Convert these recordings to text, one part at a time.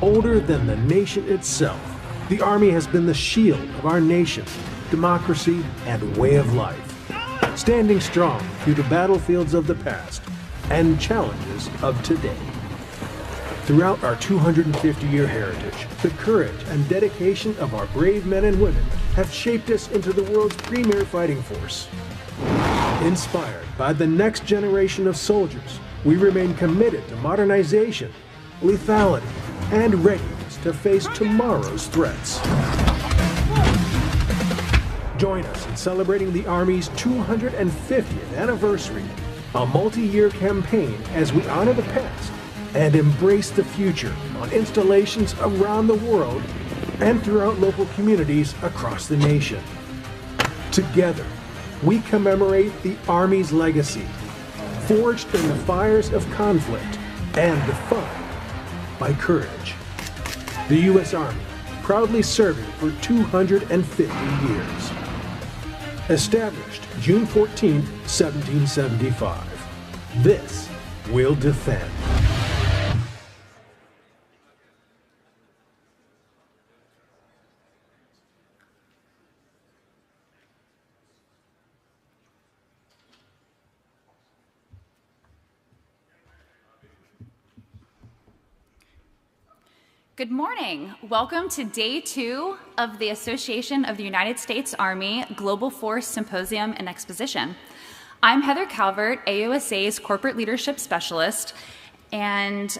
Older than the nation itself, the Army has been the shield of our nation, democracy, and way of life, standing strong through the battlefields of the past and challenges of today. Throughout our 250-year heritage, the courage and dedication of our brave men and women have shaped us into the world's premier fighting force. Inspired by the next generation of soldiers, we remain committed to modernization, lethality, and readiness to face tomorrow's threats. Join us in celebrating the Army's 250th anniversary, a multi-year campaign as we honor the past and embrace the future on installations around the world and throughout local communities across the nation. Together, we commemorate the Army's legacy, forged in the fires of conflict and defined by courage. The U.S. Army, proudly serving for 250 years. Established June 14, 1775. This will defend. Good morning. Welcome to day 2 of the Association of the United States Army Global Force Symposium and Exposition. I'm Heather Calvert, AUSA's Corporate Leadership Specialist, and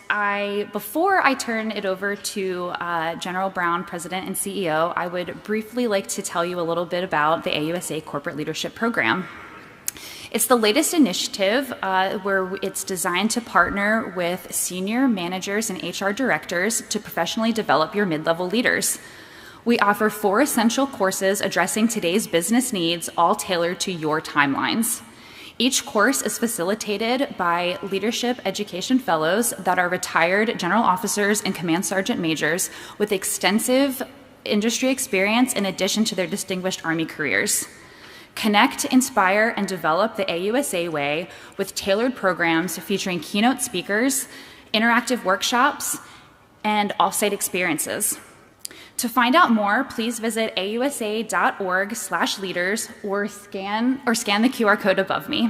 before I turn it over to General Brown, President and CEO, I would briefly like to tell you a little bit about the AUSA Corporate Leadership Program. It's the latest initiative where it's designed to partner with senior managers and HR directors to professionally develop your mid-level leaders. We offer 4 essential courses addressing today's business needs, all tailored to your timelines. Each course is facilitated by Leadership Education Fellows that are retired general officers and command sergeant majors with extensive industry experience in addition to their distinguished Army careers. Connect, inspire, and develop the AUSA way with tailored programs featuring keynote speakers, interactive workshops, and off-site experiences. To find out more, please visit ausa.org/leaders or scan the QR code above me.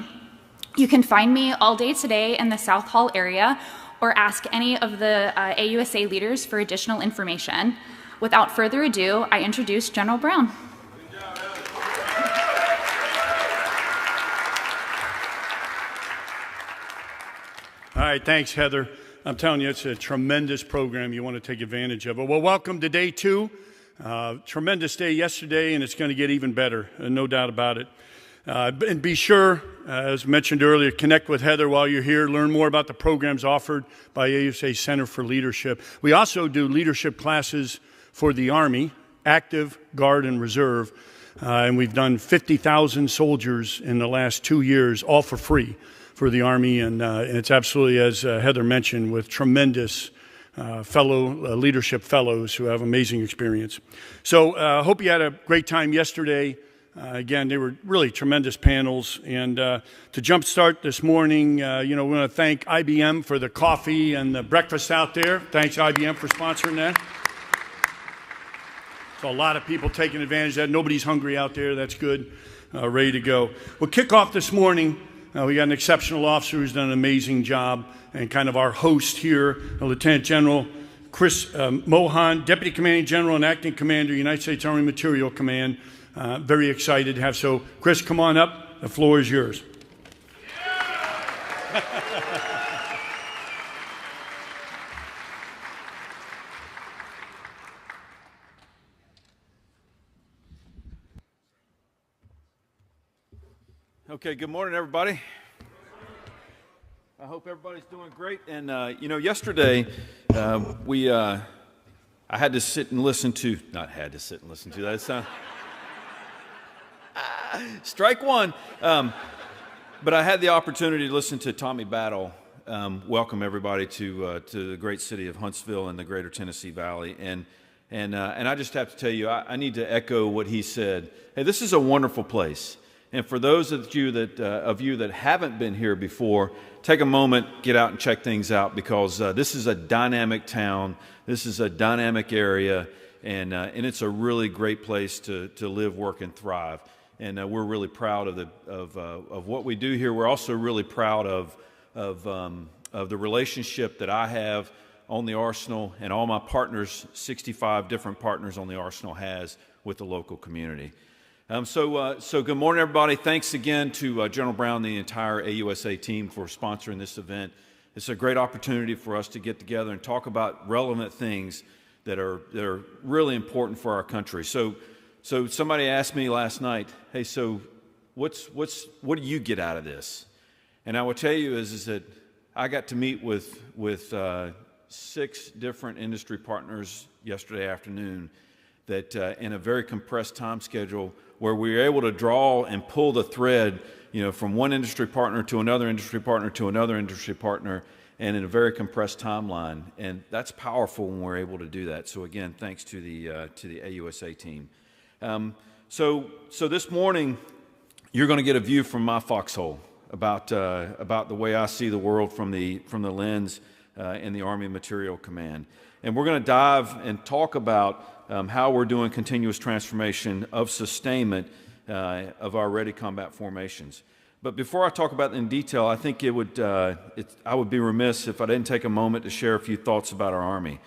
You can find me all day today in the South Hall area or ask any of the AUSA leaders for additional information. Without further ado, I introduce General Brown. All right, thanks, Heather. I'm telling you, it's a tremendous program. You want to take advantage of it. Well, welcome to day 2. Tremendous day yesterday, and it's going to get even better, no doubt about it. And be sure, as mentioned earlier, connect with Heather while you're here. Learn more about the programs offered by AUSA Center for Leadership. We also do leadership classes for the Army, active, guard, and reserve. And we've done 50,000 soldiers in the last 2 years, all for free for the Army, and it's absolutely, as Heather mentioned, with tremendous leadership fellows who have amazing experience. So I hope you had a great time yesterday. Again, they were really tremendous panels, and to jumpstart this morning, we want to thank IBM for the coffee and the breakfast out there. Thanks, IBM, for sponsoring that. So a lot of people taking advantage of that. Nobody's hungry out there. That's good. Ready to go. We'll kick off this morning. We got an exceptional officer who's done an amazing job, and kind of our host here, Lieutenant General Chris Mohan, Deputy Commanding General and Acting Commander, United States Army Material Command. Very excited to have. So, Chris, come on up. The floor is yours. Okay, good morning, everybody. I hope everybody's doing great. And, yesterday I had to sit and listen to, not had to sit and listen to, that's strike one. But I had the opportunity to listen to Tommy Battle welcome everybody to the great city of Huntsville and the greater Tennessee Valley. And I just have to tell you, I need to echo what he said. Hey, this is a wonderful place. And for those of you that haven't been here before, take a moment, get out and check things out, because this is a dynamic town, this is a dynamic area, and it's a really great place to live, work, and thrive. And we're really proud of what we do here. We're also really proud of the relationship that I have on the Arsenal, and all my partners, 65 different partners on the Arsenal, has with the local community. So good morning, everybody. Thanks again to General Brown and the entire AUSA team for sponsoring this event. It's a great opportunity for us to get together and talk about relevant things that are really important for our country. So somebody asked me last night, hey, so what do you get out of this? And I will tell you is that I got to meet with 6 different industry partners yesterday afternoon that in a very compressed time schedule, where we were able to draw and pull the thread, from one industry partner to another industry partner to another industry partner, and in a very compressed timeline. And that's powerful when we're able to do that. So again, thanks to the AUSA team. So this morning, you're going to get a view from my foxhole about the way I see the world from the lens in the Army Material Command. And we're going to dive and talk about how we're doing continuous transformation of sustainment of our ready combat formations. But before I talk about it in detail, I think I would be remiss if I didn't take a moment to share a few thoughts about our Army.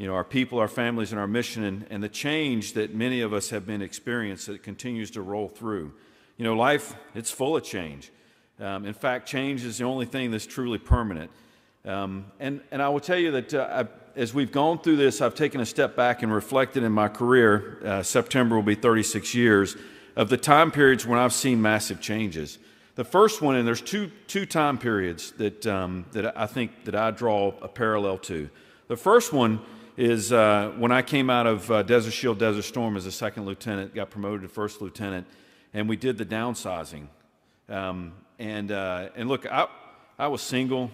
Our people, our families, and our mission, and the change that many of us have been experiencing that continues to roll through. Life, it's full of change. In fact, change is the only thing that's truly permanent. And I will tell you that as we've gone through this, I've taken a step back and reflected in my career. September will be 36 years of the time periods when I've seen massive changes. The first one, and there's two time periods that I think that I draw a parallel to. The first one is when I came out of Desert Shield, Desert Storm as a second lieutenant, got promoted to first lieutenant, and we did the downsizing. And look, I was single.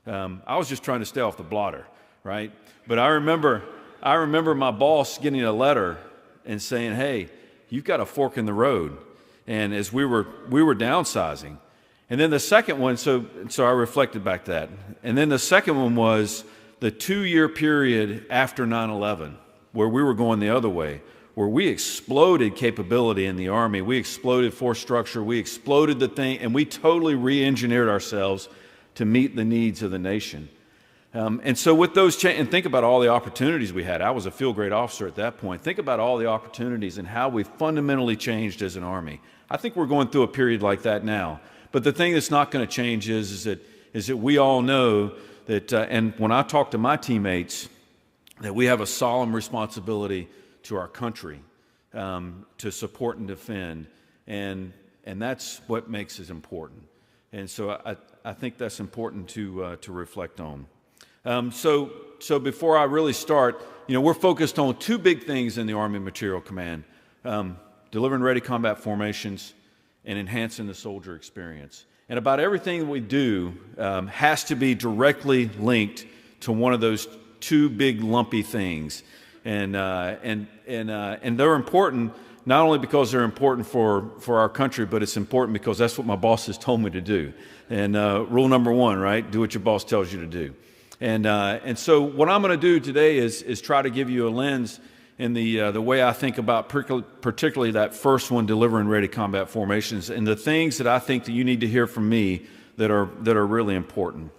I was just trying to stay off the blotter, right? But I remember my boss getting a letter and saying, "Hey, you've got a fork in the road." And as we were downsizing, and then the second one, so I reflected back to that, and then the second one was the 2-year period after 9/11, where we were going the other way, where we exploded capability in the Army, we exploded force structure, we exploded the thing, and we totally re-engineered ourselves to meet the needs of the nation. And so with those and think about all the opportunities we had. I was a field grade officer at that point. Think about all the opportunities and how we fundamentally changed as an Army. I think we're going through a period like that now. But the thing that's not going to change is that we all know that, and when I talk to my teammates, that we have a solemn responsibility to our country, to support and defend, and that's what makes it important. And so I think that's important to reflect on. So before I really start, we're focused on 2 big things in the Army Material Command: delivering ready combat formations and enhancing the soldier experience. And about everything we do has to be directly linked to one of those 2 big lumpy things. And they're important not only because they're important for our country, but it's important because that's what my boss has told me to do. And rule number 1, right? Do what your boss tells you to do. And so what I'm going to do today is try to give you a lens in the way I think about particularly that first one, delivering ready combat formations, and the things that I think that you need to hear from me that are really important.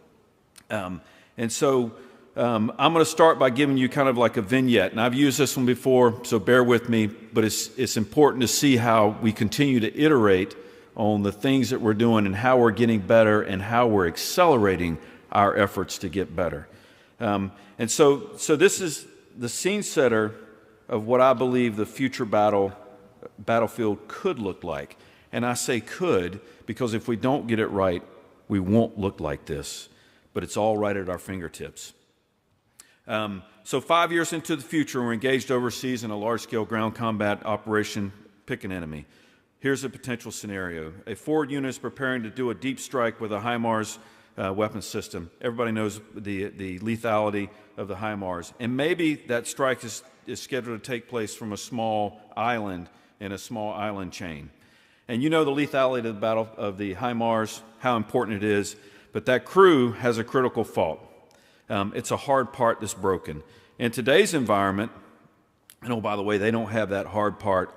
And so I'm going to start by giving you kind of like a vignette, and I've used this one before, so bear with me, but it's important to see how we continue to iterate on the things that we're doing and how we're getting better and how we're accelerating our efforts to get better. And so this is the scene setter of what I believe the future battlefield could look like. And I say could because if we don't get it right, we won't look like this. But it's all right at our fingertips. So 5 years into the future, we're engaged overseas in a large-scale ground combat operation, pick an enemy. Here's a potential scenario. A forward unit is preparing to do a deep strike with a HIMARS weapon system. Everybody knows the lethality of the HIMARS. And maybe that strike is scheduled to take place from a small island in a small island chain. And you know the lethality of the battle of the HIMARS, how important it is, but that crew has a critical fault. It's a hard part that's broken. In today's environment, and oh, by the way, they don't have that hard part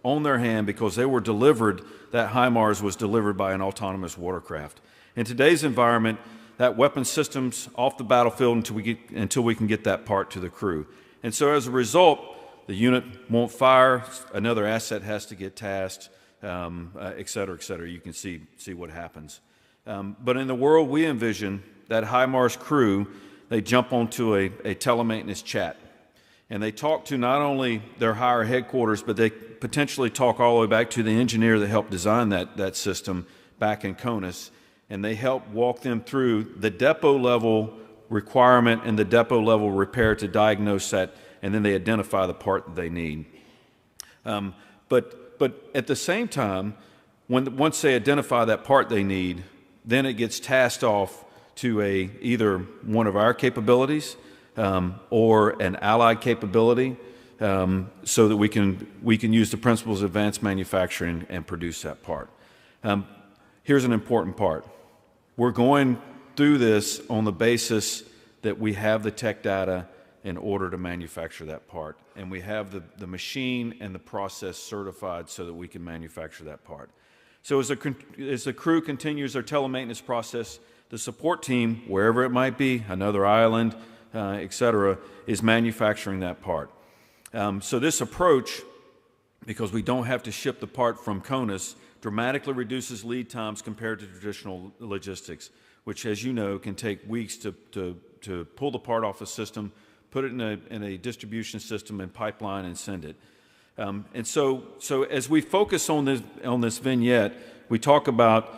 on their hand because they were delivered, that HIMARS was delivered by an autonomous watercraft. In today's environment, that weapon system's off the battlefield until we can get that part to the crew. And so as a result, the unit won't fire, another asset has to get tasked, et cetera, et cetera. You can see what happens. But in the world we envision, that HIMARS crew, they jump onto a telemaintenance chat. And they talk to not only their higher headquarters, but they potentially talk all the way back to the engineer that helped design that system back in CONUS. And they help walk them through the depot level requirement and the depot level repair to diagnose that, and then they identify the part that they need. But at the same time, once they identify that part they need, then it gets tasked off to either one of our capabilities or an allied capability, so that we can use the principles of advanced manufacturing and produce that part. Here's an important part. We're going through this on the basis that we have the tech data in order to manufacture that part, and we have the machine and the process certified so that we can manufacture that part. So as the crew continues their telemaintenance process, the support team, wherever it might be, another island, et cetera, is manufacturing that part. So this approach, because we don't have to ship the part from CONUS, dramatically reduces lead times compared to traditional logistics, which, as you know, can take weeks to pull the part off a system, put it in a distribution system and pipeline and send it. And so as we focus on this vignette, we talk about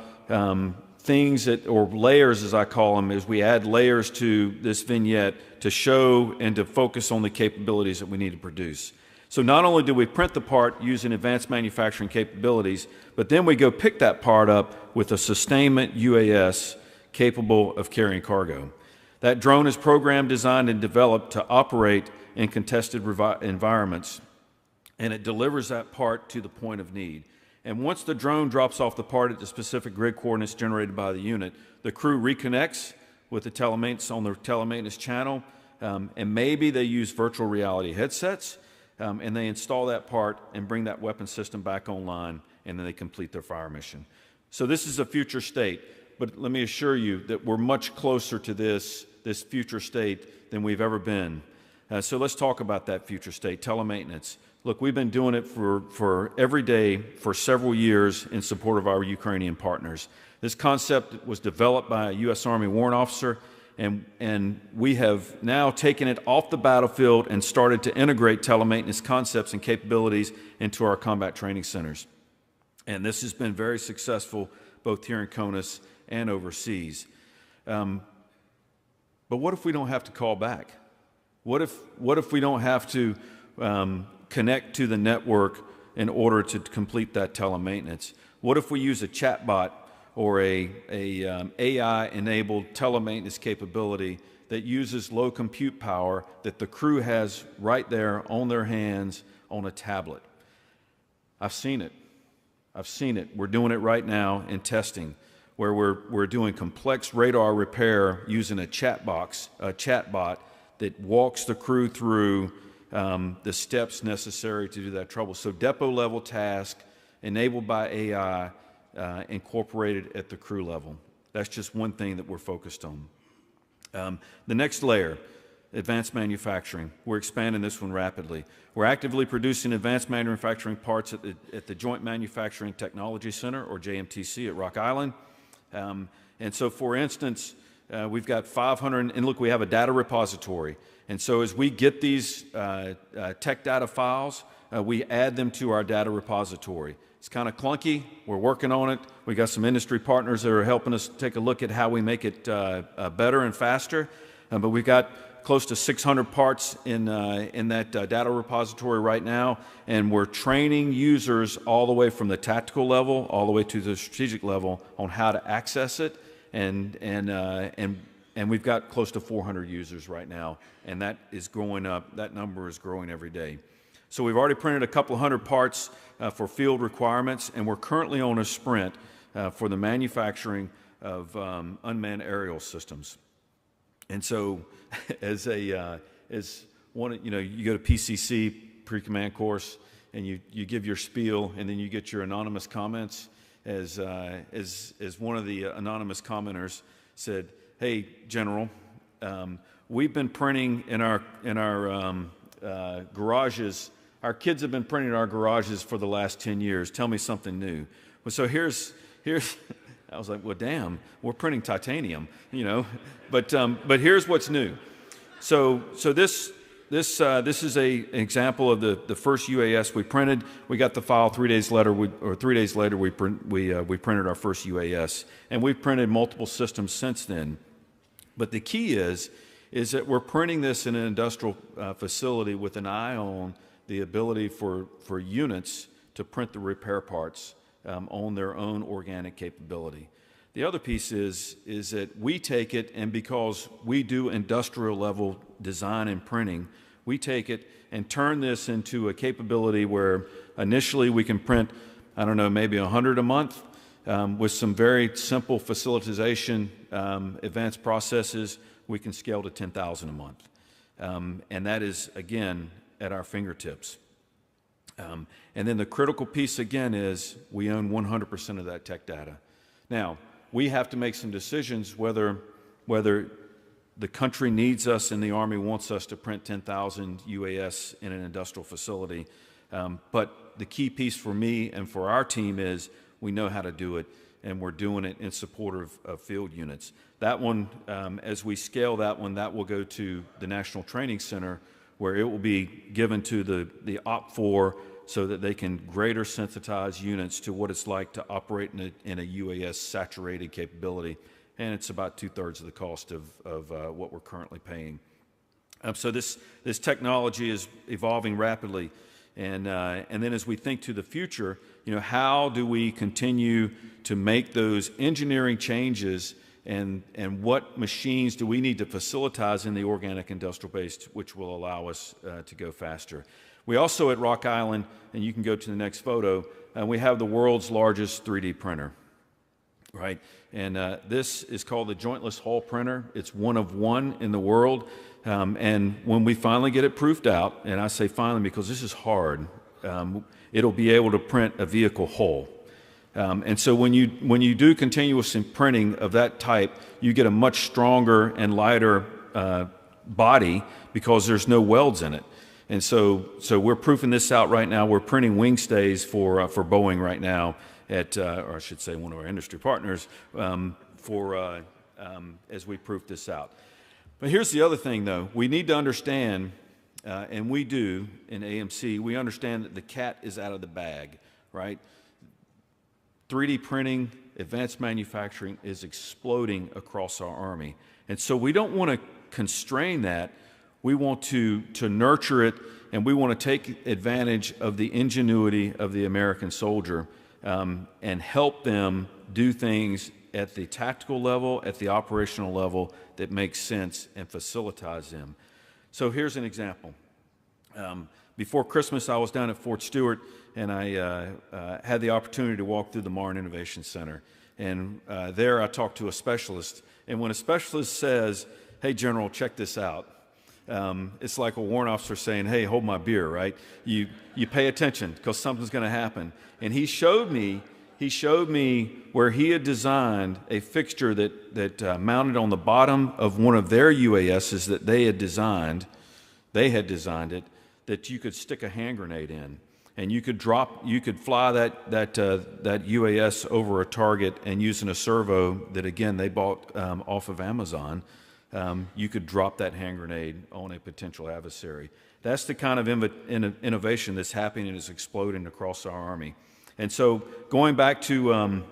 things or layers, as I call them, as we add layers to this vignette to show and to focus on the capabilities that we need to produce. So not only do we print the part using advanced manufacturing capabilities, but then we go pick that part up with a sustainment UAS capable of carrying cargo. That drone is programmed, designed, and developed to operate in contested environments, and it delivers that part to the point of need. And once the drone drops off the part at the specific grid coordinates generated by the unit, the crew reconnects with the telemaintenance on their telemaintenance channel, and maybe they use virtual reality headsets, and they install that part and bring that weapon system back online, and then they complete their fire mission. So this is a future state, but let me assure you that we're much closer to this future state than we've ever been. So let's talk about that future state, telemaintenance. Look, we've been doing it for every day for several years in support of our Ukrainian partners. This concept was developed by a U.S. Army warrant officer, and we have now taken it off the battlefield and started to integrate telemaintenance concepts and capabilities into our combat training centers. And this has been very successful both here in CONUS and overseas. But what if we don't have to call back? What if we don't have to connect to the network in order to complete that telemaintenance? What if we use a chatbot or a AI-enabled telemaintenance capability that uses low compute power that the crew has right there on their hands on a tablet? I've seen it. We're doing it right now in testing, where we're doing complex radar repair using a chatbot that walks the crew through the steps necessary to do that trouble. So depot level task enabled by AI, incorporated at the crew level. That's just one thing that we're focused on. The next layer, advanced manufacturing. We're expanding this one rapidly. We're actively producing advanced manufacturing parts at the Joint Manufacturing Technology Center, or JMTC, at Rock Island. And so, for instance, we've got 500, and look, we have a data repository. And so as we get these tech data files, we add them to our data repository. It's kind of clunky. We're working on it. We got some industry partners that are helping us take a look at how we make it better and faster. But we've got close to 600 parts in that data repository right now, and we're training users all the way from the tactical level all the way to the strategic level on how to access it, and we've got close to 400 users right now, and that is growing up. That number is growing every day. So we've already printed a couple hundred parts for field requirements, and we're currently on a sprint for the manufacturing of unmanned aerial systems. And so as one, you go to PCC, pre-command course, and you give your spiel, and then you get your anonymous comments. As one of the anonymous commenters said, "Hey, General, we've been printing in our garages. Our kids have been printing in our garages for the last 10 years. Tell me something new." Well, so here's. I was like, "Well, damn, we're printing titanium, But here's what's new. So this is an example of the first UAS we printed. We got the file 3 days later. 3 days later, we printed our first UAS, and we've printed multiple systems since then. But the key is that we're printing this in an industrial facility with an eye on the ability for units to print the repair parts on their own organic capability. The other piece is that we take it, and because we do industrial level design and printing, we take it and turn this into a capability where initially we can print, I don't know, maybe 100 a month with some very simple facilitization, advanced processes. We can scale to 10,000 a month. And that is, again, at our fingertips. And then the critical piece, again, is we own 100% of that tech data. Now, we have to make some decisions whether the country needs us and the Army wants us to print 10,000 UAS in an industrial facility. But the key piece for me and for our team is we know how to do it, and we're doing it in support of field units. That one, as we scale that one, that will go to the National Training Center, where it will be given to the OPFOR so that they can greater sensitize units to what it's like to operate in a UAS saturated capability. And it's about 2/3 of the cost of what we're currently paying. So this technology is evolving rapidly. And then as we think to the future, how do we continue to make those engineering changes, and what machines do we need to facilitize in the organic industrial base, which will allow us to go faster? We also at Rock Island, and you can go to the next photo, we have the world's largest 3D printer, right? And this is called the jointless hull printer. It's one of one in the world. And when we finally get it proofed out, and I say finally because this is hard, it'll be able to print a vehicle hull. And so when you do continuous printing of that type, you get a much stronger and lighter body because there's no welds in it. And so we're proofing this out right now. We're printing wing stays for Boeing right now or I should say one of our industry partners as we proof this out. But here's the other thing, though. We need to understand, and we do in AMC, we understand that the cat is out of the bag, right? 3D printing, advanced manufacturing is exploding across our Army. And so we don't want to constrain that. We want to nurture it, and we want to take advantage of the ingenuity of the American soldier and help them do things at the tactical level, at the operational level that makes sense and facilitize them. So here's an example. Before Christmas, I was down at Fort Stewart, and I had the opportunity to walk through the Marne Innovation Center. And there I talked to a specialist. And when a specialist says, "Hey, General, check this out," it's like a warrant officer saying, "Hey, hold my beer," right? You pay attention because something's going to happen. And he showed me where he had designed a fixture that mounted on the bottom of one of their UASs that they had designed it, that you could stick a hand grenade in, and you could fly that UAS over a target, and using a servo that again they bought off of Amazon, you could drop that hand grenade on a potential adversary. That's the kind of innovation that's happening and is exploding across our Army. And so going back to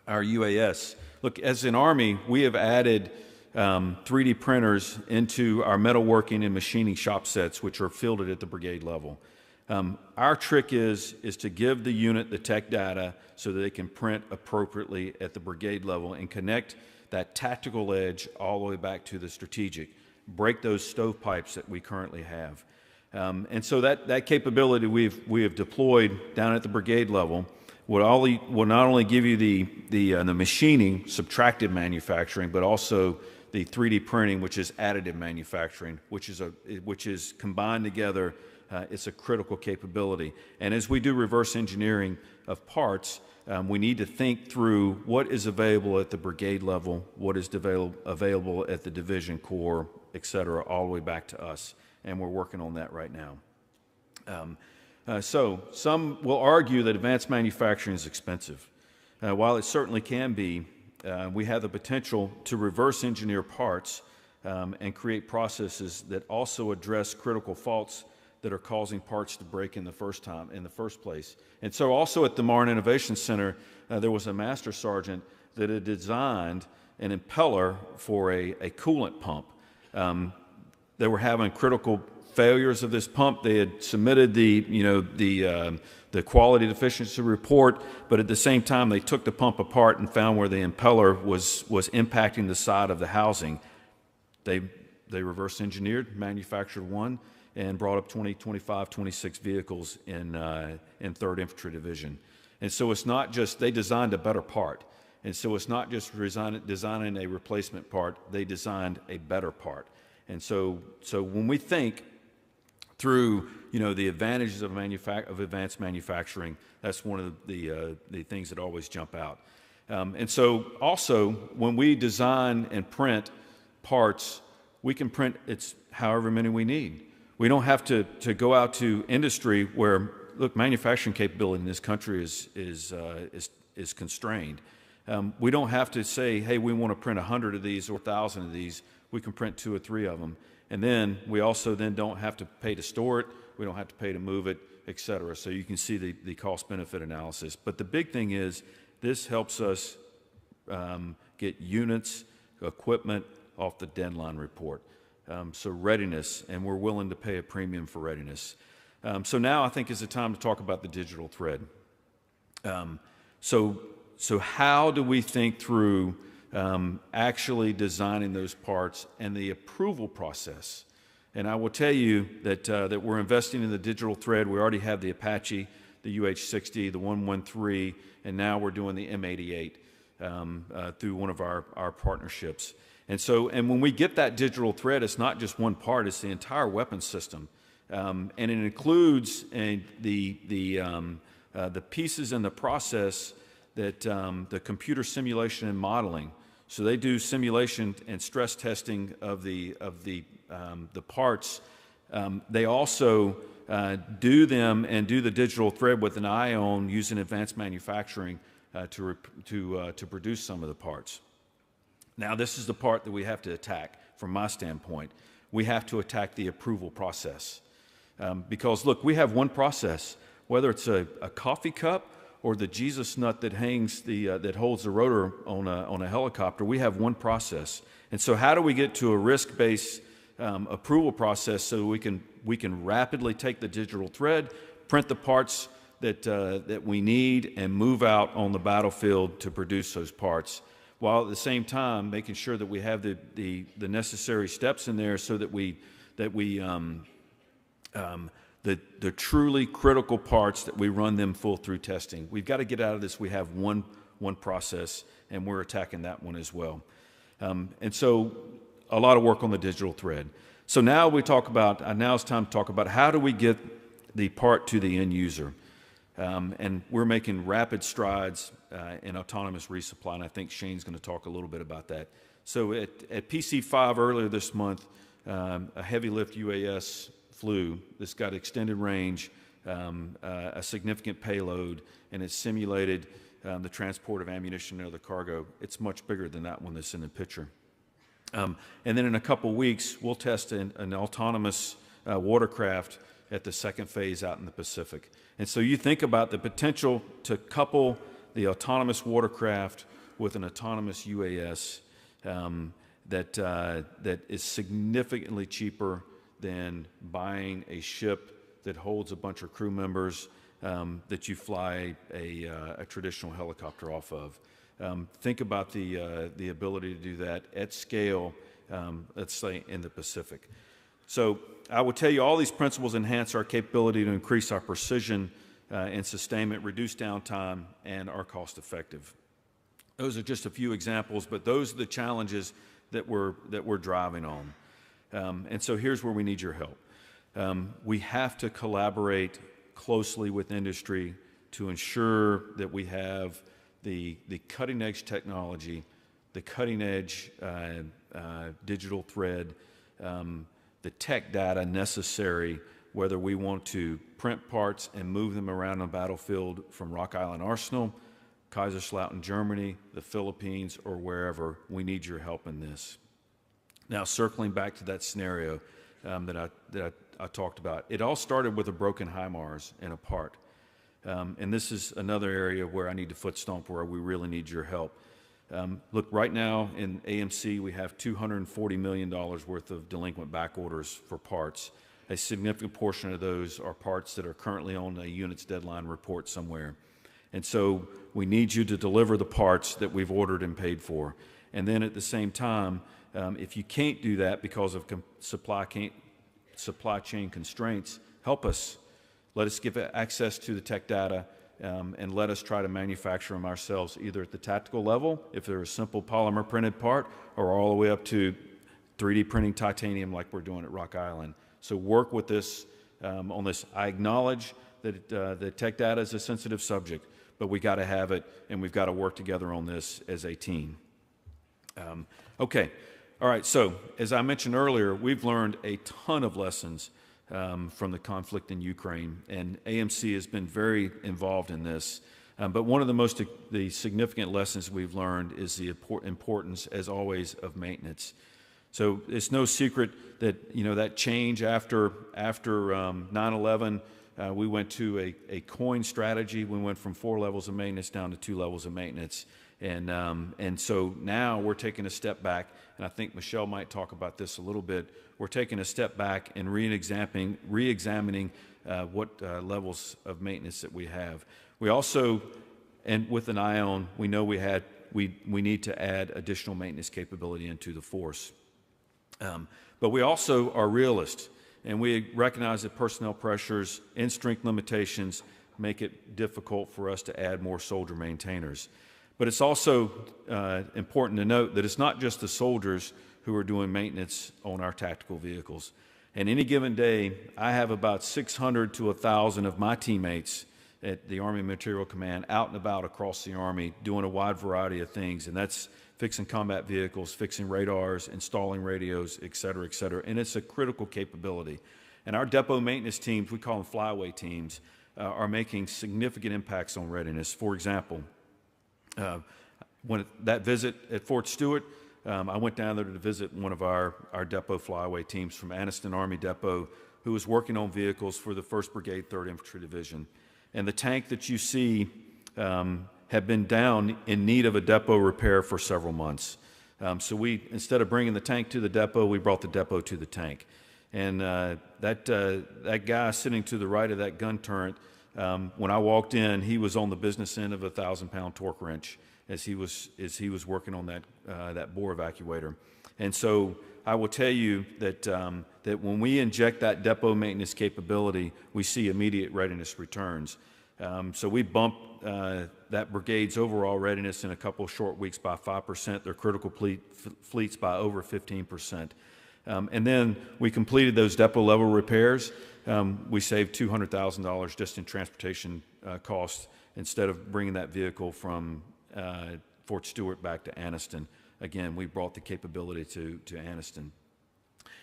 our UAS, look, as an Army, we have added 3D printers into our metalworking and machining shop sets, which are fielded at the brigade level. Our trick is to give the unit the tech data so that they can print appropriately at the brigade level and connect that tactical edge all the way back to the strategic, break those stovepipes that we currently have. And so that capability we have deployed down at the brigade level will not only give you the machining, subtractive manufacturing, but also the 3D printing, which is additive manufacturing, which is combined together. It's a critical capability. And as we do reverse engineering of parts, we need to think through what is available at the brigade level, what is available at the division, corps, et cetera, all the way back to us. And we're working on that right now. So some will argue that advanced manufacturing is expensive. While it certainly can be, we have the potential to reverse engineer parts and create processes that also address critical faults that are causing parts to break in the first place. And so also at the Marne Innovation Center, there was a master sergeant that had designed an impeller for a coolant pump. They were having critical failures of this pump. They had submitted the quality deficiency report, but at the same time they took the pump apart and found where the impeller was impacting the side of the housing. They reverse engineered, manufactured one, and brought up 20, 25, 26 vehicles in 3rd Infantry Division. And so it's not just, they designed a better part. And so it's not just designing a replacement part, they designed a better part. And so when we think through, the advantages of advanced manufacturing, that's one of the things that always jump out. And so also, when we design and print parts, we can print however many we need. We don't have to go out to industry where, look, manufacturing capability in this country is constrained. We don't have to say, hey, we want to print 100 of these or 1,000 of these. We can print 2 or 3 of them. And then we also don't have to pay to store it. We don't have to pay to move it, et cetera. So you can see the cost-benefit analysis. But the big thing is this helps us get units, equipment off the deadline report. So readiness, and we're willing to pay a premium for readiness. So now I think is the time to talk about the digital thread. So how do we think through actually designing those parts and the approval process? And I will tell you that we're investing in the digital thread. We already have the Apache, the UH-60, the 113, and now we're doing the M88 through one of our partnerships. And when we get that digital thread, it's not just one part, it's the entire weapon system. And it includes the pieces in the process that the computer simulation and modeling. So they do simulation and stress testing of the parts. They also do them and do the digital thread with an eye on using advanced manufacturing to produce some of the parts. Now, this is the part that we have to attack from my standpoint. We have to attack the approval process. Because, look, we have one process, whether it's a coffee cup or the Jesus nut that hangs that holds the rotor on a helicopter. We have one process. And so how do we get to a risk-based approval process so we can rapidly take the digital thread, print the parts that we need, and move out on the battlefield to produce those parts, while at the same time making sure that we have the necessary steps in there so that the truly critical parts that we run them full through testing. We've got to get out of this. We have one process, and we're attacking that one as well. And so a lot of work on the digital thread. So now it's time to talk about how do we get the part to the end user. And we're making rapid strides in autonomous resupply, and I think Shane's going to talk a little bit about that. So at PC5 earlier this month, a heavy lift UAS flew. This got extended range, a significant payload, and it simulated the transport of ammunition and other cargo. It's much bigger than that one that's in the picture. And then in a couple weeks, we'll test an autonomous watercraft at the second phase out in the Pacific. And so you think about the potential to couple the autonomous watercraft with an autonomous UAS that is significantly cheaper than buying a ship that holds a bunch of crew members that you fly a traditional helicopter off of. Think about the ability to do that at scale, let's say in the Pacific. So I will tell you all these principles enhance our capability to increase our precision and sustainment, reduce downtime, and are cost effective. Those are just a few examples, but those are the challenges that we're driving on. And so here's where we need your help. We have to collaborate closely with industry to ensure that we have the cutting-edge technology, the cutting-edge digital thread, the tech data necessary, whether we want to print parts and move them around the battlefield from Rock Island Arsenal, Kaiserslautern, Germany, the Philippines, or wherever. We need your help in this. Now, circling back to that scenario that I talked about, it all started with a broken HIMARS and a part. And this is another area where I need to foot stomp, where we really need your help. Look, right now in AMC, we have $240 million worth of delinquent back orders for parts. A significant portion of those are parts that are currently on a unit's deadline report somewhere. And so we need you to deliver the parts that we've ordered and paid for. And then at the same time, if you can't do that because of supply chain constraints, help us. Let us give access to the tech data and let us try to manufacture them ourselves, either at the tactical level, if they're a simple polymer printed part, or all the way up to 3D printing titanium like we're doing at Rock Island. So work with this on this. I acknowledge that the tech data is a sensitive subject, but we got to have it, and we've got to work together on this as a team. Okay, all right, so as I mentioned earlier, we've learned a ton of lessons from the conflict in Ukraine, and AMC has been very involved in this. But one of the significant lessons we've learned is the importance, as always, of maintenance. So it's no secret that that change after 9/11. We went to a coin strategy. We went from 4 levels of maintenance down to 2 levels of maintenance. And so now we're taking a step back, and I think Michelle might talk about this a little bit. We're taking a step back and re-examining what levels of maintenance that we have. We also, and with an eye on, we know we need to add additional maintenance capability into the force. But we also are realists, and we recognize that personnel pressures and strength limitations make it difficult for us to add more soldier maintainers. But it's also important to note that it's not just the soldiers who are doing maintenance on our tactical vehicles. And any given day, I have about 600 to 1,000 of my teammates at the Army Material Command out and about across the Army doing a wide variety of things, and that's fixing combat vehicles, fixing radars, installing radios, et cetera, and it's a critical capability. And our depot maintenance teams, we call them flyaway teams, are making significant impacts on readiness. For example, when that visit at Fort Stewart, I went down there to visit one of our depot flyaway teams from Anniston Army Depot, who was working on vehicles for the 1st Brigade, 3rd Infantry Division. And the tank that you see had been down in need of a depot repair for several months. So we, instead of bringing the tank to the depot, we brought the depot to the tank. And that guy sitting to the right of that gun turret, when I walked in, he was on the business end of a 1,000-pound torque wrench as he was working on that bore evacuator. And so I will tell you that that when we inject that depot maintenance capability, we see immediate readiness returns. So we bumped that brigade's overall readiness in a couple of short weeks by 5%, their critical fleets by over 15%. And then we completed those depot level repairs. We saved $200,000 just in transportation costs instead of bringing that vehicle from Fort Stewart back to Anniston. Again, we brought the capability to Anniston.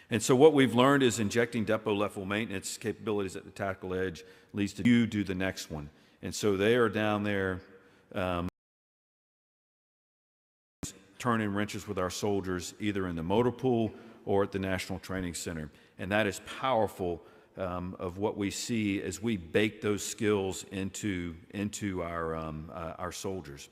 And so what we've learned is injecting depot level maintenance capabilities at the tactical edge leads to you do the next one. And so they are down there turning wrenches with our soldiers either in the motor pool or at the National Training Center. And that is powerful of what we see as we bake those skills into our soldiers.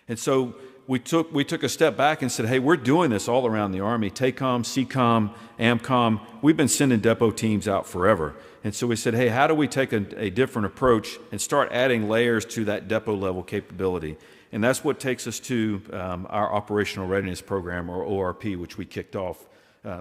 And so we took a step back and said, hey, we're doing this all around the Army. TACOM, CCOM, AMCOM, we've been sending depot teams out forever. And so we said, hey, how do we take a different approach and start adding layers to that depot level capability? And that's what takes us to our Operational Readiness Program, or ORP, which we kicked off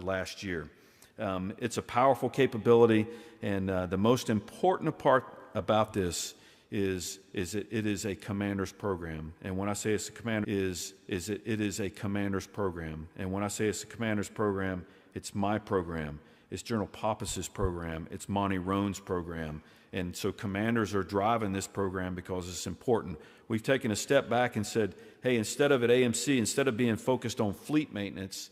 last year. It's a powerful capability, and the most important part about this is it is a commander's program. And when I say it's a commander, it is a commander's program. And when I say it's a commander's program, it's my program. It's General Pappas's program. It's Monty Roan's program. And so commanders are driving this program because it's important. We've taken a step back and said, hey, instead of at AMC, instead of being focused on fleet maintenance,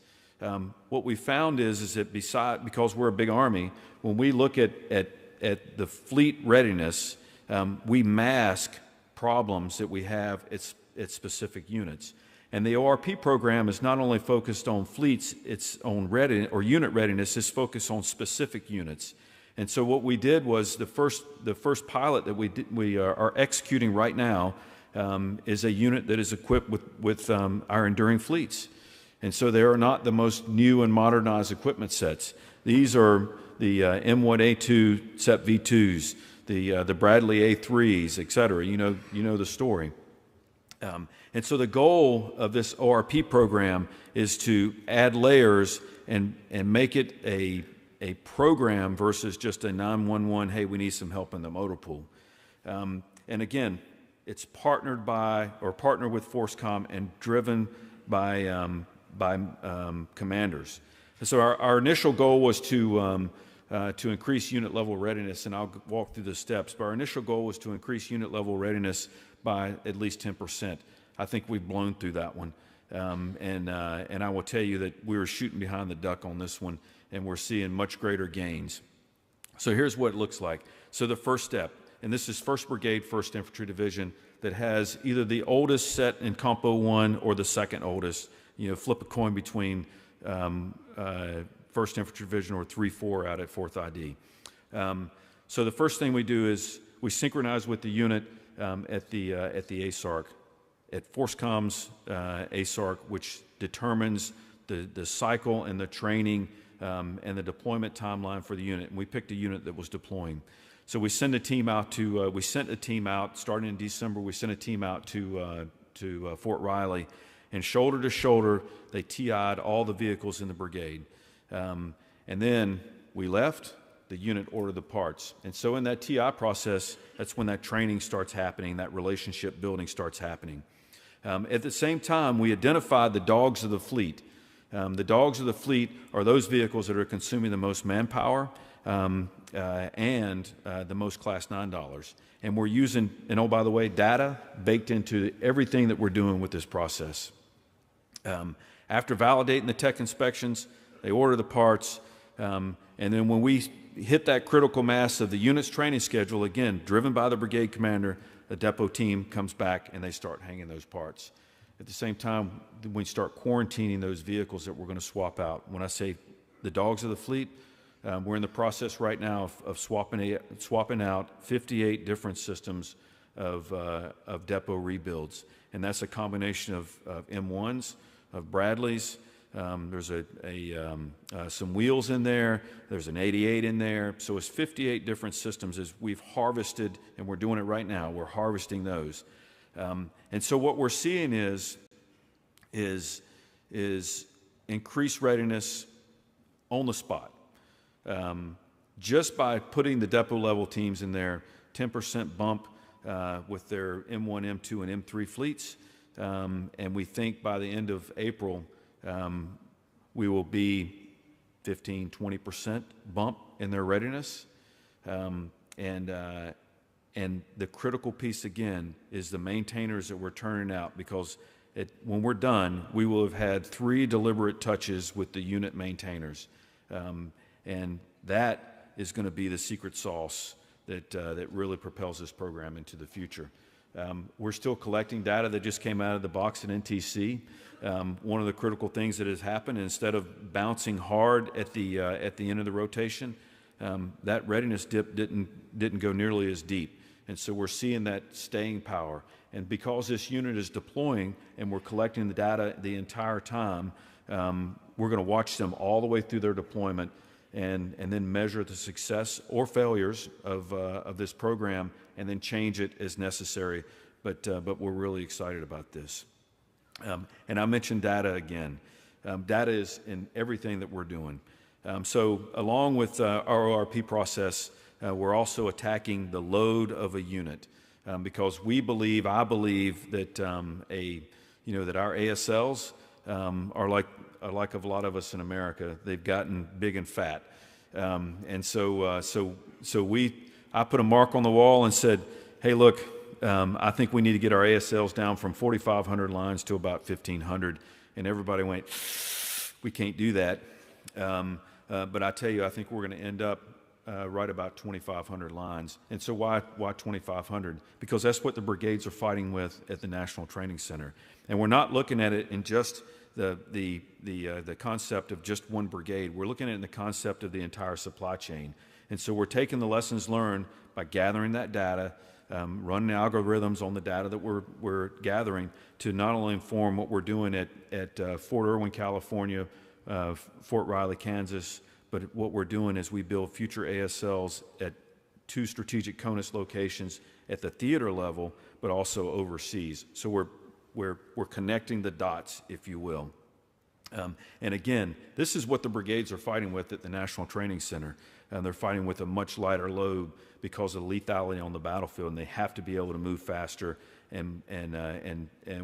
what we found is that because we're a big Army, when we look at the fleet readiness, we mask problems that we have at specific units. And the ORP program is not only focused on fleets, it's on unit readiness, it's focused on specific units. And so what we did was the first pilot that we are executing right now is a unit that is equipped with our enduring fleets. And so they are not the most new and modernized equipment sets. These are the M1A2 SEP V2s, the Bradley A3s, et cetera. You know the story. And so the goal of this ORP program is to add layers and make it a program versus just a 911, hey, we need some help in the motor pool. And again, it's partnered with FORCECOM and driven by commanders. And so our initial goal was to increase unit level readiness, and I'll walk through the steps, but our initial goal was to increase unit level readiness by at least 10%. I think we've blown through that one. And I will tell you that we were shooting behind the duck on this one, and we're seeing much greater gains. So here's what it looks like. So the first step, and this is 1st Brigade, 1st Infantry Division, that has either the oldest set in Compo 1 or the second oldest. Flip a coin between 1st Infantry Division or 3-4 out at 4th ID. So the first thing we do is we synchronize with the unit at the ASARC, at FORCECOM's ASARC, which determines the cycle and the training and the deployment timeline for the unit. And we picked a unit that was deploying. So we sent a team out starting in December. We sent a team out to Fort Riley, and shoulder to shoulder, they TI'd all the vehicles in the brigade. And then we left. The unit ordered the parts. And so in that TI process, that's when that training starts happening, that relationship building starts happening. At the same time, we identified the dogs of the fleet. The dogs of the fleet are those vehicles that are consuming the most manpower and the most Class 9 dollars. And we're using, and oh, by the way, data baked into everything that we're doing with this process. After validating the tech inspections, they order the parts, and then when we hit that critical mass of the unit's training schedule, again, driven by the brigade commander, the depot team comes back and they start hanging those parts. At the same time, we start quarantining those vehicles that we're going to swap out. When I say the dogs of the fleet, we're in the process right now of swapping out 58 different systems of depot rebuilds. And that's a combination of M1s, of Bradleys. There's some wheels in there. There's an 88 in there. So it's 58 different systems as we've harvested, and we're doing it right now. We're harvesting those. And so what we're seeing is increased readiness on the spot. Just by putting the depot level teams in there, 10% bump with their M1, M2, and M3 fleets. And we think by the end of April, we will be 15, 20% bump in their readiness. And the critical piece, again, is the maintainers that we're turning out, because when we're done, we will have had 3 deliberate touches with the unit maintainers. And that is going to be the secret sauce that really propels this program into the future. We're still collecting data that just came out of the box at NTC. One of the critical things that has happened, instead of bouncing hard at the end of the rotation, that readiness dip didn't go nearly as deep. And so we're seeing that staying power. And because this unit is deploying and we're collecting the data the entire time, we're going to watch them all the way through their deployment and then measure the success or failures of this program and then change it as necessary. But we're really excited about this. And I mentioned data again. Data is in everything that we're doing. So along with our ORP process, we're also attacking the load of a unit because I believe that that our ASLs are like a lot of us in America. They've gotten big and fat, and so I put a mark on the wall and said, "Hey, look, I think we need to get our ASLs down from 4,500 lines to about 1,500." And everybody went, "We can't do that." But I tell you, I think we're going to end up right about 2,500 lines. And so why 2,500? Because that's what the brigades are fighting with at the National Training Center. And we're not looking at it in just the concept of just one brigade. We're looking at it in the concept of the entire supply chain. And so we're taking the lessons learned by gathering that data, running algorithms on the data that we're gathering to not only inform what we're doing at Fort Irwin, California, Fort Riley, Kansas, but what we're doing is we build future ASLs at 2 strategic CONUS locations at the theater level, but also overseas. So we're connecting the dots, if you will. And again, this is what the brigades are fighting with at the National Training Center. They're fighting with a much lighter load because of lethality on the battlefield, and they have to be able to move faster and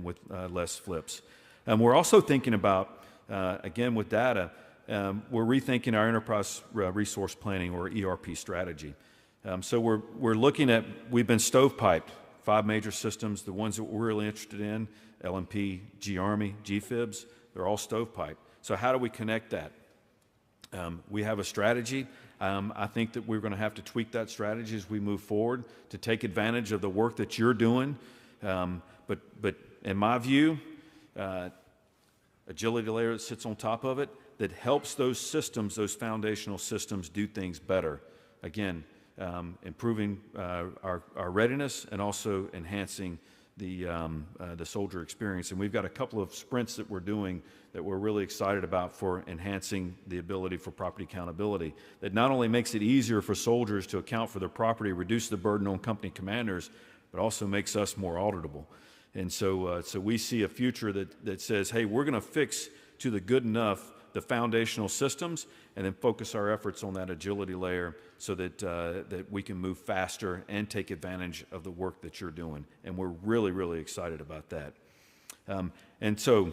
with less flips. We're also thinking about, again, with data, we're rethinking our enterprise resource planning, or ERP strategy. So we're looking at, we've been stovepiped 5 major systems. The ones that we're really interested in, LMP, G-Army, GFIBs, they're all stovepiped. So how do we connect that? We have a strategy. I think that we're going to have to tweak that strategy as we move forward to take advantage of the work that you're doing. But in my view, agility layer that sits on top of it that helps those systems, those foundational systems, do things better. Again, improving our readiness and also enhancing the soldier experience. And we've got a couple of sprints that we're doing that we're really excited about for enhancing the ability for property accountability. That not only makes it easier for soldiers to account for their property, reduce the burden on company commanders, but also makes us more auditable. And so we see a future that says, hey, we're going to fix to the good enough the foundational systems and then focus our efforts on that agility layer so that we can move faster and take advantage of the work that you're doing. And we're really, really excited about that. And so,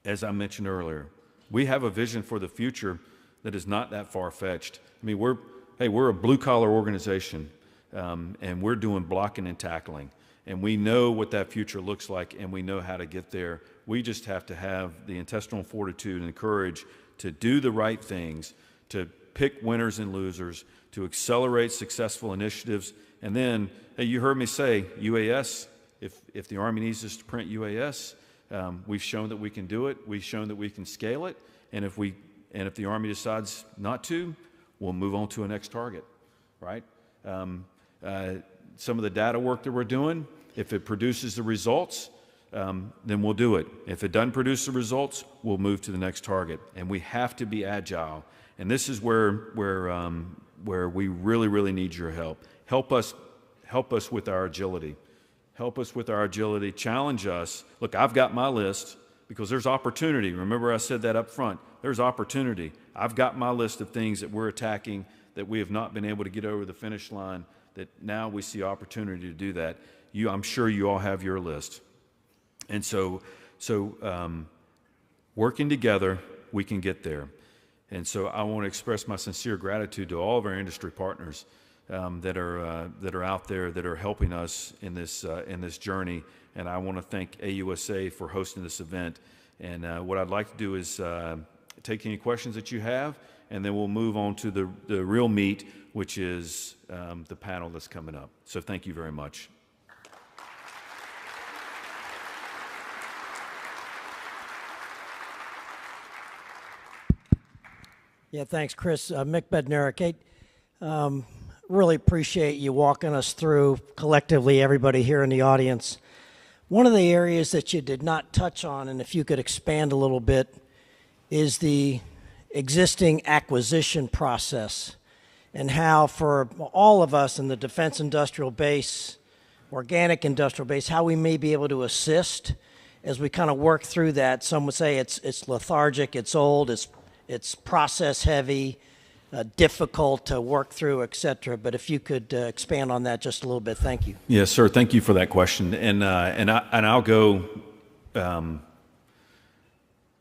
as I mentioned earlier, we have a vision for the future that is not that far-fetched. I mean, we're a blue-collar organization, and we're doing blocking and tackling. And we know what that future looks like, and we know how to get there. We just have to have the intestinal fortitude and the courage to do the right things, to pick winners and losers, to accelerate successful initiatives. And then, hey, you heard me say UAS. If the Army needs us to print UAS, we've shown that we can do it. We've shown that we can scale it. And if the Army decides not to, we'll move on to a next target, right? Some of the data work that we're doing, if it produces the results, then we'll do it. If it doesn't produce the results, we'll move to the next target. And we have to be agile. And this is where we really, really need your help. Help us with our agility. Help us with our agility. Challenge us. Look, I've got my list because there's opportunity. Remember I said that up front. There's opportunity. I've got my list of things that we're attacking that we have not been able to get over the finish line, that now we see opportunity to do that. I'm sure you all have your list. And so working together, we can get there. And so I want to express my sincere gratitude to all of our industry partners that are out there that are helping us in this journey. And I want to thank AUSA for hosting this event. And what I'd like to do is take any questions that you have, and then we'll move on to the real meat, which is the panel that's coming up. So thank you very much. Yeah, thanks, Chris. Mick Bednarik. Really appreciate you walking us through, collectively, everybody here in the audience. One of the areas that you did not touch on, and if you could expand a little bit, is the existing acquisition process and how for all of us in the defense industrial base, organic industrial base, how we may be able to assist as we kind of work through that. Some would say it's lethargic, it's old, It's process heavy, difficult to work through, et cetera. But if you could expand on that just a little bit, thank you. Yes, sir. Thank you for that question. And I'll go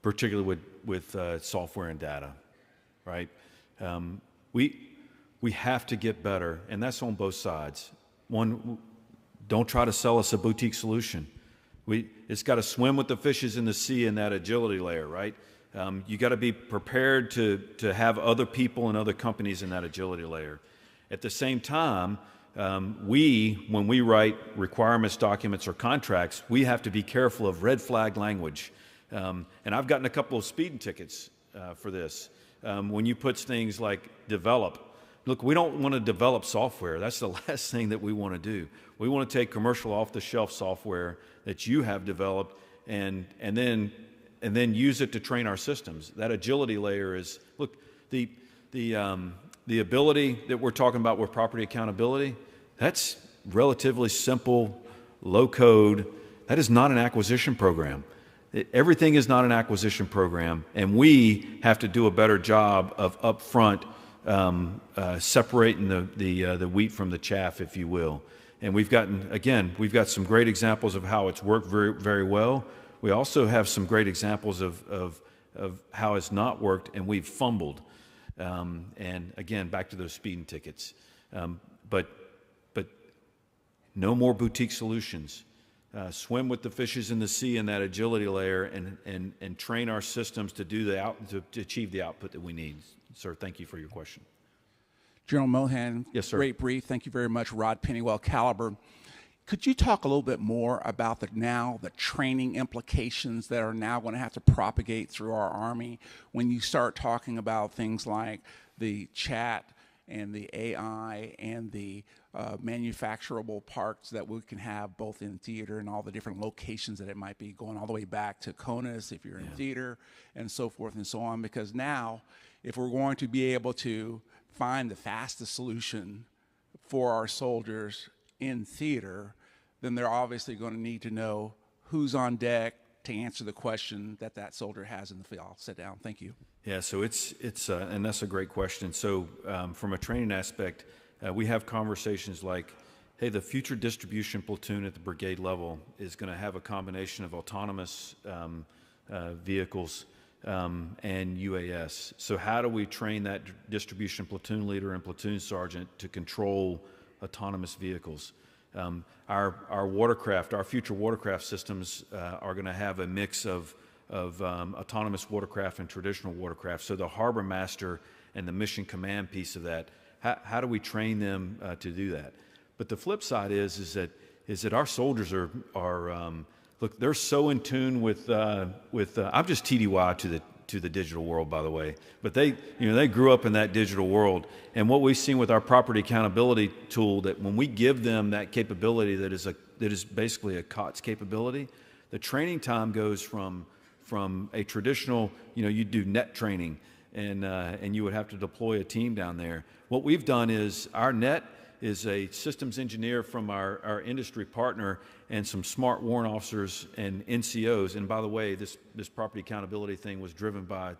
particularly with software and data, right? We have to get better, and that's on both sides. One, don't try to sell us a boutique solution. It's got to swim with the fishes in the sea in that agility layer, right? You got to be prepared to have other people and other companies in that agility layer. At the same time, when we write requirements documents or contracts, we have to be careful of red flag language. And I've gotten a couple of speeding tickets for this. When you put things like develop, look, we don't want to develop software. That's the last thing that we want to do. We want to take commercial off-the-shelf software that you have developed and then use it to train our systems. That agility layer is, look, the ability that we're talking about with property accountability, that's relatively simple, low code. That is not an acquisition program. Everything is not an acquisition program, and we have to do a better job of upfront separating the wheat from the chaff, if you will. And we've got some great examples of how it's worked very, very well. We also have some great examples of how it's not worked and we've fumbled. And again, back to those speeding tickets. But no more boutique solutions. Swim with the fishes in the sea in that agility layer and train our systems to to achieve the output that we need. Sir, thank you for your question. General Mohan, yes, sir. Great brief. Thank you very much, Rod Pennywell Caliber. Could you talk a little bit more about the training implications that are now going to have to propagate through our Army when you start talking about things like the chat and the AI and the manufacturable parts that we can have both in theater and all the different locations that it might be, going all the way back to CONUS if you're in theater and so forth and so on? Because now, if we're going to be able to find the fastest solution for our soldiers in theater, then they're obviously going to need to know who's on deck to answer the question that soldier has in the field. I'll sit down. Thank you. Yeah, so it's and that's a great question. So from a training aspect, we have conversations like, hey, the future distribution platoon at the brigade level is going to have a combination of autonomous vehicles and UAS. So how do we train that distribution platoon leader and platoon sergeant to control autonomous vehicles? Our watercraft, our future watercraft systems are going to have a mix of autonomous watercraft and traditional watercraft. So the harbor master and the mission command piece of that, how do we train them to do that? But the flip side is that our soldiers are look, they're so in tune with I'm just TDY to the digital world, by the way, but they grew up in that digital world. And what we've seen with our property accountability tool, that when we give them that capability that is basically a COTS capability, the training time goes from a traditional, you do net training and you would have to deploy a team down there. What we've done is our net is a systems engineer from our industry partner and some smart warrant officers and NCOs. And by the way, this property accountability thing was driven by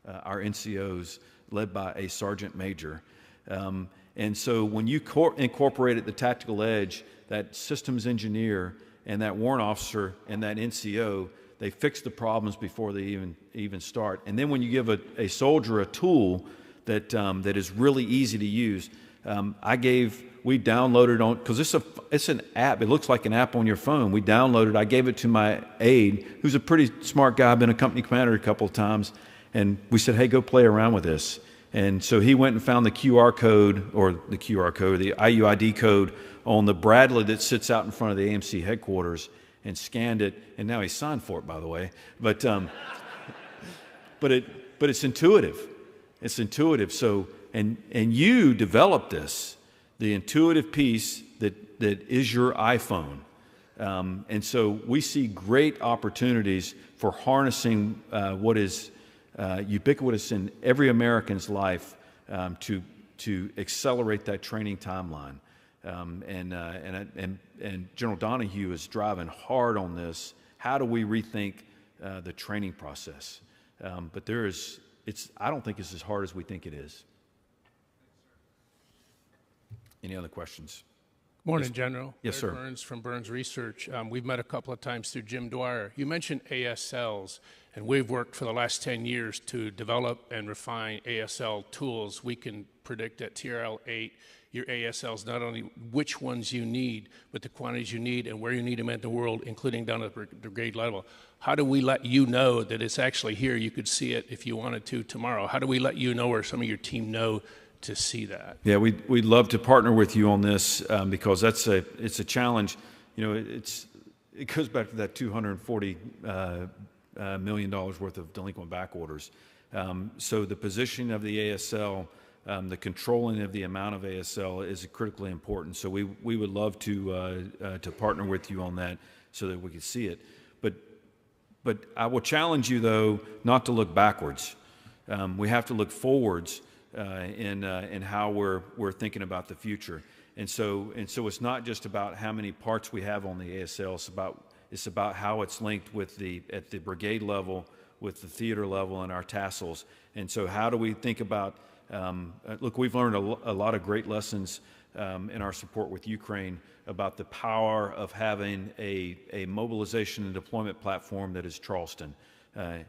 our NCOs, led by a sergeant major. And so when you incorporated the tactical edge, that systems engineer and that warrant officer and that NCO, they fix the problems before they even start. And then when you give a soldier a tool that is really easy to use, we downloaded on, because it's an app. It looks like an app on your phone. We downloaded. I gave it to my aide, who's a pretty smart guy, been a company commander a couple of times, and we said, "Hey, go play around with this." And so he went and found the QR code, the IUID code on the Bradley that sits out in front of the AMC headquarters, and scanned it. And now he's signed for it, by the way. But it's intuitive. It's intuitive. So and you developed this. The intuitive piece that is your iPhone. And so we see great opportunities for harnessing what is ubiquitous in every American's life to accelerate that training timeline. And General Donahue is driving hard on this. How do we rethink the training process? But there is I don't think it's as hard as we think it is. Any other questions? Morning, General. Yes, Eric sir. Burns from Burns Research. We've met a couple of times through Jim Dwyer. You mentioned ASLs, and we've worked for the last 10 years to develop and refine ASL tools. We can predict at TRL-8 your ASLs, not only which ones you need, but the quantities you need and where you need them in the world, including down at the brigade level. How do we let you know that it's actually here? You could see it if you wanted to tomorrow. How do we let you know, or some of your team know, to see that? Yeah, we'd love to partner with you on this because it's a challenge. You know, it goes back to that $240 million worth of delinquent back orders. So the positioning of the ASL, the controlling of the amount of ASL is critically important. So we would love to partner with you on that so that we can see it. But I will challenge you, though, not to look backwards. We have to look forwards in how we're thinking about the future. And so it's not just about how many parts we have on the ASL. It's about how it's linked with at the brigade level, with the theater level, and our tassels. And so how do we think about? Look, we've learned a lot of great lessons in our support with Ukraine about the power of having a mobilization and deployment platform that is Charleston,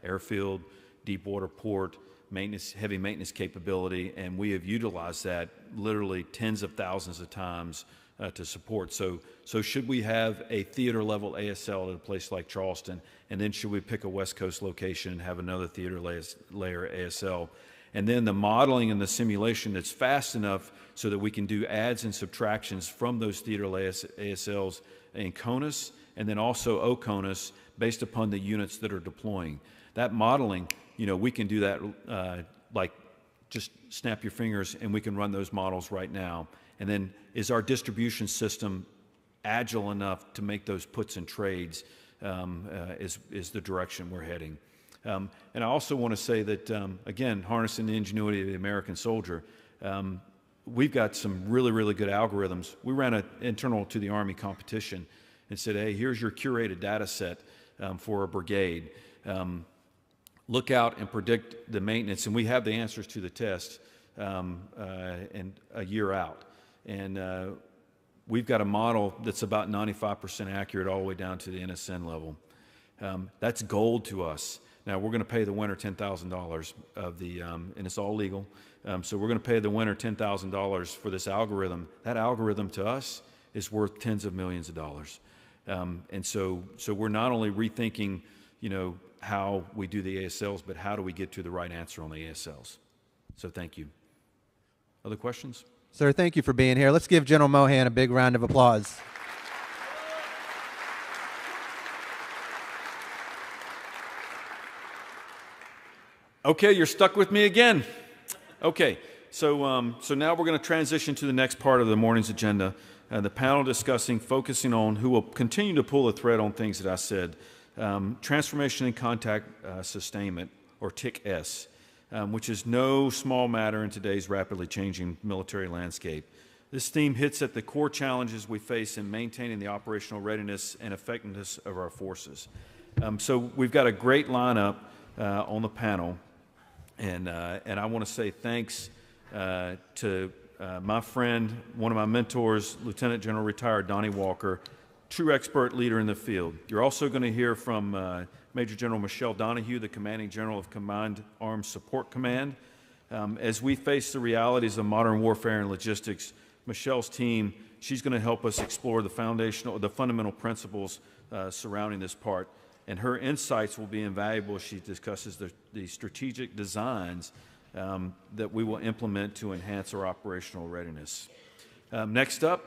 airfield, deep water port, heavy maintenance capability, and we have utilized that literally tens of thousands of times to support. So should we have a theater level ASL at a place like Charleston, and then should we pick a West Coast location and have another theater layer ASL? And then the modeling and the simulation that's fast enough so that we can do adds and subtractions from those theater ASLs in CONUS and then also OCONUS based upon the units that are deploying. That modeling, we can do that like just snap your fingers and we can run those models right now. And then is our distribution system agile enough to make those puts and trades is the direction we're heading. And I also want to say that, again, harnessing the ingenuity of the American soldier, we've got some really, really good algorithms. We ran an internal to the Army competition and said, hey, here's your curated data set for a brigade. Look out and predict the maintenance, and we have the answers to the test and a year out. And we've got a model that's about 95% accurate all the way down to the NSN level. That's gold to us. Now, we're going to pay the winner $10,000 of the, and it's all legal. So we're going to pay the winner $10,000 for this algorithm. That algorithm to us is worth tens of millions of dollars. And so we're not only rethinking, how we do the ASLs, but how do we get to the right answer on the ASLs? So thank you. Other questions? Sir, thank you for being here. Let's give General Mohan a big round of applause. Okay, you're stuck with me again. Okay, so now we're going to transition to the next part of the morning's agenda, the panel focusing on who will continue to pull the thread on things that I said, transformation and contact sustainment, or TIC-S, which is no small matter in today's rapidly changing military landscape. This theme hits at the core challenges we face in maintaining the operational readiness and effectiveness of our forces. So we've got a great lineup on the panel. And I want to say thanks to my friend, one of my mentors, Lieutenant General retired Donnie Walker, true expert leader in the field. You're also going to hear from Major General Michelle Donahue, the Commanding General of Combined Arms Support Command. As we face the realities of modern warfare and logistics, Michelle's team, she's going to help us explore the fundamental principles surrounding this part. And her insights will be invaluable as she discusses the strategic designs that we will implement to enhance our operational readiness. Next up,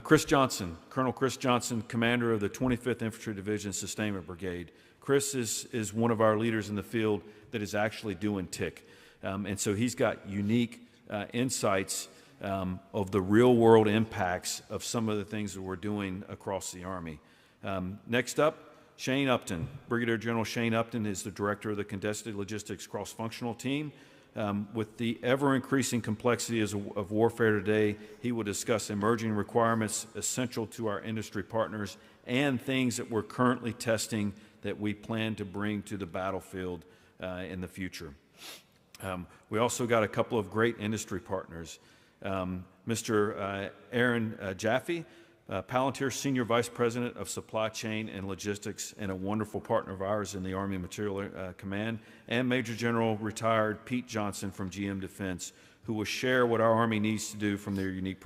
Chris Johnson, Colonel Chris Johnson, commander of the 25th Infantry Division Sustainment Brigade. Chris is one of our leaders in the field that is actually doing TIC. And so he's got unique insights of the real-world impacts of some of the things that we're doing across the Army. Next up, Shane Upton. Brigadier General Shane Upton is the director of the Contested Logistics Cross-Functional Team. With the ever-increasing complexity of warfare today, he will discuss emerging requirements essential to our industry partners and things that we're currently testing that we plan to bring to the battlefield in the future. We also got a couple of great industry partners. Mr. Aaron Jaffe, Palantir Senior Vice President of Supply Chain and Logistics and a wonderful partner of ours in the Army Material Command, and Major General retired Pete Johnson from GM Defense, who will share what our Army needs to do from their unique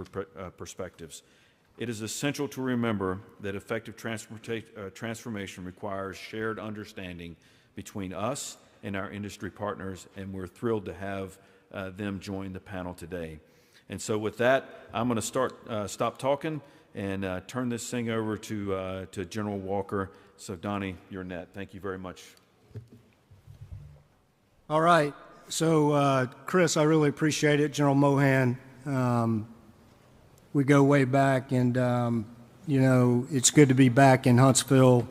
perspectives. It is essential to remember that effective transformation requires shared understanding between us and our industry partners, and we're thrilled to have them join the panel today. And so with that, I'm going to stop talking and turn this thing over to General Walker. So Donnie, you're net. Thank you very much. All right. So Chris, I really appreciate it. General Mohan, we go way back, and you know, it's good to be back in Huntsville.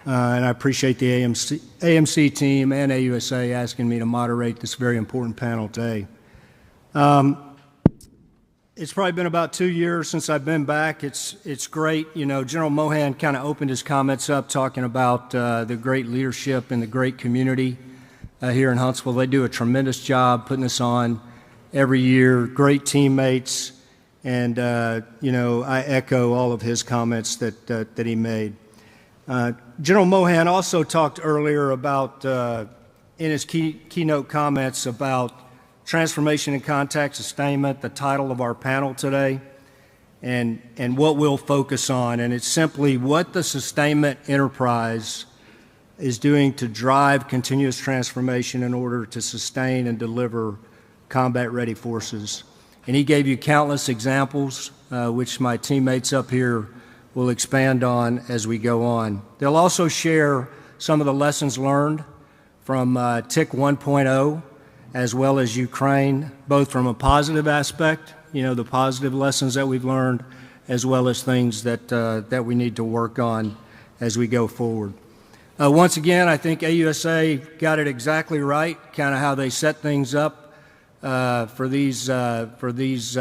And I appreciate the AMC team and AUSA asking me to moderate this very important panel today. It's probably been about 2 years since I've been back. It's great. You know, General Mohan kind of opened his comments up talking about the great leadership and the great community here in Huntsville. They do a tremendous job putting us on every year. Great teammates, and you know, I echo all of his comments that he made. General Mohan also talked earlier about, in his keynote comments, about transformation and contact sustainment, the title of our panel today, and what we'll focus on. And it's simply what the sustainment enterprise is doing to drive continuous transformation in order to sustain and deliver combat-ready forces. And he gave you countless examples, which my teammates up here will expand on as we go on. They'll also share some of the lessons learned from TIC 1.0 as well as Ukraine, both from a positive aspect, you know, the positive lessons that we've learned, as well as things that we need to work on as we go forward. Once again, I think AUSA got it exactly right, kind of how they set things up for these days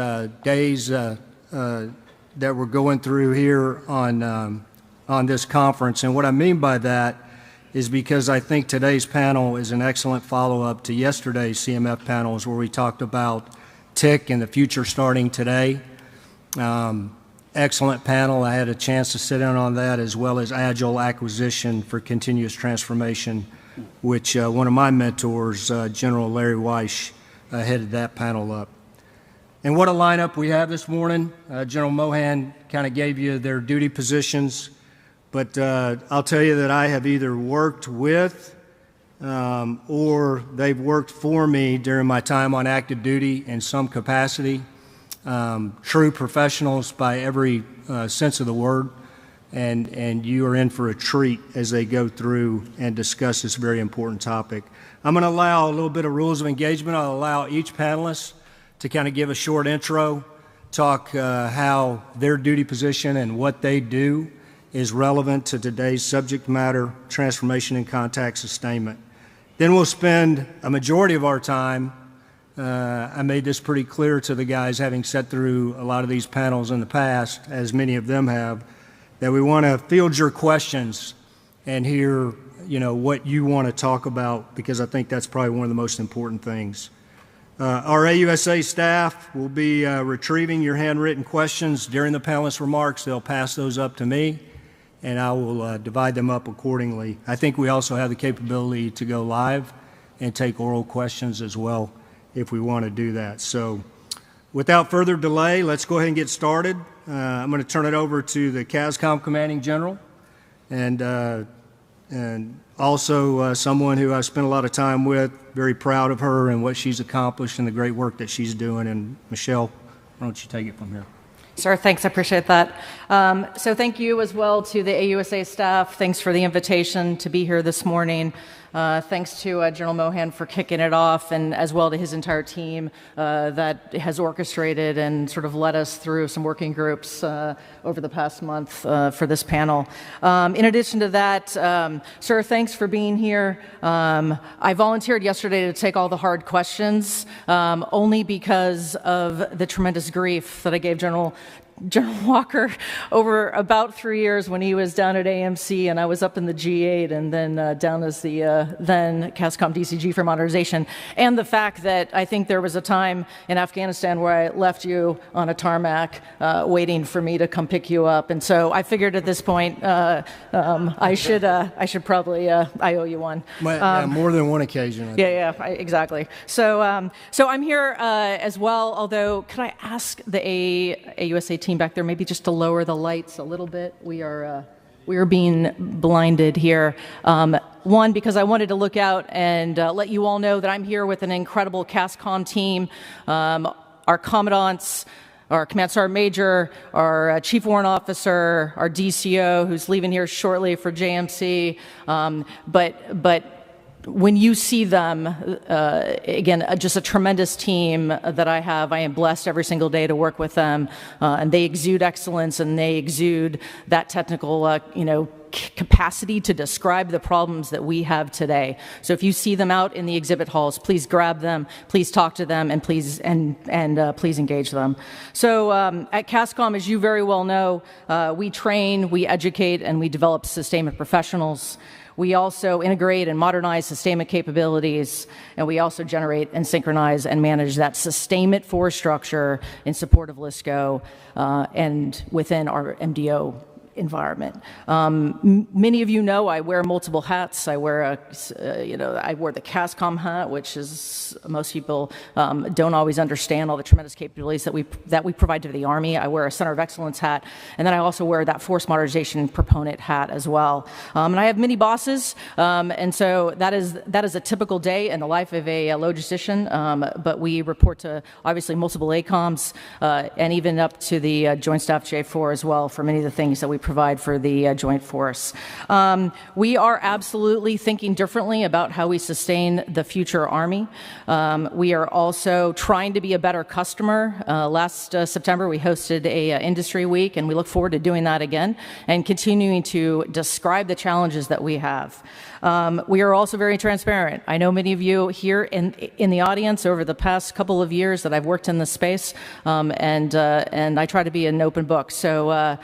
that we're going through here on this conference. And what I mean by that is because I think today's panel is an excellent follow-up to yesterday's CMF panels, where we talked about TIC and the future starting today. Excellent panel. I had a chance to sit in on that, as well as Agile Acquisition for Continuous Transformation, which one of my mentors, General Larry Weiss, headed that panel up. And what a lineup we have this morning. General Mohan kind of gave you their duty positions, but I'll tell you that I have either worked with or they've worked for me during my time on active duty in some capacity. True professionals by every sense of the word, and you are in for a treat as they go through and discuss this very important topic. I'm going to allow a little bit of rules of engagement. I'll allow each panelist to kind of give a short intro, talk how their duty position and what they do is relevant to today's subject matter, transformation and contact sustainment. Then we'll spend a majority of our time, I made this pretty clear to the guys having sat through a lot of these panels in the past, as many of them have, that we want to field your questions and hear, you know, what you want to talk about, because I think that's probably one of the most important things. Our AUSA staff will be retrieving your handwritten questions during the panelists' remarks. They'll pass those up to me, and I will divide them up accordingly. I think we also have the capability to go live and take oral questions as well if we want to do that. So without further delay, let's go ahead and get started. I'm going to turn it over to the CASCOM Commanding General, and also someone who I've spent a lot of time with, very proud of her and what she's accomplished and the great work that she's doing. And Michelle, why don't you take it from here? Sure, thanks, I appreciate that. So thank you as well to the AUSA staff. Thanks for the invitation to be here this morning. Thanks to General Mohan for kicking it off, and as well to his entire team that has orchestrated and sort of led us through some working groups over the past month for this panel. In addition to that, sir, thanks for being here. I volunteered yesterday to take all the hard questions only because of the tremendous grief that I gave General General Walker over about 3 years when he was down at AMC and I was up in the G8 and then down as the then CASCOM DCG for modernization. And the fact that I think there was a time in Afghanistan where I left you on a tarmac waiting for me to come pick you up. And so I figured at this point I should probably, I owe you one. More than one occasion. Exactly. So I'm here as well, although could I ask the AUSA team back there maybe just to lower the lights a little bit? We are being blinded here. One, because I wanted to look out and let you all know that I'm here with an incredible CASCOM team, our commandants, our Command Sergeant Major, our Chief Warrant Officer, our DCO, who's leaving here shortly for JMC. But when you see them, again, just a tremendous team that I have. I am blessed every single day to work with them, and they exude excellence and they exude that technical, capacity to describe the problems that we have today. So if you see them out in the exhibit halls, please grab them, please talk to them, and please please engage them. So at CASCOM, as you very well know, we train, we educate, and we develop sustainment professionals. We also integrate and modernize sustainment capabilities, and we also generate and synchronize and manage that sustainment force structure in support of LISCO and within our MDO environment. Many of you know I wear multiple hats. I wear I wear the CASCOM hat, which is most people don't always understand all the tremendous capabilities that we provide to the Army. I wear a Center of Excellence hat, and then I also wear that force modernization proponent hat as well. And I have many bosses, and so that is a typical day in the life of a logistician. But we report to obviously multiple ACOMs and even up to the Joint Staff J4 as well for many of the things that we provide for the Joint Force. We are absolutely thinking differently about how we sustain the future Army. We are also trying to be a better customer. Last September, we hosted a industry week, and we look forward to doing that again and continuing to describe the challenges that we have. We are also very transparent. I know many of you here in the audience over the past couple of years that I've worked in this space, and I try to be an open book. So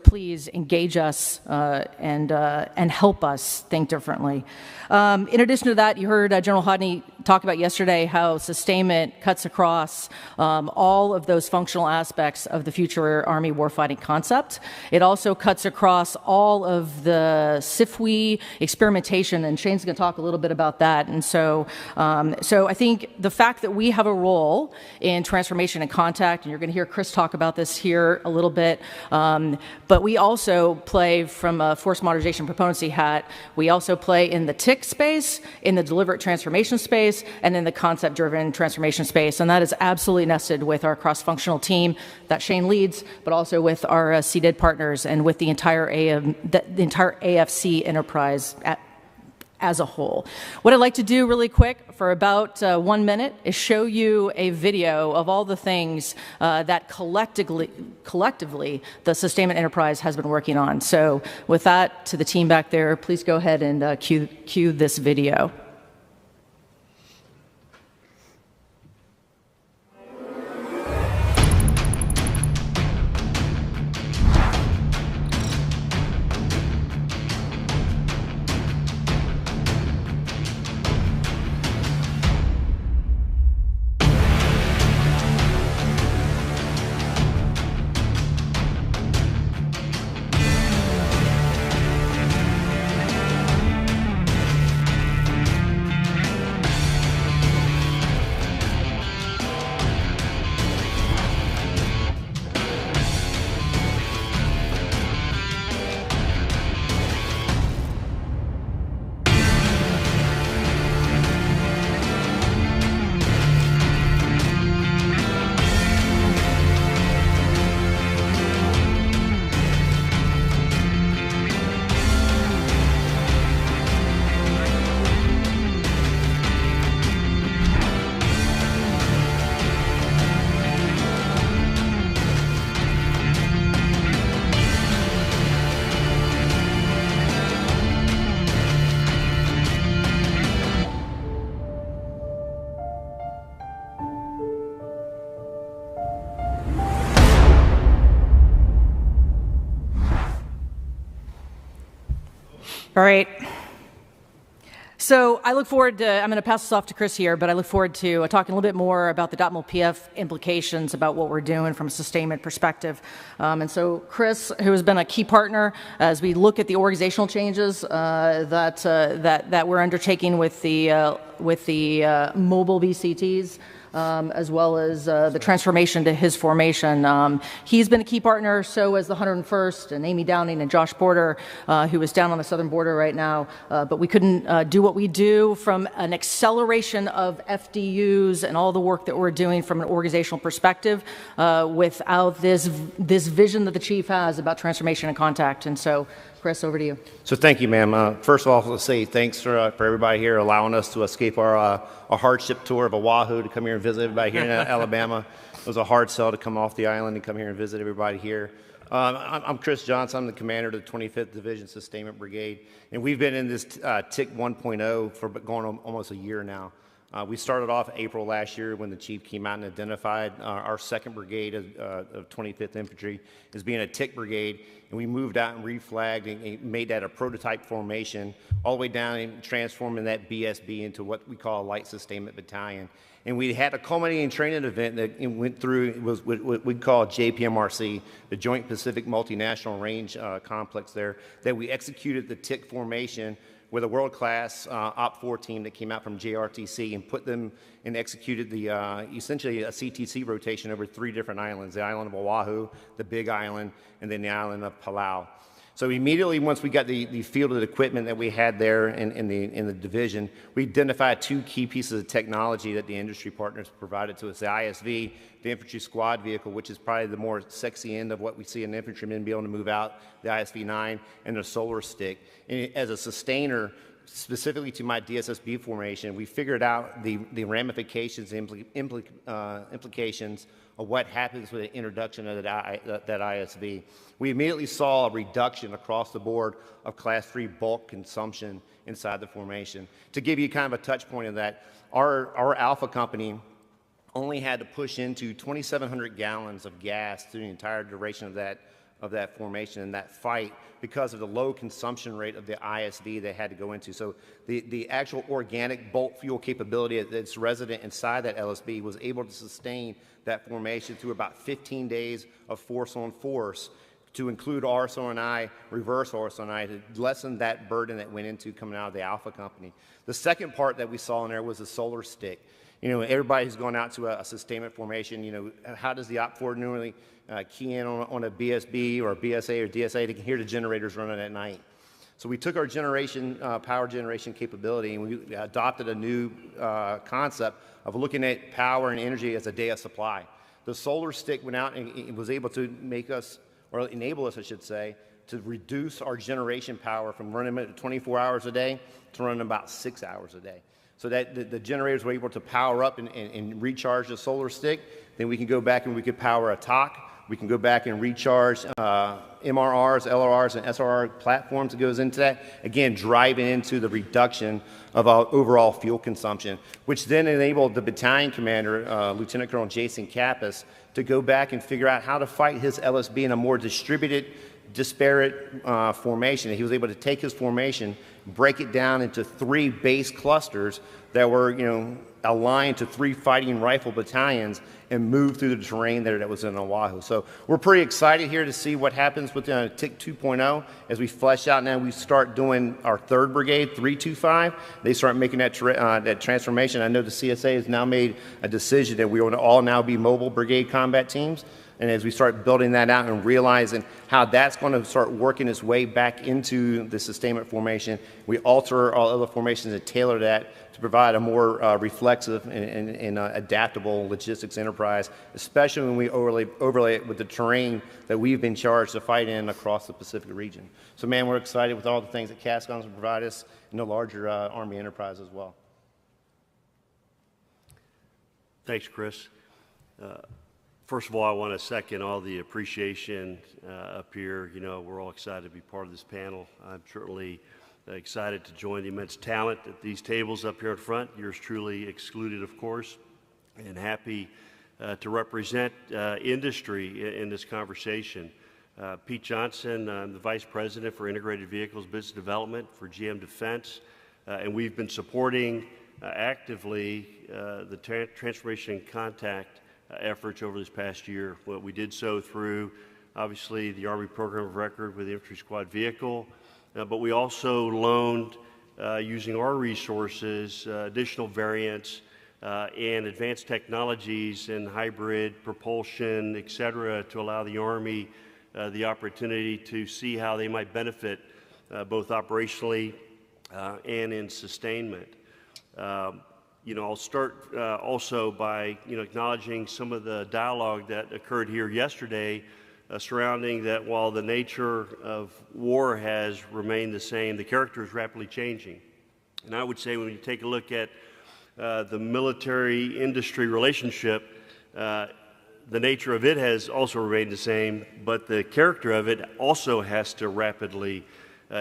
please engage us and help us think differently. In addition to that, you heard General Hodney talk about yesterday how sustainment cuts across all of those functional aspects of the future Army warfighting concept. It also cuts across all of the SIFWE experimentation, and Shane's going to talk a little bit about that. And so I think the fact that we have a role in transformation and contact, and you're going to hear Chris talk about this here a little bit, but we also play from a force modernization proponency hat. We also play in the TIC space, in the deliberate transformation space, and in the concept-driven transformation space. And that is absolutely nested with our cross-functional team that Shane leads, but also with our CDID partners and with the entire AFC enterprise as a whole. What I'd like to do really quick for about 1 minute is show you a video of all the things that collectively the sustainment enterprise has been working on. So with that, to the team back there, please go ahead and cue this video. All right. So I look forward to, I'm going to pass this off to Chris here, but I look forward to talking a little bit more about the .mil PF implications about what we're doing from a sustainment perspective. And so Chris, who has been a key partner as we look at the organizational changes that we're undertaking with the mobile BCTs, as well as the transformation to his formation. He's been a key partner, so as the 101st, and Amy Downing and Josh Porter, who is down on the southern border right now. But we couldn't do what we do from an acceleration of FDUs and all the work that we're doing from an organizational perspective without this vision that the chief has about transformation and contact. And so, Chris, over to you. So thank you, ma'am. First of all, let's say thanks for everybody here allowing us to escape our hardship tour of Oahu to come here and visit everybody here in Alabama. It was a hard sell to come off the island and come here and visit everybody here. I'm Chris Johnson. I'm the commander of the 25th Division Sustainment Brigade, and we've been in this TIC 1.0 for going on almost a year now. We started off April last year when the chief came out and identified our 2nd Brigade of 25th Infantry as being a TIC brigade, and we moved out and reflagged and made that a prototype formation all the way down and transforming that BSB into what we call a light sustainment battalion. And we had a culminating training event that went through, it was what we call JPMRC, the Joint Pacific Multinational Range Complex there, that we executed the TIC formation with a world-class Op4 team that came out from JRTC and put them and executed the essentially a CTC rotation over 3 different islands, the island of Oahu, the Big Island, and then the island of Palau. So immediately once we got the fielded equipment that we had there in the division, we identified 2 key pieces of technology that the industry partners provided to us, the ISV, the infantry squad vehicle, which is probably the more sexy end of what we see an infantryman be able to move out, the ISV-9, and the solar stick. And as a sustainer, specifically to my DSSB formation, we figured out the ramifications, implications of what happens with the introduction of that ISV. We immediately saw a reduction across the board of Class 3 bulk consumption inside the formation. To give you kind of a touch point of that, our Alpha company only had to push into 2,700 gallons of gas through the entire duration of that formation and that fight because of the low consumption rate of the ISV they had to go into. So the actual organic bulk fuel capability that's resident inside that LSB was able to sustain that formation through about 15 days of force on force, to include RSO&I, reverse RSO&I, to lessen that burden that went into coming out of the Alpha company. The second part that we saw in there was the solar stick. You know, everybody who's gone out to a sustainment formation, you know, how does the Op4 normally key in on a BSB or a BSA or DSA? They can hear the generators running at night. So we took our power generation capability, and we adopted a new concept of looking at power and energy as a day of supply. The solar stick went out and it was able to make us, or enable us, I should say, to reduce our generation power from running 24 hours a day to running about 6 hours a day. So that the generators were able to power up and recharge the solar stick. Then we can go back and we could power a TOC. We can go back and recharge MRRs, LRRs, and SRR platforms that goes into that. Again, driving into the reduction of our overall fuel consumption, which then enabled the battalion commander, Lieutenant Colonel Jason Kappas, to go back and figure out how to fight his LSB in a more distributed, disparate formation. He was able to take his formation, break it down into 3 base clusters that were, you know, aligned to 3 fighting rifle battalions and move through the terrain there that was in Oahu. So we're pretty excited here to see what happens with TIC 2.0 as we flesh out. Now we start doing our 3rd Brigade, 325. They start making that transformation. I know the CSA has now made a decision that we want to all now be mobile brigade combat teams. And as we start building that out and realizing how that's going to start working its way back into the sustainment formation, we alter all other formations and tailor that to provide a more reflexive and adaptable logistics enterprise, especially when we overlay it with the terrain that we've been charged to fight in across the Pacific region. So, man, we're excited with all the things that CASCOMs will provide us in the larger Army enterprise as well. Thanks, Chris. First of all, I want to second all the appreciation up here. You know, we're all excited to be part of this panel. I'm certainly excited to join the immense talent at these tables up here in front, yours truly excluded, of course, and happy to represent industry in this conversation. Pete Johnson, I'm the Vice President for Integrated Vehicles Business Development for GM Defense, and we've been supporting actively the transformation and contact efforts over this past year. Well, we did so through, obviously, the Army Program of Record with the Infantry Squad Vehicle, but we also loaned, using our resources, additional variants and advanced technologies in hybrid propulsion, et cetera, to allow the Army the opportunity to see how they might benefit both operationally and in sustainment. I'll start also by acknowledging some of the dialogue that occurred here yesterday surrounding that while the nature of war has remained the same, the character is rapidly changing. And I would say when you take a look at the military-industry relationship, the nature of it has also remained the same, but the character of it also has to rapidly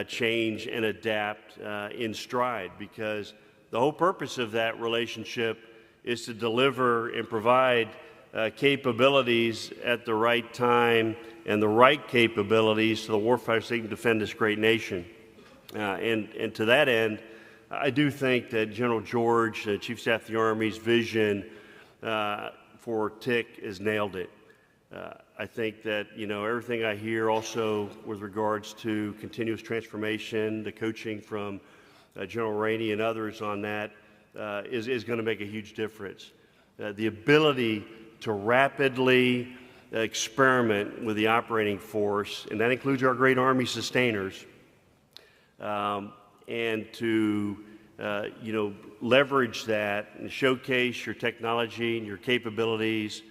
change and adapt in stride, because the whole purpose of that relationship is to deliver and provide capabilities at the right time and the right capabilities to the warfighter so they can defend this great nation. And to that end, I do think that General George, Chief of Staff of the Army's vision for TIC has nailed it. I think that, everything I hear also with regards to continuous transformation, the coaching from General Rainey and others on that is going to make a huge difference. The ability to rapidly experiment with the operating force, and that includes our great Army sustainers, and to leverage that and showcase your technology and your capabilities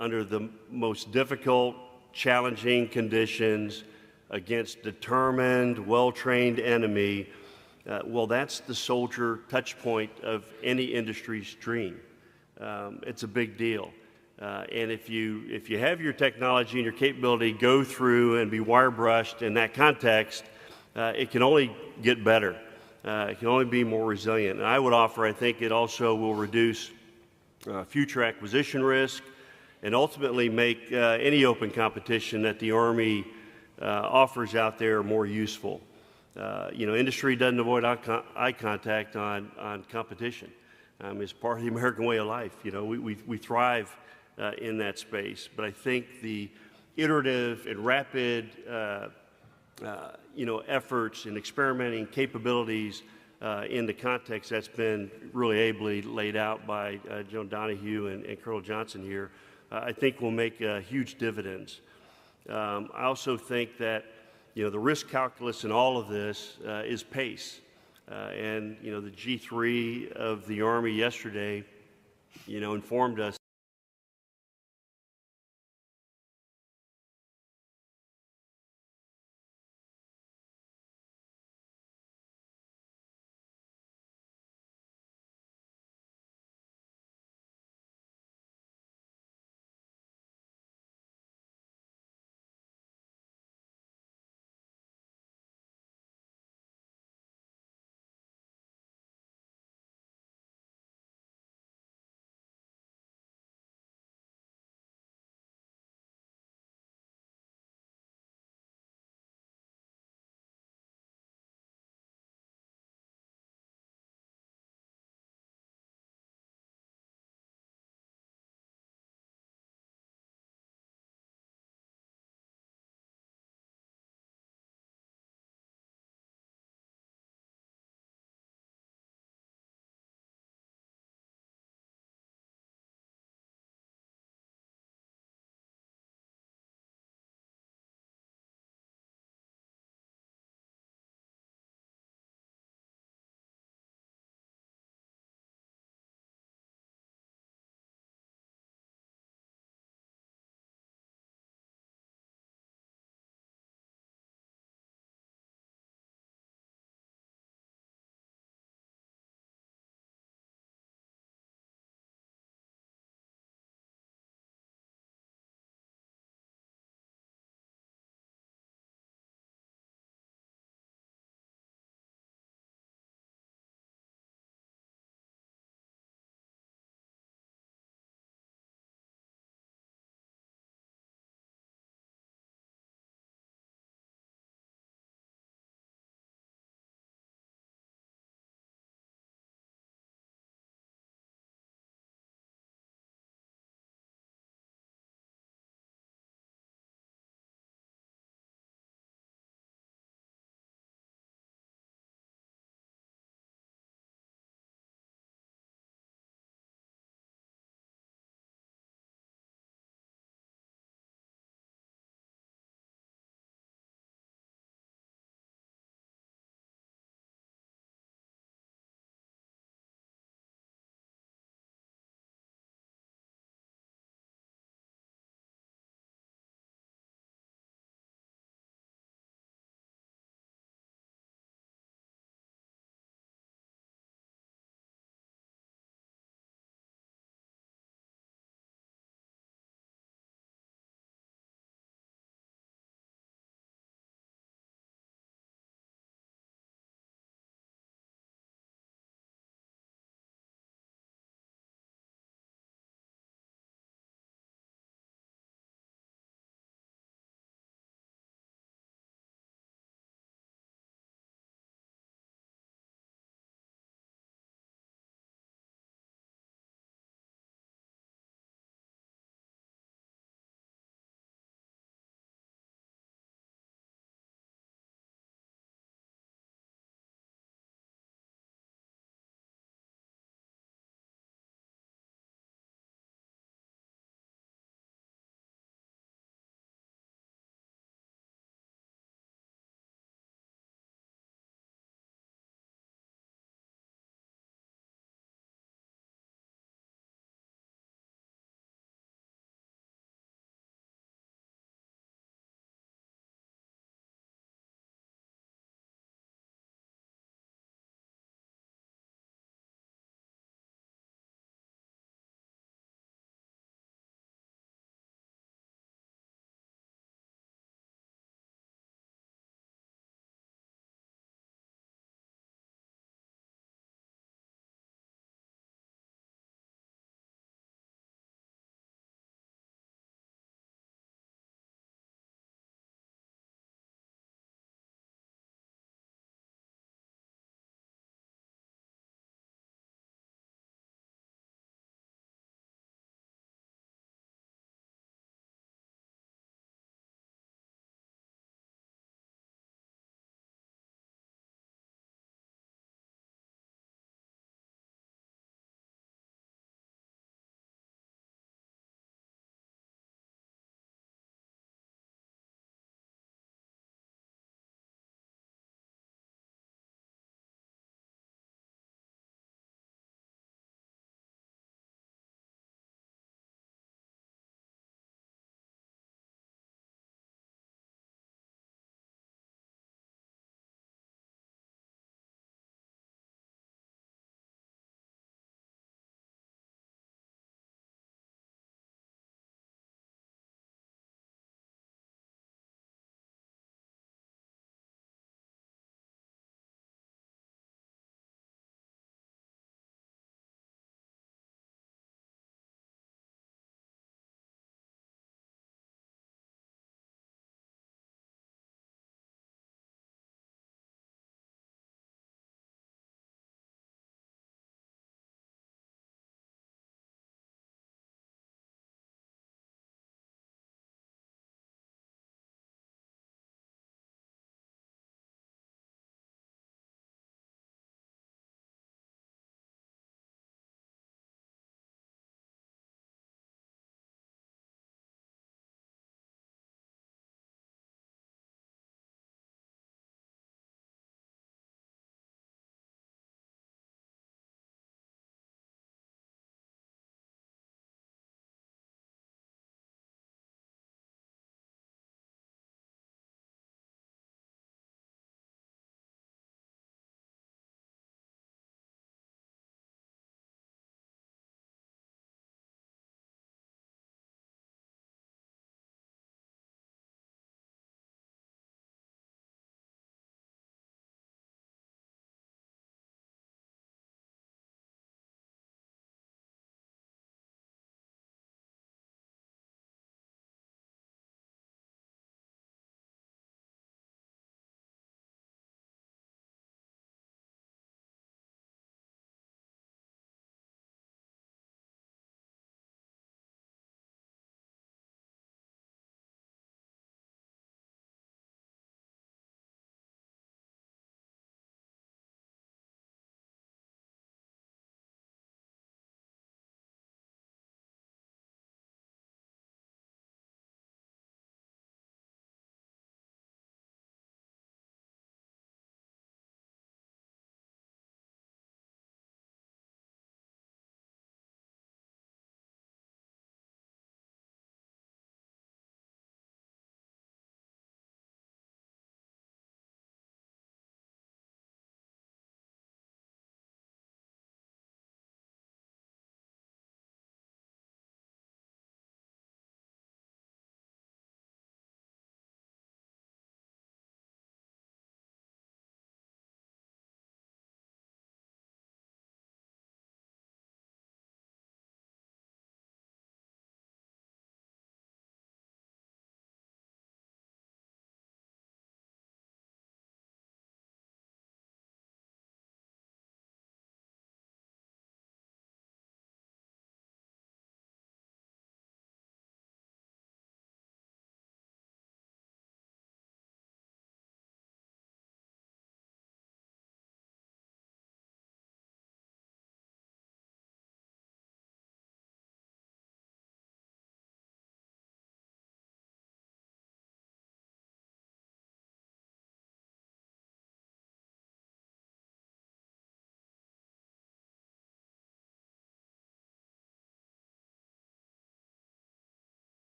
under the most difficult, challenging conditions against determined, well-trained enemy. Well, that's the soldier touch point of any industry's dream. It's a big deal. And if you have your technology and your capability go through and be wire brushed in that context, it can only get better. It can only be more resilient. And I would offer, I think it also will reduce future acquisition risk and ultimately make any open competition that the Army offers out there more useful. Industry doesn't avoid eye contact on competition. It's part of the American way of life. We thrive in that space. But I think the iterative and rapid efforts and experimenting capabilities in the context that's been really ably laid out by General Donahue and Colonel Johnson here, I think will make huge dividends. I also think that the risk calculus in all of this is pace. And the G3 of the Army yesterday, informed us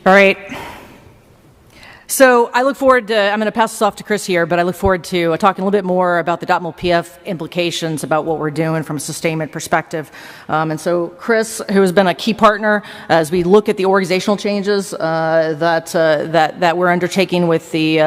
All right. So I look forward to, I'm going to pass this off to Chris here, but I look forward to talking a little bit more about the .mil PF implications about what we're doing from a sustainment perspective. And so Chris, who has been a key partner as we look at the organizational changes that we're undertaking with the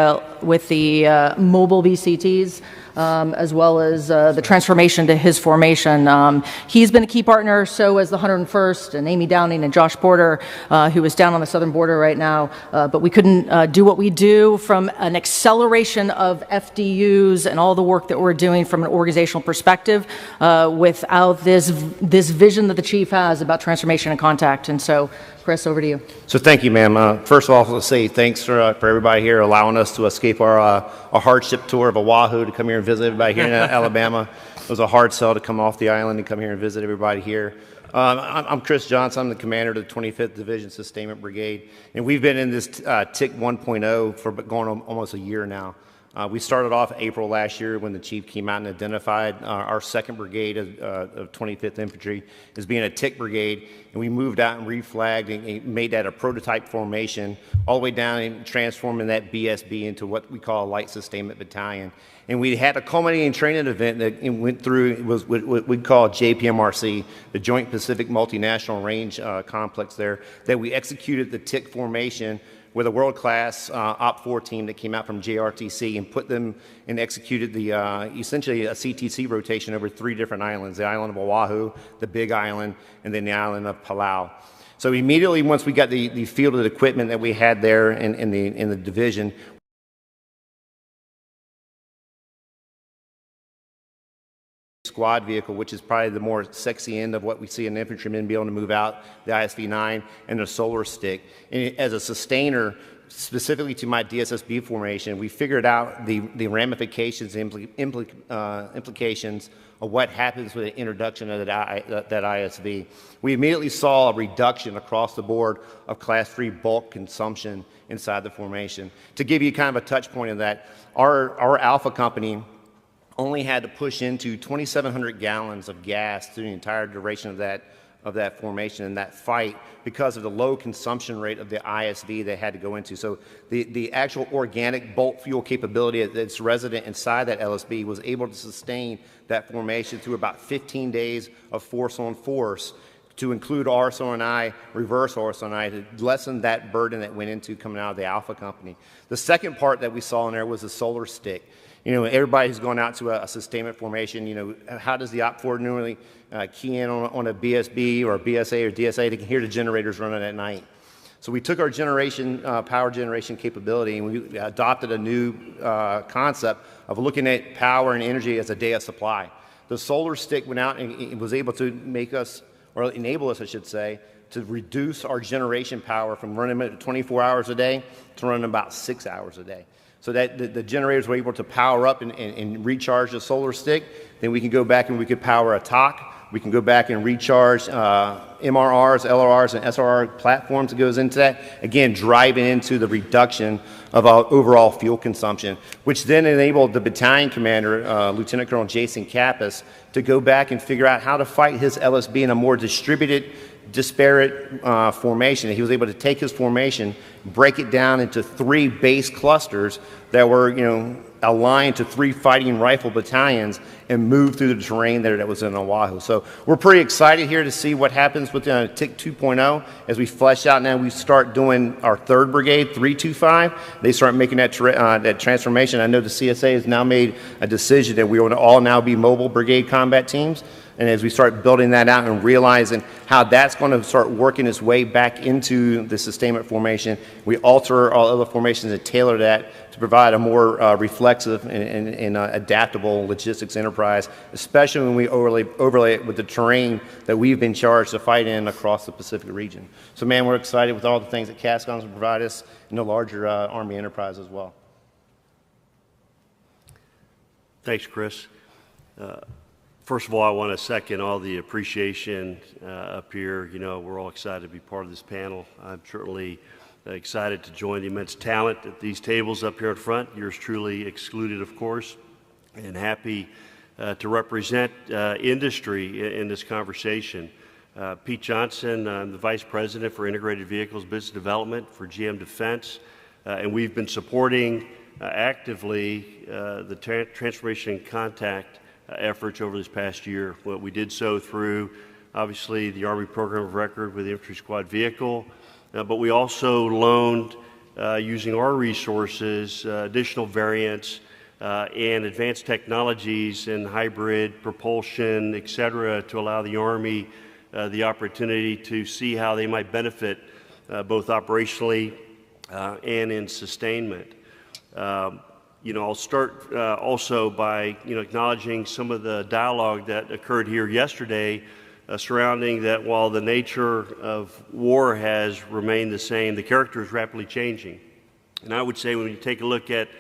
mobile BCTs, as well as the transformation to his formation. He's been a key partner, so as the 101st, and Amy Downing and Josh Porter, who is down on the southern border right now. But we couldn't do what we do from an acceleration of FDUs and all the work that we're doing from an organizational perspective without this vision that the chief has about transformation and contact. And so, Chris, over to you. So thank you, ma'am. First of all, let's say thanks for everybody here allowing us to escape our hardship tour of Oahu to come here and visit everybody here in Alabama. It was a hard sell to come off the island and come here and visit everybody here. I'm Chris Johnson. I'm the commander of the 25th Division Sustainment Brigade, and we've been in this TIC 1.0 for going on almost a year now. We started off April last year when the chief came out and identified our 2nd Brigade of 25th Infantry as being a TIC brigade, and we moved out and reflagged and made that a prototype formation all the way down and transforming that BSB into what we call a light sustainment battalion. And we had a culminating training event that went through, it was what we call JPMRC, the Joint Pacific Multinational Range Complex there, that we executed the TIC formation with a world-class Op4 team that came out from JRTC and put them and executed the essentially a CTC rotation over 3 different islands, the island of Oahu, the Big Island, and then the island of Palau. So immediately once we got the fielded equipment that we had there in the division, squad vehicle, which is probably the more sexy end of what we see an infantryman be able to move out, the ISV-9 and the solar stick. And as a sustainer, specifically to my DSSB formation, we figured out the ramifications, implications of what happens with the introduction of that ISV. We immediately saw a reduction across the board of Class 3 bulk consumption inside the formation. To give you kind of a touch point of that, our Alpha company only had to push into 2,700 gallons of gas through the entire duration of that formation and that fight because of the low consumption rate of the ISV they had to go into. So the actual organic bulk fuel capability that's resident inside that LSB was able to sustain that formation through about 15 days of force on force, to include RSO&I, reverse RSO&I, to lessen that burden that went into coming out of the Alpha company. The second part that we saw in there was the solar stick. You know, everybody who's gone out to a sustainment formation, you know, how does the Op4 normally key in on a BSB or a BSA or DSA to hear the generators running at night? So we took our power generation capability, and we adopted a new concept of looking at power and energy as a day of supply. The solar stick went out and it was able to make us, or enable us, I should say, to reduce our generation power from running 24 hours a day to running about 6 hours a day. So that the generators were able to power up and recharge the solar stick. Then we can go back and we could power a TOC. We can go back and recharge MRRs, LRRs, and SRR platforms that goes into that. Again, driving into the reduction of our overall fuel consumption, which then enabled the battalion commander, Lieutenant Colonel Jason Kappas, to go back and figure out how to fight his LSB in a more distributed, disparate formation. He was able to take his formation, break it down into 3 base clusters that were, you know, aligned to 3 fighting rifle battalions, and move through the terrain there that was in Oahu. So we're pretty excited here to see what happens with TIC 2.0 as we flesh out. Now we start doing our 3rd Brigade, 325. They start making that transformation. I know the CSA has now made a decision that we want to all now be mobile brigade combat teams. And as we start building that out and realizing how that's going to start working its way back into the sustainment formation, we alter all other formations and tailor that to provide a more reflexive and adaptable logistics enterprise, especially when we overlay it with the terrain that we've been charged to fight in across the Pacific region. So, man, we're excited with all the things that CASCOMs will provide us in the larger Army enterprise as well. Thanks, Chris. First of all, I want to second all the appreciation up here. You know, we're all excited to be part of this panel. I'm certainly excited to join the immense talent at these tables up here in front, yours truly excluded, of course, and happy to represent industry in this conversation. Pete Johnson, I'm the Vice President for Integrated Vehicles Business Development for GM Defense, and we've been supporting actively the transformation and contact efforts over this past year. Well, we did so through, obviously, the Army Program of Record with the Infantry Squad Vehicle, but we also loaned, using our resources, additional variants and advanced technologies in hybrid propulsion, et cetera, to allow the Army the opportunity to see how they might benefit both operationally and in sustainment. I'll start also by acknowledging some of the dialogue that occurred here yesterday surrounding that while the nature of war has remained the same, the character is rapidly changing. And I would say when you take a look at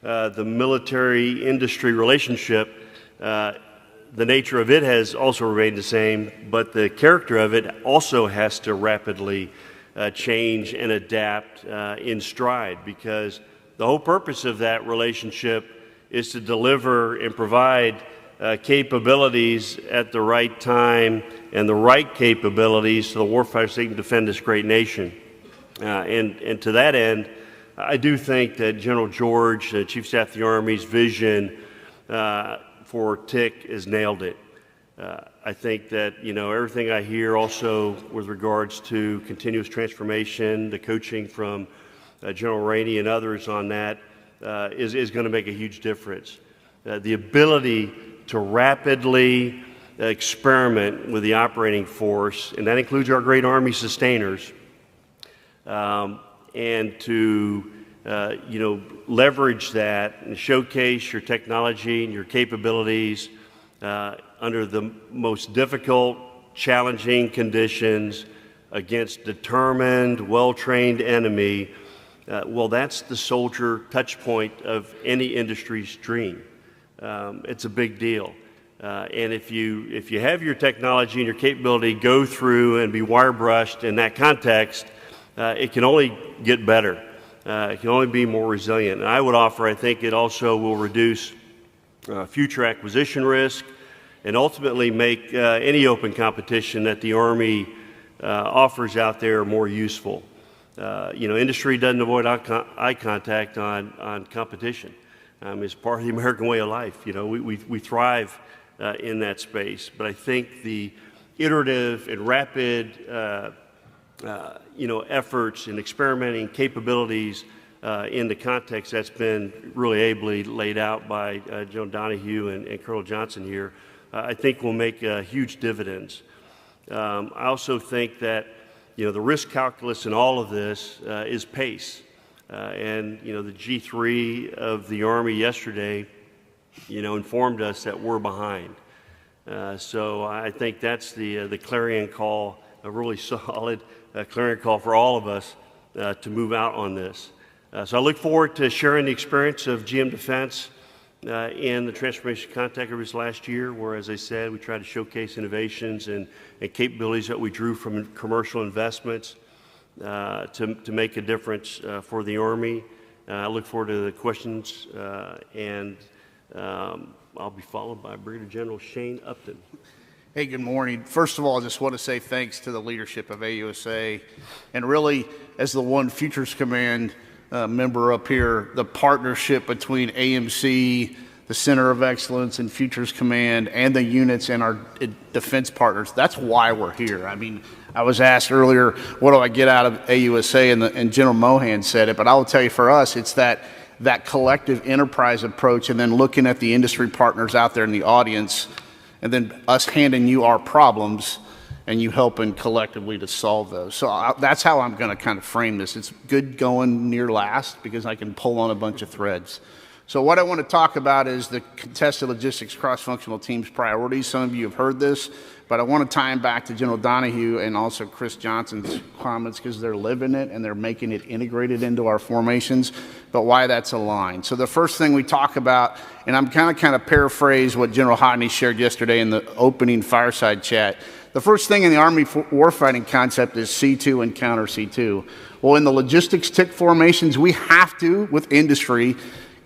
the military-industry relationship, the nature of it has also remained the same, but the character of it also has to rapidly change and adapt in stride, because the whole purpose of that relationship is to deliver and provide capabilities at the right time and the right capabilities to the warfighter so they can defend this great nation. And to that end, I do think that General George, Chief of Staff of the Army's vision for TIC has nailed it. I think that, everything I hear also with regards to continuous transformation, the coaching from General Rainey and others on that is going to make a huge difference. The ability to rapidly experiment with the operating force, and that includes our great Army sustainers, and to leverage that and showcase your technology and your capabilities under the most difficult, challenging conditions against determined, well-trained enemy. Well, that's the soldier touch point of any industry's dream. It's a big deal. And if you have your technology and your capability go through and be wire brushed in that context, it can only get better. It can only be more resilient. And I would offer, I think it also will reduce future acquisition risk and ultimately make any open competition that the Army offers out there more useful. Industry doesn't avoid eye contact on competition. It's part of the American way of life. We thrive in that space. But I think the iterative and rapid efforts and experimenting capabilities in the context that's been really ably laid out by General Donahue and Colonel Johnson here, I think will make huge dividends. I also think that the risk calculus in all of this is pace. And the G3 of the Army yesterday, informed us that we're behind. So I think that's the clarion call, a really solid clarion call for all of us to move out on this. So I look forward to sharing the experience of GM Defense in the transformation contact over this last year, where, as I said, we tried to showcase innovations and capabilities that we drew from commercial investments to make a difference for the Army. I look forward to the questions, and I'll be followed by Brigadier General Shane Upton. Hey, good morning. First of all, I just want to say thanks to the leadership of AUSA, and really, as the one Futures Command member up here, the partnership between AMC, the Center of Excellence, and Futures Command, and the units and our defense partners, that's why we're here. I mean, I was asked earlier, what do I get out of AUSA, and General Mohan said it, but I will tell you, for us, it's that collective enterprise approach, and then looking at the industry partners out there in the audience, and then us handing you our problems and you helping collectively to solve those. So that's how I'm going to kind of frame this. It's good going near last because I can pull on a bunch of threads. So what I want to talk about is the contested logistics cross-functional teams priorities. Some of you have heard this, but I want to tie them back to General Donahue and also Chris Johnson's comments, because they're living it and they're making it integrated into our formations, but why that's aligned. So the first thing we talk about, and I'm kind of paraphrase what General Hodney shared yesterday in the opening fireside chat. The first thing in the Army warfighting concept is C2 and counter C2. Well, in the logistics TIC formations, we have to, with industry,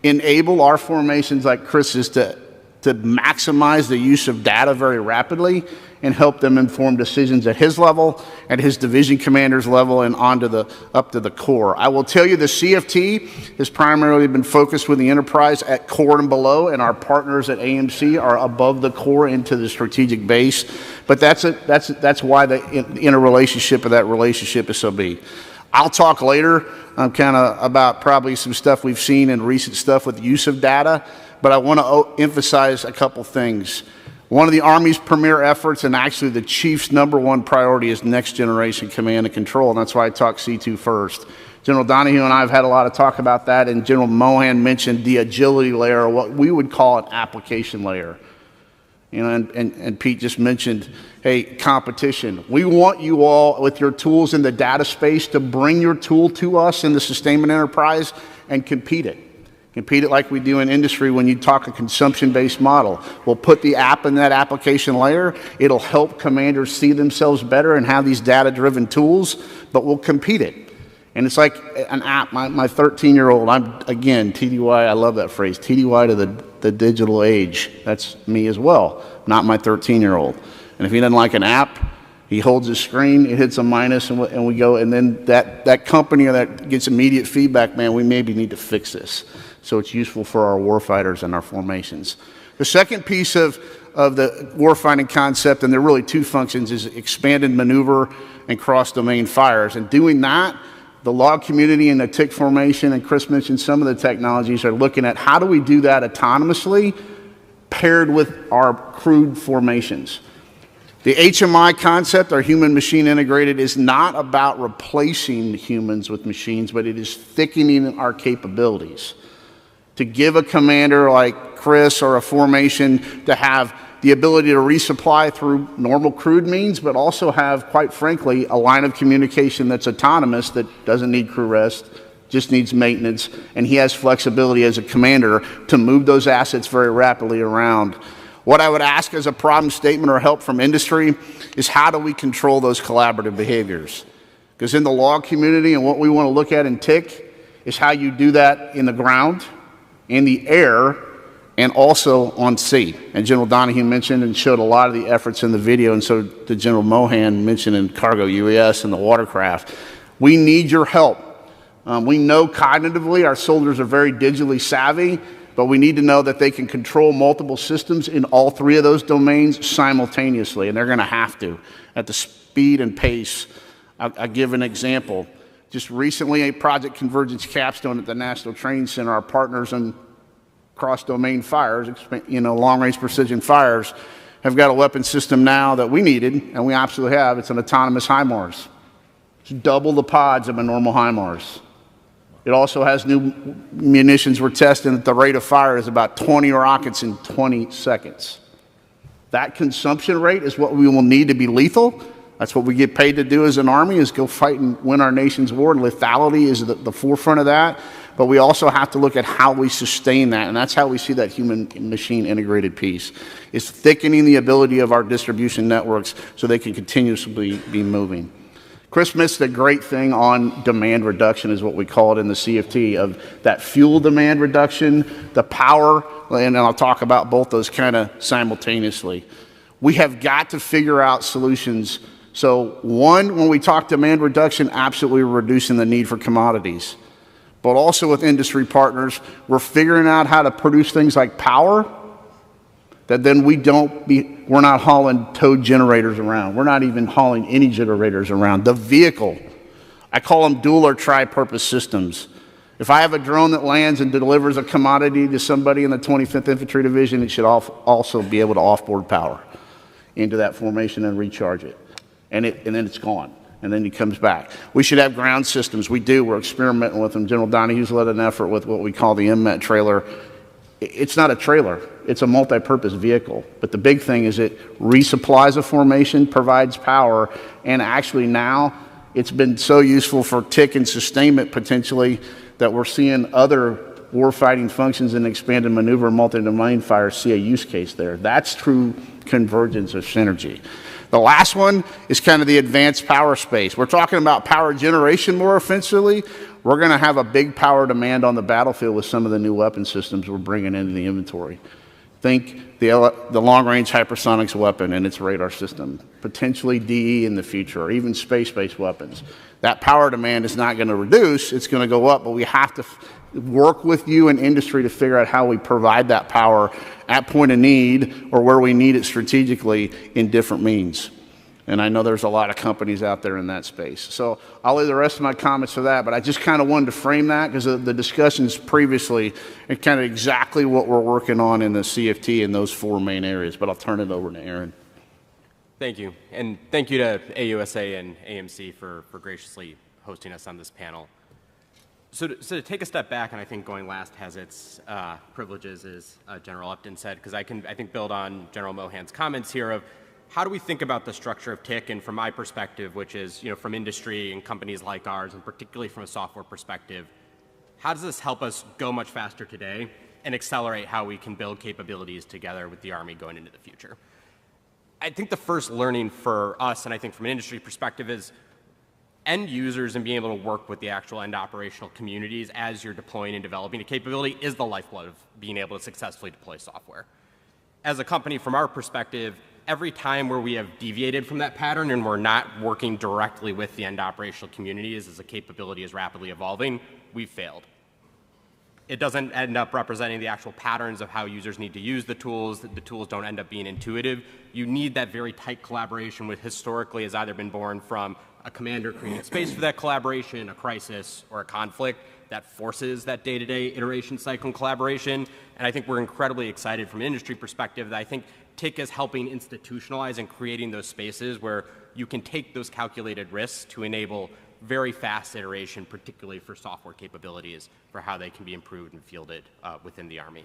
enable our formations like Chris's to to maximize the use of data very rapidly and help them inform decisions at his level, at his division commander's level, and up to the Corps. I will tell you the CFT has primarily been focused with the enterprise at Corps and below, and our partners at AMC are above the Corps into the strategic base. But that's why the interrelationship of that relationship is so big. I'll talk later kind of about probably some stuff we've seen in recent stuff with use of data, but I want to emphasize a couple things. One of the Army's premier efforts, and actually the Chief's #1 priority, is next generation command and control, and that's why I talk C2 first. General Donahue and I have had a lot of talk about that, and General Mohan mentioned the agility layer, or what we would call an application layer. You know, and Pete just mentioned, hey, competition. We want you all, with your tools in the data space, to bring your tool to us in the sustainment enterprise and compete it. Compete it like we do in industry when you talk a consumption-based model. We'll put the app in that application layer. It'll help commanders see themselves better and have these data-driven tools, but we'll compete it. And it's like an app. My 13-year-old, I'm, again, TDY, I love that phrase, TDY to the digital age. That's me as well, not my 13-year-old. And if he doesn't like an app, he holds his screen, it hits a minus, and we go, and then that company that gets immediate feedback, man, we maybe need to fix this. So it's useful for our warfighters and our formations. The second piece of the warfighting concept, and there are really two functions, is expanded maneuver and cross-domain fires. And doing that, the log community and the TIC formation, and Chris mentioned some of the technologies, are looking at how do we do that autonomously paired with our crewed formations. The HMI concept, our human-machine integrated, is not about replacing humans with machines, but it is thickening our capabilities. To give a commander like Chris or a formation to have the ability to resupply through normal crewed means, but also have, quite frankly, a line of communication that's autonomous, that doesn't need crew rest, just needs maintenance, and he has flexibility as a commander to move those assets very rapidly around. What I would ask as a problem statement or help from industry is, how do we control those collaborative behaviors? Because in the log community, and what we want to look at in TIC, is how you do that in the ground, in the air, and also on sea. And General Donahue mentioned and showed a lot of the efforts in the video, and so did General Mohan mention in cargo UAS and the watercraft. We need your help. We know cognitively our soldiers are very digitally savvy, but we need to know that they can control multiple systems in all three of those domains simultaneously, and they're going to have to at the speed and pace. I'll give an example. Just recently, a Project Convergence capstone at the National Training Center, our partners in cross-domain fires, long-range precision fires, have got a weapon system now that we needed, and we absolutely have. It's an autonomous HIMARS. It's double the pods of a normal HIMARS. It also has new munitions we're testing at the rate of fire is about 20 rockets in 20 seconds. That consumption rate is what we will need to be lethal. That's what we get paid to do as an Army, is go fight and win our nation's war, and lethality is the forefront of that. But we also have to look at how we sustain that, and that's how we see that human-machine integrated piece. It's thickening the ability of our distribution networks so they can continuously be moving. Chris missed a great thing on demand reduction, is what we call it in the CFT, of that fuel demand reduction, the power, and I'll talk about both those kind of simultaneously. We have got to figure out solutions. So one, when we talk demand reduction, absolutely reducing the need for commodities. But also with industry partners, we're figuring out how to produce things like power that then we're not hauling towed generators around. We're not even hauling any generators around. The vehicle, I call them dual or tri-purpose systems. If I have a drone that lands and delivers a commodity to somebody in the 25th Infantry Division, it should also be able to offboard power into that formation and recharge it. And then it's gone, and then it comes back. We should have ground systems. We do. We're experimenting with them. General Donahue's led an effort with what we call the MMET trailer. It's not a trailer. It's a multi-purpose vehicle. But the big thing is it resupplies a formation, provides power, and actually now it's been so useful for TIC and sustainment potentially that we're seeing other warfighting functions in expanded maneuver and multi-domain fire see a use case there. That's true convergence of synergy. The last one is kind of the advanced power space. We're talking about power generation more offensively. We're going to have a big power demand on the battlefield with some of the new weapon systems we're bringing into the inventory. Think the long-range hypersonics weapon and its radar system, potentially DE in the future, or even space-based weapons. That power demand is not going to reduce, it's going to go up, but we have to work with you and industry to figure out how we provide that power at point of need or where we need it strategically in different means. And I know there's a lot of companies out there in that space. So I'll leave the rest of my comments for that, but I just kind of wanted to frame that because the discussions previously are kind of exactly what we're working on in the CFT in those 4 main areas. But I'll turn it over to Aaron. Thank you. And thank you to AUSA and AMC for graciously hosting us on this panel. So to take a step back, and I think going last has its privileges, as General Upton said, because I think build on General Mohan's comments here of how do we think about the structure of TIC, and from my perspective, which is from industry and companies like ours, and particularly from a software perspective, how does this help us go much faster today and accelerate how we can build capabilities together with the Army going into the future? I think the first learning for us, and I think from an industry perspective, is end users and being able to work with the actual end operational communities as you're deploying and developing a capability is the lifeblood of being able to successfully deploy software. As a company, from our perspective, every time where we have deviated from that pattern and we're not working directly with the end operational communities as a capability is rapidly evolving, we've failed. It doesn't end up representing the actual patterns of how users need to use the tools. The tools don't end up being intuitive. You need that very tight collaboration, which historically has either been born from a commander creating space for that collaboration, a crisis, or a conflict that forces that day-to-day iteration cycle and collaboration. And I think we're incredibly excited from an industry perspective that I think TIC is helping institutionalize and creating those spaces where you can take those calculated risks to enable very fast iteration, particularly for software capabilities, for how they can be improved and fielded within the Army.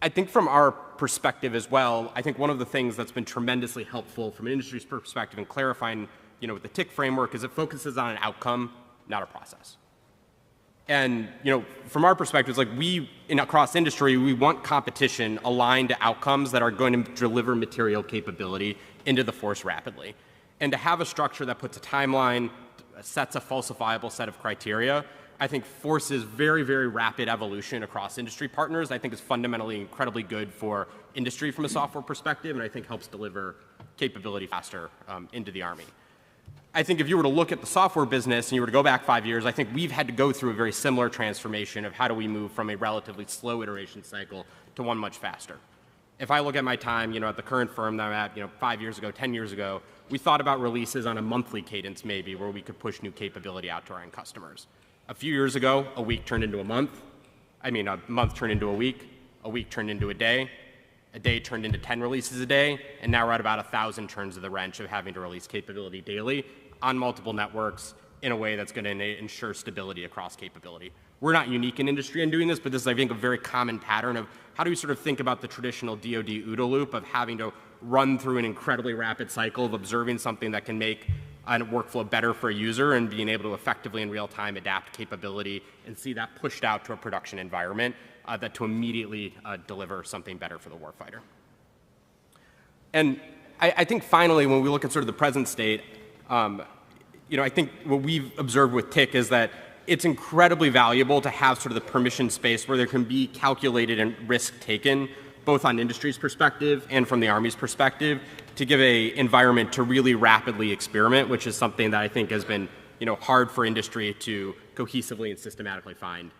I think from our perspective as well, I think one of the things that's been tremendously helpful from an industry's perspective in clarifying, with the TIC framework is it focuses on an outcome, not a process. And, from our perspective, it's like across industry, we want competition aligned to outcomes that are going to deliver material capability into the force rapidly. And to have a structure that puts a timeline, sets a falsifiable set of criteria, I think forces very, very rapid evolution across industry partners. I think is fundamentally incredibly good for industry from a software perspective, and I think helps deliver capability faster into the Army. I think if you were to look at the software business and you were to go back 5 years, I think we've had to go through a very similar transformation of how do we move from a relatively slow iteration cycle to one much faster. If I look at my time, at the current firm that I'm at, 5 years ago, 10 years ago, we thought about releases on a monthly cadence maybe where we could push new capability out to our end customers. A few years ago, a week turned into a month. A month turned into a week turned into a day turned into 10 releases a day, and now we're at about 1,000 turns of the wrench of having to release capability daily on multiple networks in a way that's going to ensure stability across capability. We're not unique in industry in doing this, but this is, I think, a very common pattern of how do we sort of think about the traditional DoD OODA loop of having to run through an incredibly rapid cycle of observing something that can make a workflow better for a user and being able to effectively in real time adapt capability and see that pushed out to a production environment that to immediately deliver something better for the warfighter. And I think finally, when we look at sort of the present state, I think what we've observed with TIC is that it's incredibly valuable to have sort of the permission space where there can be calculated and risk taken, both on industry's perspective and from the Army's perspective, to give an environment to really rapidly experiment, which is something that I think has been hard for industry to cohesively and systematically find,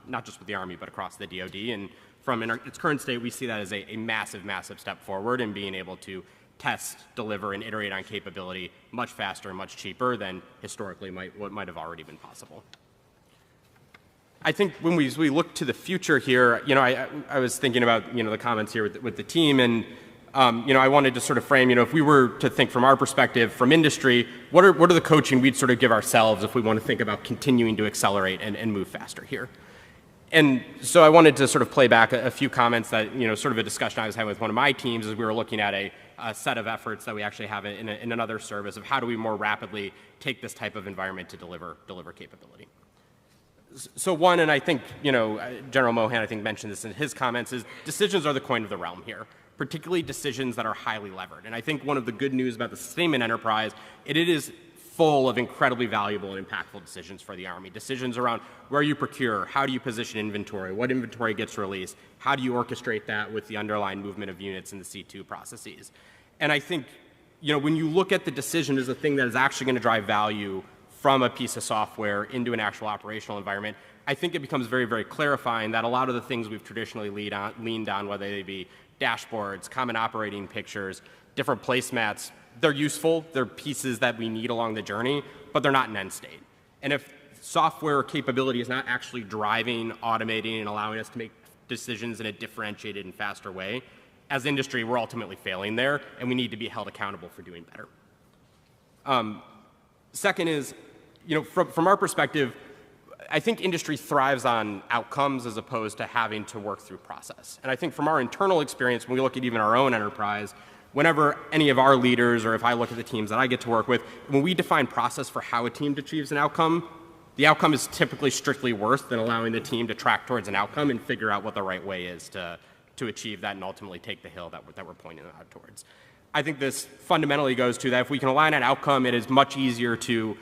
not just with the Army, but across the DoD. And from its current state, we see that as a massive, massive step forward in being able to test, deliver, and iterate on capability much faster and much cheaper than historically what might have already been possible. I think when we look to the future here, I was thinking about the comments here with the team, and I wanted to sort of frame, if we were to think from our perspective, from industry, what are the coaching we'd sort of give ourselves if we want to think about continuing to accelerate and move faster here? And so I wanted to sort of play back a few comments that, sort of a discussion I was having with one of my teams as we were looking at a set of efforts that we actually have in another service of how do we more rapidly take this type of environment to deliver capability. So one, and I think, General Mohan, I think, mentioned this in his comments, is decisions are the coin of the realm here, particularly decisions that are highly levered. And I think one of the good news about the sustainment enterprise, it is full of incredibly valuable and impactful decisions for the Army. Decisions around where you procure, how do you position inventory, what inventory gets released, how do you orchestrate that with the underlying movement of units in the C2 processes. And I think, you know, when you look at the decision as a thing that is actually going to drive value from a piece of software into an actual operational environment, I think it becomes very, very clarifying that a lot of the things we've traditionally leaned on, whether they be dashboards, common operating pictures, different placemats, they're useful, they're pieces that we need along the journey, but they're not an end state. And if software capability is not actually driving, automating, and allowing us to make decisions in a differentiated and faster way, as industry, we're ultimately failing there, and we need to be held accountable for doing better. Second is, you know, from our perspective, I think industry thrives on outcomes as opposed to having to work through process. And I think from our internal experience, when we look at even our own enterprise, whenever any of our leaders, or if I look at the teams that I get to work with, when we define process for how a team achieves an outcome, the outcome is typically strictly worse than allowing the team to track towards an outcome and figure out what the right way is to achieve that and ultimately take the hill that we're pointing out towards. I think this fundamentally goes to that if we can align an outcome, it is much easier to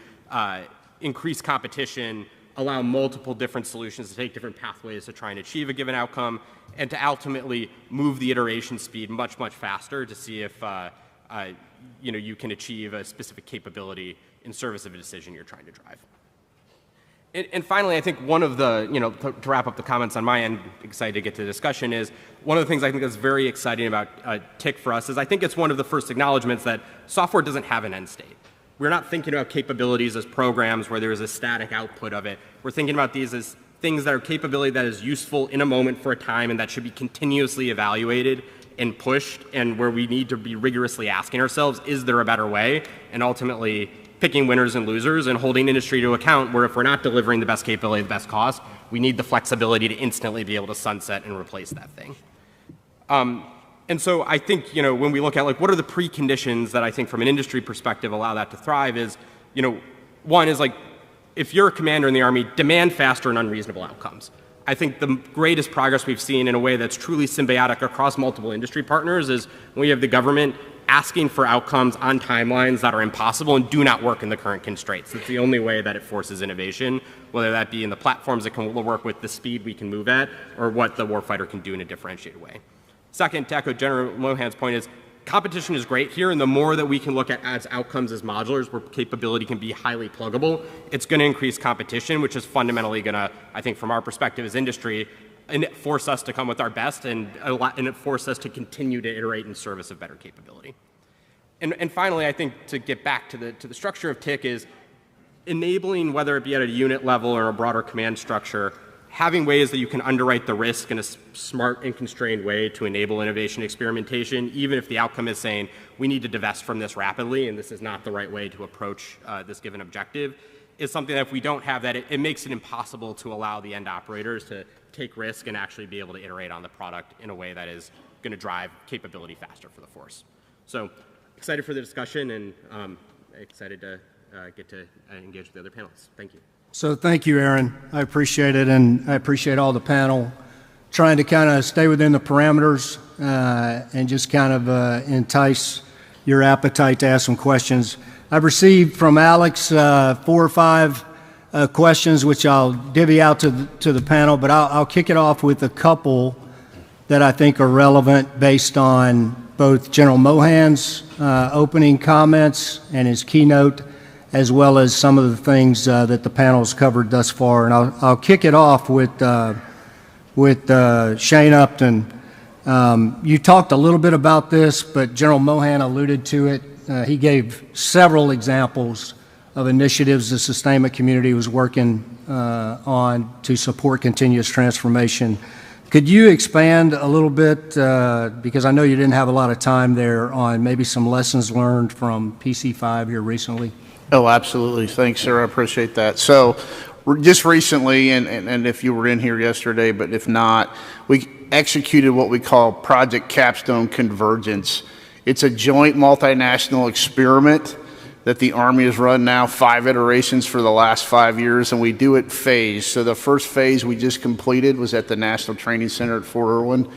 increase competition, allow multiple different solutions to take different pathways to try and achieve a given outcome, and to ultimately move the iteration speed much, much faster to see if you know, you can achieve a specific capability in service of a decision you're trying to drive. And finally, I think one of the, you know, to wrap up the comments on my end, excited to get to the discussion, is one of the things I think that's very exciting about TIC for us is I think it's one of the first acknowledgments that software doesn't have an end state. We're not thinking about capabilities as programs where there is a static output of it. We're thinking about these as things that are capability that is useful in a moment for a time and that should be continuously evaluated and pushed, and where we need to be rigorously asking ourselves, is there a better way? And ultimately picking winners and losers and holding industry to account where if we're not delivering the best capability at the best cost, we need the flexibility to instantly be able to sunset and replace that thing. And so I think, you know, when we look at like what are the preconditions that I think from an industry perspective allow that to thrive is, you know, one is like if you're a commander in the Army, demand faster and unreasonable outcomes. I think the greatest progress we've seen in a way that's truly symbiotic across multiple industry partners is when we have the government asking for outcomes on timelines that are impossible and do not work in the current constraints. It's the only way that it forces innovation, whether that be in the platforms that can work with the speed we can move at or what the warfighter can do in a differentiated way. Second, to echo General Mohan's point is competition is great here, and the more that we can look at as outcomes as modulars where capability can be highly pluggable, it's going to increase competition, which is fundamentally going to, I think from our perspective as industry, and force us to come with our best and it force us to continue to iterate in service of better capability. And finally, I think to get back to the structure of TIC is enabling, whether it be at a unit level or a broader command structure, having ways that you can underwrite the risk in a smart and constrained way to enable innovation experimentation, even if the outcome is saying we need to divest from this rapidly and this is not the right way to approach this given objective, is something that if we don't have that, it makes it impossible to allow the end operators to take risk and actually be able to iterate on the product in a way that is going to drive capability faster for the force. So excited for the discussion and excited to get to engage with the other panelists. Thank you. So thank you, Aaron. I appreciate it, and I appreciate all the panel trying to kind of stay within the parameters and just kind of entice your appetite to ask some questions. I've received from Alex 4 or 5 questions, which I'll divvy out to the panel, but I'll kick it off with a couple that I think are relevant based on both General Mohan's opening comments and his keynote, as well as some of the things that the panel's covered thus far. And I'll kick it off with Shane Upton. You talked a little bit about this, but General Mohan alluded to it. He gave several examples of initiatives the sustainment community was working on to support continuous transformation. Could you expand a little bit, because I know you didn't have a lot of time there, on maybe some lessons learned from PC5 here recently? Oh, absolutely. Thanks, sir. I appreciate that. So just recently, and if you were in here yesterday, but if not, we executed what we call Project Capstone Convergence. It's a joint multinational experiment that the Army has run now 5 iterations for the last 5 years, and we do it phased. So the first phase we just completed was at the National Training Center at Fort Irwin.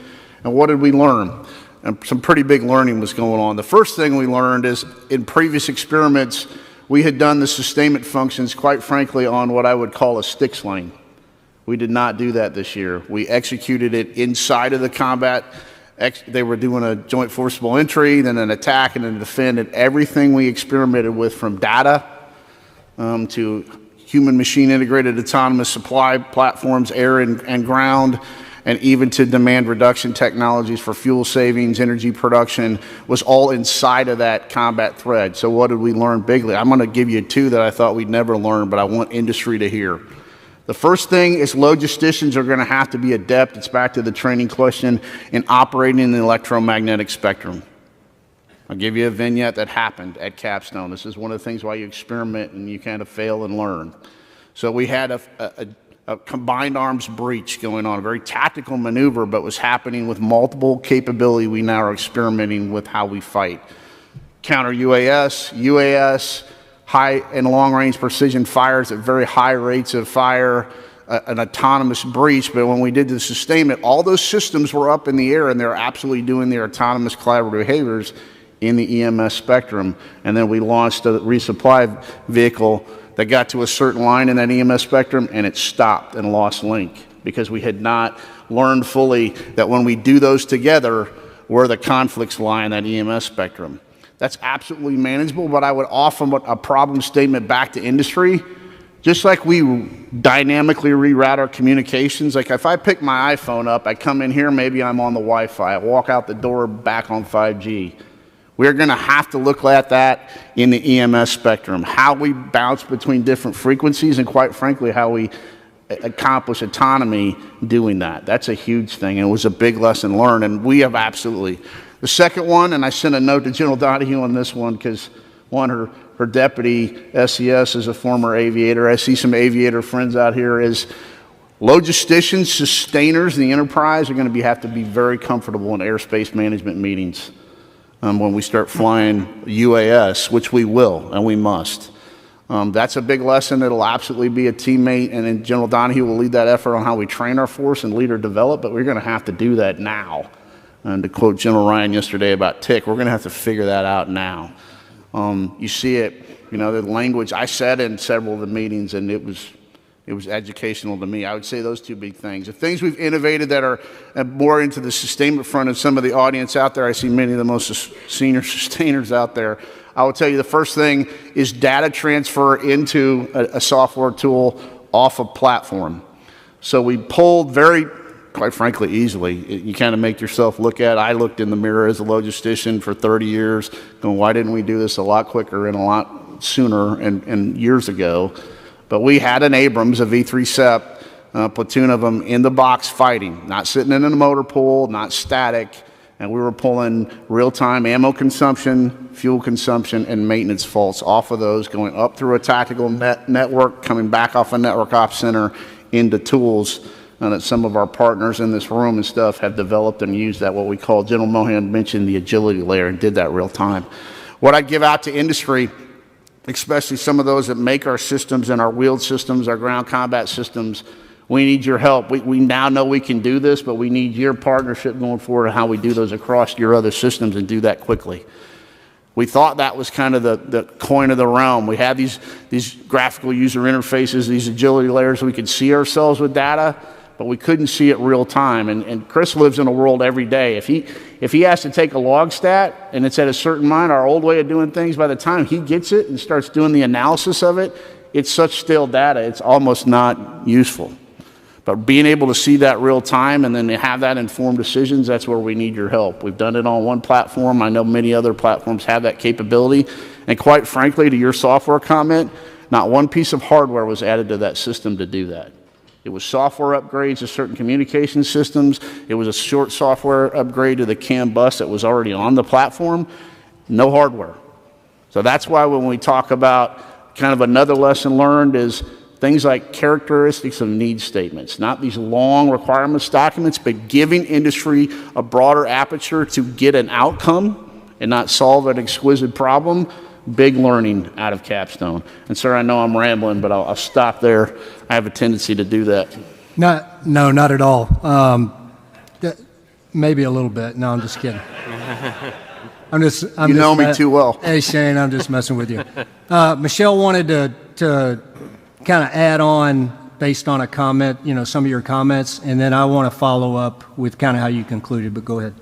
And what did we learn? And some pretty big learning was going on. The first thing we learned is in previous experiments, we had done the sustainment functions, quite frankly, on what I would call a stick sling. We did not do that this year. We executed it inside of the combat. They were doing a joint forcible entry, then an attack, and then a defend, and everything we experimented with, from data to human-machine integrated autonomous supply platforms, air and ground, and even to demand reduction technologies for fuel savings, energy production, was all inside of that combat thread. So what did we learn bigly? I'm going to give you two that I thought we'd never learn, but I want industry to hear. The first thing is logisticians are going to have to be adept, it's back to the training question, in operating in the electromagnetic spectrum. I'll give you a vignette that happened at Capstone. This is one of the things why you experiment and you kind of fail and learn. So we had a combined arms breach going on, a very tactical maneuver, but was happening with multiple capability. We now are experimenting with how we fight. Counter UAS, high and long-range precision fires at very high rates of fire, an autonomous breach. But when we did the sustainment, all those systems were up in the air, and they're absolutely doing their autonomous collaborative behaviors in the EMS spectrum. And then we launched a resupply vehicle that got to a certain line in that EMS spectrum, and it stopped and lost link because we had not learned fully that when we do those together, where the conflicts lie in that EMS spectrum. That's absolutely manageable, but I would offer a problem statement back to industry. Just like we dynamically reroute our communications, like if I pick my iPhone up, I come in here, maybe I'm on the Wi-Fi, I walk out the door, back on 5G. We're going to have to look at that in the EMS spectrum, how we bounce between different frequencies, and quite frankly, how we accomplish autonomy doing that. That's a huge thing, and it was a big lesson learned, and we have absolutely. The second one, and I sent a note to General Donahue on this one because, one, her deputy SES is a former aviator. I see some aviator friends out here. Is logisticians, sustainers in the enterprise are going to have to be very comfortable in airspace management meetings when we start flying UAS, which we will and we must. That's a big lesson. It'll absolutely be a teammate, and then General Donahue will lead that effort on how we train our force and leader develop, but we're going to have to do that now. And to quote General Ryan yesterday about TIC, we're going to have to figure that out now. You see it, the language I said in several of the meetings, and it was educational to me. I would say those two big things. The things we've innovated that are more into the sustainment front, and some of the audience out there, I see many of the most senior sustainers out there. I will tell you the first thing is data transfer into a software tool off a platform. So we pulled quite frankly, easily. You kind of make yourself look at it. I looked in the mirror as a logistician for 30 years, going, why didn't we do this a lot quicker and a lot sooner and years ago? But we had an Abrams, a V3 SEP, platoon of them in the box fighting, not sitting in a motor pool, not static, and we were pulling real-time ammo consumption, fuel consumption, and maintenance faults off of those, going up through a tactical network, coming back off a network ops center into tools that some of our partners in this room and stuff have developed and used that, what we call, General Mohan mentioned the agility layer, and did that real time. What I'd give out to industry, especially some of those that make our systems and our wheeled systems, our ground combat systems, we need your help. We now know we can do this, but we need your partnership going forward on how we do those across your other systems and do that quickly. We thought that was kind of the coin of the realm. We had these graphical user interfaces, these agility layers, we could see ourselves with data, but we couldn't see it real time. And Chris lives in a world every day. If he has to take a log stat and it's at a certain mine, our old way of doing things, by the time he gets it and starts doing the analysis of it, it's such stale data, it's almost not useful. But being able to see that real time and then to have that informed decisions, that's where we need your help. We've done it on one platform. I know many other platforms have that capability. And quite frankly, to your software comment, not one piece of hardware was added to that system to do that. It was software upgrades to certain communication systems. It was a short software upgrade to the CAN bus that was already on the platform. No hardware. So that's why when we talk about kind of another lesson learned is things like characteristics of need statements, not these long requirements documents, but giving industry a broader aperture to get an outcome and not solve an exquisite problem. Big learning out of Capstone. And sir, I know I'm rambling, but I'll stop there. I have a tendency to do that. No, not at all. Maybe a little bit. No, I'm just kidding. You know me too well. Hey, Shane, I'm just messing with you. Michelle wanted to kind of add on based on a comment, some of your comments, and then I want to follow up with kind of how you concluded, but go ahead.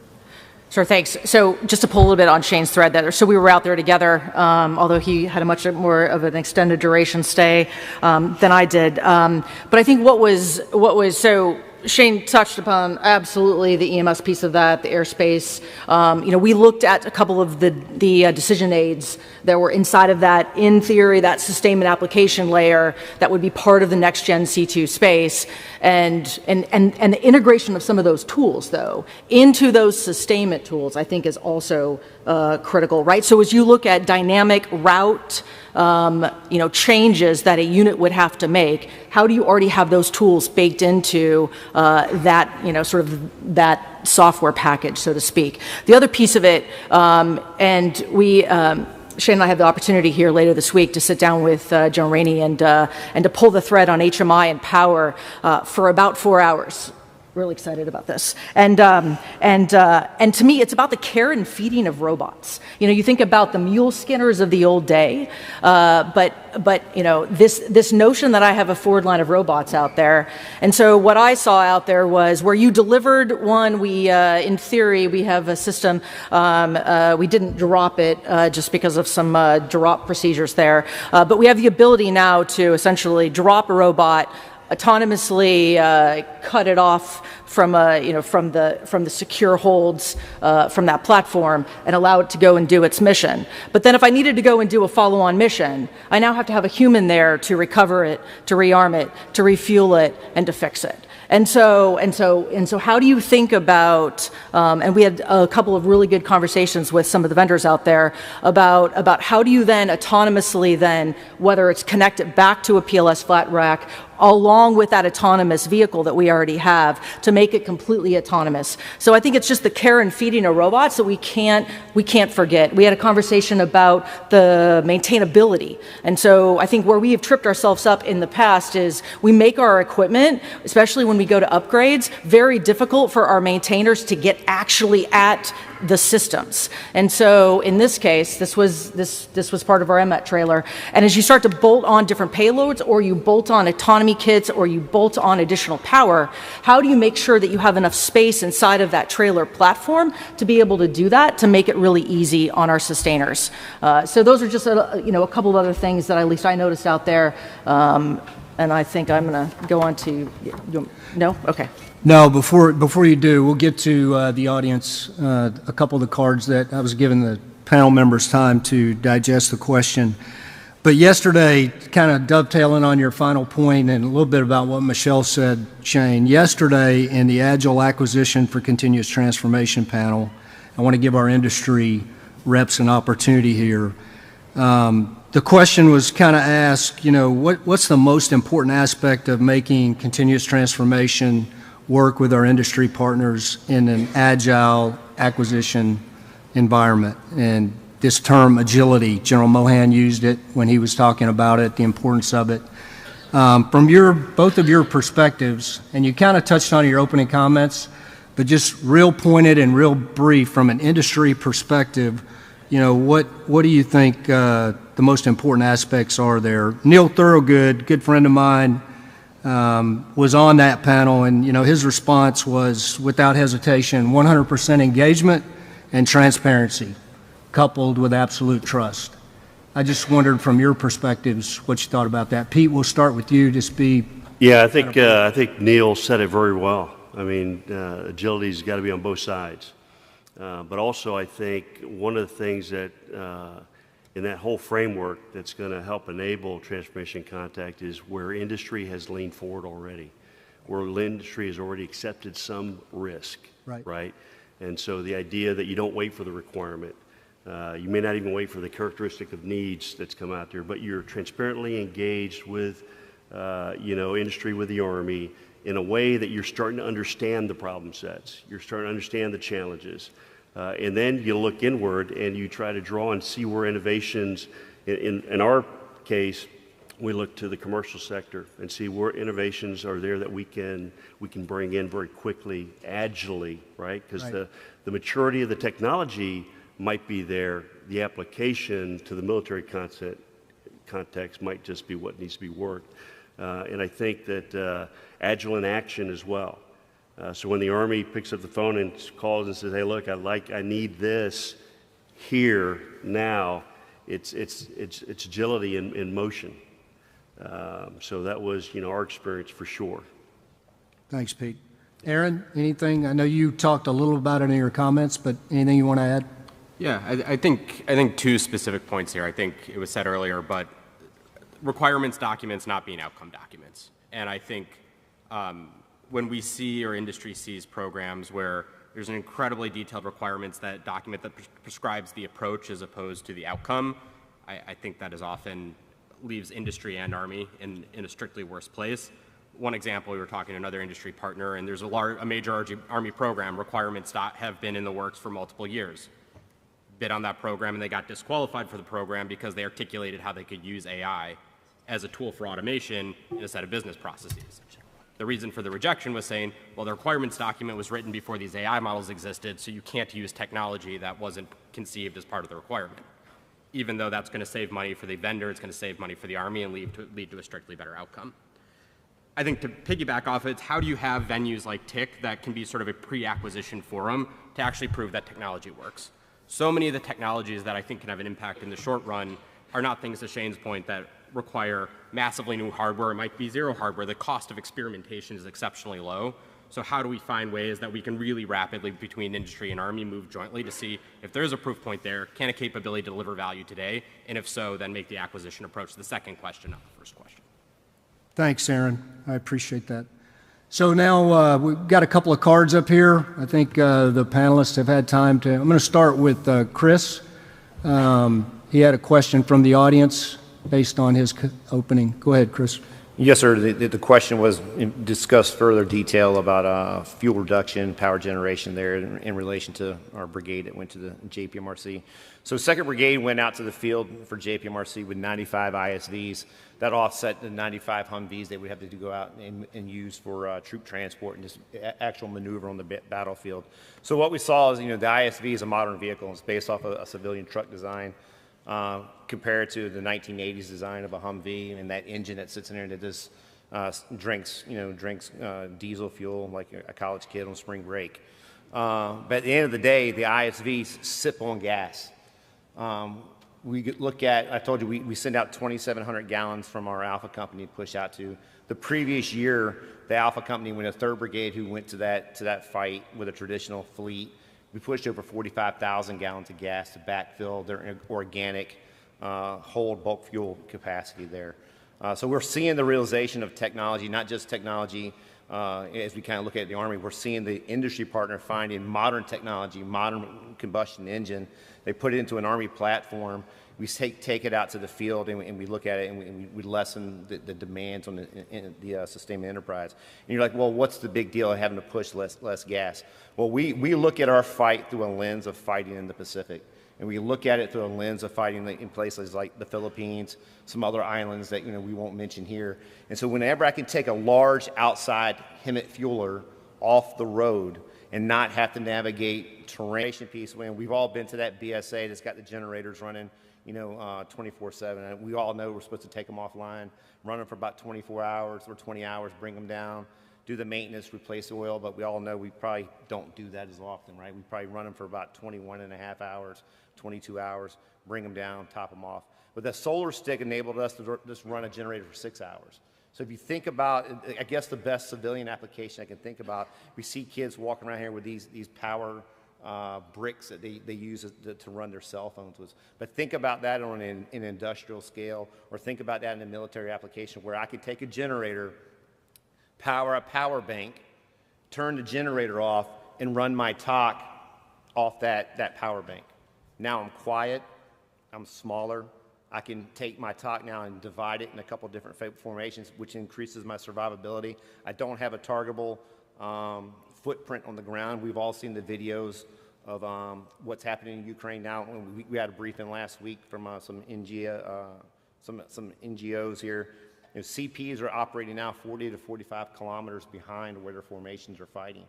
Sure, thanks. So just to pull a little bit on Shane's thread there, so we were out there together, although he had a much more of an extended duration stay than I did. But I think what was so Shane touched upon absolutely the EMS piece of that, the airspace. We looked at a couple of the decision aids that were inside of that, in theory, that sustainment application layer that would be part of the next gen C2 space, and the integration of some of those tools, though, into those sustainment tools, I think is also critical, right? So as you look at dynamic route, changes that a unit would have to make, how do you already have those tools baked into that, sort of that software package, so to speak? The other piece of it, and we, Shane and I have the opportunity here later this week to sit down with Joan Rainey and to pull the thread on HMI and power for about 4 hours. Really excited about this, and to me, it's about the care and feeding of robots. You think about the mule skinners of the old day, but this notion that I have a forward line of robots out there, and so what I saw out there was where you delivered one. We, in theory, we have a system. We didn't drop it just because of some drop procedures there, but we have the ability now to essentially drop a robot, autonomously cut it off from the secure holds from that platform and allow it to go and do its mission. But then if I needed to go and do a follow-on mission, I now have to have a human there to recover it, to rearm it, to refuel it, and to fix it. And so, how do you think about? And we had a couple of really good conversations with some of the vendors out there about how do you then autonomously whether it's connected back to a PLS flat rack, along with that autonomous vehicle that we already have, to make it completely autonomous. So I think it's just the care and feeding of robots that we can't forget. We had a conversation about the maintainability, and so I think where we have tripped ourselves up in the past is we make our equipment, especially when we go to upgrades, very difficult for our maintainers to get actually at the systems. And so in this case, this was part of our MAT trailer. And as you start to bolt on different payloads, or you bolt on autonomy kits, or you bolt on additional power, how do you make sure that you have enough space inside of that trailer platform to be able to do that, to make it really easy on our sustainers? So those are just a couple of other things that at least I noticed out there. And I think I'm going to go on to, no? Okay. No, before you do, we'll get to the audience, a couple of the cards that I was giving the panel members time to digest the question. But yesterday, kind of dovetailing on your final point and a little bit about what Michelle said, Shane, yesterday in the Agile Acquisition for Continuous Transformation panel, I want to give our industry reps an opportunity here. The question was kind of asked, what's the most important aspect of making continuous transformation work with our industry partners in an agile acquisition environment? And this term agility, General Mohan used it when he was talking about it, the importance of it. From both of your perspectives, and you kind of touched on your opening comments, but just real pointed and real brief from an industry perspective, what do you think the most important aspects are there? Neil Thorogood, good friend of mine, was on that panel, and his response was, without hesitation, 100% engagement and transparency, coupled with absolute trust. I just wondered from your perspectives what you thought about that. Pete, we'll start with you. Yeah, I think Neil said it very well. I mean, agility's got to be on both sides, but also I think one of the things that in that whole framework that's going to help enable transformation contact is where industry has leaned forward already, where industry has already accepted some risk, right? And so the idea that you don't wait for the requirement, you may not even wait for the characteristic of needs that's come out there, but you're transparently engaged with, industry, with the Army in a way that you're starting to understand the problem sets, you're starting to understand the challenges. And then you look inward and you try to draw and see where innovations, in our case, we look to the commercial sector and see where innovations are there that we can bring in very quickly, agilely, right? Because the maturity of the technology might be there. The application to the military context might just be what needs to be worked. And I think that agile in action as well. So when the Army picks up the phone and calls and says, hey, look, I need this here, now, it's agility in motion. So that was, our experience for sure. Thanks, Pete. Aaron, anything? I know you talked a little about it in your comments, but anything you want to add? Yeah, I think two specific points here. I think it was said earlier, but requirements documents not being outcome documents. And I think when we see or industry sees programs where there's an incredibly detailed requirements that document that prescribes the approach as opposed to the outcome, I think that is often leaves industry and Army in a strictly worse place. One example, we were talking to another industry partner, and there's a major Army program. Requirements have been in the works for multiple years. Bid on that program, and they got disqualified for the program because they articulated how they could use AI as a tool for automation in a set of business processes. The reason for the rejection was saying, well, the requirements document was written before these AI models existed, so you can't use technology that wasn't conceived as part of the requirement. Even though that's going to save money for the vendor, it's going to save money for the Army and lead to a strictly better outcome. I think to piggyback off it, how do you have venues like TIC that can be sort of a pre-acquisition forum to actually prove that technology works? So many of the technologies that I think can have an impact in the short run are not things, to Shane's point, that require massively new hardware. It might be zero hardware. The cost of experimentation is exceptionally low. So how do we find ways that we can really rapidly, between industry and Army, move jointly to see if there's a proof point there, can a capability deliver value today? And if so, then make the acquisition approach the second question, not the first question. Thanks, Aaron. I appreciate that. So now we've got a couple of cards up here. I think the panelists have had time to. I'm going to start with Chris. He had a question from the audience based on his opening. Go ahead, Chris. Yes, sir. The question was discuss further detail about fuel reduction, power generation there in relation to our brigade that went to the JPMRC. So 2nd Brigade went out to the field for JPMRC with 95 ISVs. That offset the 95 Humvees they would have to go out and use for troop transport and just actual maneuver on the battlefield. So what we saw is, the ISV is a modern vehicle. It's based off a civilian truck design. Compared to the 1980s design of a Humvee and that engine that sits in there that just drinks diesel fuel like a college kid on spring break. But at the end of the day, the ISVs sip on gas. We look at, I told you, we send out 2,700 gallons from our Alpha Company to push out to. The previous year, the Alpha Company, when a 3rd Brigade who went to that fight with a traditional fleet, we pushed over 45,000 gallons of gas to backfill their organic hold bulk fuel capacity there. So we're seeing the realization of technology, not just technology as we kind of look at the Army. We're seeing the industry partner finding modern technology, modern combustion engine. They put it into an Army platform. We take it out to the field and we look at it and we lessen the demands on the sustainment enterprise. And you're like, well, what's the big deal of having to push less gas? Well, we look at our fight through a lens of fighting in the Pacific. And we look at it through a lens of fighting in places like the Philippines, some other islands that we won't mention here. And so whenever I can take a large outside HEMTT fueler off the road and not have to navigate terrain piece, when we've all been to that BSA that's got the generators running 24/7. And we all know we're supposed to take them offline, run them for about 24 hours or 20 hours, bring them down, do the maintenance, replace the oil, but we all know we probably don't do that as often, right? We probably run them for about 21 and a half hours, 22 hours, bring them down, top them off. But the solar stick enabled us to just run a generator for 6 hours. So if you think about, I guess the best civilian application I can think about, we see kids walking around here with these power bricks that they use to run their cell phones with. But think about that on an industrial scale, or think about that in a military application where I could take a generator, power a power bank, turn the generator off, and run my talk off that power bank. Now I'm quiet, I'm smaller, I can take my talk now and divide it in a couple different formations, which increases my survivability. I don't have a targetable footprint on the ground. We've all seen the videos of what's happening in Ukraine now. We had a briefing last week from some NGA some NGOs here. CPs are operating now 40 to 45 kilometers behind where their formations are fighting.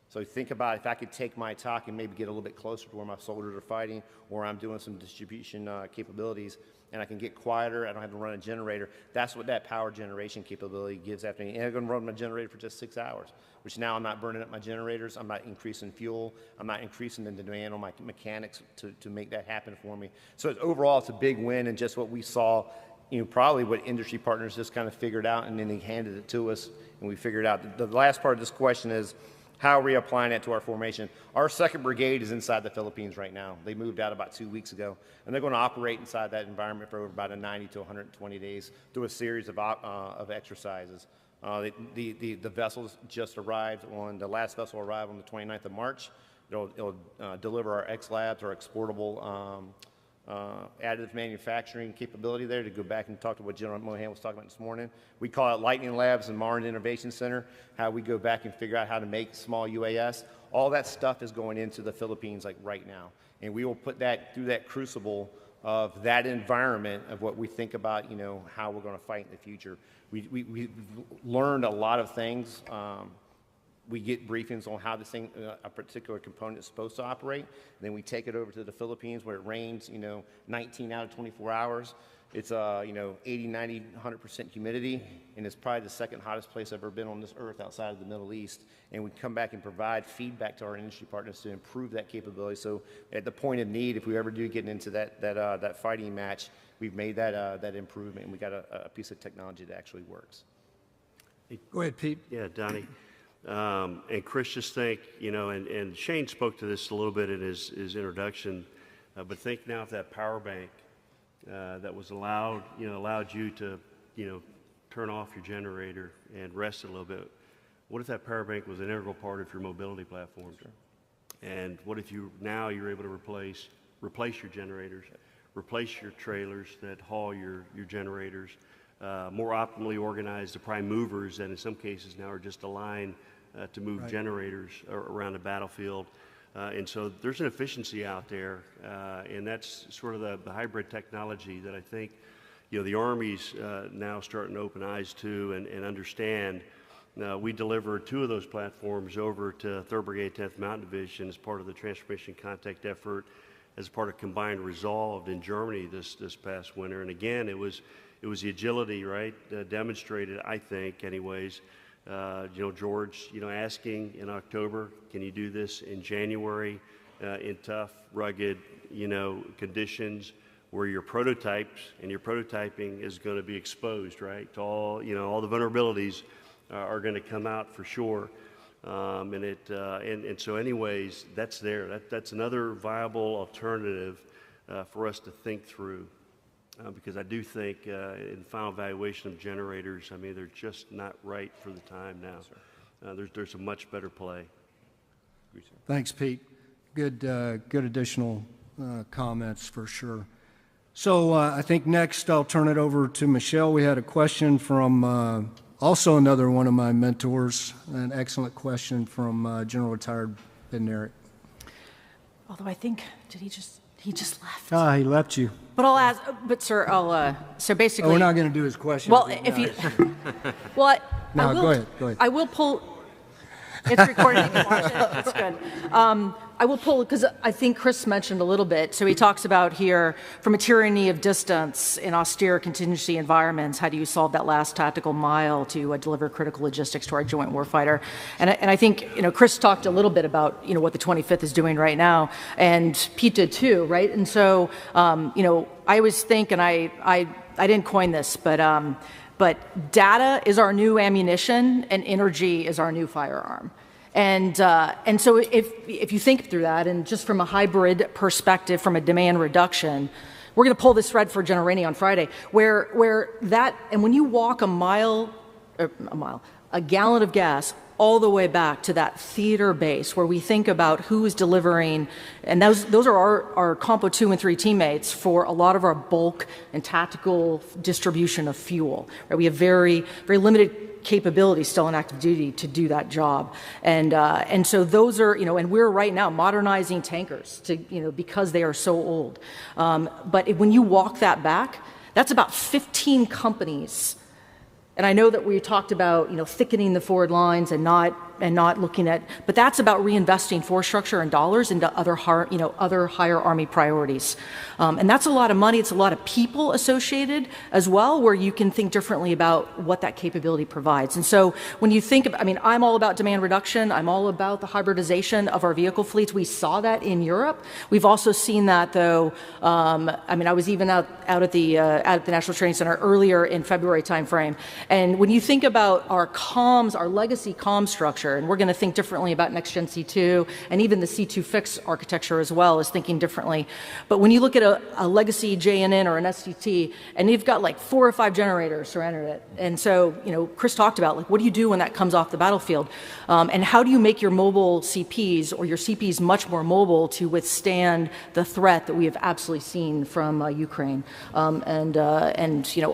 So think about if I could take my talk and maybe get a little bit closer to where my soldiers are fighting, or I'm doing some distribution capabilities, and I can get quieter, I don't have to run a generator. That's what that power generation capability gives after me. And I'm going to run my generator for just 6 hours, which now I'm not burning up my generators, I'm not increasing fuel, I'm not increasing the demand on my mechanics to make that happen for me. So overall, it's a big win, and just what we saw, probably what industry partners just kind of figured out, and then they handed it to us, and we figured out. The last part of this question is, how are we applying that to our formation? Our 2nd Brigade is inside the Philippines right now. They moved out about 2 weeks ago, and they're going to operate inside that environment for about 90 to 120 days through a series of exercises. The vessels just arrived the last vessel arrived on the 29th of March. It'll deliver our X-Labs, our exportable additive manufacturing capability there, to go back and talk to what General Mohan was talking about this morning. We call it Lightning Labs and Mars Innovation Center, how we go back and figure out how to make small UAS. All that stuff is going into the Philippines like right now. And we will put that through that crucible of that environment of what we think about, how we're going to fight in the future. We've learned a lot of things. We get briefings on how this thing, a particular component is supposed to operate. Then we take it over to the Philippines where it rains, 19 out of 24 hours. It's, 80, 90, 100% humidity, and it's probably the 2nd hottest place I've ever been on this earth outside of the Middle East. And we come back and provide feedback to our industry partners to improve that capability. So at the point of need, if we ever do get into that fighting match, we've made that improvement, and we got a piece of technology that actually works. Go ahead, Pete. Yeah, Donnie. And Chris, just think, and Shane spoke to this a little bit in his introduction, but think now of that power bank that was allowed you to, turn off your generator and rest a little bit. What if that power bank was an integral part of your mobility platform? Sure. And what if you're able to replace your generators, replace your trailers that haul your generators, more optimally organize the prime movers that in some cases now are just aligned to move generators around the battlefield. And so there's an efficiency out there, and that's sort of the hybrid technology that I think the Army's now starting to open eyes to and understand. We delivered 2 of those platforms over to 3rd Brigade, 10th Mountain Division as part of the transformation contact effort, as part of Combined Resolved in Germany this past winter. And again, it was the agility, right, demonstrated, I think, anyways. George, asking in October, can you do this in January in tough, rugged, conditions where your prototypes and your prototyping is going to be exposed, right, to all the vulnerabilities are going to come out for sure. And so anyways, that's there. That's another viable alternative for us to think through. Because I do think in final evaluation of generators, they're just not right for the time now. There's a much better play. Thanks, Pete. Good additional comments for sure. So I think next I'll turn it over to Michelle. We had a question from also another one of my mentors, an excellent question from General Retired Bednarik. Although I think, he just left. He left you. But I'll ask, but so basically. We're not going to do his question. Well, if you, well, go ahead. I will pull. It's recorded. You can watch it. It's good. I will pull because I think Chris mentioned a little bit. So he talks about here, from a tyranny of distance in austere contingency environments, how do you solve that last tactical mile to deliver critical logistics to our joint warfighter? And I think Chris talked a little bit about what the 25th is doing right now, and Pete did too, right? And so I always think, and I didn't coin this, but data is our new ammunition, and energy is our new firearm. And so if you think through that, and just from a hybrid perspective, from a demand reduction, we're going to pull this thread for General Rainey on Friday, where that, and when you walk a gallon of gas all the way back to that theater base where we think about who is delivering, and those are our Compo 2 and 3 teammates for a lot of our bulk and tactical distribution of fuel. Right? We have very, very limited capability still in active duty to do that job. And so those are, and we're right now modernizing tankers to, because they are so old. But when you walk that back, That's about 15 companies. And I know that we talked about, thickening the forward lines and not looking at, but that's about reinvesting force structure and dollars into other higher Army priorities. And that's a lot of money. It's a lot of people associated as well, where you can think differently about what that capability provides. And so when you think of, I'm all about demand reduction. I'm all about the hybridization of our vehicle fleets. We saw that in Europe. We've also seen that, though. I was even out at the National Training Center earlier in February timeframe. And when you think about our comms, our legacy comm structure, and we're going to think differently about Next Gen C2 and even the C2 fix architecture as well is thinking differently. But when you look at a legacy JNN or an STT, and you've got like 4 or 5 generators surrounding it, and so Chris talked about what do you do when that comes off the battlefield, and how do you make your mobile CPs or your CPs much more mobile to withstand the threat that we have absolutely seen from Ukraine, and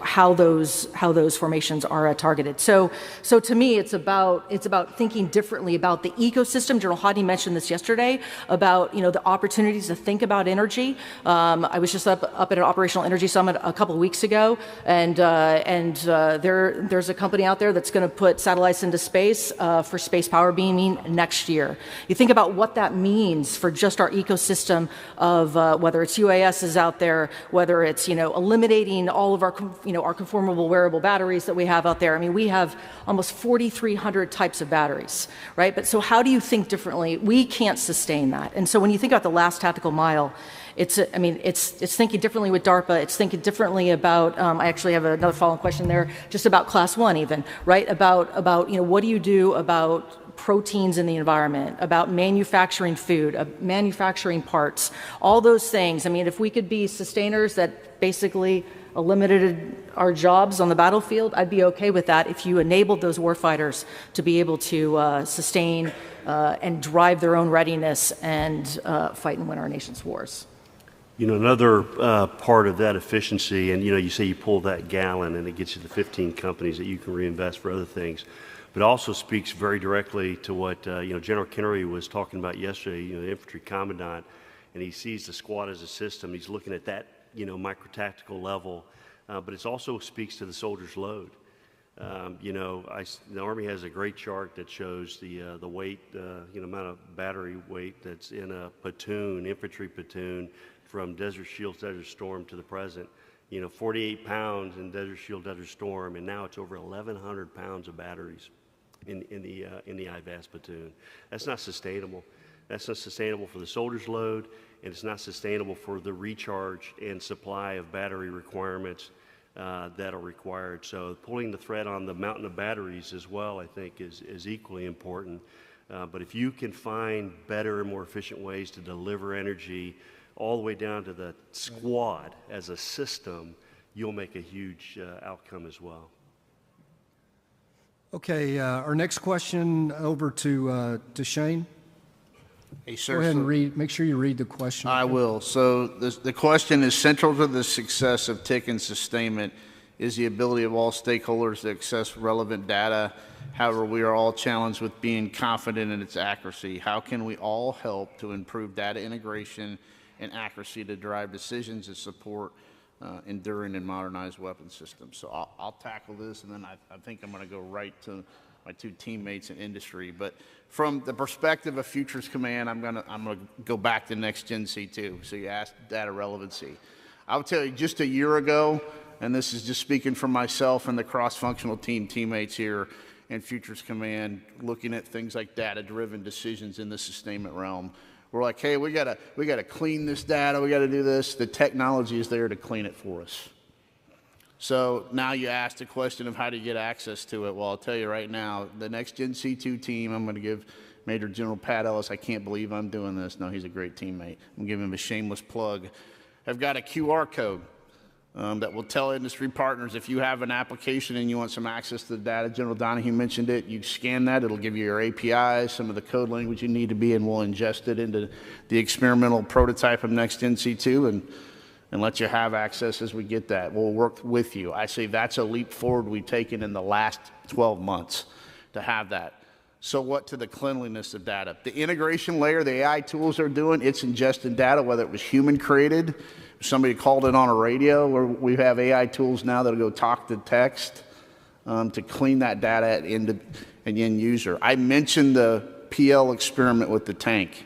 how those formations are targeted. So to me, it's about thinking differently about the ecosystem. General Hodney mentioned this yesterday about the opportunities to think about energy. I was just up at an operational energy summit a couple of weeks ago, and there's a company out there that's going to put satellites into space for space power beaming next year. You think about what that means for just our ecosystem of whether it's UASs out there, whether it's eliminating all of our our conformable wearable batteries that we have out there. We have almost 4,300 types of batteries, right? But so how do you think differently? We can't sustain that. And so when you think about the last tactical mile, it's thinking differently with DARPA. It's thinking differently about, I actually have another follow-up question there, just about Class 1 even, right? About what do you do about proteins in the environment, about manufacturing food, manufacturing parts, all those things. If we could be sustainers that basically eliminated our jobs on the battlefield, I'd be okay with that if you enabled those warfighters to be able to sustain and drive their own readiness and fight and win our nation's wars. Another part of that efficiency, and you say you pull that gallon and it gets you the 15 companies that you can reinvest for other things, but also speaks very directly to what General Kennery was talking about yesterday, the infantry commandant, and he sees the squad as a system. He's looking at that micro-tactical level, but it also speaks to the soldier's load. The Army has a great chart that shows the weight, amount of battery weight that's in a platoon, infantry platoon, from Desert Shield, Desert Storm to the present. 48 pounds in Desert Shield, Desert Storm, and now it's over 1,100 pounds of batteries in the IVAS platoon. That's not sustainable. That's not sustainable for the soldier's load, and it's not sustainable for the recharge and supply of battery requirements that are required. So pulling the thread on the mountain of batteries as well, I think, is equally important. But if you can find better and more efficient ways to deliver energy all the way down to the squad as a system, you'll make a huge outcome as well. Okay, our next question over to Shane. Hey, sir. Go ahead and make sure you read the question. I will. So the question is, central to the success of TIC and sustainment is the ability of all stakeholders to access relevant data. However, we are all challenged with being confident in its accuracy. How can we all help to improve data integration and accuracy to drive decisions that support enduring and modernized weapon systems? So I'll tackle this, and then I think I'm going to go right to my 2 teammates in industry. But from the perspective of Futures Command, I'm gonna go back to Next Gen C2. So you asked data relevancy. I'll tell you, just a year ago, and this is just speaking for myself and the cross-functional teammates here in Futures Command, looking at things like data-driven decisions in the sustainment realm. We're like, hey, we gotta clean this data. We gotta do this. The technology is there to clean it for us. So now you ask the question of how do you get access to it? Well, I'll tell you right now, the Next Gen C2 team, I'm going to give Major General Pat Ellis, I can't believe I'm doing this. No, he's a great teammate. I'm giving him a shameless plug. I've got a QR code that will tell industry partners if you have an application and you want some access to the data. General Donahue mentioned it. You scan that. It'll give you your APIs, some of the code language you need to be, and we'll ingest it into the experimental prototype of Next Gen C2 and let you have access as we get that. We'll work with you. I say that's a leap forward we've taken in the last 12 months to have that. So what to the cleanliness of data? The integration layer, the AI tools are doing, it's ingesting data, whether it was human created, somebody called it on a radio, or we have AI tools now that'll go talk to text to clean that data at an end user. I mentioned the PL experiment with the tank.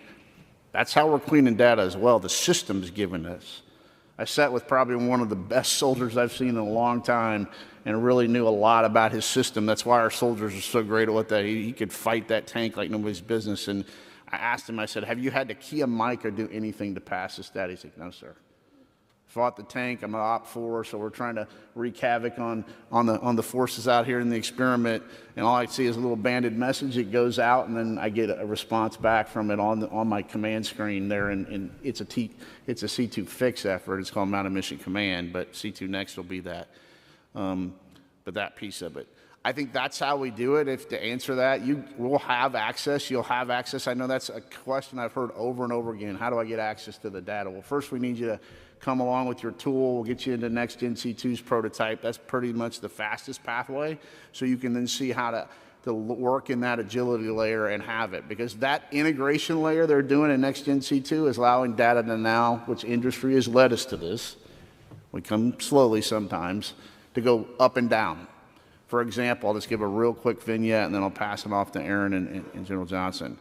That's how we're cleaning data as well. The system's giving us. I sat with probably one of the best soldiers I've seen in a long time and really knew a lot about his system. That's why our soldiers are so great at what they, he could fight that tank like nobody's business. And I asked him, I said, have you had to key a mic or do anything to pass this data? He's like, no, sir. Fought the tank, I'm an Op 4, so we're trying to wreak havoc on the forces out here in the experiment, and all I see is a little banded message. It goes out, and then I get a response back from it on my command screen there, and it's a C2 fix effort. It's called Mounted Mission Command, but C2 Next will be that. But that piece of it. I think that's how we do it. If to answer that, you will have access. You'll have access. I know that's a question I've heard over and over again. How do I get access to the data? Well, first we need you to come along with your tool. We'll get you into Next Gen C2's prototype. That's pretty much the fastest pathway. So you can then see how to work in that agility layer and have it. Because that integration layer they're doing in Next Gen C2 is allowing data to now, which industry has led us to this. We come slowly sometimes, to go up and down. For example, I'll just give a real quick vignette and then I'll pass it off to Aaron and General Johnson.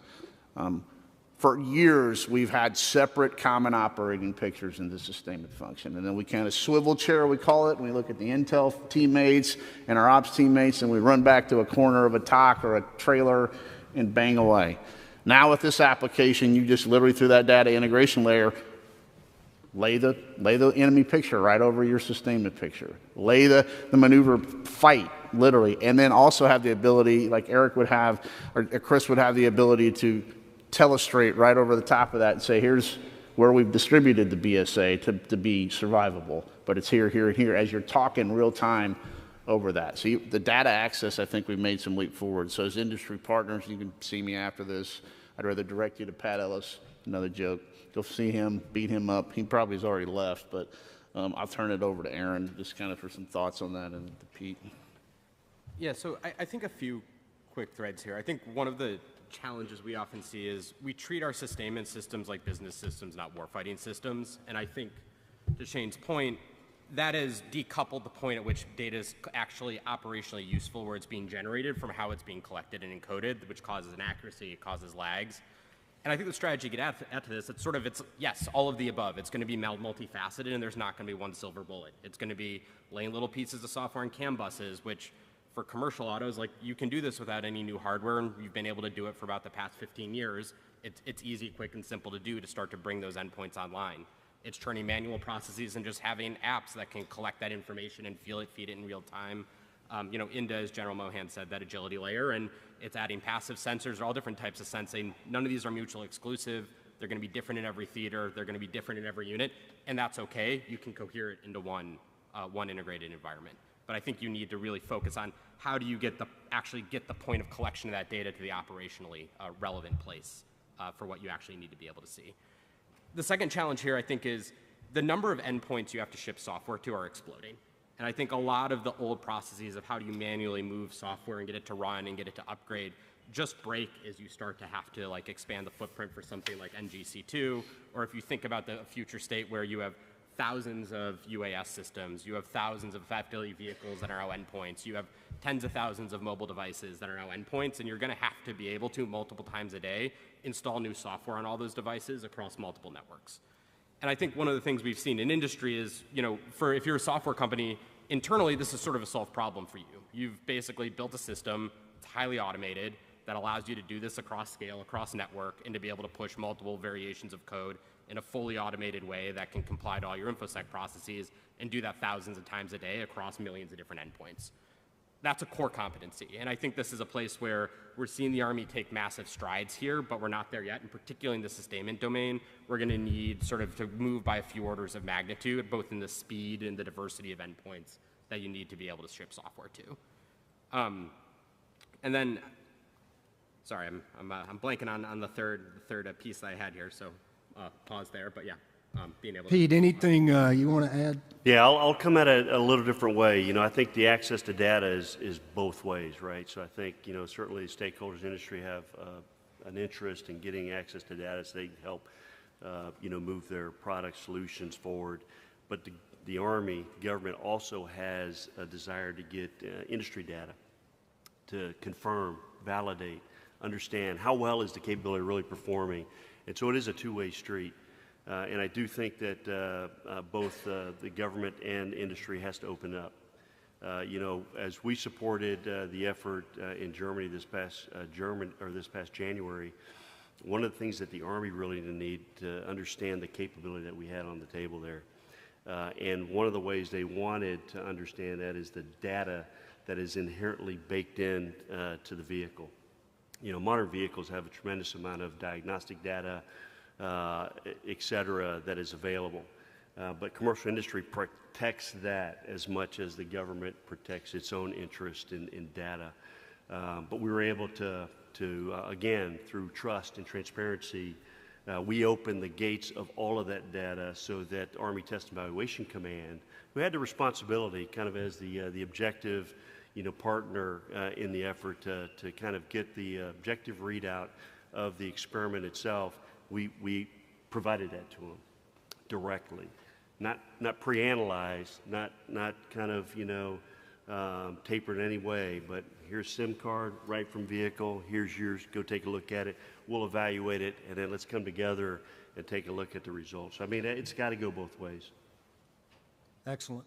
For years, we've had separate common operating pictures in the sustainment function. And then we kind of swivel chair, we call it, and we look at the intel teammates and our ops teammates, and we run back to a corner of a TOC or a trailer and bang away. Now with this application, you just literally through that data integration layer, lay the enemy picture right over your sustainment picture. Lay the maneuver fight, literally, and then also have the ability, like Eric would have, or Chris would have the ability to telestrate right over the top of that and say, here's where we've distributed the BSA to be survivable, but it's here, here, and here, as you're talking real time over that. So the data access, I think we've made some leap forward. So as industry partners, you can see me after this. I'd rather direct you to Pat Ellis, another joke. Go see him, beat him up. He probably has already left, but I'll turn it over to Aaron just kind of for some thoughts on that and to Pete. Yeah, so I think a few quick threads here. I think one of the challenges we often see is we treat our sustainment systems like business systems, not warfighting systems. And I think, to Shane's point, that has decoupled the point at which data is actually operationally useful, where it's being generated, from how it's being collected and encoded, which causes inaccuracy, it causes lags. And I think the strategy to get at this, it's yes, all of the above. It's going to be multifaceted, and there's not going to be one silver bullet. It's going to be laying little pieces of software in CAN buses, which for commercial autos, like, you can do this without any new hardware, and you've been able to do it for about the past 15 years. It's easy, quick, and simple to do to start to bring those endpoints online. It's turning manual processes and just having apps that can collect that information and feed it in real time. INDA, as General Mohan said, that agility layer, and it's adding passive sensors, or all different types of sensing. None of these are mutually exclusive. They're going to be different in every theater. They're going to be different in every unit, and that's okay. You can cohere it into one integrated environment. But I think you need to really focus on how do you actually get the point of collection of that data to the operationally relevant place for what you actually need to be able to see. The second challenge here, I think, is the number of endpoints you have to ship software to are exploding. And I think a lot of the old processes of how do you manually move software and get it to run and get it to upgrade just break as you start to have to expand the footprint for something like NGC2, or if you think about the future state where you have thousands of UAS systems, you have thousands of FACT-DILI vehicles that are now endpoints, you have tens of thousands of mobile devices that are now endpoints, and you're going to have to be able to, multiple times a day, install new software on all those devices across multiple networks. And I think one of the things we've seen in industry is, if you're a software company, internally this is sort of a solved problem for you. You've basically built a system, it's highly automated, that allows you to do this across scale, across network, and to be able to push multiple variations of code in a fully automated way that can comply to all your InfoSec processes and do that thousands of times a day across millions of different endpoints. That's a core competency, and I think this is a place where we're seeing the Army take massive strides here, but we're not there yet, and particularly in the sustainment domain, we're going to need sort of to move by a few orders of magnitude, both in the speed and the diversity of endpoints that you need to be able to ship software to. And then, sorry, I'm blanking on the third piece that I had here, so pause there, but yeah. being able Pete, to... anything you want to add? Yeah, I'll come at it a little different way. You know, I think the access to data is both ways, right? So I think, you know, certainly stakeholders in the industry have an interest in getting access to data so they can help, you know, move their product solutions forward. But the Army, government also has a desire to get industry data to confirm, validate, understand how well is the capability really performing. And so it is a two-way street. And I do think that both the government and industry has to open up. You know, as we supported the effort in Germany this past January, one of the things that the Army really need to understand the capability that we had on the table there. And one of the ways they wanted to understand that is the data that is inherently baked in to the vehicle. You know, modern vehicles have a tremendous amount of diagnostic data, et cetera, that is available. But commercial industry protects that as much as the government protects its own interest in data. But we were able to again, through trust and transparency, we opened the gates of all of that data so that Army Test and Evaluation Command, who had the responsibility kind of as the objective, you know, partner in the effort to kind of get the objective readout of the experiment itself, we provided that to them directly, not pre-analyzed, not kind of, you know, tapered in any way, but here's SIM card right from vehicle, here's yours, go take a look at it, we'll evaluate it, and then let's come together and take a look at the results. I mean, it's got to go both ways. Excellent.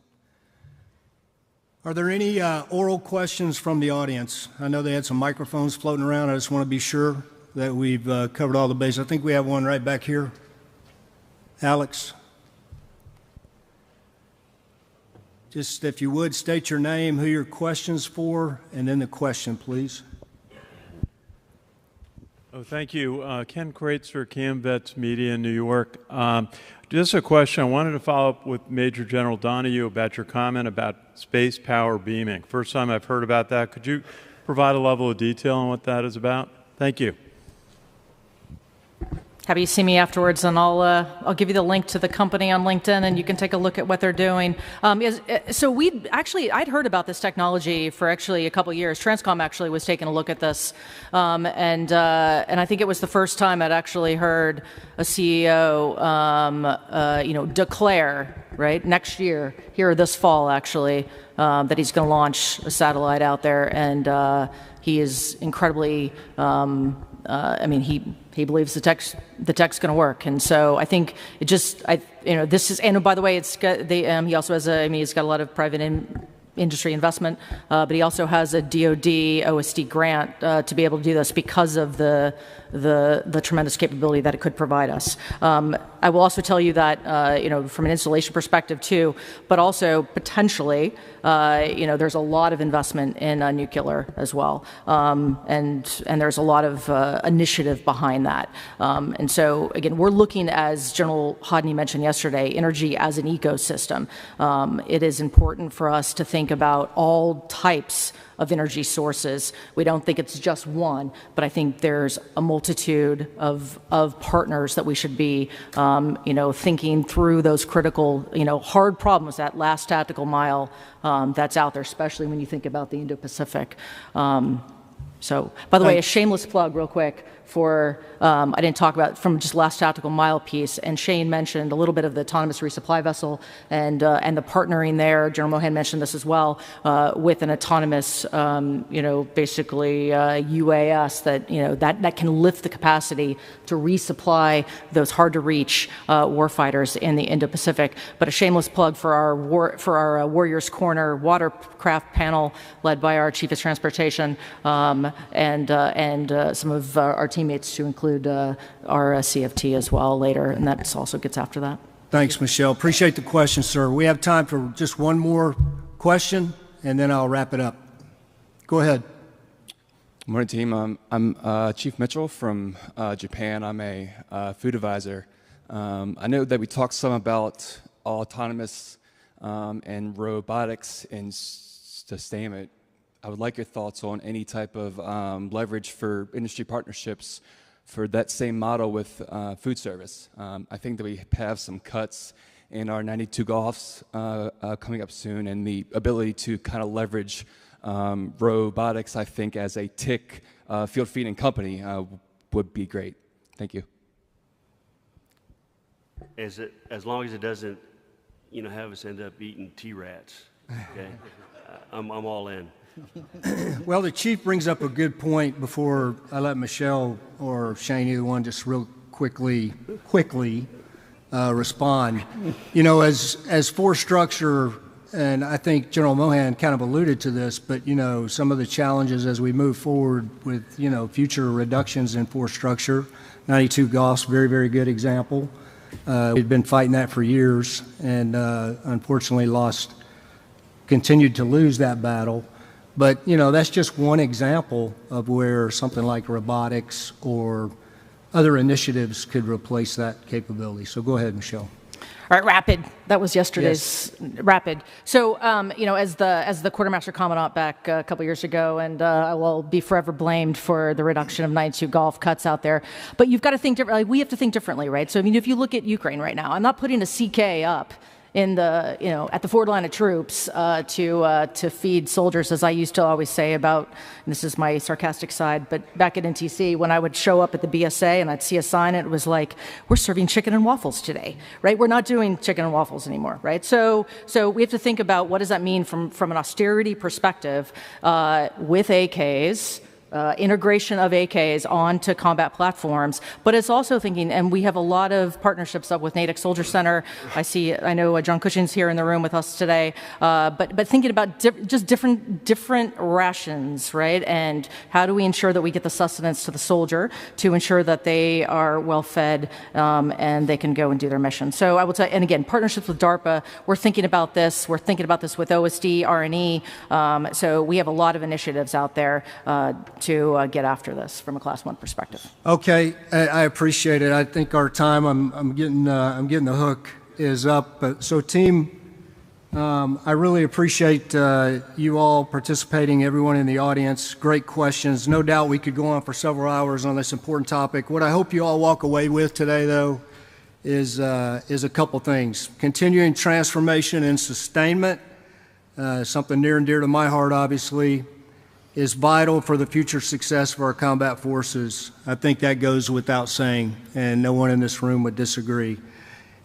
Are there any oral questions from the audience? I know they had some microphones floating around. I just want to be sure that we've covered all the bases. I think we have one right back here. Alex? Just, if you would, state your name, who your question's for, and then the question, please. Oh, thank you. Ken Kreitzer, CamVets Media in New York. Just a question. I wanted to follow up with Major General Donahue about your comment about space power beaming. First time I've heard about that. Could you provide a level of detail on what that is about? Thank you. Have you see me afterwards, and I'll give you the link to the company on LinkedIn, and you can take a look at what they're doing. So I'd heard about this technology for actually a couple of years. Transcom actually was taking a look at this, and I think it was the first time I'd actually heard a CEO, you know, declare right next year, here this fall actually, that he's going to launch a satellite out there, and he is incredibly. I mean, he believes the tech's going to work, and so I think it just, you know, this is, and by the way, it's got he also has he's got a lot of private industry investment, but he also has a DoD OSD grant to be able to do this because of the tremendous capability that it could provide us. I will also tell you that you know, from an installation perspective too, but also potentially, you know, there's a lot of investment in nuclear as well, and there's a lot of initiative behind that. And so again, we're looking, as General Hodney mentioned yesterday, energy as an ecosystem. It is important for us to think about all types of energy sources. We don't think it's just one, but I think there's a multitude of partners that we should be, you know, thinking through those critical, you know, hard problems, that last tactical mile that's out there, especially when you think about the Indo-Pacific. So, by the way, a shameless plug real quick for, I didn't talk about from just last tactical mile piece, and Shane mentioned a little bit of the autonomous resupply vessel and the partnering there. General Mohan mentioned this as well, with an autonomous, you know, basically UAS that, you know, that can lift the capacity to resupply those hard to reach warfighters in the Indo-Pacific. But a shameless plug for our Warriors Corner watercraft panel led by our Chief of Transportation, and some of our teammates, to include our CFT as well later, and that also gets after that. Thanks, Michelle. Appreciate the question, sir. We have time for just one more question, and then I'll wrap it up. Go ahead. Good morning, team. I'm Chief Mitchell from Japan. I'm a food advisor. I know that we talked some about autonomous and robotics in sustainment. I would like your thoughts on any type of leverage for industry partnerships for that same model with food service. I think that we have some cuts in our 92 Golfs coming up soon, and the ability to kind of leverage robotics, I think, as a tick field feeding company would be great. Thank you. As long as it doesn't, have us end up eating T-rats, okay? I'm all in. Well, the chief brings up a good point before I let Michelle or Shane, either one, just real quickly respond. As force structure, and I think General Mohan kind of alluded to this, but some of the challenges as we move forward with future reductions in force structure. 92 Golf's very, very good example. We've been fighting that for years, and unfortunately continued to lose that battle. But that's just one example of where something like robotics or other initiatives could replace that capability. So go ahead, Michelle. All right, Rapid. That was yesterday's Rapid. So, as the quartermaster commandant back a couple years ago, and I will be forever blamed for the reduction of 92 Golf cuts out there. But you've got to think differently. We have to think differently, right? So, if you look at Ukraine right now, I'm not putting a CK up in the at the forward line of troops to feed soldiers, as I used to always say about, and this is my sarcastic side, but back at NTC, when I would show up at the BSA and I'd see a sign, it was like, we're serving chicken and waffles today, right? We're not doing chicken and waffles anymore, right? So we have to think about what does that mean from an austerity perspective with AKs, integration of AKs onto combat platforms, but it's also thinking, and we have a lot of partnerships up with Natick Soldier Center. I know John Cushing's here in the room with us today, but thinking about just different rations, right? And how do we ensure that we get the sustenance to the soldier to ensure that they are well fed and they can go and do their mission. So I will tell you, and again, partnerships with DARPA, we're thinking about this. We're thinking about this with OSD, R&E. So we have a lot of initiatives out there to get after this from a Class 1 perspective. Okay, I appreciate it. I think our time, I'm getting the hook, is up. So team, I really appreciate you all participating, everyone in the audience. Great questions. No doubt we could go on for several hours on this important topic. What I hope you all walk away with today, though, is a couple things. Continuing transformation and sustainment, something near and dear to my heart, obviously, is vital for the future success of our combat forces. I think that goes without saying, and no one in this room would disagree.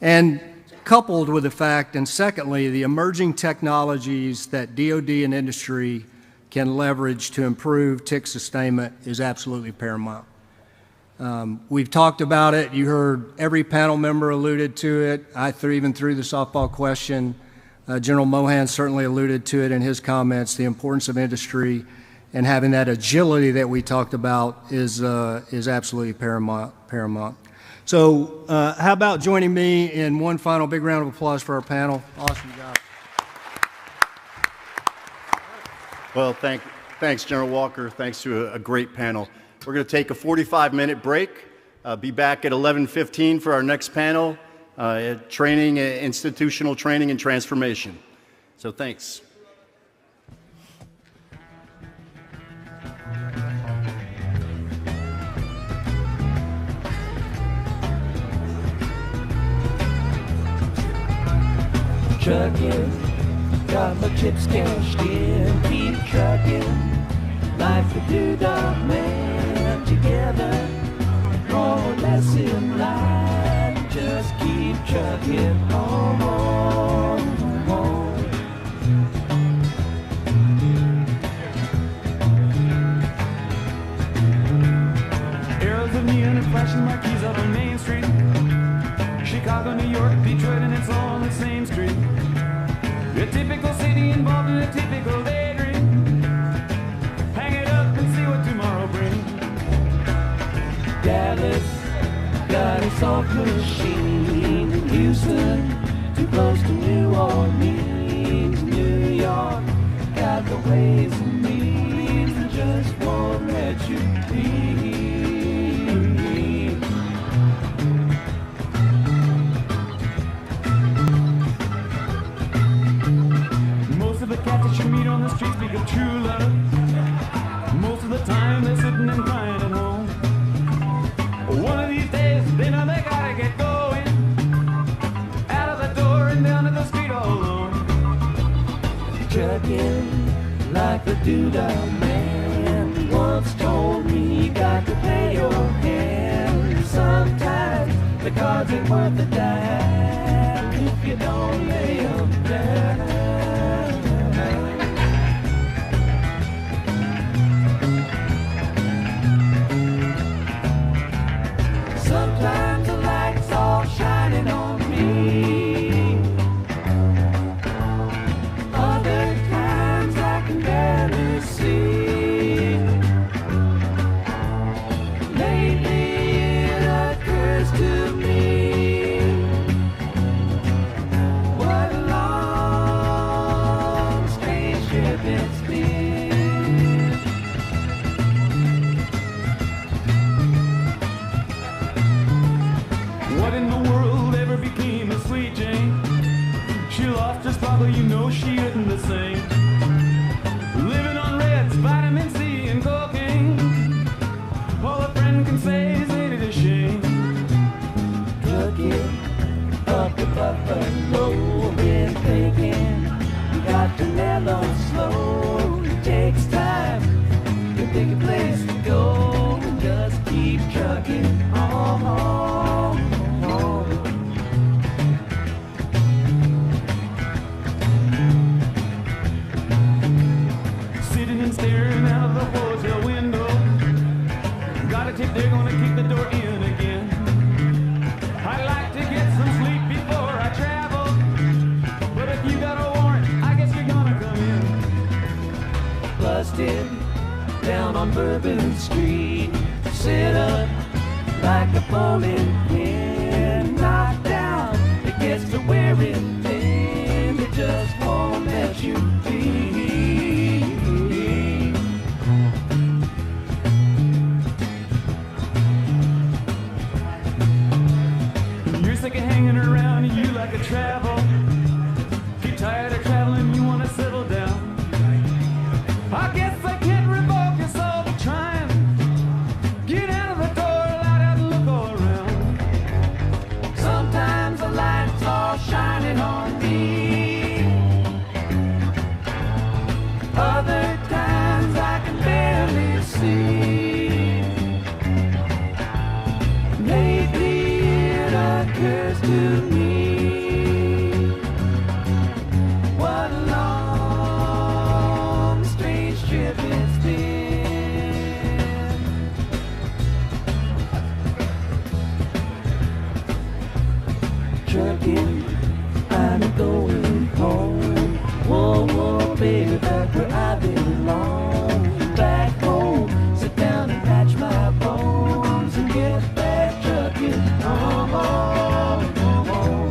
And coupled with the fact, and secondly, the emerging technologies that DoD and industry can leverage to improve tick sustainment is absolutely paramount. We've talked about it. You heard every panel member alluded to it. I even threw the softball question. General Mohan certainly alluded to it in his comments. The importance of industry and having that agility that we talked about is absolutely paramount. So how about joining me in one final big round of applause for our panel? Awesome job. Well, thanks, General Walker. Thanks to a great panel. We're going to take a 45-minute break. Be back at 11:15 for our next panel, institutional training and transformation. So thanks. Trucking, got my chips cashed in, keep trucking, life a doodah man together, more or less in line, just keep trucking, home, home, home. Arrows of neon and flashing marquees up on Main Street, Chicago, New York, Detroit, and it's all on the same street. A typical city involved in a typical daydream. Hang it up and see what tomorrow brings. Dallas got a soft machine. Houston, too close to New Orleans. New York got the ways and means and just won't let you be. The cats that you meet on the street speak of true love. Most of the time they're sitting and crying at home. trucking like the doodah man once told me. You got to pay your hand sometimes. The cards ain't worth a dime if you don't lay 'em down. Sometimes the light's all shining on me. Other times I can barely see. Lately it occurs to me, what a long, strange trip it's been. What in the world ever became of Sweet Jane? She lost her sparkle, you know she isn't the same. Living on Reds, vitamin C and cocaine. All a friend can say is ain't it a shame? Trucking up the Buffalo, been thinking you got to mellow slow. It takes time to pick a place to go and just keep trucking on. Sitting and staring out of the hotel window. Got a tip, they're gonna kick the door in again. I'd like to get some sleep before I travel, but if you got a warrant, I guess you're gonna come in. Busted down on Bourbon Street, sit up like a bowling pin, knocked down. It gets to wearing thin, it just won't let you be. You're sick of hanging around and you like to travel. You're tired of traveling, you want to settle down. I guess I can't revoke your soul for trying. Get out of the door, light out and look all around. Sometimes the light's all shining on me. Other times I can barely see. Lately it occurs to me, what a long, strange trip it's been. Trucking, I'm going home. Whoa, whoa, baby, back where I belong. Back home, sit down and patch my bones and get back trucking. Oh, oh, oh, oh.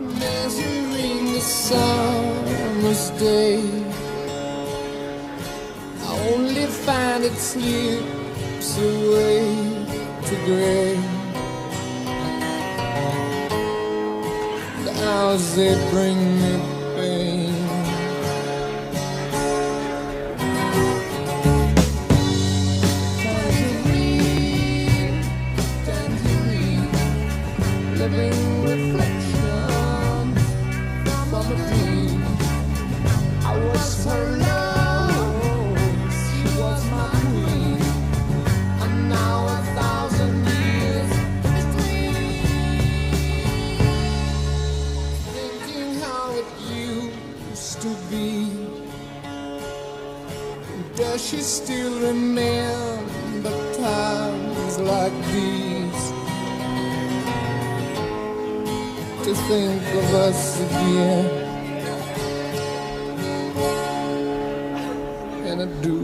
Measuring the summer's day, I only find it slips away to gray. The hours they bring me pain. Tangerine, living reflections from a dream. I was her love, she was my queen, and now 1,000 years between. Thinking how it used does she still remember times like these? To think of us again, and I do.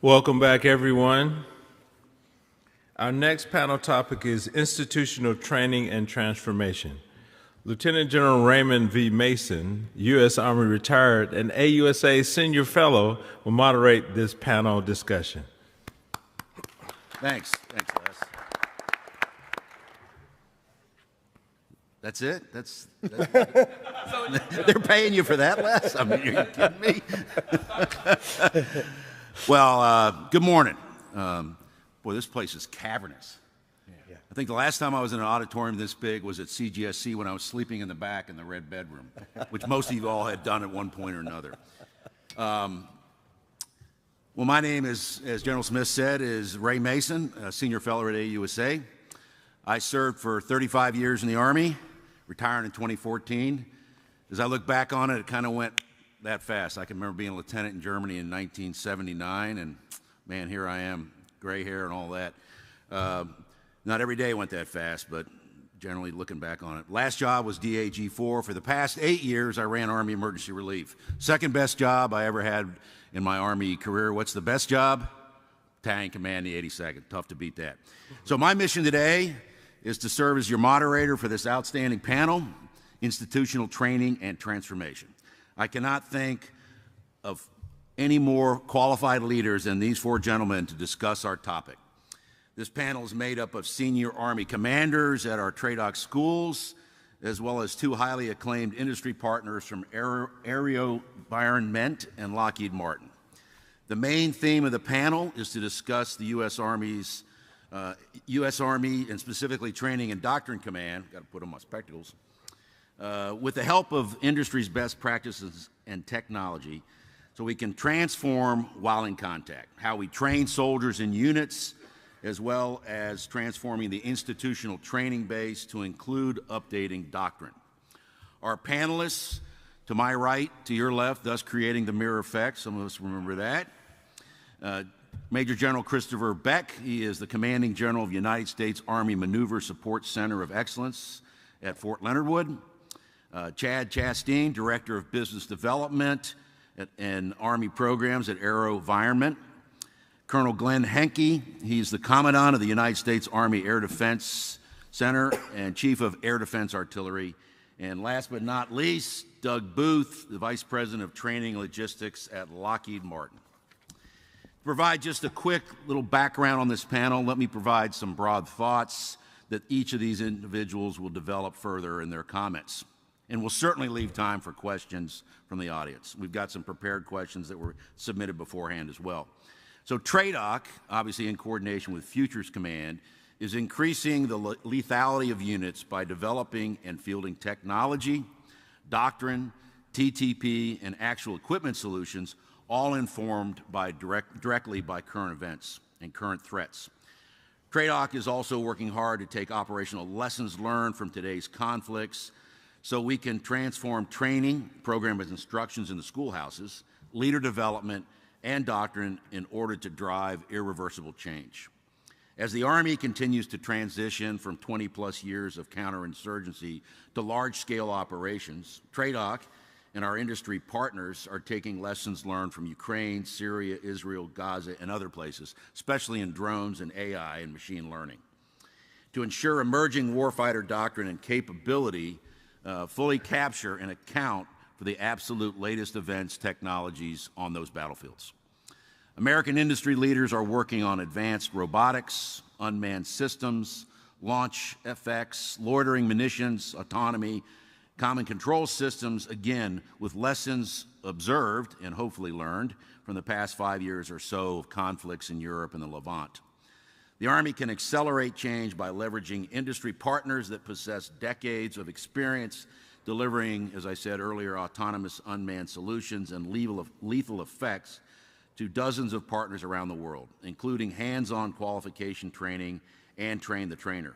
Welcome back, everyone. Our next panel topic is institutional training and transformation. Lieutenant General Raymond V. Mason, U.S. Army retired and AUSA Senior Fellow, will moderate this panel discussion. Thanks. Thanks, Les. That's it? They're paying you for that, Les? I mean, are you kidding me? Well, good morning. Boy, this place is cavernous. Yeah. I think the last time I was in an auditorium this big was at CGSC when I was sleeping in the back in the red bedroom, which most of you all had done at one point or another. Well, my name is, as General Smith said, is Ray Mason, a senior fellow at AUSA. I served for 35 years in the Army, retiring in 2014. As I look back on it, it kind of went that fast. I can remember being a lieutenant in Germany in 1979, and man, here I am, gray hair and all that. Not every day went that fast, but generally looking back on it. Last job was DAG-4. For the past 8 years, I ran Army Emergency Relief. Second best job I ever had in my Army career. What's the best job? Battalion Command, the 82nd. Tough to beat that. So my mission today is to serve as your moderator for this outstanding panel, Institutional Training and Transformation. I cannot think of any more qualified leaders than these four gentlemen to discuss our topic. This panel is made up of senior Army commanders at our TRADOC schools, as well as two highly acclaimed industry partners from AeroVironment and Lockheed Martin. The main theme of the panel is to discuss the U.S. Army and specifically Training and Doctrine Command, got to put on my spectacles, with the help of industry's best practices and technology, so we can transform while in contact, how we train soldiers in units, as well as transforming the institutional training base to include updating doctrine. Our panelists, to my right, to your left, thus creating the mirror effect, some of us remember that. Major General Christopher Beck, he is the Commanding General of United States Army Maneuver Support Center of Excellence at Fort Leonard Wood. Chad Chasteen, Director of Business Development and Army Programs at AeroVironment. Colonel Glenn Henke, he's the Commandant of the United States Army Air Defense Center and Chief of Air Defense Artillery. And last but not least, Doug Booth, the Vice President of Training and Logistics at Lockheed Martin. To provide just a quick little background on this panel, let me provide some broad thoughts that each of these individuals will develop further in their comments. And we'll certainly leave time for questions from the audience. We've got some prepared questions that were submitted beforehand as well. So TRADOC, obviously in coordination with Futures Command, is increasing the lethality of units by developing and fielding technology, doctrine, TTP, and actual equipment solutions, all informed directly by current events and current threats. TRADOC is also working hard to take operational lessons learned from today's conflicts so we can transform training, program as instructions in the schoolhouses, leader development, and doctrine in order to drive irreversible change. As the Army continues to transition from 20-plus years of counterinsurgency to large-scale operations, TRADOC and our industry partners are taking lessons learned from Ukraine, Syria, Israel, Gaza, and other places, especially in drones and AI and machine learning, to ensure emerging warfighter doctrine and capability fully capture and account for the absolute latest events, technologies on those battlefields. American industry leaders are working on advanced robotics, unmanned systems, launch effects, loitering munitions, autonomy, common control systems, again, with lessons observed and hopefully learned from the past 5 years or so of conflicts in Europe and the Levant. The Army can accelerate change by leveraging industry partners that possess decades of experience delivering, as I said earlier, autonomous unmanned solutions and lethal effects to dozens of partners around the world, including hands-on qualification training and train the trainer.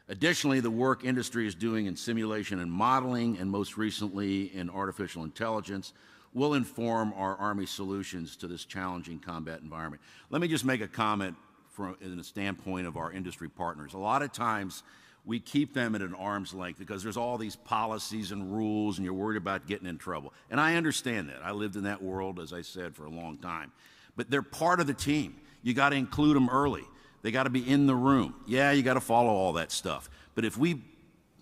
Additionally, the work industry is doing in simulation and modeling, and most recently in artificial intelligence, will inform our Army solutions to this challenging combat environment. Let me just make a comment from the standpoint of our industry partners. A lot of times we keep them at an arm's length because there's all these policies and rules and you're worried about getting in trouble. And I understand that. I lived in that world, as I said, for a long time. But they're part of the team. You got to include them early. They got to be in the room. Yeah, you got to follow all that stuff. But if we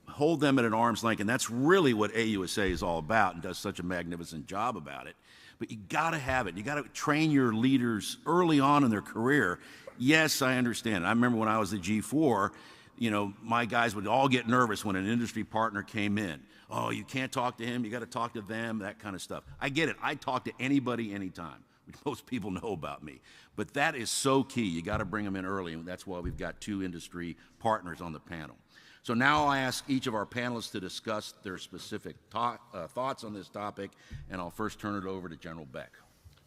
hold them at an arm's length, and that's really what AUSA is all about and does such a magnificent job about it, but you got to have it. You got to train your leaders early on in their career. Yes, I understand. I remember when I was the G4, you know, my guys would all get nervous when an industry partner came in. Oh, you can't talk to him, you got to talk to them, that kind of stuff. I get it. I talk to anybody anytime, which most people know about me. But that is so key. You got to bring them in early, and that's why we've got 2 industry partners on the panel. So now I ask each of our panelists to discuss their specific thoughts on this topic, and I'll first turn it over to General Beck.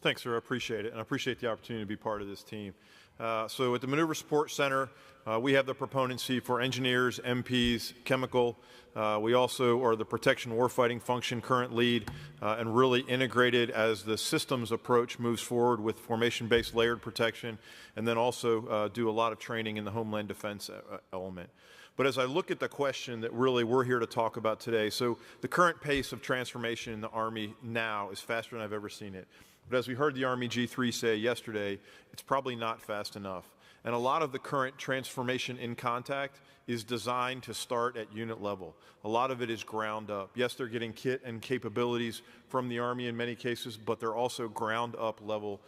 Thanks, sir. I appreciate it, and I appreciate the opportunity to be part of this team. So at the Maneuver Support Center, we have the proponency for engineers, MPs, chemical. We also are the protection warfighting function current lead and really integrated as the systems approach moves forward with formation-based layered protection, and then also do a lot of training in the homeland defense element. But as I look at the question that really we're here to talk about today, so the current pace of transformation in the Army now is faster than I've ever seen it. But as we heard the Army G3 say yesterday, it's probably not fast enough. And a lot of the current transformation in contact is designed to start at unit level. A lot of it is ground up. Yes, they're getting kit and capabilities from the Army in many cases, but they're also ground up level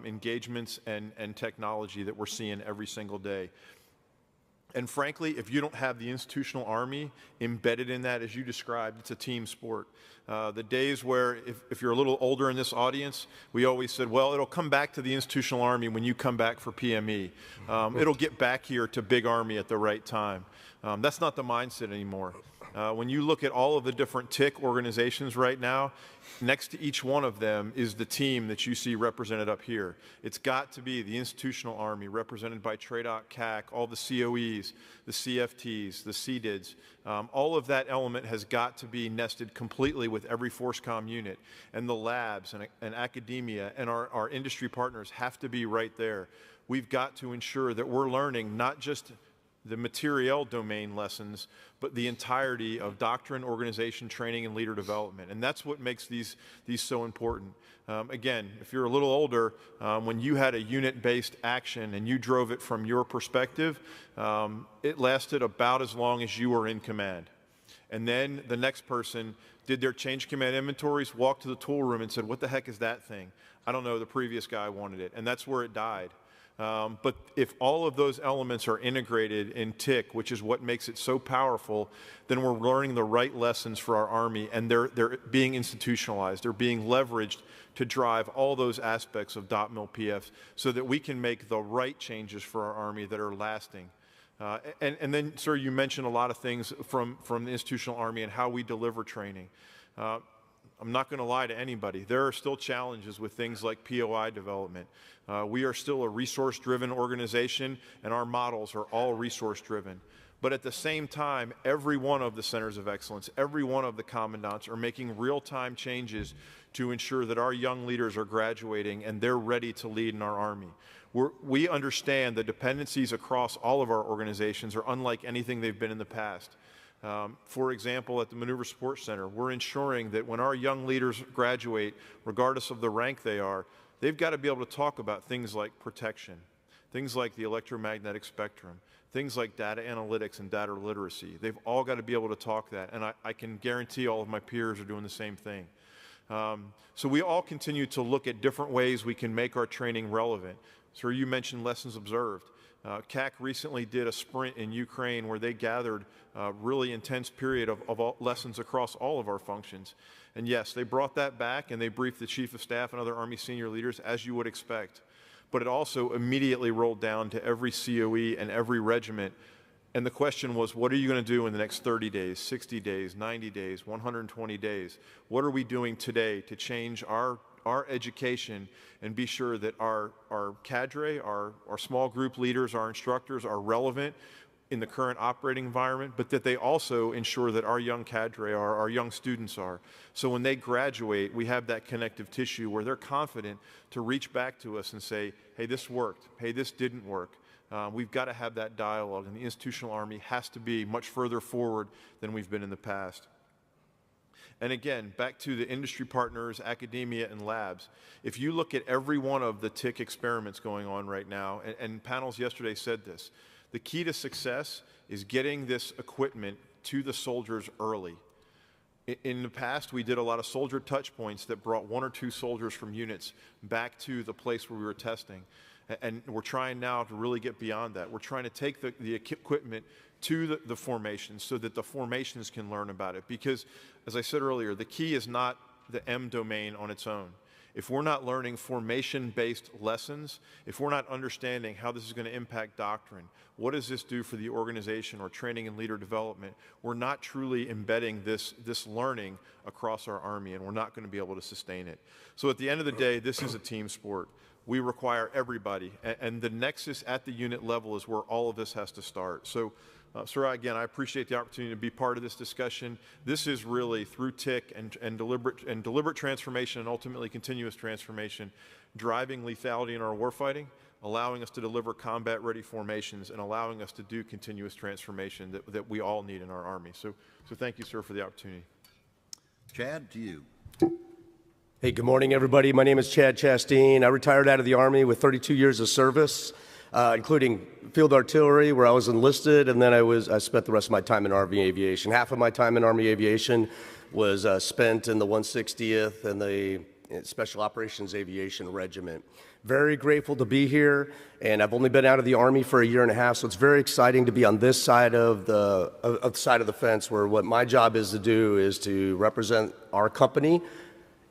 engagements and technology that we're seeing every single day. And frankly, if you don't have the institutional Army embedded in that, as you described, it's a team sport. The days where, if you're a little older in this audience, we always said, well, it'll come back to the institutional Army when you come back for PME. It'll get back here to big Army at the right time. That's not the mindset anymore. When you look at all of the different TIC organizations right now, next to each one of them is the team that you see represented up here. It's got to be the institutional Army represented by TRADOC, CAC, all the COEs, the CFTs, the CDIDs. All of that element has got to be nested completely with every FORCECOM unit, and the labs and academia and our industry partners have to be right there. We've got to ensure that we're learning not just the materiel domain lessons, but the entirety of doctrine, organization, training, and leader development. And that's what makes these so important. Again, if you're a little older, when you had a unit-based action and you drove it from your perspective, it lasted about as long as you were in command. And then the next person did their change command inventories, walked to the tool room and said, what the heck is that thing? I don't know, the previous guy wanted it. And that's where it died. But if all of those elements are integrated in TIC, which is what makes it so powerful, then we're learning the right lessons for our Army, and they're being institutionalized. They're being leveraged to drive all those aspects of .mil PFs so that we can make the right changes for our Army that are lasting. And then, sir, you mentioned a lot of things from the institutional Army and how we deliver training. I'm not going to lie to anybody. There are still challenges with things like POI development. We are still a resource-driven organization, and our models are all resource-driven. But at the same time, every one of the centers of excellence, every one of the commandants are making real-time changes to ensure that our young leaders are graduating and they're ready to lead in our Army. We understand the dependencies across all of our organizations are unlike anything they've been in the past. For example, at the Maneuver Support Center, we're ensuring that when our young leaders graduate, regardless of the rank they are, they've got to be able to talk about things like protection, things like the electromagnetic spectrum, things like data analytics and data literacy. They've all got to be able to talk that, and I can guarantee all of my peers are doing the same thing. So we all continue to look at different ways we can make our training relevant. Sir, you mentioned lessons observed. CAC recently did a sprint in Ukraine where they gathered a really intense period of lessons across all of our functions. And yes, they brought that back and they briefed the Chief of Staff and other Army senior leaders, as you would expect. But it also immediately rolled down to every COE and every regiment. And the question was, what are you going to do in the next 30 days, 60 days, 90 days, 120 days? What are we doing today to change our education and be sure that our cadre, our small group leaders, our instructors are relevant in the current operating environment, but that they also ensure that our young cadre, our young students are. So when they graduate, we have that connective tissue where they're confident to reach back to us and say, hey, this worked. Hey, this didn't work. We've got to have that dialogue, and the institutional Army has to be much further forward than we've been in the past. And again, back to the industry partners, academia, and labs. If you look at every one of the TIC experiments going on right now, and panels yesterday said this, the key to success is getting this equipment to the soldiers early. In the past, we did a lot of soldier touch points that brought 1 or 2 soldiers from units back to the place where we were testing. And we're trying now to really get beyond that. We're trying to take the equipment to the formations so that the formations can learn about it. Because, as I said earlier, the key is not the M domain on its own. If we're not learning formation-based lessons, if we're not understanding how this is going to impact doctrine, what does this do for the organization or training and leader development, we're not truly embedding this learning across our Army, and we're not going to be able to sustain it. So at the end of the day, this is a team sport. We require everybody, and the nexus at the unit level is where all of this has to start. So, sir, again, I appreciate the opportunity to be part of this discussion. This is really through TIC and deliberate transformation and ultimately continuous transformation, driving lethality in our warfighting, allowing us to deliver combat-ready formations, and allowing us to do continuous transformation that we all need in our Army. So thank you, sir, for the opportunity. Chad, to you. Hey, good morning, everybody. My name is Chad Chasteen. I retired out of the Army with 32 years of service, including field artillery, where I was enlisted, and then I spent the rest of my time in Army aviation. Half of my time in Army aviation was spent in the 160th and the Special Operations Aviation Regiment. Very grateful to be here, and I've only been out of the Army for a year and a half, so it's very exciting to be on this side of the fence, where what my job is to do is to represent our company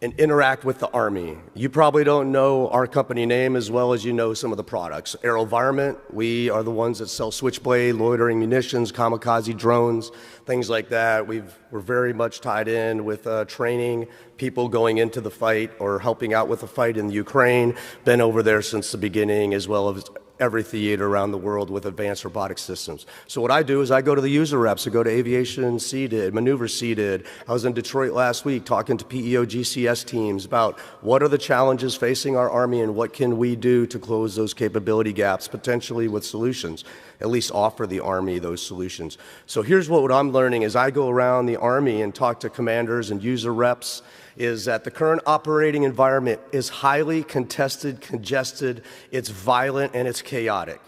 and interact with the Army. You probably don't know our company name as well as you know some of the products. AeroVironment, we are the ones that sell Switchblade, loitering munitions, kamikaze drones, things like that. We're very much tied in with training people going into the fight or helping out with the fight in Ukraine. Been over there since the beginning, as well as every theater around the world with advanced robotic systems. So what I do is I go to the user reps, I go to aviation seated, maneuver seated. I was in Detroit last week talking to PEO GCS teams about what are the challenges facing our Army and what can we do to close those capability gaps, potentially with solutions, at least offer the Army those solutions. So here's what I'm learning as I go around the Army and talk to commanders and user reps, is that the current operating environment is highly contested, congested, it's violent, and it's chaotic.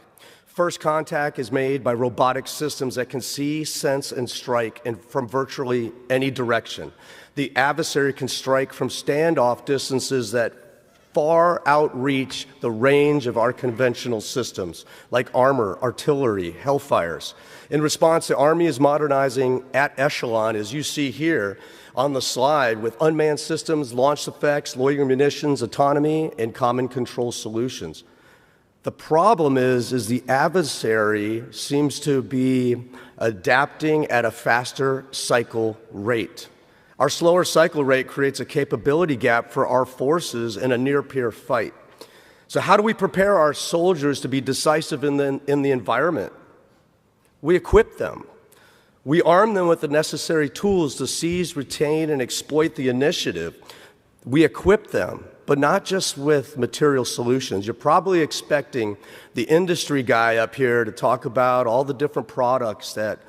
First contact is made by robotic systems that can see, sense, and strike from virtually any direction. The adversary can strike from standoff distances that far outreach the range of our conventional systems, like armor, artillery, Hellfires. In response, the Army is modernizing at echelon, as you see here on the slide, with unmanned systems, launch effects, loitering munitions, autonomy, and common control solutions. The problem is the adversary seems to be adapting at a faster cycle rate. Our slower cycle rate creates a capability gap for our forces in a near-peer fight. So how do we prepare our soldiers to be decisive in the environment? We equip them. We arm them with the necessary tools to seize, retain, and exploit the initiative. We equip them, but not just with material solutions. You're probably expecting the industry guy up here to talk about all the different products that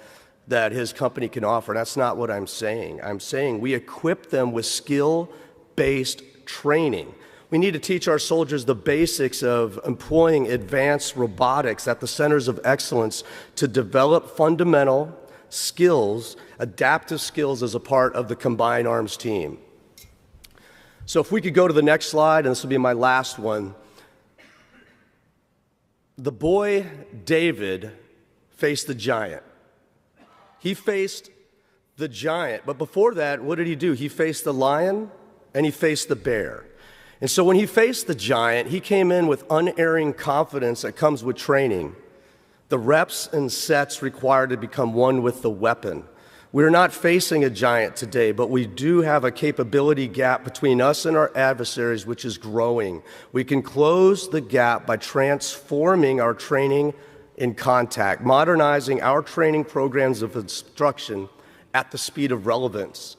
his company can offer. That's not what I'm saying. I'm saying we equip them with skill-based training. We need to teach our soldiers the basics of employing advanced robotics at the centers of excellence to develop fundamental skills, adaptive skills as a part of the combined arms team. So if we could go to the next slide, and this will be my last one. The boy David faced the giant. He faced the giant, but before that, what did he do? He faced the lion and he faced the bear. And so when he faced the giant, he came in with unerring confidence that comes with training. The reps and sets required to become one with the weapon. We're not facing a giant today, but we do have a capability gap between us and our adversaries, which is growing. We can close the gap by transforming our training in contact, modernizing our training programs of instruction at the speed of relevance.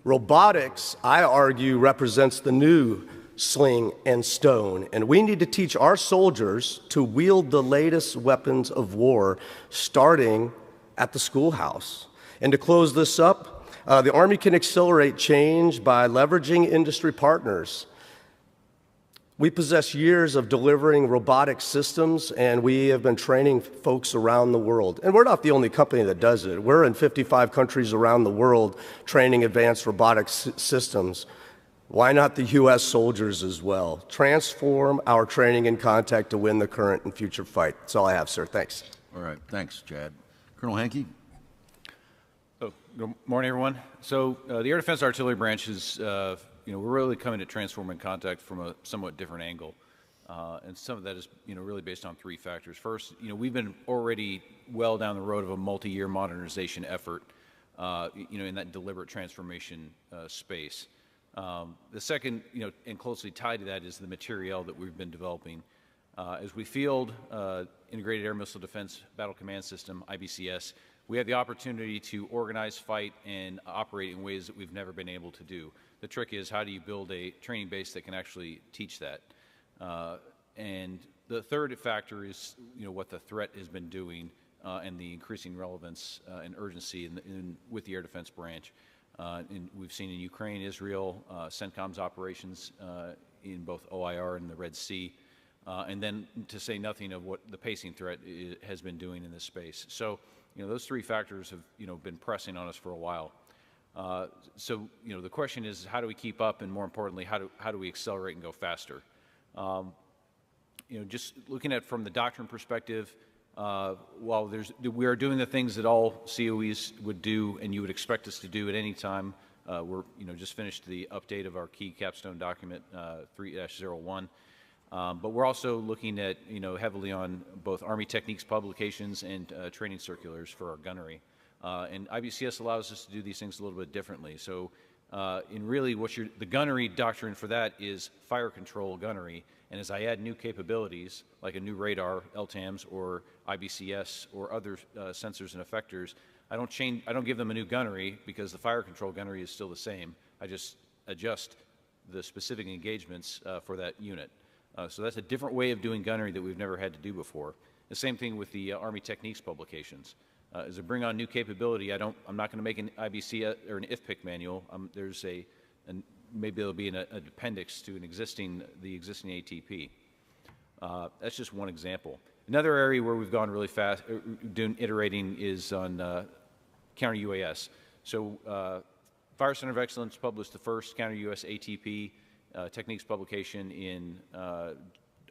Robotics, I argue, represents the new sling and stone, and we need to teach our soldiers to wield the latest weapons of war, starting at the schoolhouse. And to close this up, the Army can accelerate change by leveraging industry partners. We possess years of delivering robotic systems, and we have been training folks around the world. And we're not the only company that does it. We're in 55 countries around the world training advanced robotic systems. Why not the U.S. soldiers as well? Transform our training and contact to win the current and future fight. That's all I have, sir. Thanks. All right. Thanks, Chad. Colonel Hankey? Good morning, everyone. So the Air Defense Artillery Branch is, we're really coming to transforming contact from a somewhat different angle. And some of that is, really based on three factors. First, we've been already well down the road of a multi-year modernization effort, in that deliberate transformation space. The second, and closely tied to that is the materiel that we've been developing. As we field Integrated Air Missile Defense Battle Command System, IBCS, we have the opportunity to organize, fight, and operate in ways that we've never been able to do. The trick is, how do you build a training base that can actually teach that? And the third factor is, what the threat has been doing and the increasing relevance and urgency with the Air Defense Branch. We've seen in Ukraine, Israel, CENTCOM's operations in both OIR and the Red Sea, and then to say nothing of what the pacing threat has been doing in this space. So, those three factors have, been pressing on us for a while. So, the question is, how do we keep up, and more importantly, how do we accelerate and go faster? Just looking at from the doctrine perspective, while we are doing the things that all COEs would do and you would expect us to do at any time. We're just finished the update of our key capstone document 3-01. But we're also looking at heavily on both Army techniques publications and training circulars for our gunnery. And IBCS allows us to do these things a little bit differently. So really the gunnery doctrine for that is fire control gunnery. And as I add new capabilities, like a new radar, LTAMs, or IBCS, or other sensors and effectors, I don't give them a new gunnery, because the fire control gunnery is still the same. I just adjust the specific engagements for that unit. So that's a different way of doing gunnery that we've never had to do before. The same thing with the Army techniques publications. As I bring on new capability, I'm not going to make an IBC or an IFPIC manual. There's maybe there'll be an appendix to the existing ATP. That's just one example. Another area where we've gone really fast, iterating, is on counter-UAS. So Fire Center of Excellence published the first counter-UAS ATP techniques publication in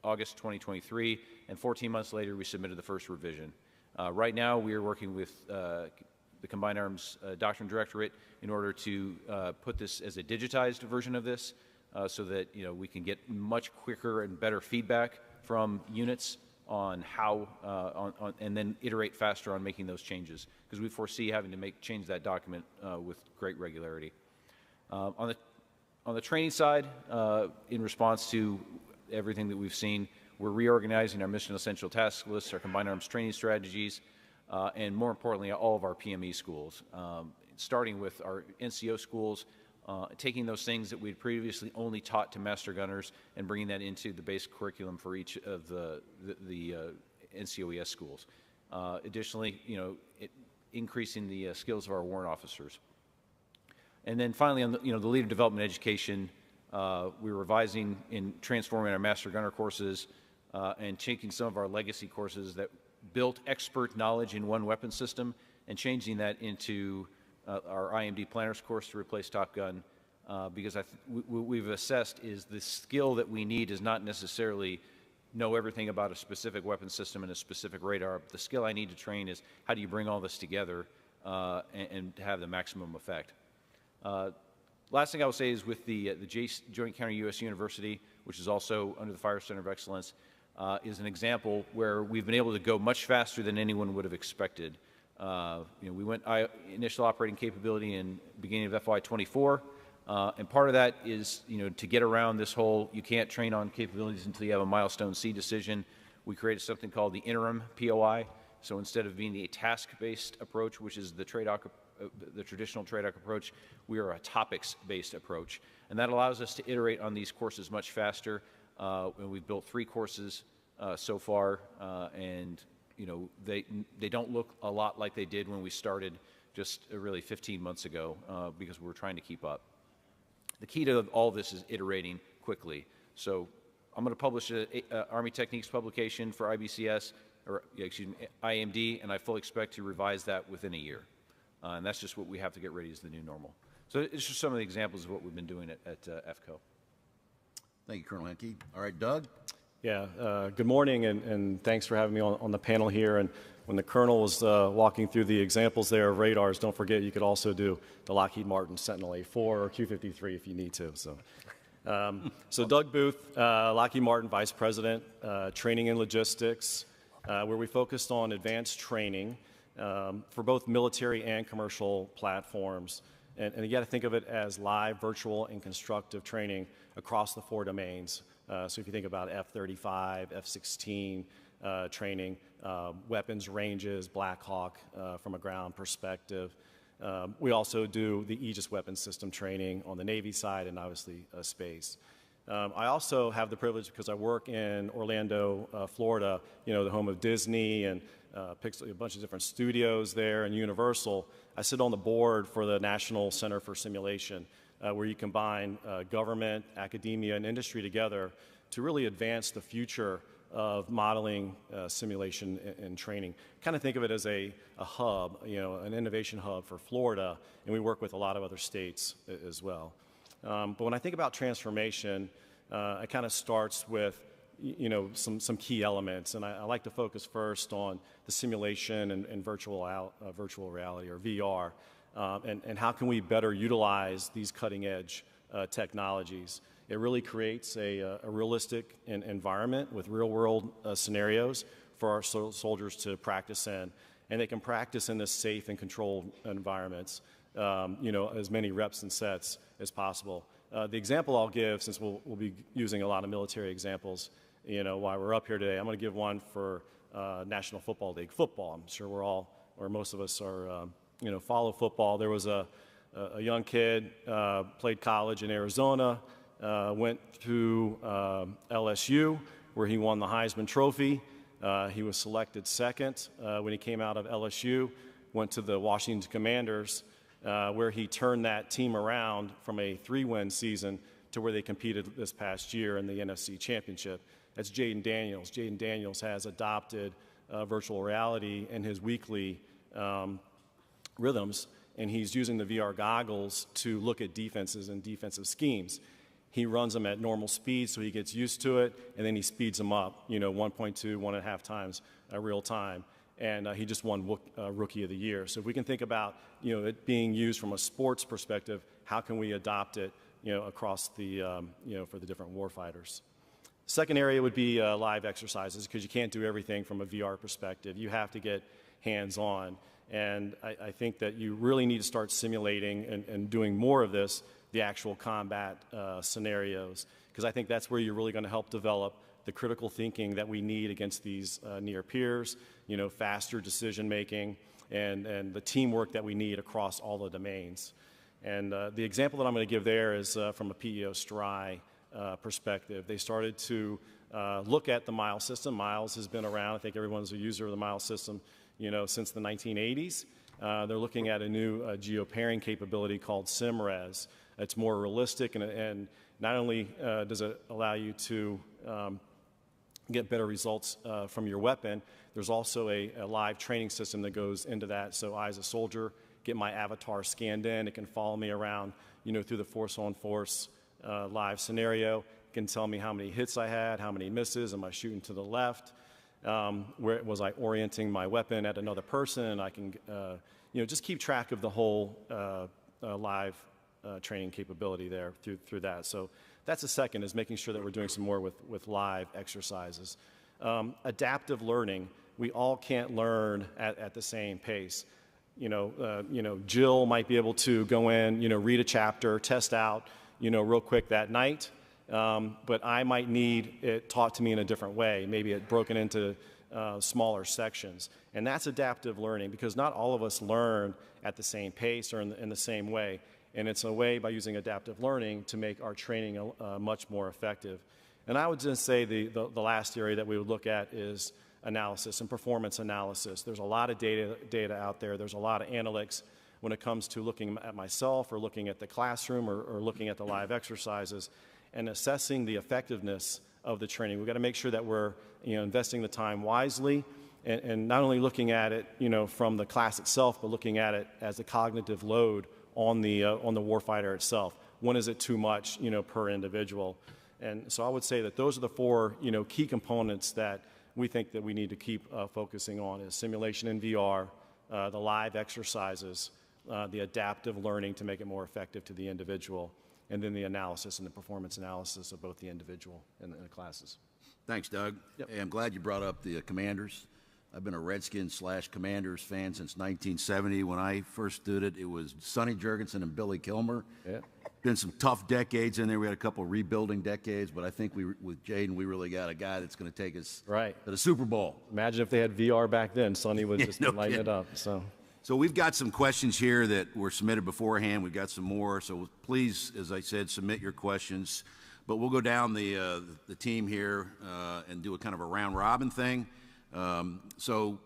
August 2023, and 14 months later we submitted the first revision. Right now we are working with the Combined Arms Doctrine Directorate in order to put this as a digitized version of this so that we can get much quicker and better feedback from units on how, and then iterate faster on making those changes, because we foresee having to change that document with great regularity. On the training side, in response to everything that we've seen, we're reorganizing our mission essential task lists, our combined arms training strategies, and more importantly, all of our PME schools, starting with our NCO schools, taking those things that we'd previously only taught to master gunners and bringing that into the basic curriculum for each of the NCOES schools. Additionally, increasing the skills of our warrant officers. And then finally, on the leader development education, we're revising and transforming our master gunner courses and taking some of our legacy courses that built expert knowledge in one weapon system and changing that into our IMD planners course to replace Top Gun, because what we've assessed is the skill that we need is not necessarily know everything about a specific weapon system and a specific radar. The skill I need to train is how do you bring all this together and have the maximum effect. Last thing I will say is with the Joint Counter-U.S. University, which is also under the Fire Center of Excellence, is an example where we've been able to go much faster than anyone would have expected. We went initial operating capability in beginning of FY24, and part of that is to get around this whole you can't train on capabilities until you have a milestone C decision. We created something called the interim POI. So instead of being a task-based approach, which is the traditional TRADOC approach, we are a topics-based approach, and that allows us to iterate on these courses much faster. And we've built 3 courses so far, and they don't look a lot like they did when we started just really 15 months ago because we were trying to keep up. The key to all this is iterating quickly. So I'm going to publish an Army Techniques publication for IBCS, or excuse me, IMD, and I fully expect to revise that within a year. And that's just what we have to get ready as the new normal. So it's just some of the examples of what we've been doing at FCO. Thank you, Colonel Henke. All right, Doug? Yeah, good morning, and thanks for having me on the panel here. And when the Colonel was walking through the examples there of radars, don't forget you could also do the Lockheed Martin Sentinel A4 or Q-53 if you need to. So Doug Booth, Lockheed Martin Vice President, Training and Logistics, where we focused on advanced training for both military and commercial platforms. And you got to think of it as live, virtual, and constructive training across the 4 domains. So if you think about F-35, F-16 training, weapons ranges, Black Hawk from a ground perspective. We also do the Aegis weapons system training on the Navy side and obviously space. I also have the privilege, because I work in Orlando, Florida, the home of Disney and a bunch of different studios there and Universal. I sit on the board for the National Center for Simulation, where you combine government, academia, and industry together to really advance the future of modeling, simulation, and training. Kind of think of it as a hub, an innovation hub for Florida, and we work with a lot of other states as well. But when I think about transformation, it kind of starts with some key elements, and I like to focus first on the simulation and virtual reality, or VR, and how can we better utilize these cutting-edge technologies. It really creates a realistic environment with real-world scenarios for our soldiers to practice in, and they can practice in this safe and controlled environments, as many reps and sets as possible. The example I'll give, since we'll be using a lot of military examples, while we're up here today, I'm going to give one for National Football League football. I'm sure we're all, or most of us are, follow football. There was a young kid, played college in Arizona, went to LSU, where he won the Heisman Trophy. He was selected second when he came out of LSU, went to the Washington Commanders, where he turned that team around from a 3-win season to where they competed this past year in the NFC Championship. That's Jaden Daniels. Jaden Daniels has adopted virtual reality in his weekly rhythms, and he's using the VR goggles to look at defenses and defensive schemes. he runs them at normal speed so he gets used to it, and then he speeds them up, 1.2, 1.5 times real time. And he just won Rookie of the Year. So if we can think about, it being used from a sports perspective, how can we adopt it, across the, for the different warfighters? Second area would be live exercises, because you can't do everything from a VR perspective. You have to get hands-on. And I think that you really need to start simulating and doing more of this, the actual combat scenarios, because I think that's where you're really going to help develop the critical thinking that we need against these near peers, faster decision making, and the teamwork that we need across all the domains. And the example that I'm going to give there is from a PEO STRI perspective. They started to look at the Miles system. Miles has been around. I think everyone's a user of the Miles system, since the 1980s. They're looking at a new geo-pairing capability called SimRes. It's more realistic, and not only does it allow you to get better results from your weapon, there's also a live training system that goes into that. So I, as a soldier, get my avatar scanned in. It can follow me around, through the force-on-force live scenario. It can tell me how many hits I had, how many misses, am I shooting to the left, where was I orienting my weapon at another person. I can, just keep track of the whole live training capability there through that. So that's the second, is making sure that we're doing some more with live exercises. Adaptive learning, we all can't learn at the same pace. Jill might be able to go in, read a chapter, test out, real quick that night, but I might need it taught to me in a different way, maybe it broken into smaller sections. And that's adaptive learning, because not all of us learn at the same pace or in the same way. And it's a way, by using adaptive learning, to make our training much more effective. And I would just say the last area that we would look at is analysis and performance analysis. There's a lot of data out there. There's a lot of analytics when it comes to looking at myself, or looking at the classroom, or looking at the live exercises, and assessing the effectiveness of the training. We've got to make sure that we're investing the time wisely, and not only looking at it from the class itself, but looking at it as a cognitive load on the warfighter itself. When is it too much per individual? And so I would say that those are the four key components that we think that we need to keep focusing on: is simulation in VR, the live exercises, the adaptive learning to make it more effective to the individual, and then the analysis and the performance analysis of both the individual and the classes. Thanks, Doug. Yep. Hey, I'm glad you brought up the commanders. I've been a Redskins/Commanders fan since 1970. When I first did it, it was Sonny Jurgensen and Billy Kilmer. Yeah. Been some tough decades in there. We had a couple rebuilding decades, but I think with Jaden, we really got a guy that's going to take us to the Super Bowl. Imagine if they had VR back then. Sonny would just lighting it up. So we've got some questions here that were submitted beforehand. We've got some more. So please, as I said, submit your questions. But we'll go down the team here and do a kind of a round robin thing. So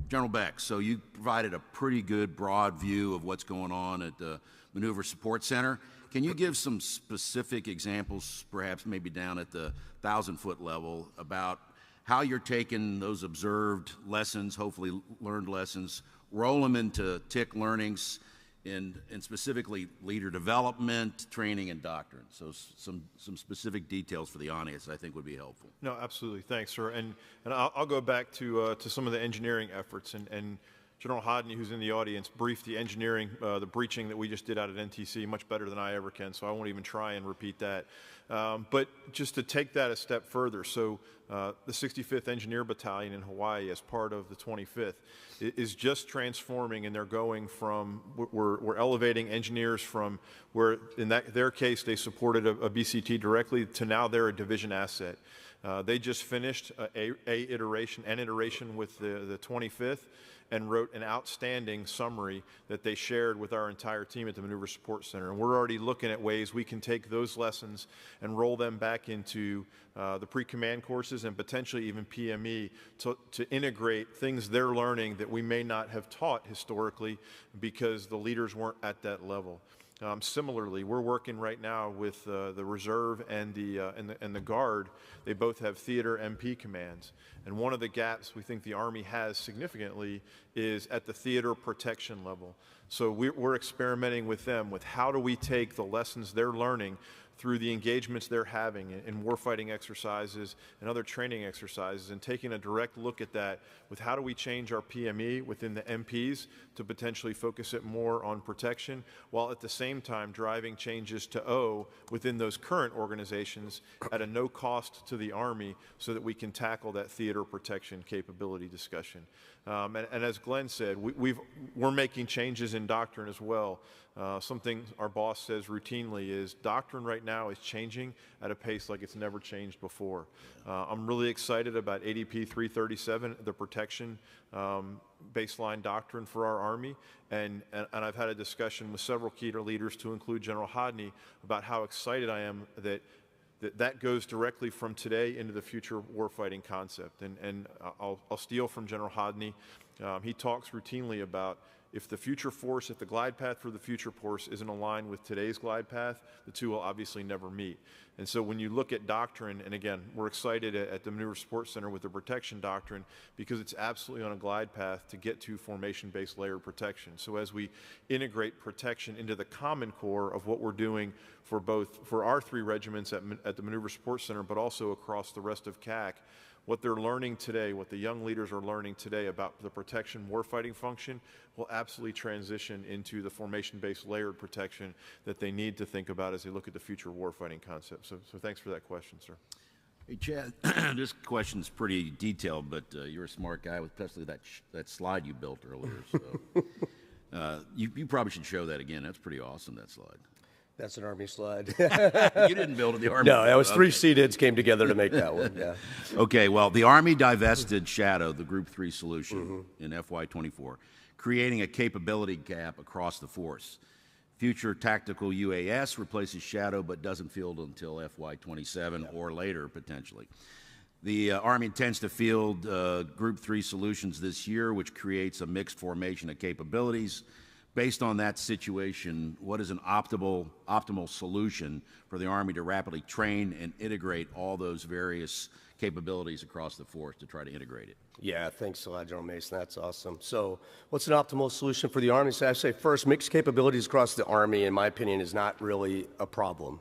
General Beck, so you provided a pretty good broad view of what's going on at the Maneuver Support Center. Can you give some specific examples, perhaps maybe down at the 1,000-foot level, about how you're taking those observed lessons, hopefully learned lessons, roll them into TIC learnings, and specifically leader development, training, and doctrine? So some specific details for the audience I think would be helpful. No, absolutely. Thanks, sir. And I'll go back to some of the engineering efforts. And General Hodney, who's in the audience, briefed the engineering, the breaching that we just did out at NTC much better than I ever can, so I won't even try and repeat that. But just to take that a step further, so the 65th Engineer Battalion in Hawaii, as part of the 25th, is just transforming, and they're going from, we're elevating engineers from where, in their case, they supported a BCT directly, to now they're a division asset. They just finished an iteration with the 25th, and wrote an outstanding summary that they shared with our entire team at the Maneuver Support Center. And we're already looking at ways we can take those lessons and roll them back into the pre-command courses, and potentially even PME, to integrate things they're learning that we may not have taught historically because the leaders weren't at that level. Similarly, we're working right now with the Reserve and the Guard. They both have theater MP commands. And one of the gaps we think the Army has significantly is at the theater protection level. So we're experimenting with them with how do we take the lessons they're learning through the engagements they're having in warfighting exercises and other training exercises, and taking a direct look at that with how do we change our PME within the MPs to potentially focus it more on protection, while at the same time driving changes to O within those current organizations at a no cost to the Army so that we can tackle that theater protection capability discussion. And as Glenn said, we're making changes in doctrine as well. Something our boss says routinely is doctrine right now is changing at a pace like it's never changed before. I'm really excited about ADP 337, the protection baseline doctrine for our Army, and I've had a discussion with several key leaders, to include General Hodney, about how excited I am that goes directly from today into the future warfighting concept. And I'll steal from General Hodney. He talks routinely about if the future force, if the glide path for the future force isn't aligned with today's glide path, the two will obviously never meet. And so when you look at doctrine, and again, we're excited at the Maneuver Support Center with the protection doctrine because it's absolutely on a glide path to get to formation-based layered protection. So as we integrate protection into the common core of what we're doing for our 3 regiments at the Maneuver Support Center, but also across the rest of CAC, what they're learning today, what the young leaders are learning today about the protection warfighting function will absolutely transition into the formation-based layered protection that they need to think about as they look at the future warfighting concept. So thanks for that question, sir. Hey, Chad, this question's pretty detailed, but you're a smart guy, especially that slide you built earlier. So you probably should show that again. That's pretty awesome, that slide. That's an Army slide. You didn't build it, the Army. No, that was 3 CDIDs came together to make that one, yeah. Okay, well, the Army divested Shadow, the Group 3 solution, in FY24, creating a capability gap across the force. Future tactical UAS replaces Shadow but doesn't field until FY27 or later, potentially. The Army intends to field Group 3 solutions this year, which creates a mixed formation of capabilities. Based on that situation, what is an optimal solution for the Army to rapidly train and integrate all those various capabilities across the force to try to integrate it? Yeah, thanks a lot, General Mason. That's awesome. So what's an optimal solution for the Army? So I say first, mixed capabilities across the Army, in my opinion, is not really a problem.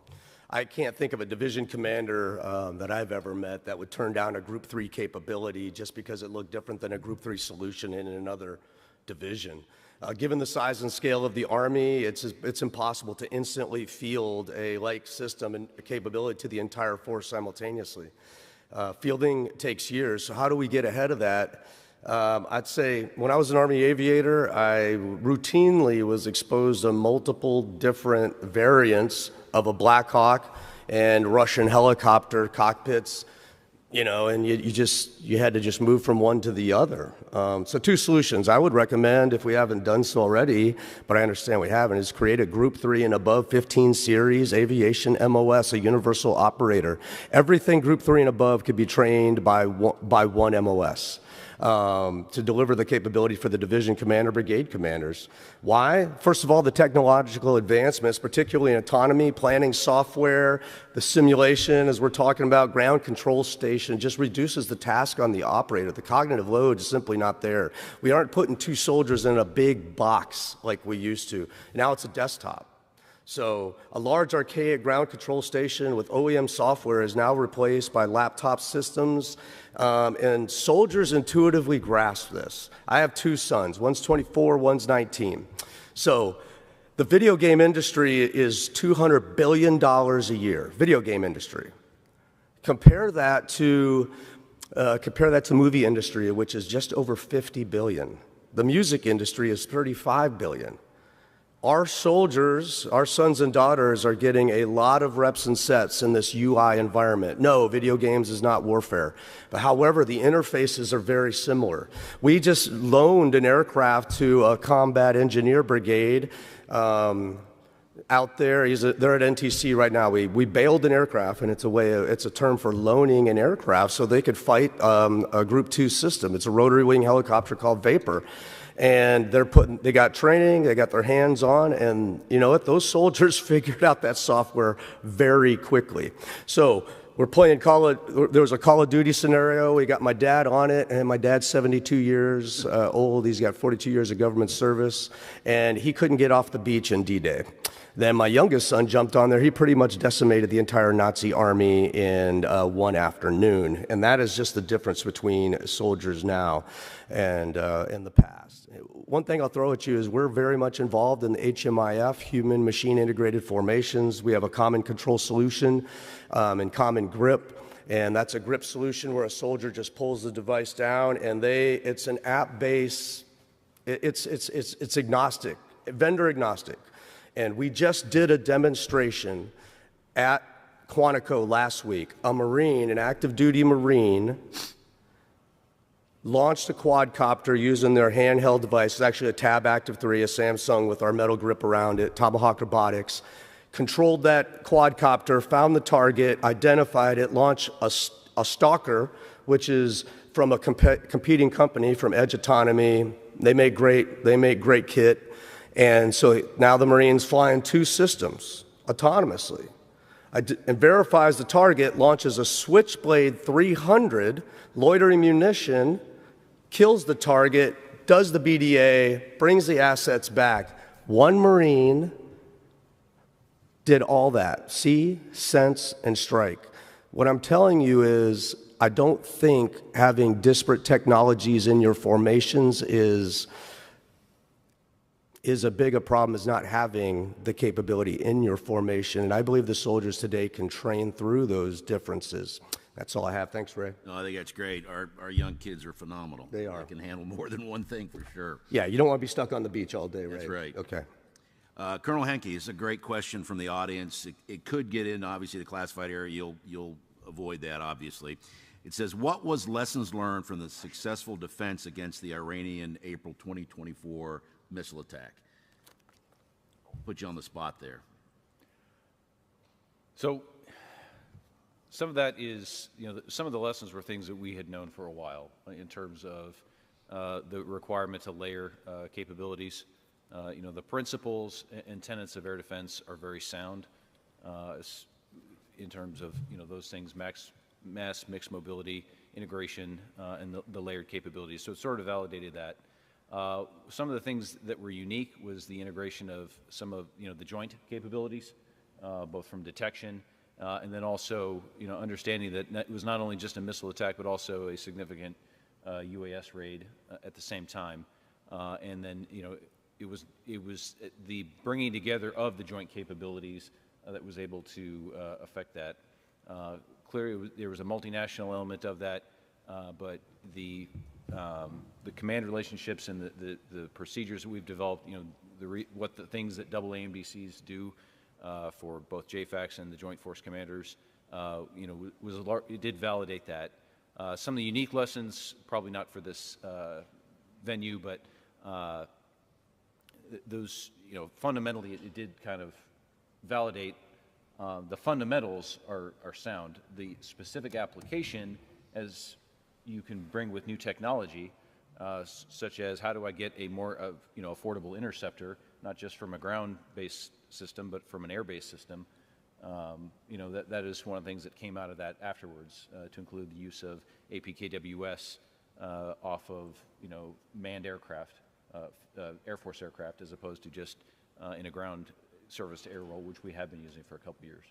I can't think of a division commander that I've ever met that would turn down a Group 3 capability just because it looked different than a Group 3 solution in another division. Given the size and scale of the Army, it's impossible to instantly field a like system and capability to the entire force simultaneously. Fielding takes years, so how do we get ahead of that? I'd say when I was an Army aviator, I routinely was exposed to multiple different variants of a Black Hawk and Russian helicopter cockpits, you know, and you had to just move from one to the other. So 2 solutions I would recommend, if we haven't done so already, but I understand we haven't, is create a Group 3 and above 15 series aviation MOS, a universal operator. Everything Group 3 and above could be trained by one MOS. To deliver the capability for the division commander, brigade commanders. Why? First of all, the technological advancements, particularly in autonomy, planning software, the simulation, as we're talking about, ground control station, just reduces the task on the operator. The cognitive load is simply not there. We aren't putting 2 soldiers in a big box like we used to. Now it's a desktop. So a large archaic ground control station with OEM software is now replaced by laptop systems, and soldiers intuitively grasp this. I have 2 sons. One's 24, one's 19. So the video game industry is $200 billion a year, video game industry. Compare that to movie industry, which is just over $50 billion. The music industry is $35 billion. Our soldiers, our sons and daughters, are getting a lot of reps and sets in this UI environment. No, video games is not warfare. But however, the interfaces are very similar. We just loaned an aircraft to a combat engineer brigade out there. They're at NTC right now. We bailed an aircraft, and it's a term for loaning an aircraft so they could fight a Group 2 system. It's a rotary wing helicopter called Vapor. And they got training, they got their hands on, and you know what? Those soldiers figured out that software very quickly. So we're playing there was a Call of Duty scenario. We got my dad on it, and my dad's 72 years old. He's got 42 years of government service, and he couldn't get off the beach in D-Day. Then my youngest son jumped on there. He pretty much decimated the entire Nazi army in one afternoon. And that is just the difference between soldiers now and in the past. One thing I'll throw at you is we're very much involved in the HMIF, Human Machine Integrated Formations. We have a common control solution and common grip. And that's a grip solution where a soldier just pulls the device down, and it's an app-based, it's agnostic, vendor agnostic. And we just did a demonstration at Quantico last week. A Marine, an active duty Marine, launched a quadcopter using their handheld device. It's actually a Tab Active 3, a Samsung with our metal grip around it, Tomahawk Robotics. Controlled that quadcopter, found the target, identified it, launched a Stalker, which is from a competing company, from Edge Autonomy. They make great kit. And so now the Marine's flying 2 systems autonomously. And verifies the target, launches a Switchblade 300 loitering munition, kills the target, does the BDA, brings the assets back. One Marine did all that, see, sense, and strike. What I'm telling you is I don't think having disparate technologies in your formations is a big a problem as not having the capability in your formation. And I believe the soldiers today can train through those differences. That's all I have. Thanks, Ray. No, I think that's great. Our young kids are phenomenal. They are. They can handle more than one thing for sure. Yeah, you don't want to be stuck on the beach all day, Ray. That's right. Okay. Colonel Henke, it's a great question from the audience. It could get into, obviously, the classified area. You'll avoid that, obviously. It says, what was lessons learned from the successful defense against the Iranian April 2024 missile attack? Put you on the spot there. So some of that is, some of the lessons were things that we had known for a while in terms of the requirement to layer capabilities. The principles and tenets of air defense are very sound in terms of, those things, mass mixed mobility, integration, and the layered capabilities. So it sort of validated that. Some of the things that were unique was the integration of some of the joint capabilities, both from detection and then also understanding that it was not only just a missile attack but also a significant UAS raid at the same time, and then it was the bringing together of the joint capabilities that was able to affect that. Clearly, there was a multinational element of that, but the command relationships and the procedures that we've developed, what the things that AA AMDCs do for both JFACs and the Joint Force Commanders, it did validate that. Some of the unique lessons, probably not for this venue, but those, fundamentally, it did kind of validate the fundamentals are sound. The specific application, as you can bring with new technology, such as how do I get a more affordable interceptor, not just from a ground-based system, but from an air-based system. That is one of the things that came out of that afterwards, to include the use of APKWS off of manned aircraft, Air Force aircraft, as opposed to just in a ground service to air role, which we have been using for a couple years.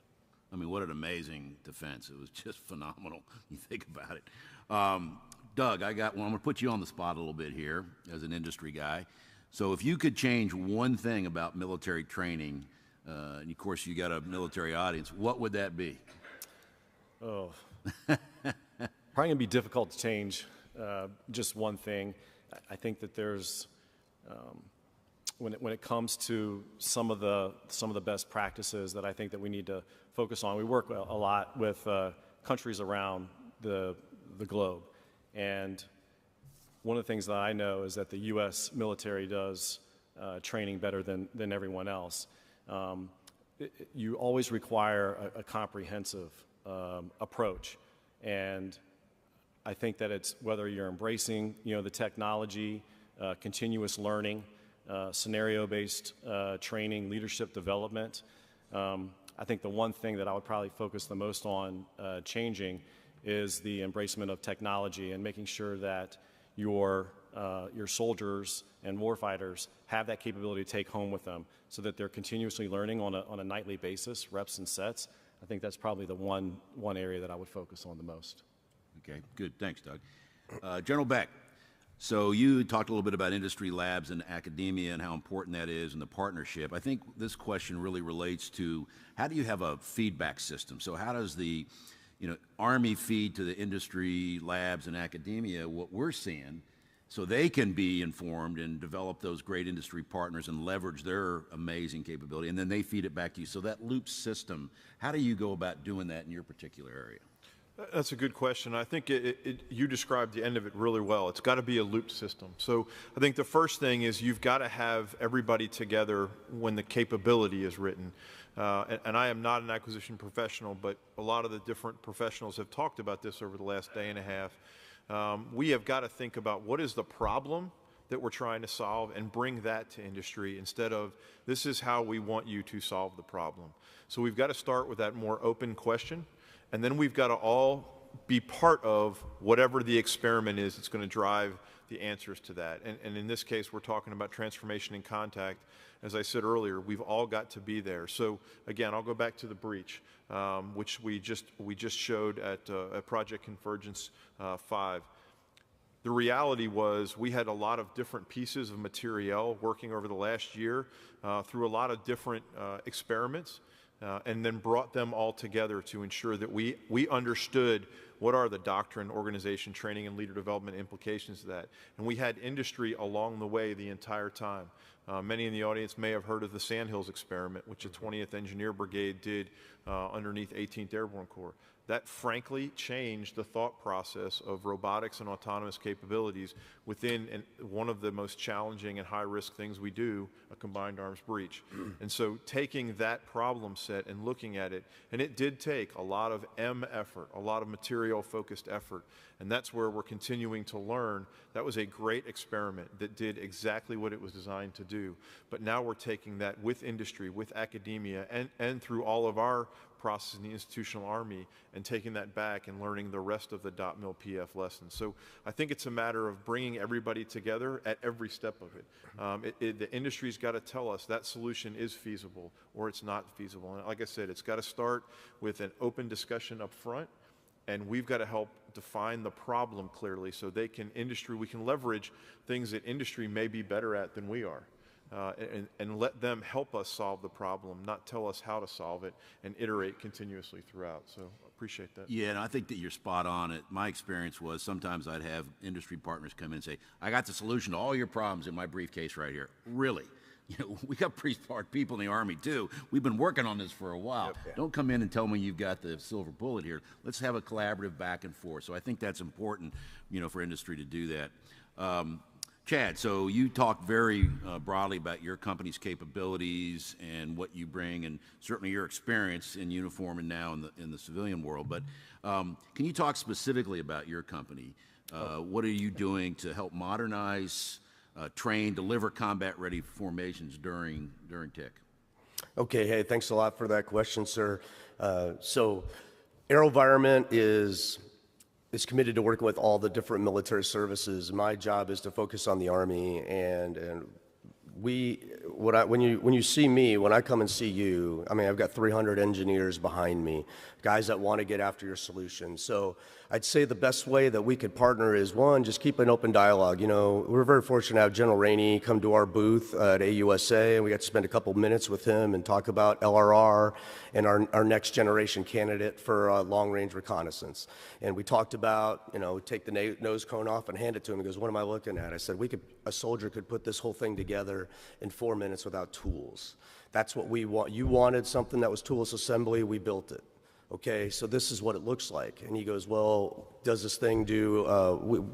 I mean, what an amazing defense. It was just phenomenal. You think about it. Doug, I got one. I'm going to put you on the spot a little bit here as an industry guy. So if you could change one thing about military training, and of course you got a military audience, what would that be? Oh, probably going to be difficult to change just one thing. I think that there's, when it comes to some of the best practices that I think that we need to focus on, we work a lot with countries around the globe. And one of the things that I know is that the U.S. military does training better than everyone else. You always require a comprehensive approach. And I think that it's whether you're embracing the technology, continuous learning, scenario-based training, leadership development. I think the one thing that I would probably focus the most on changing is the embracement of technology and making sure that your your soldiers and warfighters have that capability to take home with them so that they're continuously learning on a nightly basis, reps and sets. I think that's probably the one area that I would focus on the most. Okay, good. Thanks, Doug. General Beck, so you talked a little bit about industry labs and academia and how important that is and the partnership. I think this question really relates to how do you have a feedback system? So how does the Army feed to the industry labs and academia what we're seeing so they can be informed and develop those great industry partners and leverage their amazing capability, and then they feed it back to you. So that loop system, how do you go about doing that in your particular area? That's a good question. I think you described the end of it really well. It's got to be a looped system. So I think the first thing is you've got to have everybody together when the capability is written. And I am not an acquisition professional, but a lot of the different professionals have talked about this over the last day and a half. We have got to think about what is the problem that we're trying to solve and bring that to industry instead of this is how we want you to solve the problem. So we've got to start with that more open question, and then we've got to all be part of whatever the experiment is that's going to drive the answers to that. And in this case, we're talking about transformation in contact. As I said earlier, we've all got to be there. So again, I'll go back to the breach, which we just showed at Project Convergence 5. The reality was we had a lot of different pieces of material working over the last year through a lot of different experiments, and then brought them all together to ensure that we understood what are the doctrine, organization, training, and leader development implications of that. And we had industry along the way the entire time. Many in the audience may have heard of the Sandhills experiment, which the 20th Engineer Brigade did underneath 18th Airborne Corps. That frankly changed the thought process of robotics and autonomous capabilities within one of the most challenging and high-risk things we do, a combined arms breach. And so taking that problem set and looking at it, and it did take a lot of effort, a lot of material-focused effort, and that's where we're continuing to learn. That was a great experiment that did exactly what it was designed to do. But now we're taking that with industry, with academia, and through all of our process in the institutional Army and taking that back and learning the rest of the .mil PF lessons. So I think it's a matter of bringing everybody together at every step of it. The industry's got to tell us that solution is feasible or it's not feasible. And like I said, it's got to start with an open discussion up front, and we've got to help define the problem clearly so we can leverage things that industry may be better at than we are. And let them help us solve the problem, not tell us how to solve it, and iterate continuously throughout. So I appreciate that. Yeah, and I think that you're spot on. My experience was sometimes I'd have industry partners come in and say, I got the solution to all your problems in my briefcase right here. Really? We got pretty smart people in the Army, too. We've been working on this for a while. Yep, yeah. Don't come in and tell me you've got the silver bullet here. Let's have a collaborative back and forth. So I think that's important, for industry to do that. Chad, so you talked very broadly about your company's capabilities and what you bring, and certainly your experience in uniform and now in the civilian world. But can you talk specifically about your company? What are you doing to help modernize, train, deliver combat-ready formations during TIC? Okay, hey, thanks a lot for that question, sir. So AeroVironment is committed to working with all the different military services. My job is to focus on the Army, and when you see me, when I come and see you, I mean, I've got 300 engineers behind me, guys that want to get after your solution. So I'd say the best way that we could partner is, one, just keep an open dialogue. We're very fortunate to have General Rainey come to our booth at AUSA, and we got to spend a couple minutes with him and talk about LRR and our next generation candidate for long-range reconnaissance. And we talked about, take the nose cone off and hand it to him. He goes, what am I looking at? I said, a soldier could put this whole thing together in 4 minutes without tools. That's what we want. You wanted something that was toolless assembly, we built it. Okay, so this is what it looks like. And he goes, well, does this thing do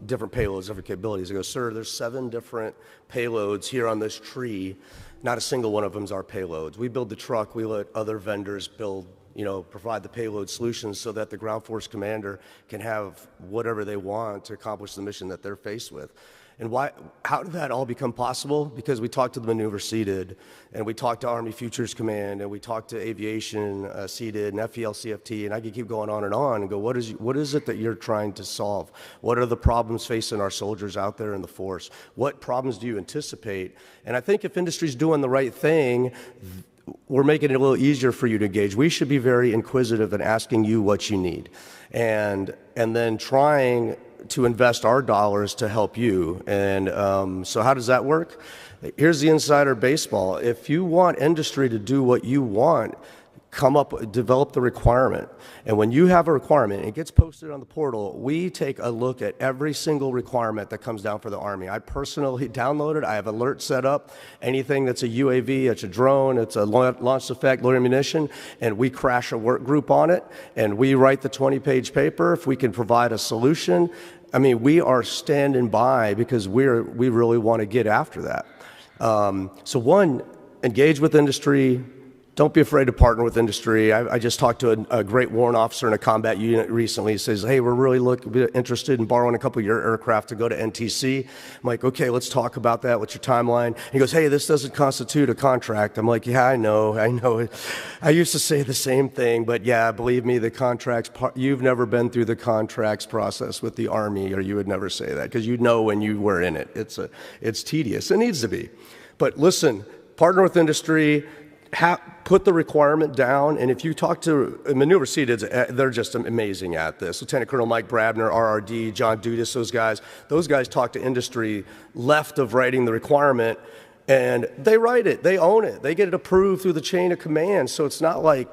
different payloads, different capabilities? I go, sir, there's 7 different payloads here on this tree. Not a single one of them is our payloads. We build the truck, we let other vendors provide the payload solutions so that the ground force commander can have whatever they want to accomplish the mission that they're faced with. And how did that all become possible? Because we talked to the maneuver seated, and we talked to Army Futures Command, and we talked to aviation seated, and FEL-CFT, and I could keep going on and go, what is it that you're trying to solve? What are the problems facing our soldiers out there in the force? What problems do you anticipate? And I think if industry's doing the right thing, we're making it a little easier for you to engage. We should be very inquisitive in asking you what you need, and then trying to invest our dollars to help you. And so how does that work? Here's the insider baseball. If you want industry to do what you want, develop the requirement. And when you have a requirement, it gets posted on the portal, we take a look at every single requirement that comes down for the Army. I personally download it. I have alerts set up. Anything that's a UAV, it's a drone, it's a launched effect, loitering munition, and we crash a work group on it, and we write the 20-page paper. If we can provide a solution, I mean, we are standing by because we really want to get after that. So one, engage with industry. Don't be afraid to partner with industry. I just talked to a great warrant officer in a combat unit recently. He says, hey, we're really interested in borrowing a couple of your aircraft to go to NTC. I'm like, okay, let's talk about that. What's your timeline? And he goes, hey, this doesn't constitute a contract. I'm like, yeah, I know. I used to say the same thing, but yeah, believe me, the contracts, you've never been through the contracts process with the Army, or you would never say that, because you know when you were in it. It's tedious. It needs to be. But listen, partner with industry, put the requirement down, and if you talk to maneuver seated, they're just amazing at this. Lieutenant Colonel Mike Brabner, RRD, John Dudas, those guys talk to industry left of writing the requirement, and they write it, they own it, they get it approved through the chain of command. So it's not like,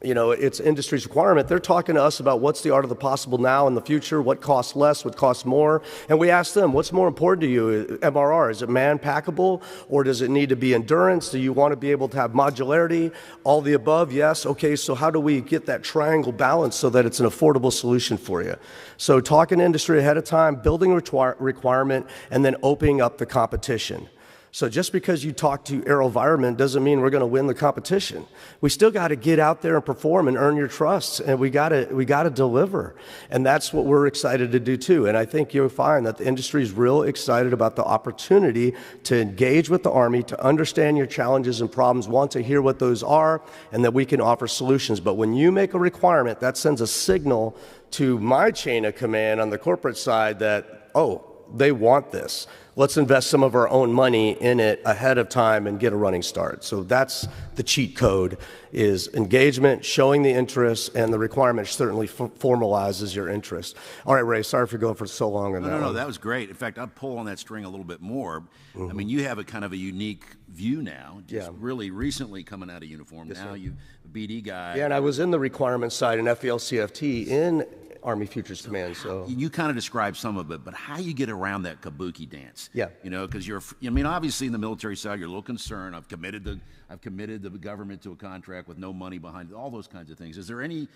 it's industry's requirement. They're talking to us about what's the art of the possible now and the future, what costs less, what costs more. And we ask them, what's more important to you, MRR? Is it man-packable, or does it need to be endurance? Do you want to be able to have modularity? All the above, yes. Okay, so how do we get that triangle balance so that it's an affordable solution for you? So talking to industry ahead of time, building a requirement, and then opening up the competition. So just because you talk to AeroVironment doesn't mean we're going to win the competition. We still got to get out there and perform and earn your trust, and we got to deliver. And that's what we're excited to do too. And I think you'll find that the industry is real excited about the opportunity to engage with the Army, to understand your challenges and problems, want to hear what those are, and that we can offer solutions. But when you make a requirement, that sends a signal to my chain of command on the corporate side that, oh, they want this. Let's invest some of our own money in it ahead of time and get a running start. So that's the cheat code, is engagement, showing the interest, and the requirement certainly formalizes your interest. All right, Ray, sorry for going for so long on that. No, that was great. In fact, I'd pull on that string a little bit more. I mean, you have a kind of a unique view now, just really recently coming out of uniform. Yes, now sir. you're a BD guy. Yeah, and I was in the requirement side in FEL-CFT in Army Futures Command. So you kind of described some of it, but how you get around that kabuki dance? Yeah, because obviously in the military side, you're a little concerned. I've committed the government to a contract with no money behind it. All those kinds of things. Is there any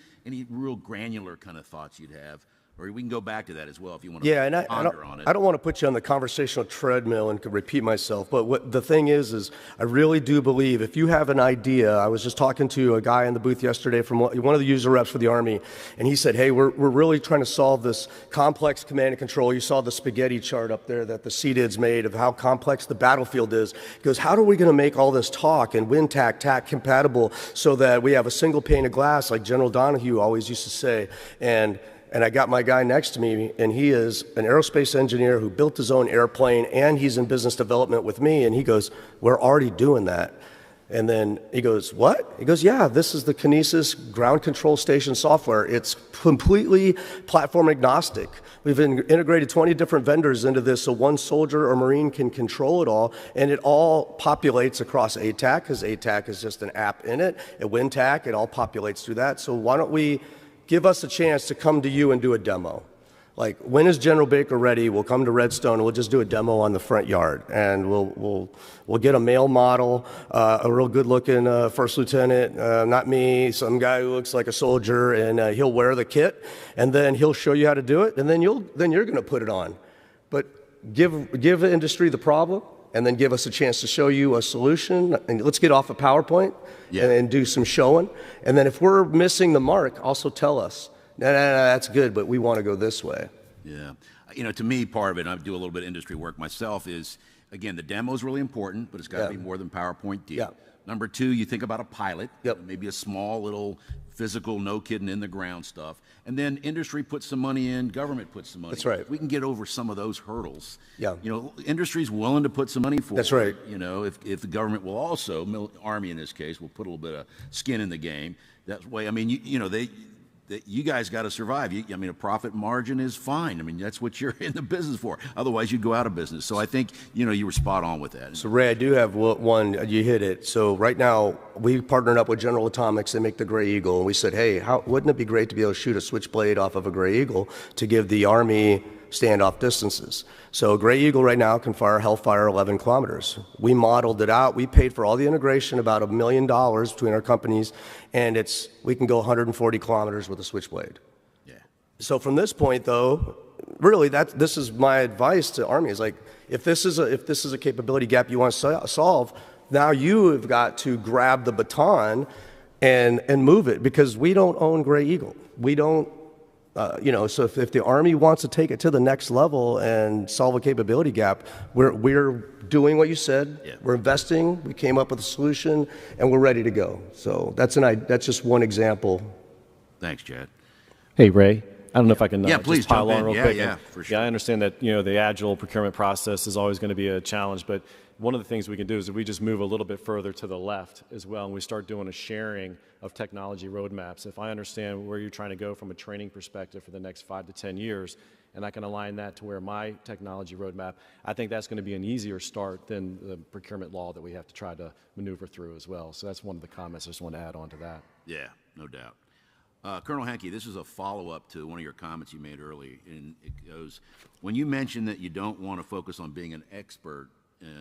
real granular kind of thoughts you'd have? Or we can go back to that as well if you want to ponder on it. I don't want to put you on the conversational treadmill and repeat myself, but what the thing is I really do believe if you have an idea. I was just talking to a guy in the booth yesterday from one of the user reps for the Army, and he said, hey, we're really trying to solve this complex command and control. You saw the spaghetti chart up there that the CDID's made of how complex the battlefield is. He goes, how are we going to make all this talk and WinTAC, TAC compatible so that we have a single pane of glass, like General Donahue always used to say? And I got my guy next to me, and he is an aerospace engineer who built his own airplane, and he's in business development with me, and he goes, we're already doing that. And then he goes, what? He goes, yeah, this is the Kinesis ground control station software. It's completely platform agnostic. We've integrated 20 different vendors into this so one soldier or Marine can control it all, and it all populates across ATAC, because ATAC is just an app in it. At WinTAC, it all populates through that. So why don't we give us a chance to come to you and do a demo? Like, when is General Baker ready? We'll come to Redstone and we'll just do a demo on the front yard, and we'll get a male model, a real good-looking first lieutenant, not me, some guy who looks like a soldier, and he'll wear the kit, and then he'll show you how to do it, and then you're going to put it on. But give the industry the problem, and then give us a chance to show you a solution, and let's get off a PowerPoint and do some showing. And then if we're missing the mark, also tell us, no, that's good, but we want to go this way. Yeah. you know, to me, part of it, and I do a little bit of industry work myself, is, again, the demo is really important, but it's got to be more than PowerPoint D. Number two, you think about a pilot, maybe a small little physical, no kidding, in the ground stuff. And then industry puts some money in, government puts some money. That's right. If we can get over some of those hurdles. You know, industry's willing to put some money forward. That's right. You know, if the government will also, Army in this case, will put a little bit of skin in the game. That way, I mean, you know, you guys got to survive. I mean, a profit margin is fine. I mean, that's what you're in the business for. Otherwise, you'd go out of business. So I think, you know, you were spot on with that. So, Ray, I do have one. You hit it. So right now, we partnered up with General Atomics. They make the Gray Eagle. And we said, hey, wouldn't it be great to be able to shoot a switchblade off of a Gray Eagle to give the Army standoff distances? So Gray Eagle right now can fire Hellfire 11 kilometers. We modeled it out. We paid for all the integration, about $1 million between our companies, and we can go 140 kilometers with a switchblade. Yeah. So from this point, though, really, this is my advice to Army: is like, if this is a capability gap you want to solve, now you have got to grab the baton and move it, because we don't own Gray Eagle. We don't. You know, so if the Army wants to take it to the next level and solve a capability gap, we're doing what you said. Yeah. We're investing. We came up with a solution, and we're ready to go. So that's just one example. Thanks, Chad. Hey, Ray. I don't know if I can please just pile jump on in. real quick. Yeah, for sure. Yeah, I understand that, you know, the agile procurement process is always going to be a challenge, but one of the things we can do is that we just move a little bit further to the left as well, and we start doing a sharing of technology roadmaps. If I understand where you're trying to go from a training perspective for the next 5 to 10 years, and I can align that to where my technology roadmap, I think that's going to be an easier start than the procurement law that we have to try to maneuver through as well. So that's one of the comments I just want to add on to that. Yeah, no doubt. Colonel Hankey, this is a follow-up to one of your comments you made earlier, and it goes, when you mentioned that you don't want to focus on being an expert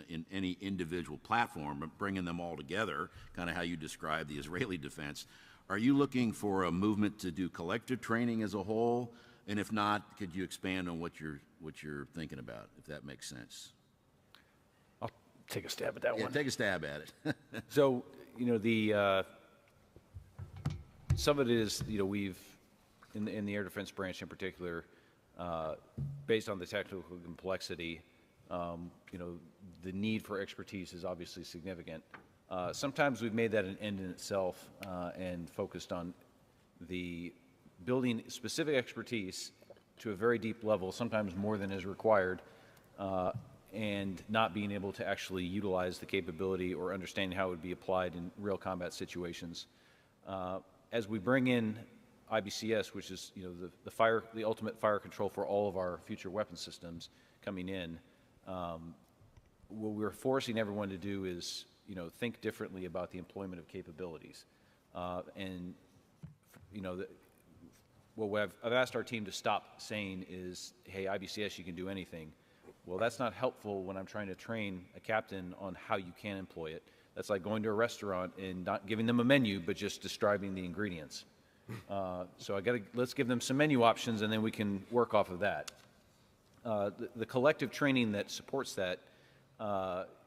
in any individual platform, but bringing them all together, kind of how you described the Israeli defense, are you looking for a movement to do collective training as a whole? And if not, could you expand on what you're thinking about, if that makes sense? I'll take a stab at that one. Take a stab at it. So, you know, some of it is, you know, we've, in the air defense branch in particular, based on the technical complexity, you know, the need for expertise is obviously significant. Sometimes we've made that an end in itself and focused on the building specific expertise to a very deep level, sometimes more than is required, and not being able to actually utilize the capability or understanding how it would be applied in real combat situations. As we bring in IBCS, which is, you know, the ultimate fire control for all of our future weapon systems coming in, what we're forcing everyone to do is, you know, think differently about the employment of capabilities. And, you know, what I've asked our team to stop saying is, hey, IBCS, you can do anything. Well, that's not helpful when I'm trying to train a captain on how you can employ it. That's like going to a restaurant and not giving them a menu, but just describing the ingredients. So let's give them some menu options, and then we can work off of that. The collective training that supports that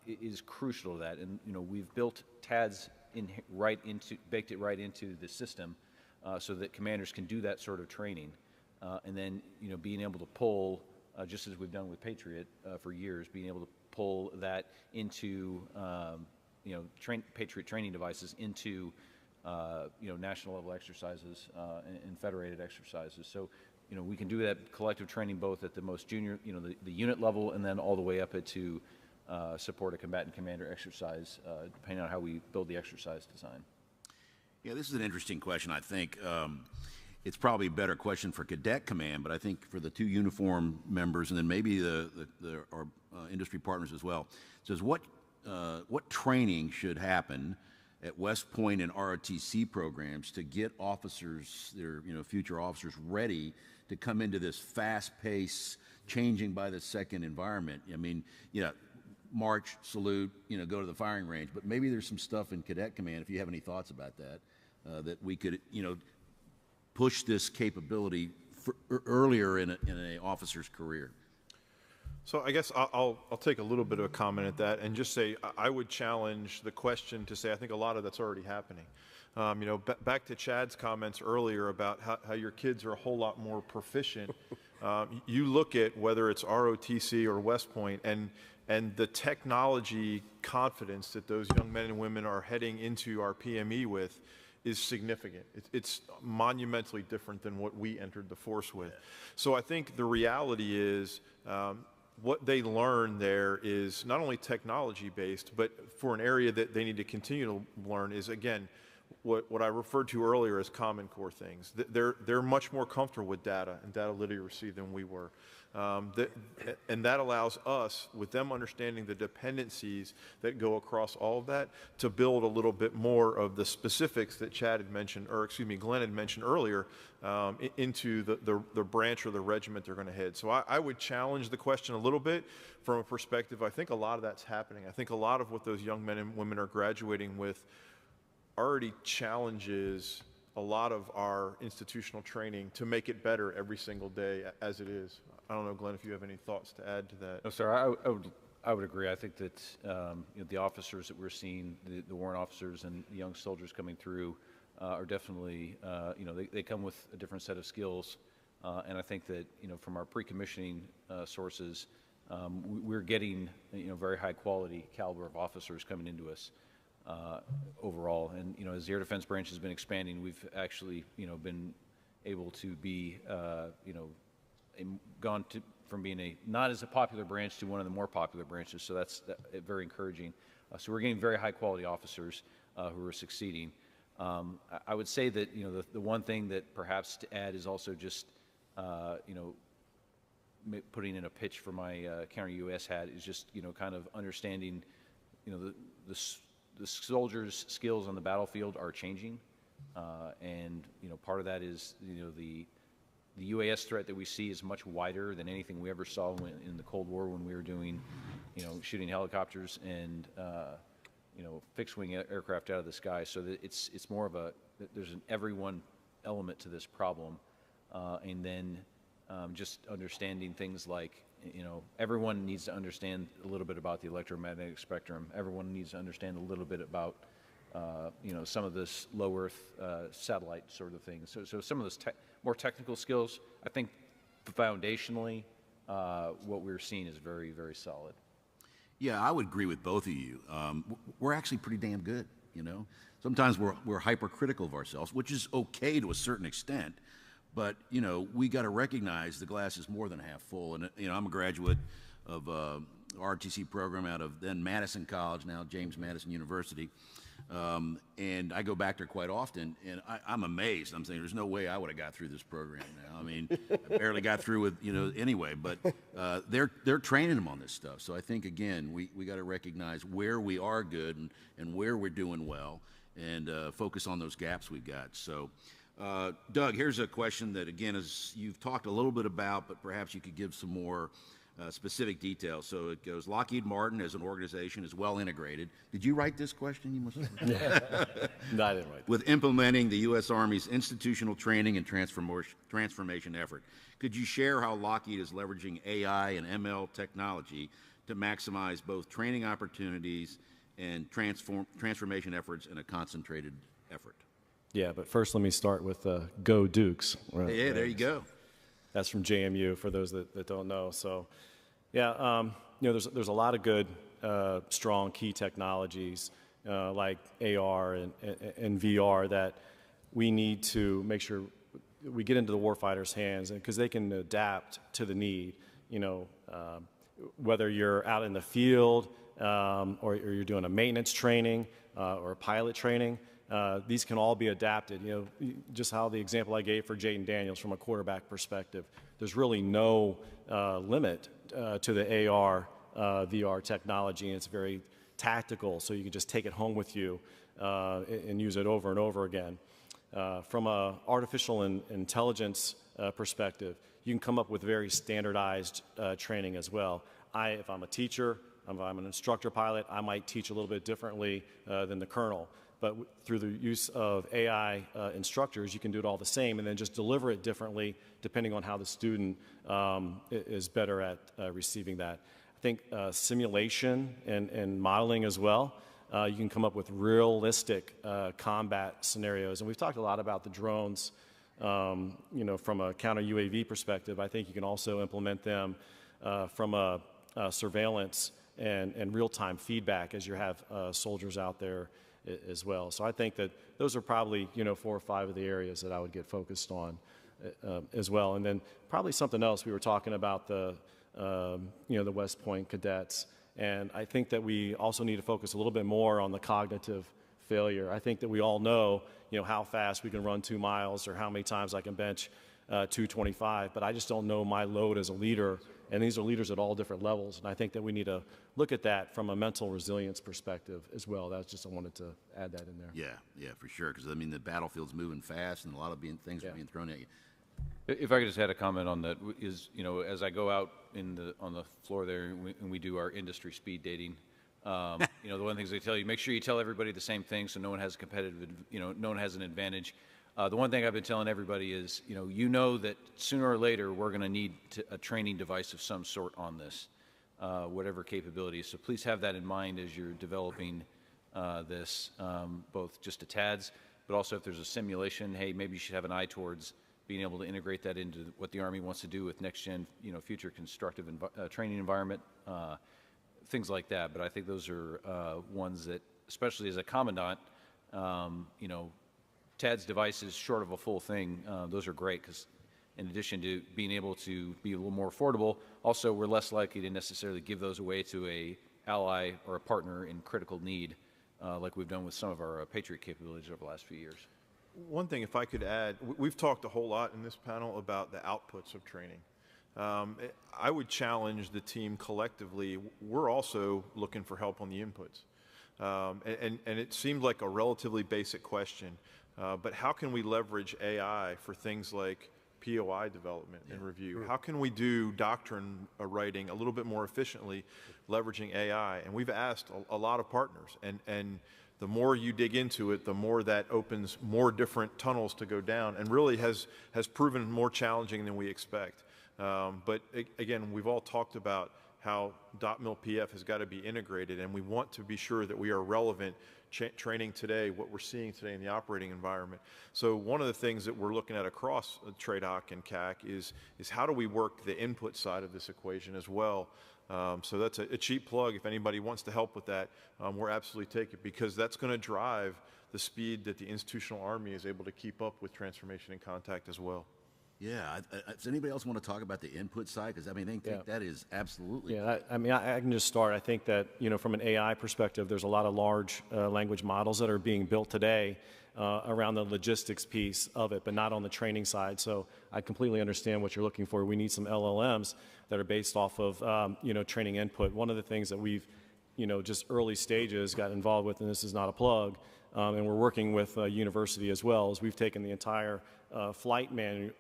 is crucial to that, and you know, we've built TADS baked it right into the system, so that commanders can do that sort of training, and then, you know, being able to pull, just as we've done with Patriot for years, being able to pull that into you know, Patriot training devices into you know, national level exercises and federated exercises. So, you know, we can do that collective training both at the most junior, you know, the unit level, and then all the way up to support a combatant commander exercise, depending on how we build the exercise design. Yeah, this is an interesting question. I think it's probably a better question for Cadet Command, but I think for the two uniform members, and then maybe our industry partners as well, it says what training should happen at West Point and ROTC programs to get officers, their, you know, future officers, ready to come into this fast-paced, changing by the second environment. I mean, you know, march, salute, you know, go to the firing range, but maybe there's some stuff in Cadet Command, if you have any thoughts about that, that we could, you know, push this capability earlier in an officer's career. So I guess I'll take a little bit of a comment at that and just say I would challenge the question to say I think a lot of that's already happening. You know, back to Chad's comments earlier about how your kids are a whole lot more proficient You look at whether it's ROTC or West Point, and the technology confidence that those young men and women are heading into our PME with is significant. It's monumentally different than what we entered the force with. So I think the reality is what they learn there is not only technology based, but for an area that they need to continue to learn is, again, what I referred to earlier as Common Core things. They're much more comfortable with data and data literacy than we were. And that allows us, with them understanding the dependencies that go across all of that, to build a little bit more of the specifics that Chad had mentioned, or excuse me, Glenn had mentioned earlier, into the branch or the regiment they're going to head. So I would challenge the question a little bit from a perspective. I think a lot of that's happening. I think a lot of what those young men and women are graduating with already challenges a lot of our institutional training to make it better every single day as it is. I don't know, Glenn, if you have any thoughts to add to that. No, sir. I would agree. I think that the officers that we're seeing, the warrant officers and the young soldiers coming through, are definitely they come with a different set of skills, and I think that from our pre-commissioning sources, we're getting very high quality caliber of officers coming into us. Overall, and as the air defense branch has been expanding, we've actually been able to be gone from being a not as a popular branch to one of the more popular branches. So that's very encouraging. So we're getting very high quality officers who are succeeding. I would say that the one thing that perhaps to add is also just putting in a pitch for my counter US hat is just kind of understanding the soldiers' skills on the battlefield are changing, and part of that is the UAS threat that we see is much wider than anything we ever saw in the Cold War when we were doing shooting helicopters and fixed-wing aircraft out of the sky. So that it's more of there's an everyone element to this problem, and then just understanding things like everyone needs to understand a little bit about the electromagnetic spectrum. Everyone needs to understand a little bit about, some of this low Earth satellite sort of things. So some of those more technical skills, I think foundationally, what we're seeing is very, very solid. Yeah, I would agree with both of you. We're actually pretty damn good, Sometimes we're hypercritical of ourselves, which is okay to a certain extent. But, we got to recognize the glass is more than half full. And, I'm a graduate of ROTC program out of then Madison College, now James Madison University. And I go back there quite often, and I'm amazed. I'm saying there's no way I would have got through this program now. I mean, I barely got through with, anyway. But they're training them on this stuff. So I think, again, we got to recognize where we are good and where we're doing well and focus on those gaps we've got. So. Doug, here's a question that, again, you've talked a little bit about, but perhaps you could give some more specific details. So it goes, Lockheed Martin as an organization is well integrated. Did you write this question? You must have. No, I didn't write it. With implementing the U.S. Army's institutional training and transformation effort. Could you share how Lockheed is leveraging AI and ML technology to maximize both training opportunities and transformation efforts in a concentrated effort? Yeah, but first let me start with Go Dukes. Yeah, there you go. That's from JMU for those that don't know. So, yeah, there's a lot of good, strong key technologies like AR and VR that we need to make sure we get into the warfighter's hands, because they can adapt to the need. Whether you're out in the field or you're doing a maintenance training or a pilot training. These can all be adapted. Just how the example I gave for Jayden Daniels from a quarterback perspective. There's really no limit to the AR, VR technology, and it's very tactical, so you can just take it home with you and use it over and over again. From an artificial intelligence perspective, you can come up with very standardized training as well. If I'm a teacher, if I'm an instructor pilot, I might teach a little bit differently than the colonel. But through the use of AI instructors, you can do it all the same and then just deliver it differently depending on how the student is better at receiving that. I think simulation and modeling as well, you can come up with realistic combat scenarios. And we've talked a lot about the drones from a counter UAV perspective. I think you can also implement them from a surveillance and real-time feedback as you have soldiers out there as well. So I think that those are probably 4 or 5 of the areas that I would get focused on as well. And then probably something else, we were talking about the West Point cadets, and I think that we also need to focus a little bit more on the cognitive failure. I think that we all know how fast we can run 2 miles or how many times I can bench 225, but I just don't know my load as a leader, and these are leaders at all different levels, and I think that we need to look at that from a mental resilience perspective as well. That's just, I wanted to add that in there. Yeah, for sure, because I mean the battlefield's moving fast and a lot of things are being thrown at you. If I could just add a comment on that, is as I go out on the floor there and we do our industry speed dating, the one of the things they tell you, make sure you tell everybody the same thing so no one has a competitive, no one has an advantage. The one thing I've been telling everybody is, that sooner or later we're going to need a training device of some sort on this, whatever capabilities. So please have that in mind as you're developing this, both just to TADS, but also if there's a simulation, hey, maybe you should have an eye towards being able to integrate that into what the Army wants to do with next-gen, future constructive training environment, things like that. But I think those are ones that, especially as a commandant, TADS devices, short of a full thing, those are great because in addition to being able to be a little more affordable, also we're less likely to necessarily give those away to a ally or a partner in critical need like we've done with some of our Patriot capabilities over the last few years. One thing, if I could add, we've talked a whole lot in this panel about the outputs of training. I would challenge the team collectively. We're also looking for help on the inputs. And it seemed like a relatively basic question, but how can we leverage AI for things like POI development and review? How can we do doctrine writing a little bit more efficiently, leveraging AI? And we've asked a lot of partners, and the more you dig into it, the more that opens more different tunnels to go down, and really has proven more challenging than we expect. But again, we've all talked about how .mil PF has got to be integrated, and we want to be sure that we are relevant training today, what we're seeing today in the operating environment. So one of the things that we're looking at across TRADOC and CAC is how do we work the input side of this equation as well. So that's a cheap plug. If anybody wants to help with that, we're absolutely take it, because that's going to drive the speed that the institutional Army is able to keep up with transformation and contact as well. Yeah. Does anybody else want to talk about the input side? Because I mean, I think that is absolutely. Yeah. I mean, I can just start. I think that from an AI perspective, there's a lot of large language models that are being built today around the logistics piece of it, but not on the training side. So I completely understand what you're looking for. We need some LLMs that are based off of training input. One of the things that we've just early stages got involved with, and this is not a plug, and we're working with a university as well, is we've taken the entire flight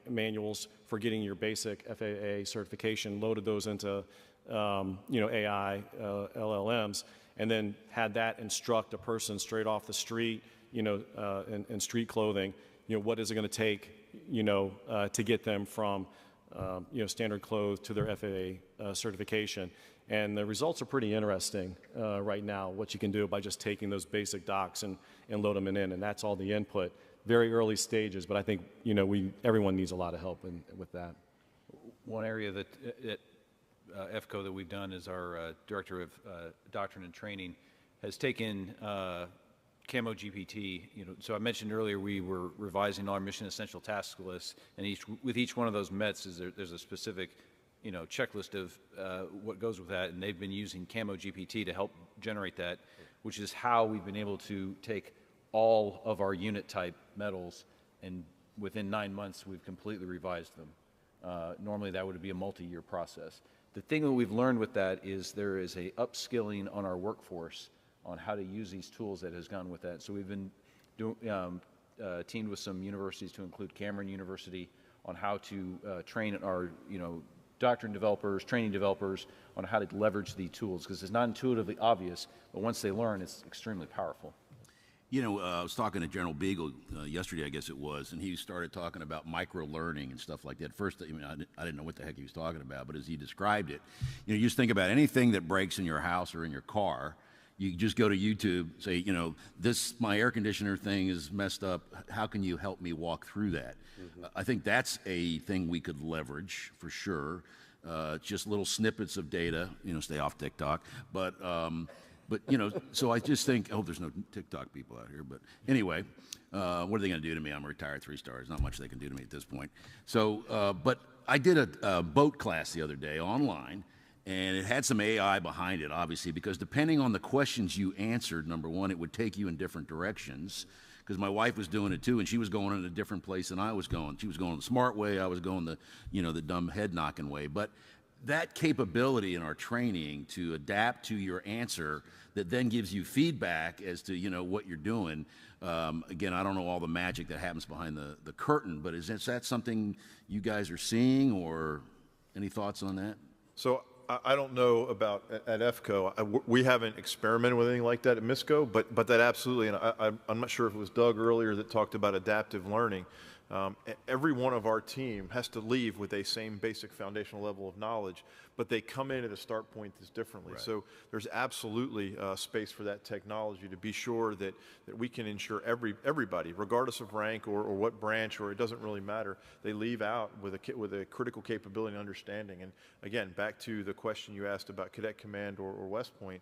manuals for getting your basic FAA certification, loaded those into AI LLMs, and then had that instruct a person straight off the street, in street clothing, what is it going to take, to get them from standard clothes to their FAA certification. And the results are pretty interesting right now, what you can do by just taking those basic docs and load them in, and that's all the input. Very early stages, but I think everyone needs a lot of help with that. One area that at FCO that we've done is our Director of Doctrine and Training has taken Camo GPT. So I mentioned earlier we were revising our mission essential task list, and with each one of those METs there's a specific checklist of what goes with that, and they've been using Camo GPT to help generate that, which is how we've been able to take all of our unit type medals, and within 9 months we've completely revised them. Normally that would be a multi-year process. The thing that we've learned with that is there is a upskilling on our workforce on how to use these tools that has gone with that. So we've been teamed with some universities, to include Cameron University, on how to train our doctrine developers, training developers on how to leverage the tools, because it's not intuitively obvious, but once they learn, it's extremely powerful. I was talking to General Beagle yesterday, I guess it was, and he started talking about micro-learning and stuff like that. First, I didn't know what the heck he was talking about, but as he described it, you just think about anything that breaks in your house or in your car, You just go to YouTube, say, you know, my air conditioner thing is messed up. How can you help me walk through that? I think that's a thing we could leverage for sure. Just little snippets of data, you know, stay off TikTok. But you know, so I just think, I hope there's no TikTok people out here. But anyway, what are they going to do to me? I'm a retired 3-star. Not much they can do to me at this point. So, but I did a boat class the other day online. And it had some AI behind it, obviously, because depending on the questions you answered, number one, it would take you in different directions. Because my wife was doing it too, and she was going in a different place than I was going. She was going the smart way, I was going the, you know, the dumb head-knocking way. But that capability in our training to adapt to your answer that then gives you feedback as to, you know, what you're doing. Again, I don't know all the magic that happens behind the curtain, but is that something you guys are seeing, or any thoughts on that? So I don't know about at EFCO. We haven't experimented with anything like that at MISCO, but that absolutely, and I'm not sure if it was Doug earlier that talked about adaptive learning. Every one of our team has to leave with a same basic foundational level of knowledge, but they come in at a start point that's differently. Right. So there's absolutely space for that technology to be sure that we can ensure everybody, regardless of rank or what branch, or it doesn't really matter, they leave out with a critical capability and understanding. And again, back to the question you asked about Cadet Command or West Point,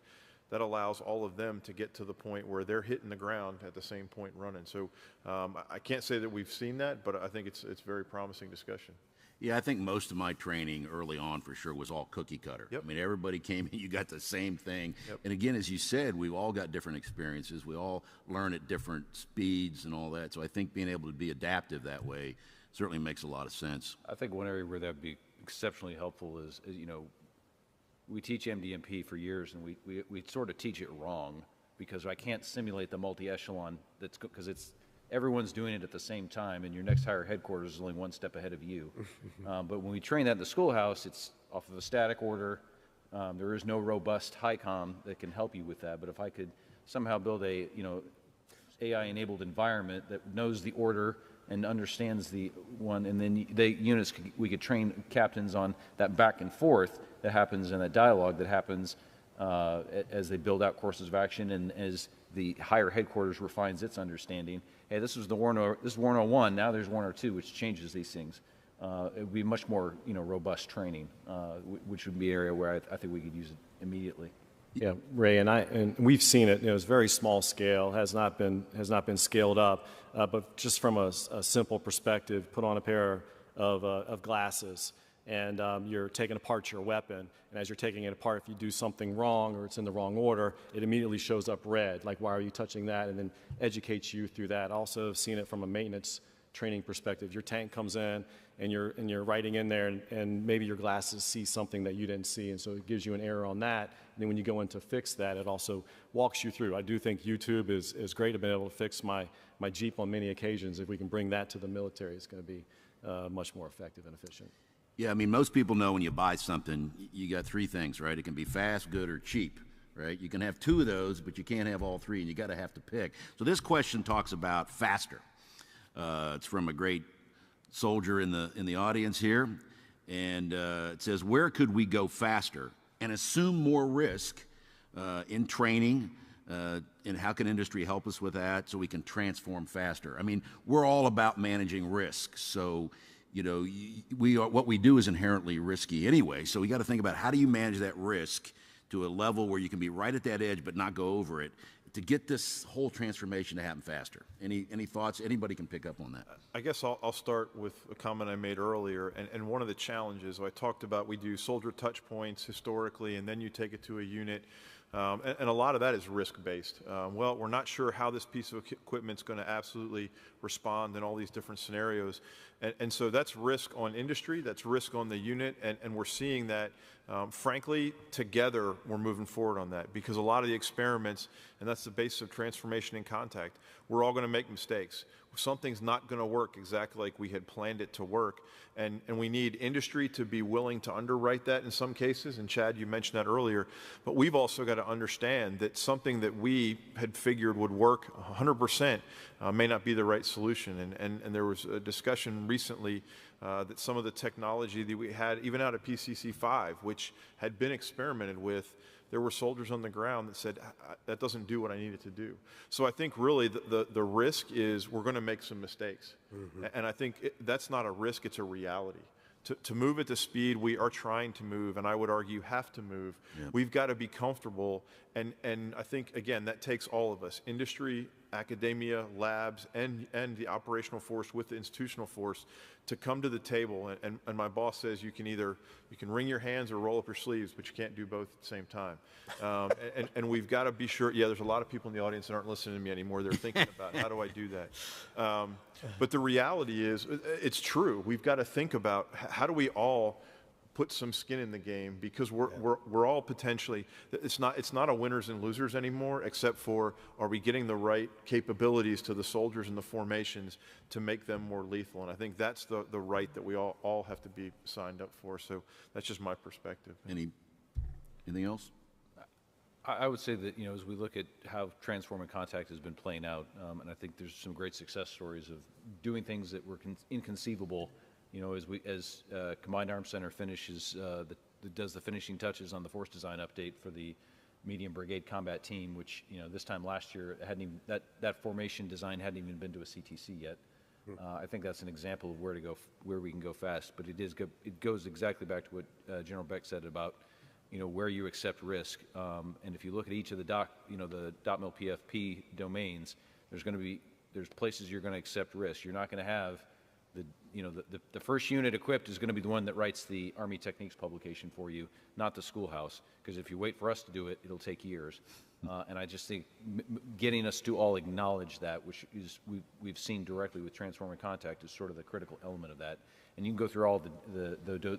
that allows all of them to get to the point where they're hitting the ground at the same point running. So I can't say that we've seen that, but I think it's very promising discussion. Yeah, I think most of my training early on for sure was all cookie cutter. Yep. I mean, everybody came in, you got the same thing. Yep. And again, as you said, we've all got different experiences. We all learn at different speeds and all that. So I think being able to be adaptive that way certainly makes a lot of sense. I think one area where that would be exceptionally helpful is, you know, we teach MDMP for years, and we sort of teach it wrong, because I can't simulate the multi-echelon, because everyone's doing it at the same time, and your next higher headquarters is only one step ahead of you. But when we train that in the schoolhouse, it's off of a static order. There is no robust HICOM that can help you with that. But if I could somehow build a, you know, AI-enabled environment that knows the order and understands the one, and then we could train captains on that back and forth that happens in that dialogue that happens as they build out courses of action, and as the higher headquarters refines its understanding. Hey, this is Warner 1, now there's Warner 2, which changes these things. It would be much more, you know, robust training, which would be an area where I think we could use it immediately. Yeah, Ray, and we've seen it. You know, it's very small scale, has not been scaled up, but just from a simple perspective, put on a pair of glasses, and you're taking apart your weapon, and as you're taking it apart, if you do something wrong or it's in the wrong order, it immediately shows up red, like, why are you touching that, and then educates you through that. Also have seen it from a maintenance training perspective. Your tank comes in, and you're writing in there, and maybe your glasses see something that you didn't see, and so it gives you an error on that. And then when you go in to fix that, it also walks you through. I do think YouTube is great. I've been able to fix my Jeep on many occasions. If we can bring that to the military, it's going to be much more effective and efficient. Yeah, I mean, most people know when you buy something, you got three things, right? It can be fast, good, or cheap, right? You can have two of those, but you can't have all three, and you got to have to pick. So this question talks about faster. It's from a great soldier in the audience here, and it says, where could we go faster and assume more risk in training, and how can industry help us with that so we can transform faster? I mean, we're all about managing risk, so you know, what we do is inherently risky anyway, so we got to think about how do you manage that risk to a level where you can be right at that edge but not go over it, to get this whole transformation to happen faster. Any thoughts? Anybody can pick up on that. I guess I'll start with a comment I made earlier, and one of the challenges I talked about, we do soldier touch points historically, and then you take it to a unit, and a lot of that is risk-based. Well, we're not sure how this piece of equipment is going to absolutely respond in all these different scenarios, and so that's risk on industry, that's risk on the unit, and we're seeing that, frankly, together we're moving forward on that, because a lot of the experiments, and that's the basis of transformation in contact, we're all going to make mistakes. Something's not going to work exactly like we had planned it to work, and we need industry to be willing to underwrite that in some cases, and Chad, you mentioned that earlier, but we've also got to understand that something that we had figured would work 100% may not be the right solution, and there was a discussion recently that some of the technology that we had, even out of PCC-5, which had been experimented with, there were soldiers on the ground that said, that doesn't do what I need it to do. So I think really the risk is we're going to make some mistakes. Mm-hmm. And I think that's not a risk, it's a reality. To move at the speed we are trying to move, and I would argue have to move, we've got to be comfortable. And I think, again, that takes all of us, industry, academia, labs, and the operational force with the institutional force to come to the table. And my boss says you can wring your hands or roll up your sleeves, but you can't do both at the same time. And we've got to be sure, there's a lot of people in the audience that aren't listening to me anymore. They're thinking about, how do I do that? But the reality is, it's true. We've got to think about how do we all put some skin in the game, because we're all potentially, it's not a winners and losers anymore, except for, are we getting the right capabilities to the soldiers and the formations to make them more lethal? And I think that's the right that we all have to be signed up for. So that's just my perspective. Anything else? I would say that, as we look at how transforming contact has been playing out, and I think there's some great success stories of doing things that were inconceivable, as Combined Arms Center finishes, does the finishing touches on the force design update for the medium brigade combat team, which, this time last year, that formation design hadn't even been to a CTC yet. I think that's an example of where we can go fast, but it goes exactly back to what General Beck said about where you accept risk. And if you look at each of the the .mil PFP domains, there's places you're going to accept risk. You're not going to have the first unit equipped is going to be the one that writes the Army Techniques publication for you, not the schoolhouse, because if you wait for us to do it, it'll take years. And I just think getting us to all acknowledge that, which is we've seen directly with Transforming Contact, is sort of the critical element of that. And you can go through all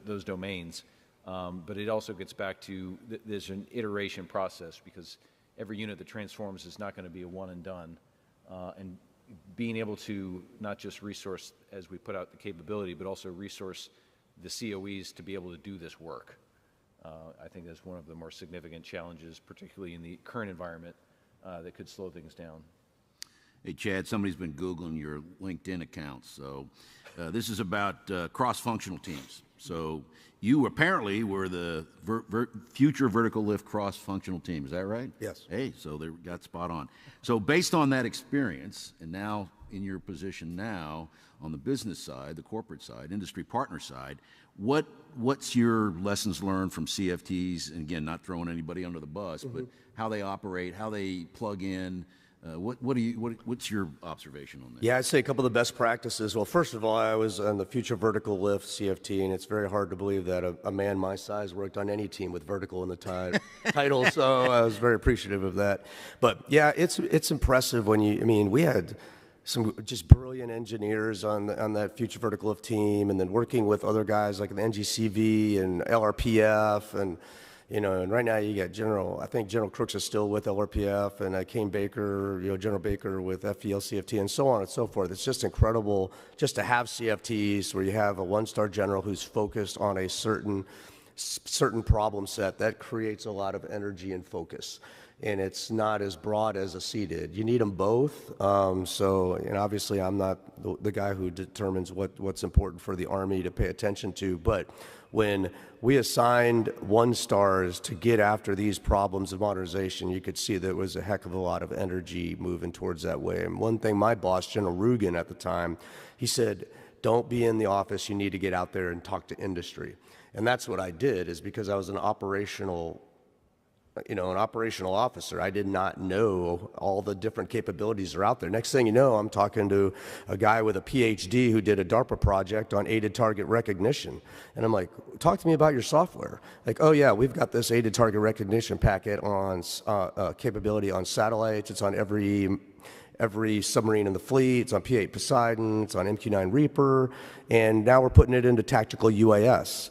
those domains. But it also gets back to there's an iteration process, because every unit that transforms is not going to be a one and done. And being able to not just resource as we put out the capability, but also resource the COEs to be able to do this work. I think that's one of the more significant challenges, particularly in the current environment, that could slow things down. Hey, Chad, somebody's been Googling your LinkedIn account. So this is about cross-functional teams. So you apparently were the future vertical lift cross-functional team. Is that right? Yes. Hey, so they got spot on. So based on that experience, and now in your position now on the business side, the corporate side, industry partner side, what's your lessons learned from CFTs? And again, not throwing anybody under the bus, but how they operate, how they plug in. What's your observation on that? Yeah, I'd say a couple of the best practices. Well, first of all, I was on the Future Vertical Lift CFT, and it's very hard to believe that a man my size worked on any team with vertical in the title, so I was very appreciative of that. But yeah, it's impressive when we had some just brilliant engineers on that Future Vertical Lift team, and then working with other guys like the NGCV and LRPF, and and right now you got I think General Crooks is still with LRPF, and Kane Baker, General Baker with FDL CFT, and so on and so forth. It's just incredible just to have CFTs where you have a one-star general who's focused on a certain problem set that creates a lot of energy and focus. And it's not as broad as a seated. You need them both. So obviously I'm not the guy who determines what's important for the Army to pay attention to, but when we assigned one-stars to get after these problems of modernization, you could see there was a heck of a lot of energy moving towards that way. And one thing my boss, General Rugen at the time, he said, don't be in the office, you need to get out there and talk to industry. And that's what I did, is because I was an operational officer. I did not know all the different capabilities are out there. Next thing you know, I'm talking to a guy with a PhD who did a DARPA project on aided target recognition. And I'm like, talk to me about your software. Like, oh yeah, we've got this aided target recognition packet on capability on satellites. It's on every submarine in the fleet. It's on P-8 Poseidon. It's on MQ-9 Reaper. And now we're putting it into tactical UAS.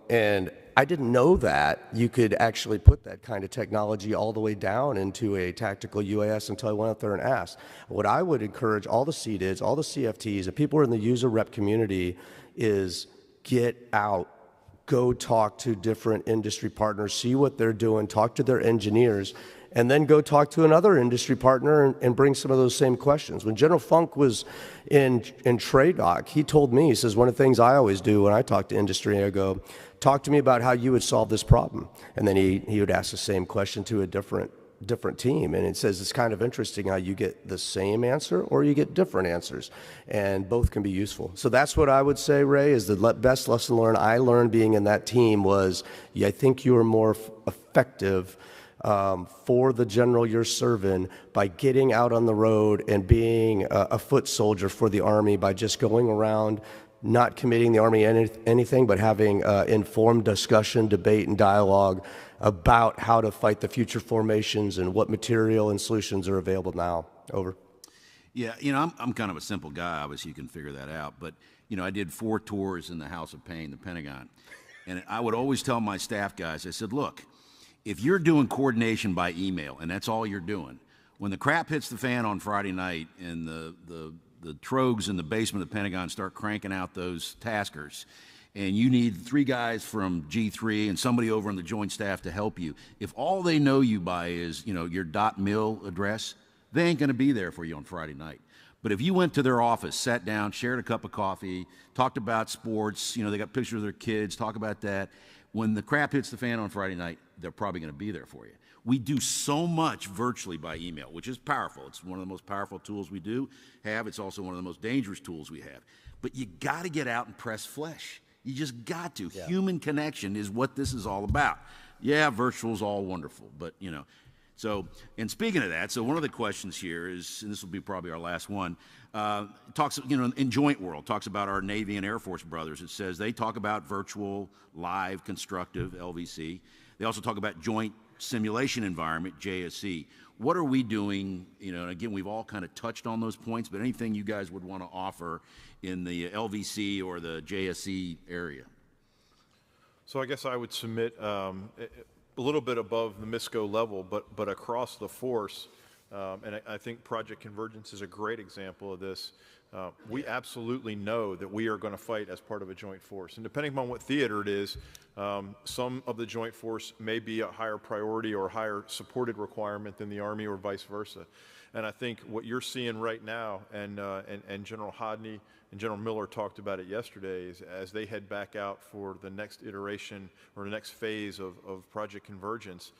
And I didn't know that you could actually put that kind of technology all the way down into a tactical UAS until I went out there and asked. What I would encourage all the CDIDs, all the CFTs, and people in the user rep community is get out, go talk to different industry partners, see what they're doing, talk to their engineers, and then go talk to another industry partner and bring some of those same questions. When General Funk was in TRADOC, he told me, he says, one of the things I always do when I talk to industry, I go, talk to me about how you would solve this problem. And then he would ask the same question to a different team, and it says it's kind of interesting how you get the same answer or you get different answers, and both can be useful. So that's what I would say, Ray, is the best lesson learned I learned being in that team was, I think you are more effective for the general you're serving by getting out on the road and being a foot soldier for the Army by just going around, not committing the Army anything, but having informed discussion, debate, and dialogue about how to fight the future formations and what material and solutions are available now. Over. Yeah, I'm kind of a simple guy. Obviously, you can figure that out. But, I did 4 tours in the House of Pain, the Pentagon. And I would always tell my staff guys, I said, look, if you're doing coordination by email, and that's all you're doing, when the crap hits the fan on Friday night and the trogues in the basement of the Pentagon start cranking out those taskers, and you need 3 guys from G3 and somebody over on the Joint Staff to help you, if all they know you by is, your .mil address, they ain't going to be there for you on Friday night. But if you went to their office, sat down, shared a cup of coffee, talked about sports, they got pictures of their kids, talk about that, when the crap hits the fan on Friday night, they're probably going to be there for you. We do so much virtually by email, which is powerful. It's one of the most powerful tools we do have. It's also one of the most dangerous tools we have. But you got to get out and press flesh. You just got to. Yeah. Human connection is what this is all about. Yeah, virtual's all wonderful, but So, and speaking of that, so one of the questions here is, and this will be probably our last one, talks, in Joint World, talks about our Navy and Air Force brothers. It says they talk about virtual, live, constructive, LVC. They also talk about joint simulation environment, JSE. What are we doing? And again, we've all kind of touched on those points, but anything you guys would want to offer in the LVC or the JSE area? So I guess I would submit a little bit above the MISCO level, but across the force, and I think Project Convergence is a great example of this. We absolutely know that we are going to fight as part of a joint force. And depending upon what theater it is, some of the joint force may be a higher priority or higher supported requirement than the Army or vice versa. And I think what you're seeing right now, and General Hodney and General Miller talked about it yesterday, is as they head back out for the next iteration or the next phase of Project Convergence,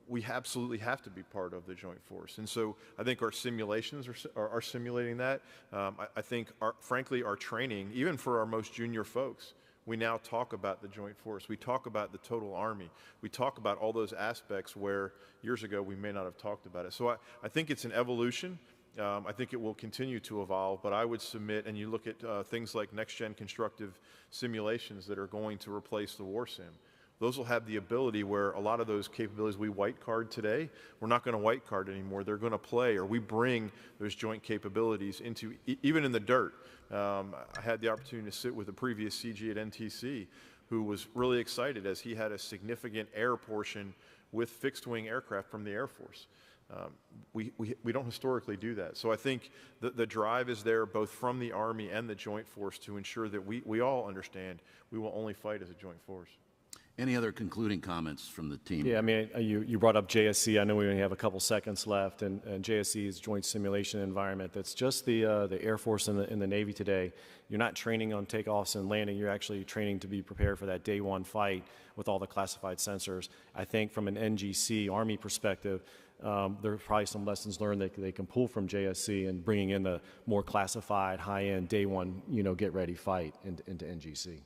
we absolutely have to be part of the joint force. And so I think our simulations are simulating that. I think, frankly, our training, even for our most junior folks, we now talk about the joint force. We talk about the total Army. We talk about all those aspects where years ago we may not have talked about it. So I think it's an evolution. I think it will continue to evolve, but I would submit, and you look at things like next-gen constructive simulations that are going to replace the war sim. Those will have the ability where a lot of those capabilities we white card today, we're not going to white card anymore. They're going to play, or we bring those joint capabilities into, even in the dirt. I had the opportunity to sit with a previous CG at NTC who was really excited as he had a significant air portion with fixed-wing aircraft from the Air Force. We don't historically do that. So I think the drive is there both from the Army and the joint force to ensure that we all understand we will only fight as a joint force. Any other concluding comments from the team? Yeah, I mean, you brought up JSC. I know we only have a couple seconds left, and JSC is Joint Simulation Environment. That's just the Air Force and the Navy today. You're not training on takeoffs and landing. You're actually training to be prepared for that day one fight with all the classified sensors. I think from an NGC Army perspective, there are probably some lessons learned that they can pull from JSC and bringing in the more classified, high-end day one, get ready fight into NGC.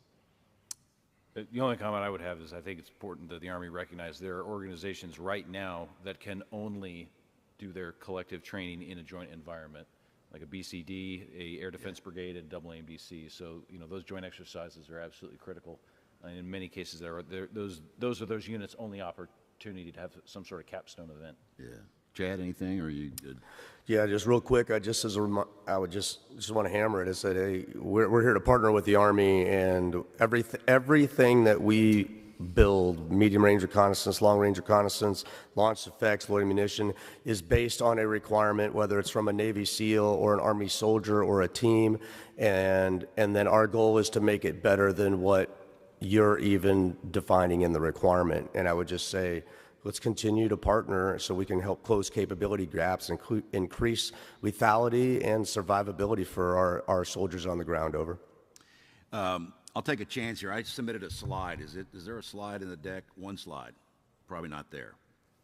The only comment I would have is I think it's important that the Army recognize there are organizations right now that can only do their collective training in a joint environment, like a BCD, a Air Defense Brigade, and AAMBC. So, those joint exercises are absolutely critical. And in many cases, those are those units' only opportunity to have some sort of capstone event. Yeah. Chad, anything, or are you good? Yeah, just real quick, I would just want to hammer it. I said, hey, we're here to partner with the Army, and everything that we build, medium-range reconnaissance, long-range reconnaissance, launch effects, loitering munition, is based on a requirement, whether it's from a Navy SEAL or an Army soldier or a team, and then our goal is to make it better than what you're even defining in the requirement. And I would just say, let's continue to partner so we can help close capability gaps and increase lethality and survivability for our soldiers on the ground. Over. I'll take a chance here. I submitted a slide. Is there a slide in the deck? One slide. Probably not there.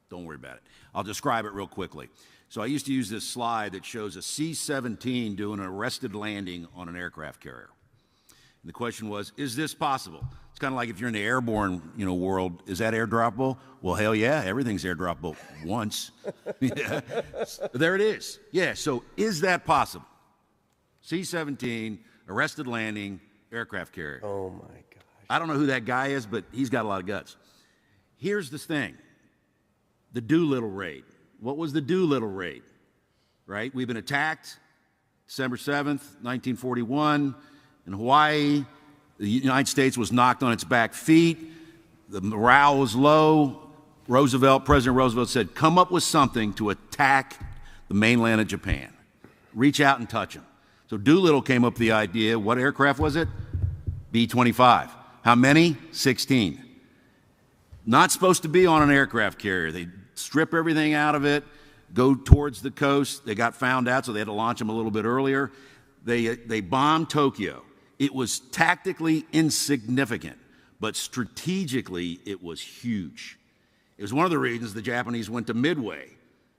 Don't worry about it. I'll describe it real quickly. So I used to use this slide that shows a C-17 doing an arrested landing on an aircraft carrier. And the question was, is this possible? It's kind of like if you're in the airborne, world, is that airdroppable? Well, hell yeah, everything's airdroppable once. Yeah. There it is. Yeah, so is that possible? C-17, arrested landing, aircraft carrier. Oh my gosh. I don't know who that guy is, but he's got a lot of guts. Here's the thing. The Doolittle raid. What was the Doolittle raid? Right? We've been attacked December 7th, 1941 in Hawaii. The United States was knocked on its back feet. The morale was low. President Roosevelt said, come up with something to attack the mainland of Japan. Reach out and touch them. So Doolittle came up with the idea. What aircraft was it? B-25. How many? 16. Not supposed to be on an aircraft carrier. They strip everything out of it, go towards the coast. They got found out, so they had to launch them a little bit earlier. They bombed Tokyo. It was tactically insignificant, but strategically it was huge. It was one of the reasons the Japanese went to Midway,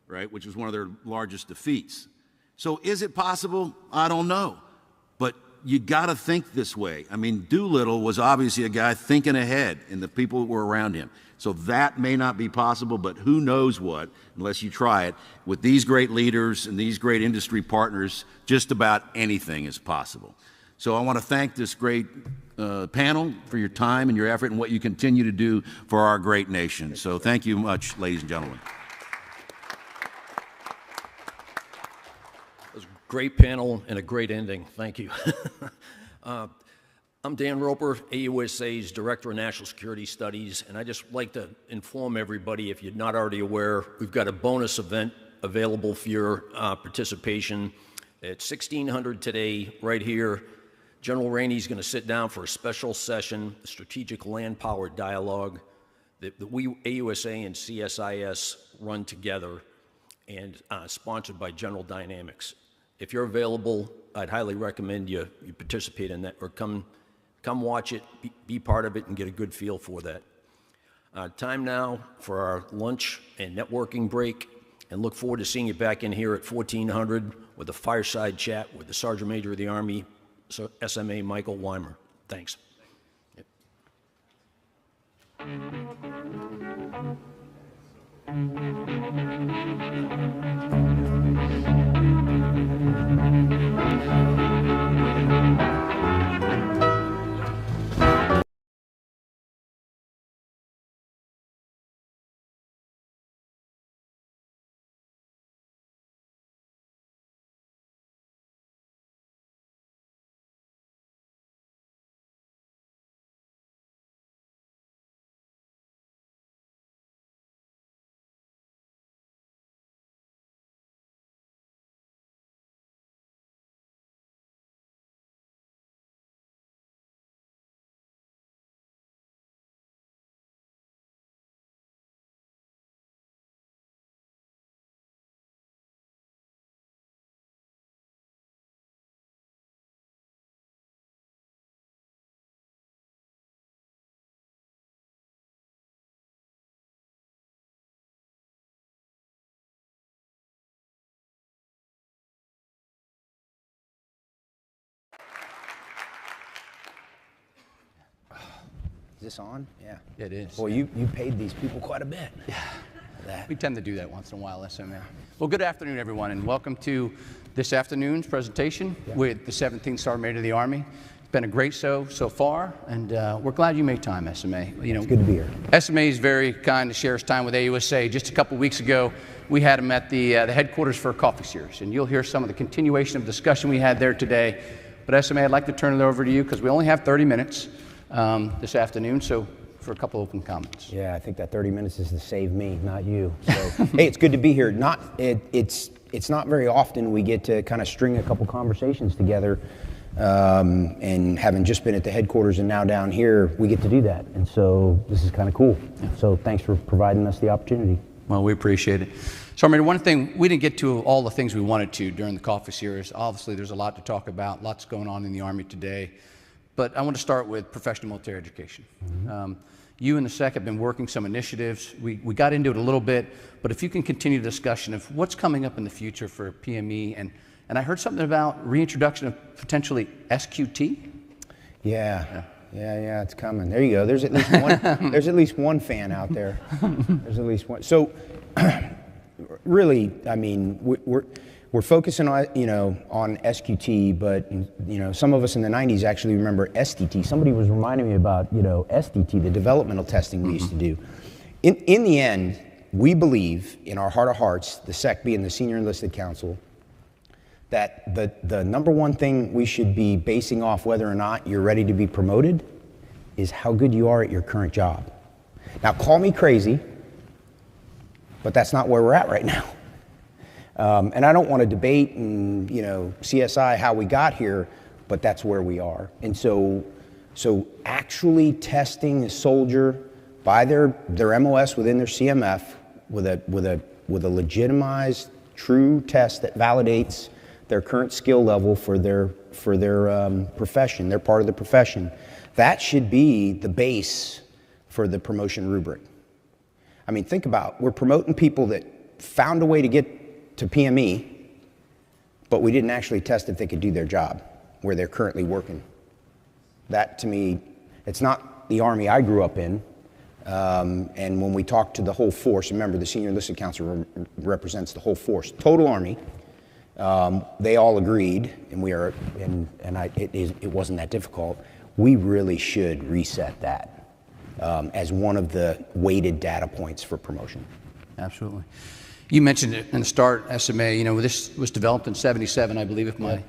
right, which was one of their largest defeats. So is it possible? I don't know. But you got to think this way. I mean, Doolittle was obviously a guy thinking ahead, and the people that were around him. So that may not be possible, but who knows what, unless you try it. With these great leaders and these great industry partners, just about anything is possible. So I want to thank this great panel for your time and your effort and what you continue to do for our great nation. So thank you much, ladies and gentlemen. Great panel and a great ending. Thank you. I'm Dan Roper, AUSA's Director of National Security Studies, and I just like to inform everybody, if you're not already aware, we've got a bonus event available for your participation at 1600 today, right here. General Rainey's going to sit down for a special session, a strategic land power dialogue that we, AUSA and CSIS, run together, and sponsored by General Dynamics. If you're available, I'd highly recommend you participate in that, or come watch it, be part of it, and get a good feel for that. Time now for our lunch and networking break, and look forward to seeing you back in here at 1400 with a fireside chat with the Sergeant Major of the Army, SMA Michael Weimer. Thanks. Yep. Is this on? Yeah. It is. Well, you paid these people quite a bit. Yeah. We tend to do that once in a while, SMA. Well, good afternoon, everyone, and welcome to this afternoon's presentation with the 17th Sergeant Major of the Army. It's been a great show so far, and we're glad you made time, SMA. It's good to be here. SMA is very kind to share his time with AUSA. Just a couple weeks ago, we had him at the headquarters for a coffee series, and you'll hear some of the continuation of discussion we had there today. But SMA, I'd like to turn it over to you because we only have 30 minutes this afternoon, so for a couple open comments. Yeah, I think that 30 minutes is to save me, not you. So, hey, it's good to be here. It's not very often we get to kind of string a couple conversations together And having just been at the headquarters and now down here, we get to do that. And so this is kind of cool. So thanks for providing us the opportunity. Well, we appreciate it. So, I mean, one thing, we didn't get to all the things we wanted to during the coffee series. Obviously, there's a lot to talk about, lots going on in the Army today. But I want to start with professional military education. You and the SEC have been working some initiatives. We got into it a little bit, but if you can continue the discussion of what's coming up in the future for PME, and I heard something about reintroduction of potentially SQT? Yeah, it's coming. There you go. There's at least one. There's at least one fan out there. There's at least one. So, really, I mean, we're focusing on on SQT, but some of us in the '90s actually remember STT. Somebody was reminding me about STT, the developmental testing we used to do. In the end, we believe in our heart of hearts, the SEC being the Senior Enlisted Council, that the number one thing we should be basing off whether or not you're ready to be promoted is how good you are at your current job. Now, call me crazy, but that's not where we're at right now. And I don't want to debate and CSI how we got here, but that's where we are. And so actually testing a soldier by their MOS within their CMF with a legitimized, true test that validates their current skill level for their profession, their part of the profession, that should be the base for the promotion rubric. I mean, think about, we're promoting people that found a way to get to PME, but we didn't actually test if they could do their job where they're currently working. That, to me, it's not the Army I grew up in. And when we talk to the whole force, remember the Senior Enlisted Council represents the whole force, total Army. They all agreed, and it wasn't that difficult. We really should reset that as one of the weighted data points for promotion. Absolutely. You mentioned it in the start, SMA, this was developed in '77, I believe, if my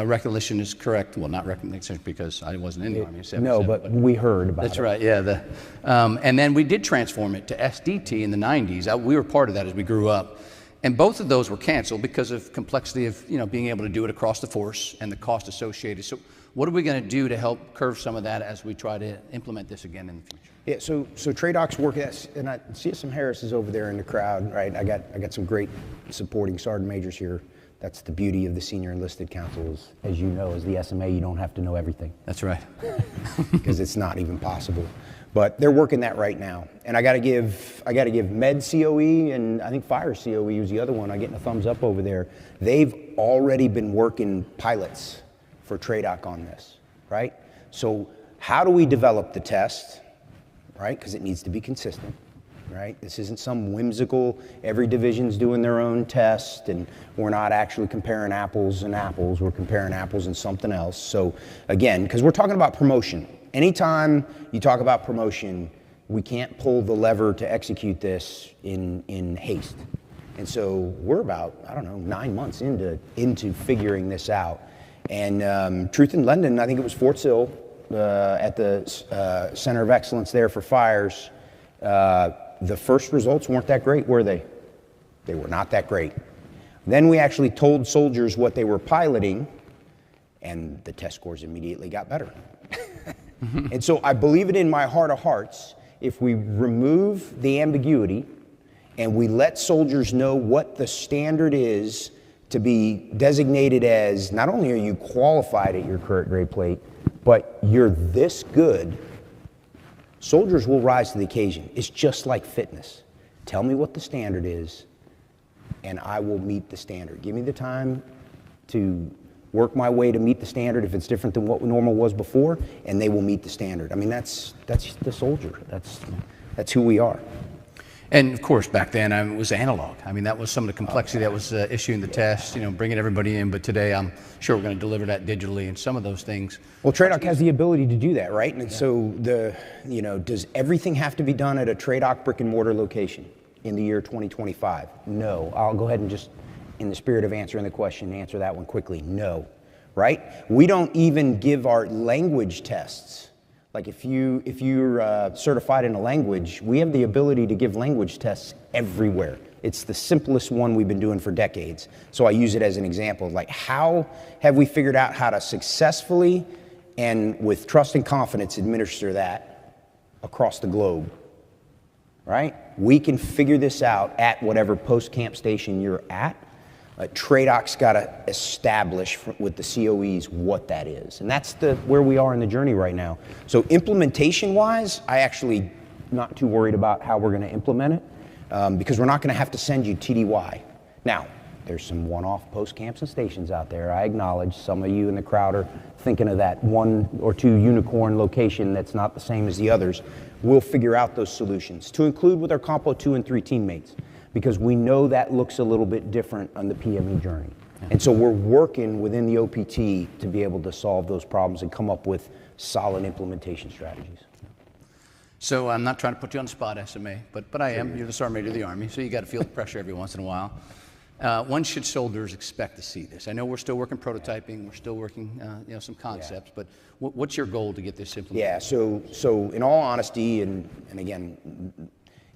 recollection is correct. Well, not recollection because I wasn't in the Army in '77. No, but we heard about it. That's right, yeah. And then we did transform it to SDT in the '90s. We were part of that as we grew up. And both of those were canceled because of complexity of being able to do it across the force and the cost associated. So what are we going to do to help curve some of that as we try to implement this again in the future? Yeah, so TRADOC's working, and I see some Harris is over there in the crowd, right? I got some great supporting sergeant majors here. That's the beauty of the Senior Enlisted Council, as you know, as the SMA, you don't have to know everything. That's right. Because it's not even possible. But they're working that right now. And I got to give Med COE and I think Fire COE was the other one. I'm getting a thumbs up over there. They've already been working pilots for TRADOC on this, right? So how do we develop the test, right? Because it needs to be consistent, right? This isn't some whimsical, every division's doing their own test and we're not actually comparing apples and apples. We're comparing apples and something else. So again, because we're talking about promotion. Anytime you talk about promotion, we can't pull the lever to execute this in haste. And so we're about, 9 months into figuring this out. And Truth in London, I think it was Fort Sill at the Center of Excellence there for fires. The first results weren't that great, were they? They were not that great. Then we actually told soldiers what they were piloting, and the test scores immediately got better. And so I believe it in my heart of hearts, if we remove the ambiguity and we let soldiers know what the standard is to be designated as, not only are you qualified at your current grade plate, but you're this good, soldiers will rise to the occasion. It's just like fitness. Tell me what the standard is, and I will meet the standard. Give me the time to work my way to meet the standard if it's different than what normal was before, and they will meet the standard. I mean, that's the soldier. That's who we are. And of course, back then it was analog. I mean, that was some of the complexity that was issuing the test, bringing everybody in. But today, I'm sure we're going to deliver that digitally and some of those things. Well, TRADOC has the ability to do that, right? And so does everything have to be done at a TRADOC brick and mortar location in the year 2025? No. I'll go ahead and just, in the spirit of answering the question, answer that one quickly. No, right? We don't even give our language tests. Like if you're certified in a language, we have the ability to give language tests everywhere. It's the simplest one we've been doing for decades. So I use it as an example, like how have we figured out how to successfully and with trust and confidence administer that across the globe, right? We can figure this out at whatever post-camp station you're at. TRADOC's got to establish with the COEs what that is. And that's where we are in the journey right now. So implementation-wise, I actually not too worried about how we're going to implement it because we're not going to have to send you TDY. Now, there's some one-off post-camps and stations out there. I acknowledge some of you in the crowd are thinking of that 1 or 2 unicorn location that's not the same as the others. We'll figure out those solutions to include with our Compo 2 and 3 teammates, because we know that looks a little bit different on the PME journey. And so we're working within the OPT to be able to solve those problems and come up with solid implementation strategies. So I'm not trying to put you on the spot, SMA, but I am. You're the Sergeant Major of the Army, so you got to feel the pressure every once in a while. When should soldiers expect to see this? I know we're still working prototyping, we're still working some concepts, but what's your goal to get this implemented? Yeah, so in all honesty, and again,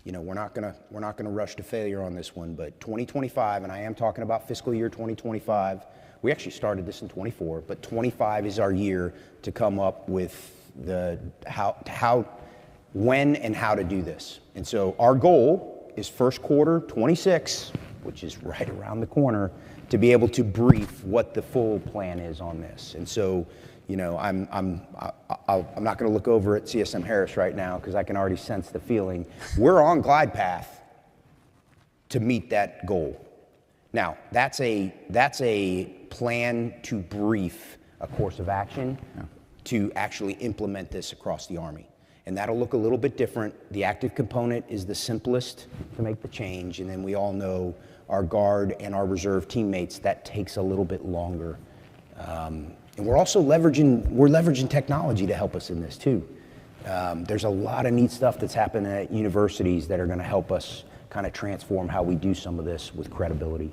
we're not gonna rush to failure on this one, but 2025, and I am talking about fiscal year 2025. We actually started this in 24, but 25 is our year to come up with the when and how to do this. And so our goal is first quarter 26, which is right around the corner, to be able to brief what the full plan is on this. And so, I'm not going to look over at CSM Harris right now because I can already sense the feeling. We're on glide path to meet that goal. Now, that's a plan to brief a course of action to actually implement this across the Army. And that'll look a little bit different. The active component is the simplest to make the change, and then we all know our Guard and our Reserve teammates, that takes a little bit longer. And we're also leveraging technology to help us in this too. There's a lot of neat stuff that's happening at universities that are going to help us kind of transform how we do some of this with credibility.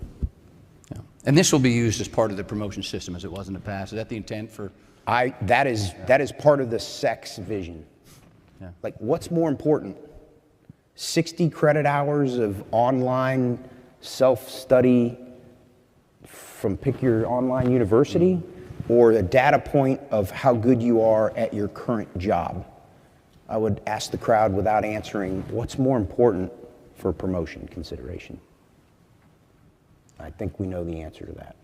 Yeah. And this will be used as part of the promotion system as it was in the past. Is that the intent for? That is part of the SEX vision. Yeah. Like, what's more important? 60 credit hours of online self-study from pick your online university, or a data point of how good you are at your current job? I would ask the crowd without answering, what's more important for promotion consideration? I think we know the answer to that.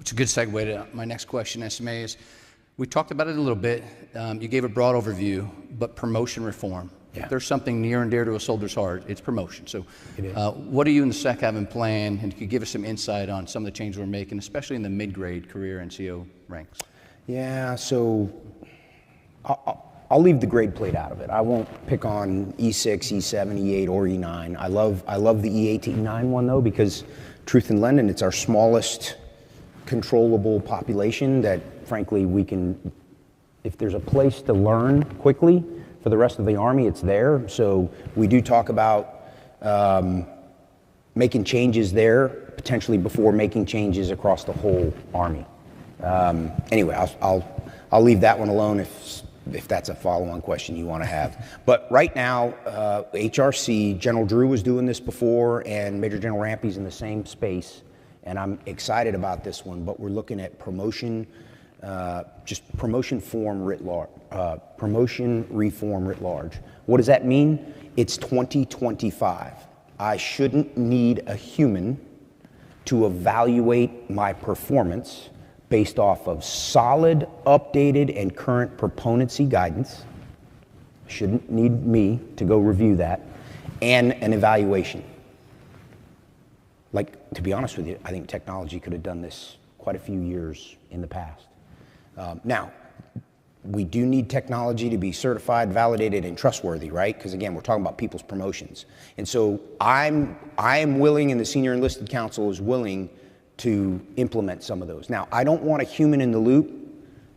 It's a good segue to my next question, SMA, is we talked about it a little bit. You gave a broad overview, but promotion reform. Yeah. If there's something near and dear to a soldier's heart, it's promotion. So what do you and the SEC have in plan? And you could give us some insight on some of the changes we're making, especially in the mid-grade career NCO ranks. Yeah, so I'll leave the grade plate out of it. I won't pick on E6, E7, E8, or E9. I love the E8 to E9 one, though, because truth in lending, it's our smallest controllable population that, frankly, we can, if there's a place to learn quickly for the rest of the Army, it's there. So we do talk about making changes there, potentially before making changes across the whole Army. Anyway, I'll leave that one alone if that's a follow-on question you want to have. But right now, HRC, General Drew was doing this before, and Major General Rampey's in the same space, and I'm excited about this one, but we're looking at promotion, just promotion reform writ large. What does that mean? It's 2025. I shouldn't need a human to evaluate my performance based off of solid, updated, and current proponency guidance. Shouldn't need me to go review that, and an evaluation. Like, to be honest with you, I think technology could have done this quite a few years in the past. Now, we do need technology to be certified, validated, and trustworthy, right? Because again, we're talking about people's promotions. And so I am willing, and the Senior Enlisted Council is willing to implement some of those. Now, I don't want a human in the loop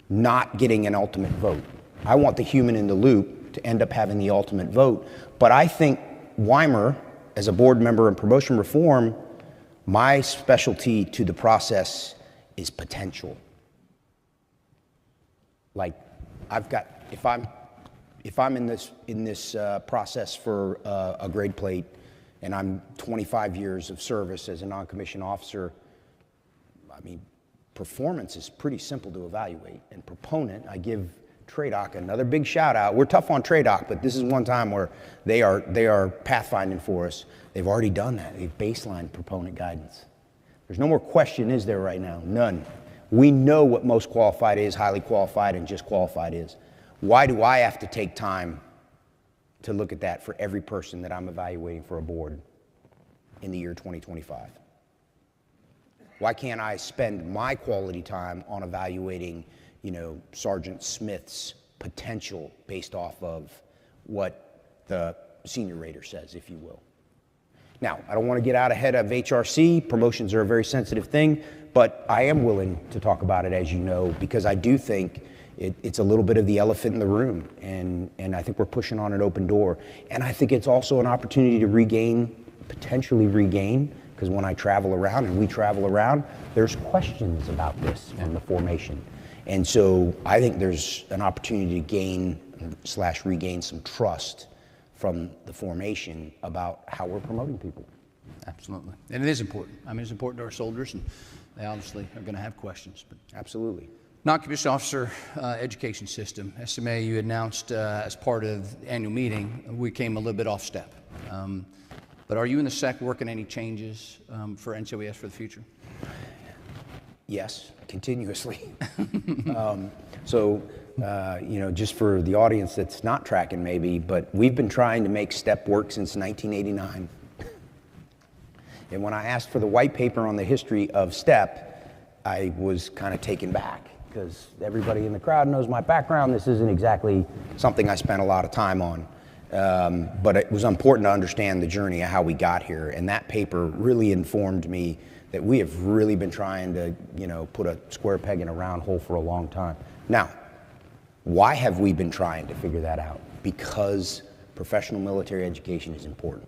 not getting an ultimate vote. I want the human in the loop to end up having the ultimate vote. But I think Weimer, as a board member in promotion reform, my specialty to the process is potential. Like, I've got, if I'm in this process for a grade plate, and I'm 25 years of service as a non-commissioned officer. I mean, performance is pretty simple to evaluate. And proponent, I give TRADOC another big shout out. We're tough on TRADOC, but this is one time where they are pathfinding for us. They've already done that. They've baselined proponent guidance. There's no more question, is there, right now? None. We know what most qualified is, highly qualified, and just qualified is. Why do I have to take time to look at that for every person that I'm evaluating for a board in the year 2025? Why can't I spend my quality time on evaluating, Sergeant Smith's potential based off of what the senior rater says, if you will? Now, I don't want to get out ahead of HRC. Promotions are a very sensitive thing, but I am willing to talk about it, as you know, because I do think it's a little bit of the elephant in the room, and I think we're pushing on an open door. And I think it's also an opportunity to potentially regain, because when I travel around and we travel around, there's questions about this from the formation. And so I think there's an opportunity to gain/regain some trust from the formation about how we're promoting people. Absolutely. And it is important. I mean, it's important to our soldiers, and they obviously are going to have questions. But absolutely. Non-commissioned officer education system. SMA, you announced as part of the annual meeting, we came a little bit off step. But are you in the SEC working any changes for NCOES for the future? Yes, continuously. Just for the audience that's not tracking maybe, but we've been trying to make STEP work since 1989. And when I asked for the white paper on the history of STEP, I was kind of taken back, because everybody in the crowd knows my background. This isn't exactly something I spent a lot of time on. But it was important to understand the journey of how we got here. And that paper really informed me that we have really been trying to, put a square peg in a round hole for a long time. Now, why have we been trying to figure that out? Because professional military education is important.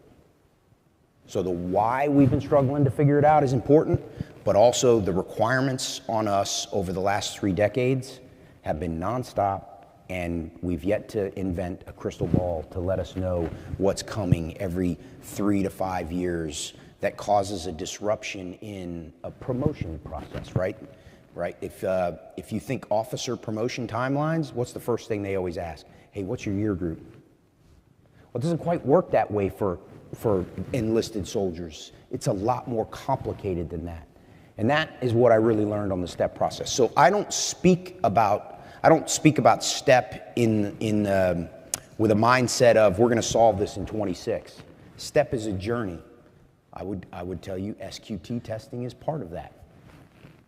So the why we've been struggling to figure it out is important, but also the requirements on us over the last 3 decades have been nonstop, and we've yet to invent a crystal ball to let us know what's coming every 3 to 5 years that causes a disruption in a promotion process, right? Right? If you think officer promotion timelines, what's the first thing they always ask? Hey, what's your year group? Well, it doesn't quite work that way for enlisted soldiers. It's a lot more complicated than that. And that is what I really learned on the STEP process. So I don't speak about STEP with a mindset of we're going to solve this in 26. STEP is a journey. I would tell you SQT testing is part of that.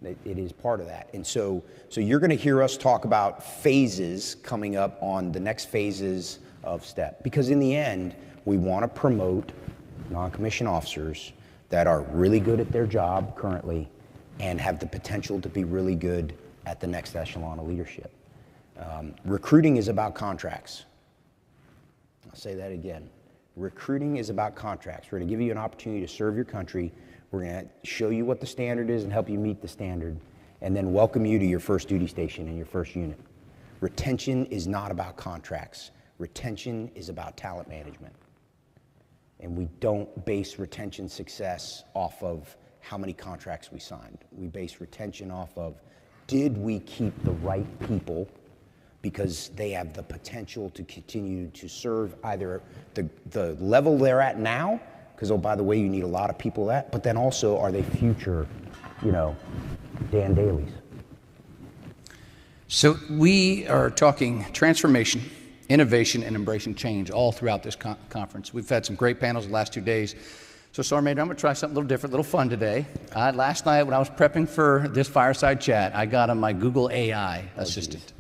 It is part of that. And so you're going to hear us talk about phases coming up on the next phases of STEP, because in the end, we want to promote non-commissioned officers that are really good at their job currently and have the potential to be really good at the next echelon of leadership. Recruiting is about contracts. I'll say that again. Recruiting is about contracts. We're going to give you an opportunity to serve your country. We're going to show you what the standard is and help you meet the standard, and then welcome you to your first duty station and your first unit. Retention is not about contracts. Retention is about talent management. And we don't base retention success off of how many contracts we signed. We base retention off of, did we keep the right people because they have the potential to continue to serve either the level they're at now, because, oh, by the way, you need a lot of people at, but then also, are they future, Dan Dailies? So we are talking transformation, innovation, and embracing change all throughout this conference. We've had some great panels the last 2 days. So, Sergeant Major, I'm going to try something a little different, a little fun today. Last night when I was prepping for this fireside chat, I got on my Google AI assistant.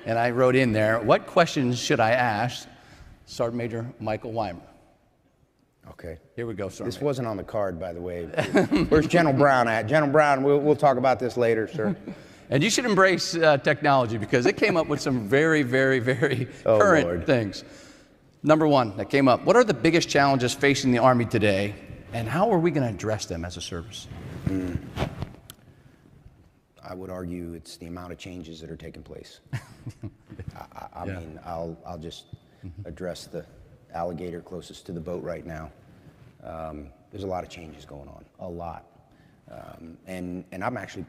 And I wrote in there, what questions should I ask Sergeant Major Michael Weimer? Okay. Here we go, Sergeant This Major. wasn't on the card, by the way. Where's General Brown at? General Brown, we'll talk about this later, sir. And you should embrace technology, because it came up with some very, very, very current things. Number one that came up, what are the biggest challenges facing the Army today, and how are we going to address them as a service? I would argue it's the amount of changes that are taking place. I mean, I'll just address the alligator closest to the boat right now. There's a lot of changes going on, a lot. And I'm actually,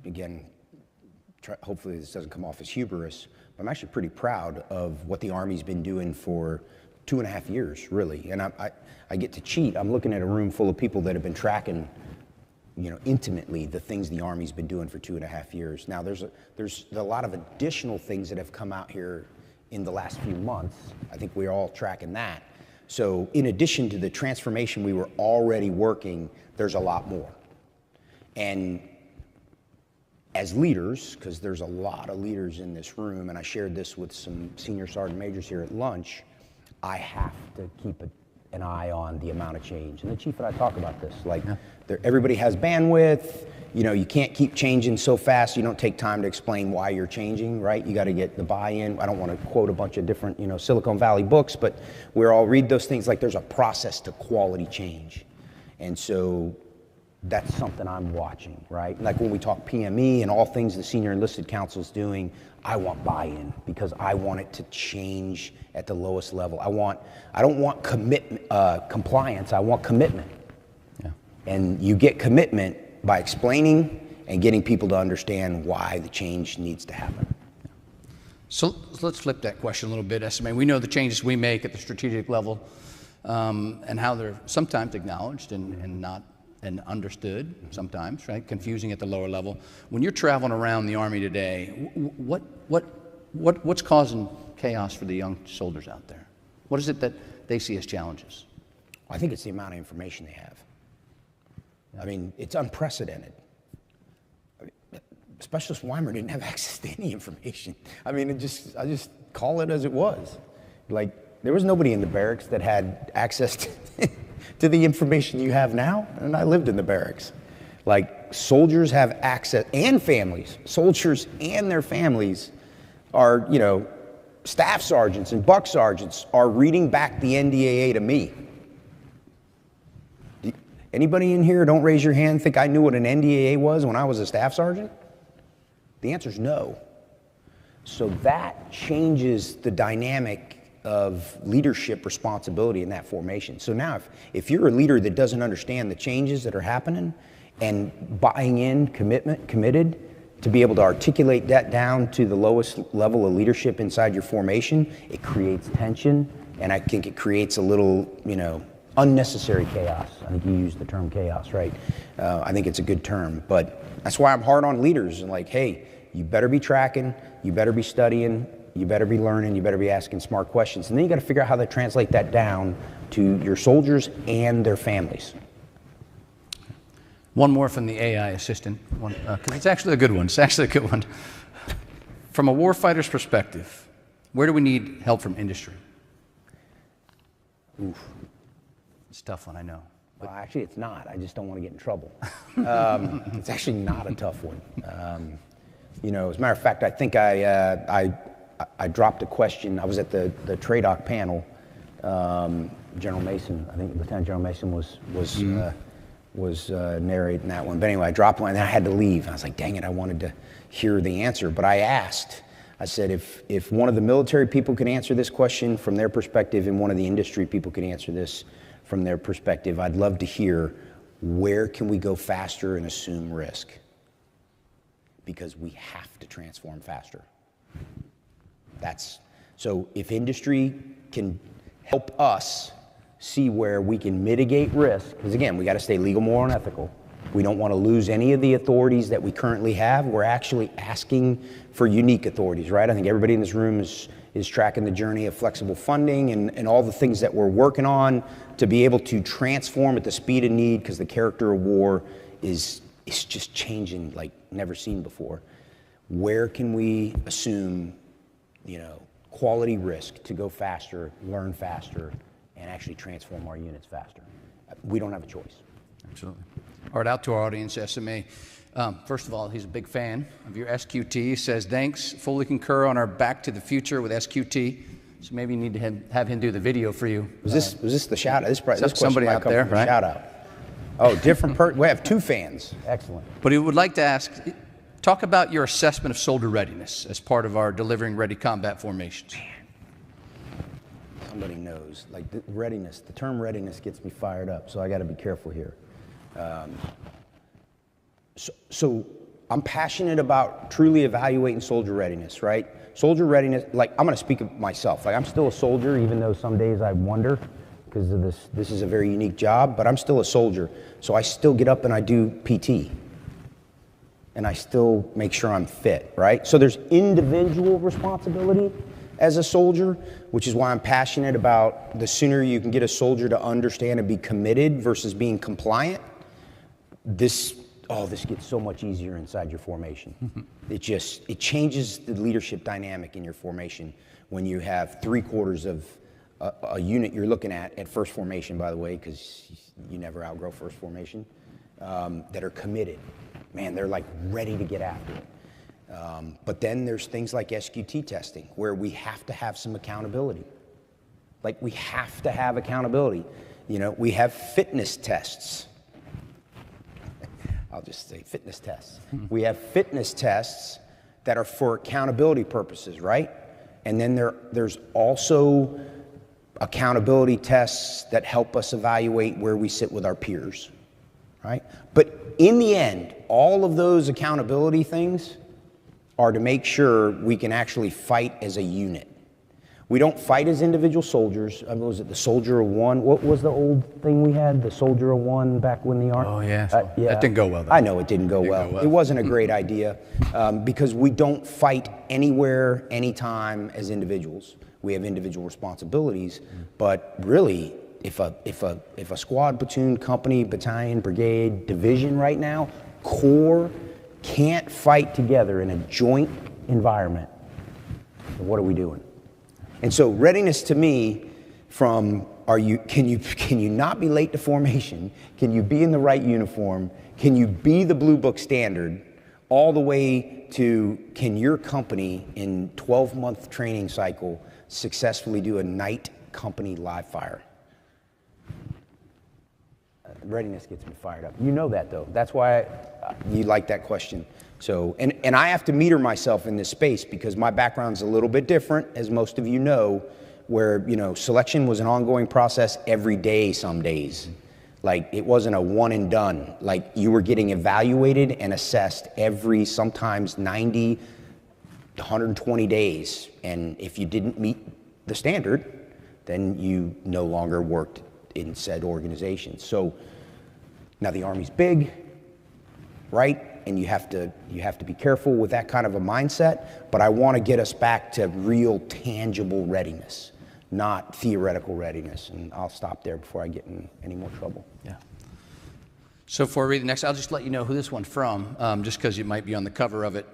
again, hopefully this doesn't come off as hubris, but I'm actually pretty proud of what the Army's been doing for 2.5 years, really. And I get to cheat. I'm looking at a room full of people that have been tracking, intimately the things the Army's been doing for 2.5 years. Now, there's a lot of additional things that have come out here in the last few months. I think we're all tracking that. So in addition to the transformation we were already working, there's a lot more. And as leaders, because there's a lot of leaders in this room, and I shared this with some senior sergeant majors here at lunch, I have to keep an eye on the amount of change. And the chief and I talk about this, everybody has bandwidth, you can't keep changing so fast, you don't take time to explain why you're changing, right? You got to get the buy-in. I don't want to quote a bunch of different, Silicon Valley books, but we all read those things like there's a process to quality change. And so that's something I'm watching, right? Like when we talk PME and all things the Senior Enlisted Council's doing, I want buy-in because I want it to change at the lowest level. I don't want compliance, I want commitment. Yeah. And you get commitment by explaining and getting people to understand why the change needs to happen. So let's flip that question a little bit, SMA. We know the changes we make at the strategic level and how they're sometimes acknowledged and not and understood sometimes, right? Confusing at the lower level. When you're traveling around the Army today, what's causing chaos for the young soldiers out there? What is it that they see as challenges? I think it's the amount of information they have. I mean, it's unprecedented. Specialist Weimer didn't have access to any information. I mean, I just call it as it was. Like, there was nobody in the barracks that had access to the information you have now, and I lived in the barracks. Like, soldiers have access, and families. Soldiers and their families are, staff sergeants and buck sergeants are reading back the NDAA to me. Anybody in here, don't raise your hand, think I knew what an NDAA was when I was a staff sergeant? The answer is no. So that changes the dynamic of leadership responsibility in that formation. So now if you're a leader that doesn't understand the changes that are happening and buying in, committed to be able to articulate that down to the lowest level of leadership inside your formation, it creates tension, and I think it creates a little, unnecessary chaos. I think you used the term chaos, right? I think it's a good term, but that's why I'm hard on leaders and like, hey, you better be tracking, you better be studying, you better be learning, you better be asking smart questions. And then you got to figure out how to translate that down to your soldiers and their families. One more from the AI assistant, because it's actually a good one. It's actually a good one. From a warfighter's perspective, where do we need help from industry? Oof. It's a tough one, I know. Well, actually, it's not. I just don't want to get in trouble. It's actually not a tough one. As a matter of fact, I think I dropped a question. I was at the TRADOC panel. General Mason, I think Lieutenant General Mason was narrating that one. But anyway, I dropped one, and then I had to leave. I was like, dang it, I wanted to hear the answer. But I asked, I said, if one of the military people could answer this question from their perspective and one of the industry people could answer this from their perspective, I'd love to hear, where can we go faster and assume risk? Because we have to transform faster. So if industry can help us see where we can mitigate risk, because again, we got to stay legal, moral, and ethical. We don't want to lose any of the authorities that we currently have. We're actually asking for unique authorities, right? I think everybody in this room is tracking the journey of flexible funding and all the things that we're working on to be able to transform at the speed of need, because the character of war is just changing like never seen before. Where can we assume, quality risk to go faster, learn faster, and actually transform our units faster? We don't have a choice. Absolutely. All right, out to our audience, SMA. First of all, he's a big fan of your SQT. He says, thanks, fully concur on our Back to the Future with SQT. So maybe you need to have him do the video for you. Was this the shout out? This somebody out there, right? Shout out. Oh, different person. We have two fans. Excellent. But he would like to ask, talk about your assessment of soldier readiness as part of our delivering ready combat formations. somebody knows. Like readiness, the term readiness gets me fired up, so I got to be careful here. So I'm passionate about truly evaluating soldier readiness, right? Soldier readiness, like I'm going to speak of myself. Like I'm still a soldier, even though some days I wonder because of this. This is a very unique job, but I'm still a soldier. So I still get up and I do PT. And I still make sure I'm fit, right? So there's individual responsibility as a soldier, which is why I'm passionate about the sooner you can get a soldier to understand and be committed versus being compliant. This gets so much easier inside your formation. It changes the leadership dynamic in your formation when you have 3/4 of a unit you're looking at first formation, by the way, because you never outgrow first formation, that are committed. Man, they're like ready to get after it. But then there's things like SQT testing where we have to have some accountability. Like we have to have accountability. You know, we have fitness tests. I'll just say fitness tests. We have fitness tests that are for accountability purposes, right? And then there's also accountability tests that help us evaluate where we sit with our peers, right? But in the end, all of those accountability things are to make sure we can actually fight as a unit. We don't fight as individual soldiers. What was it, the soldier of one? What was the old thing we had, the soldier of one back when the Army? Oh, yeah. That didn't go well, though. I know it didn't go well. It wasn't a great idea because we don't fight anywhere, anytime as individuals. We have individual responsibilities, but really, if a squad, platoon, company, battalion, brigade, division right now, corps can't fight together in a joint environment, then what are we doing? And so readiness to me, from can you not be late to formation? Can you be in the right uniform? Can you be the Blue Book standard? All the way to, can your company in 12-month training cycle successfully do a night company live fire? Readiness gets me fired up. You know that, though. That's why you like that question. So, and I have to meter myself in this space because my background's a little bit different, as most of you know, where, you know, selection was an ongoing process every day some days. Like, it wasn't a one and done. Like, you were getting evaluated and assessed every, sometimes 90 to 120 days. And if you didn't meet the standard, then you no longer worked in said organization. So now the Army's big, right? And you have to be careful with that kind of a mindset, but I want to get us back to real tangible readiness, not theoretical readiness. And I'll stop there before I get in any more trouble. Yeah. So before I read the next, I'll just let you know who this one's from, just because it might be on the cover of it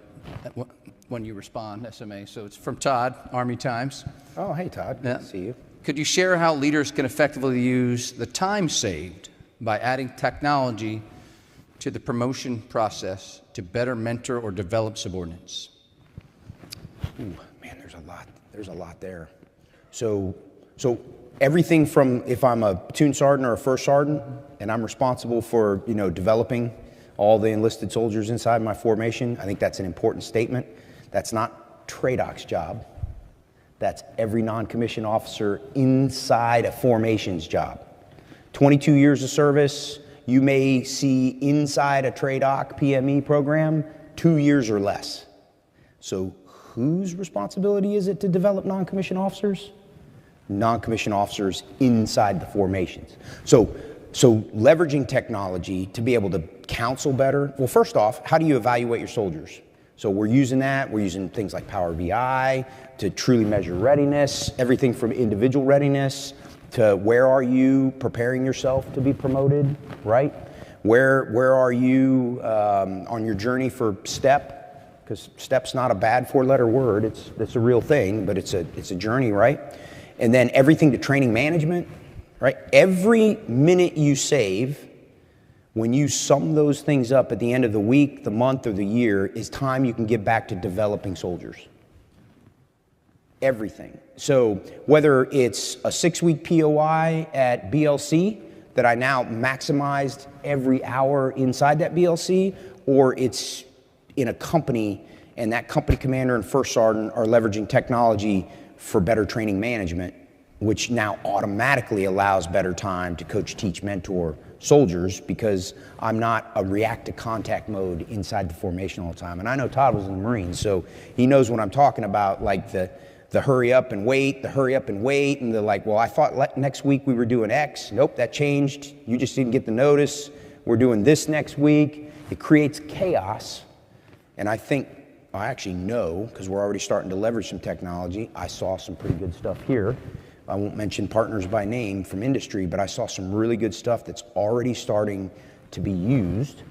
when you respond, SMA. So it's from Todd, Army Times. Oh, hey, Todd. Good to see you. Could you share how leaders can effectively use the time saved by adding technology to the promotion process to better mentor or develop subordinates? Ooh, man, there's a lot there. So everything from, if I'm a platoon sergeant or a first sergeant and I'm responsible for, you know, developing all the enlisted soldiers inside my formation, I think that's an important statement. That's not TRADOC's job. That's every non-commissioned officer inside a formation's job. 22 years of service, you may see inside a TRADOC PME program 2 years or less. So whose responsibility is it to develop non-commissioned officers? Non-commissioned officers inside the formations. So leveraging technology to be able to counsel better. Well, first off, how do you evaluate your soldiers? So we're using that. We're using things like Power BI to truly measure readiness, everything from individual readiness to where are you preparing yourself to be promoted, right? Where are you on your journey for STEP? Because STEP's not a bad four-letter word. It's a real thing, but it's a journey, right? And then everything to training management, right? Every minute you save, when you sum those things up at the end of the week, the month, or the year, is time you can give back to developing soldiers. Everything. So whether it's a 6-week POI at BLC that I now maximized every hour inside that BLC, or it's in a company and that company commander and first sergeant are leveraging technology for better training management, which now automatically allows better time to coach, teach, mentor soldiers because I'm not a react to contact mode inside the formation all the time. And I know Todd was in the Marines, so he knows what I'm talking about, like the hurry up and wait, and the like, well, I thought next week we were doing X. Nope, that changed. You just didn't get the notice. We're doing this next week. It creates chaos. And I think, I actually know, because we're already starting to leverage some technology. I saw some pretty good stuff here. I won't mention partners by name from industry, but I saw some really good stuff that's already starting to be used.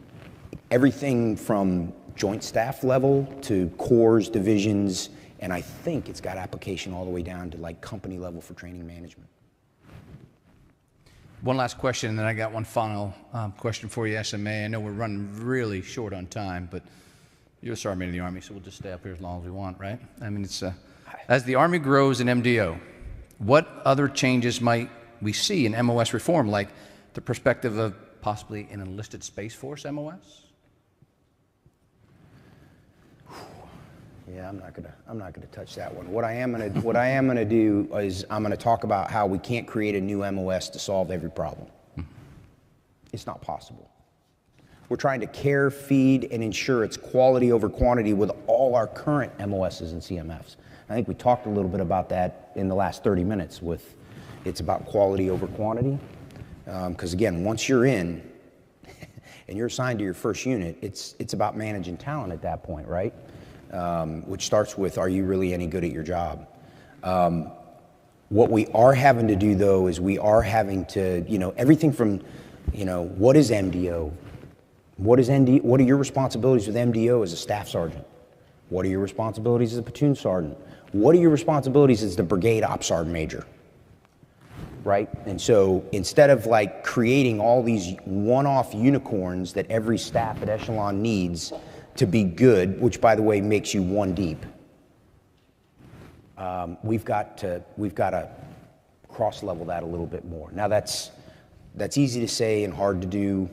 Everything from joint staff level to corps, divisions, and I think it's got application all the way down to like company level for training management. One last question, and then I got one final question for you, SMA. I know we're running really short on time, but you're a sergeant in the Army, so we'll just stay up here as long as we want, right? I mean, it's as the Army grows in MDO, what other changes might we see in MOS reform, like the perspective of possibly an enlisted Space Force MOS? Yeah, I'm not gonna touch that one. What I am gonna do is I'm gonna talk about how we can't create a new MOS to solve every problem. It's not possible. We're trying to care, feed, and ensure it's quality over quantity with all our current MOSs and CMFs. I think we talked a little bit about that in the last 30 minutes with it's about quality over quantity. Because again, once you're in and you're assigned to your first unit, it's about managing talent at that point, right? Which starts with, are you really any good at your job? What we are having to do though is we are having to, everything from, what is MDO? What are your responsibilities with MDO as a staff sergeant? What are your responsibilities as a platoon sergeant? What are your responsibilities as the brigade ops sergeant major? Right? And so instead of like creating all these one-off unicorns that every staff at echelon needs to be good, which by the way makes you one deep, we've got to cross-level that a little bit more. Now that's easy to say and hard to do.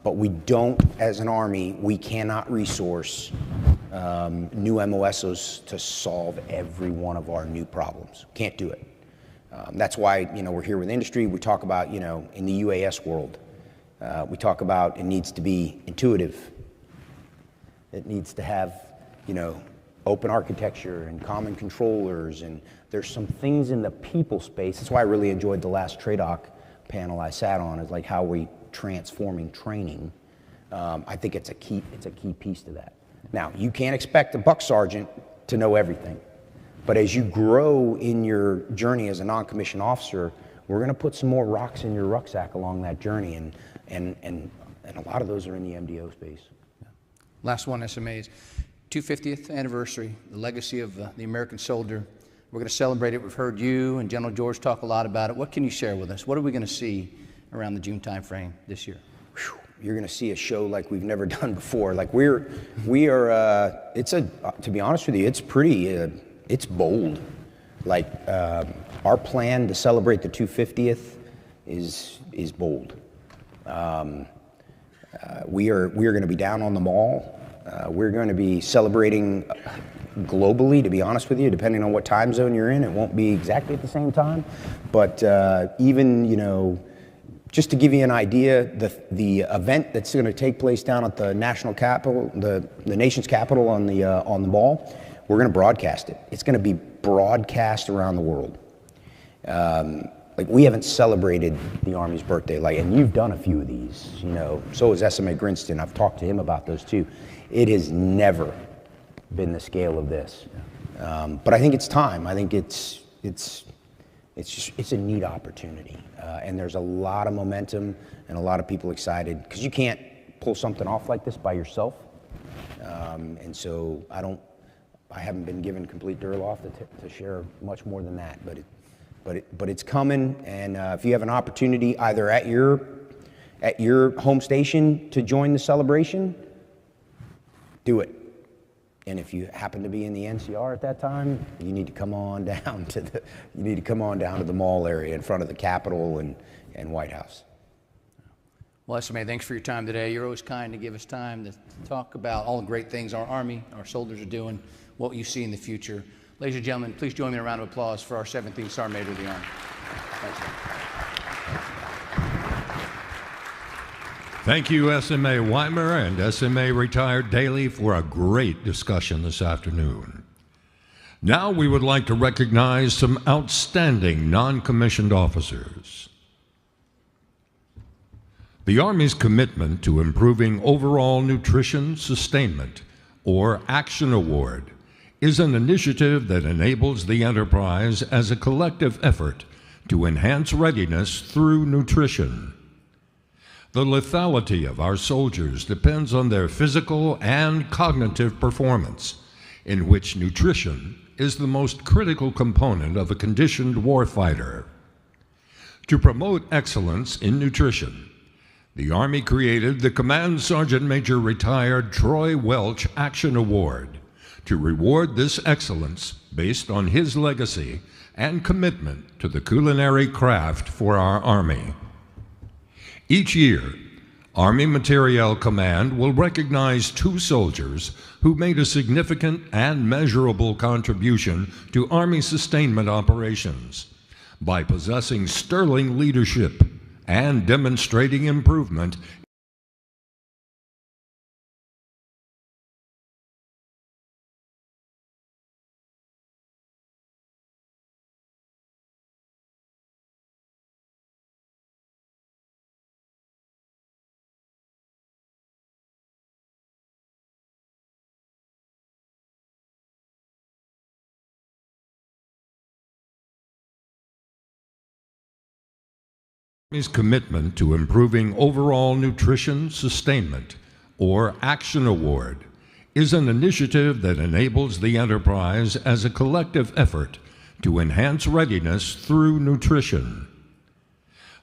But we don't, as an Army, we cannot resource new MOSs to solve every one of our new problems. Can't do it. That's why, we're here with industry. We talk about, in the UAS world, we talk about it needs to be intuitive. It needs to have, open architecture and common controllers. And there's some things in the people space. That's why I really enjoyed the last TRADOC panel I sat on, is like how we transforming training. I think it's a key piece to that. Now, you can't expect a buck sergeant to know everything, but as you grow in your journey as a non-commissioned officer, we're going to put some more rocks in your rucksack along that journey, and a lot of those are in the MDO space. Last one, SMAs. 250th anniversary, the legacy of the American soldier. We're going to celebrate it. We've heard you and General George talk a lot about it. What can you share with us? What are we going to see around the June timeframe this year? You're going to see a show like we've never done before. Like we are. To be honest with you, it's pretty. It's bold. Like our plan to celebrate the 250th is bold. We are going to be down on the mall. We're going to be celebrating globally, to be honest with you, depending on what time zone you're in. It won't be exactly at the same time, but even, just to give you an idea, the event that's going to take place down at the national capital, the nation's capital on the mall, we're going to broadcast it. It's going to be broadcast around the world. Like we haven't celebrated the Army's birthday, and you've done a few of these, so has SMA Grinston. I've talked to him about those too. It has never been the scale of this. But I think it's time. I think it's a neat opportunity. And there's a lot of momentum and a lot of people excited because you can't pull something off like this by yourself. And so I haven't been given complete Durloff to share much more than that, but it's coming. And if you have an opportunity either at your home station to join the celebration, do it. And if you happen to be in the NCR at that time, you need to come on down to the mall area in front of the Capitol and White House. Well, SMA, thanks for your time today. You're always kind to give us time to talk about all the great things our Army, our soldiers are doing, what you see in the future. Ladies and gentlemen, please join me in a round of applause for our 17th Sergeant Major of the Army. Thank you. Thank you, SMA Weimer and SMA Retired Daily, for a great discussion this afternoon. Now we would like to recognize some outstanding non-commissioned officers. The Army's commitment to improving overall nutrition sustainment, or Action Award, is an initiative that enables the enterprise as a collective effort to enhance readiness through nutrition. The lethality of our soldiers depends on their physical and cognitive performance, in which nutrition is the most critical component of a conditioned warfighter. To promote excellence in nutrition, the Army created the Command Sergeant Major Retired Troy Welch Action Award to reward this excellence based on his legacy and commitment to the culinary craft for our Army. Each year, Army Materiel Command will recognize 2 soldiers who made a significant and measurable contribution to Army sustainment operations by possessing sterling leadership and demonstrating improvement Army's commitment to improving overall nutrition sustainment, or Action Award, is an initiative that enables the enterprise as a collective effort to enhance readiness through nutrition.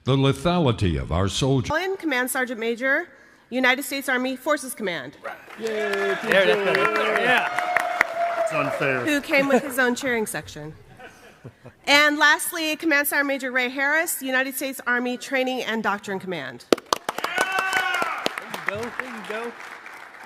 The lethality of our soldiers. Command Sergeant Major, United States Army Forces Command. Yay, yeah. It's unfair. Who came with his own cheering section. And lastly, Command Sergeant Major Ray Harris, United States Army Training and Doctrine Command. There you go.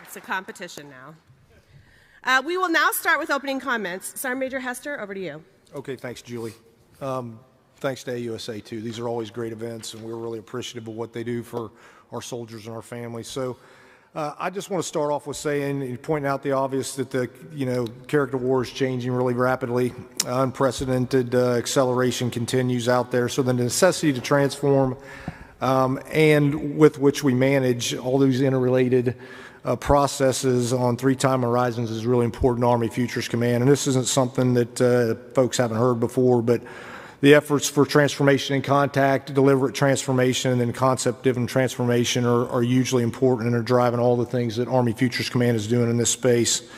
It's a competition now. We will now start with opening comments. Sergeant Major Hester, over to you. Okay, thanks, Julie. Thanks to AUSA, too. These are always great events, and we're really appreciative of what they do for our soldiers and our families. So I just want to start off with saying and pointing out the obvious that the character war is changing really rapidly. Unprecedented acceleration continues out there. So the necessity to transform and with which we manage all these interrelated processes on 3 time horizons is really important to Army Futures Command. And this isn't something that folks haven't heard before, but the efforts for transformation and contact, deliberate transformation, and then concept-driven transformation are hugely important and are driving all the things that Army Futures Command is doing in this space.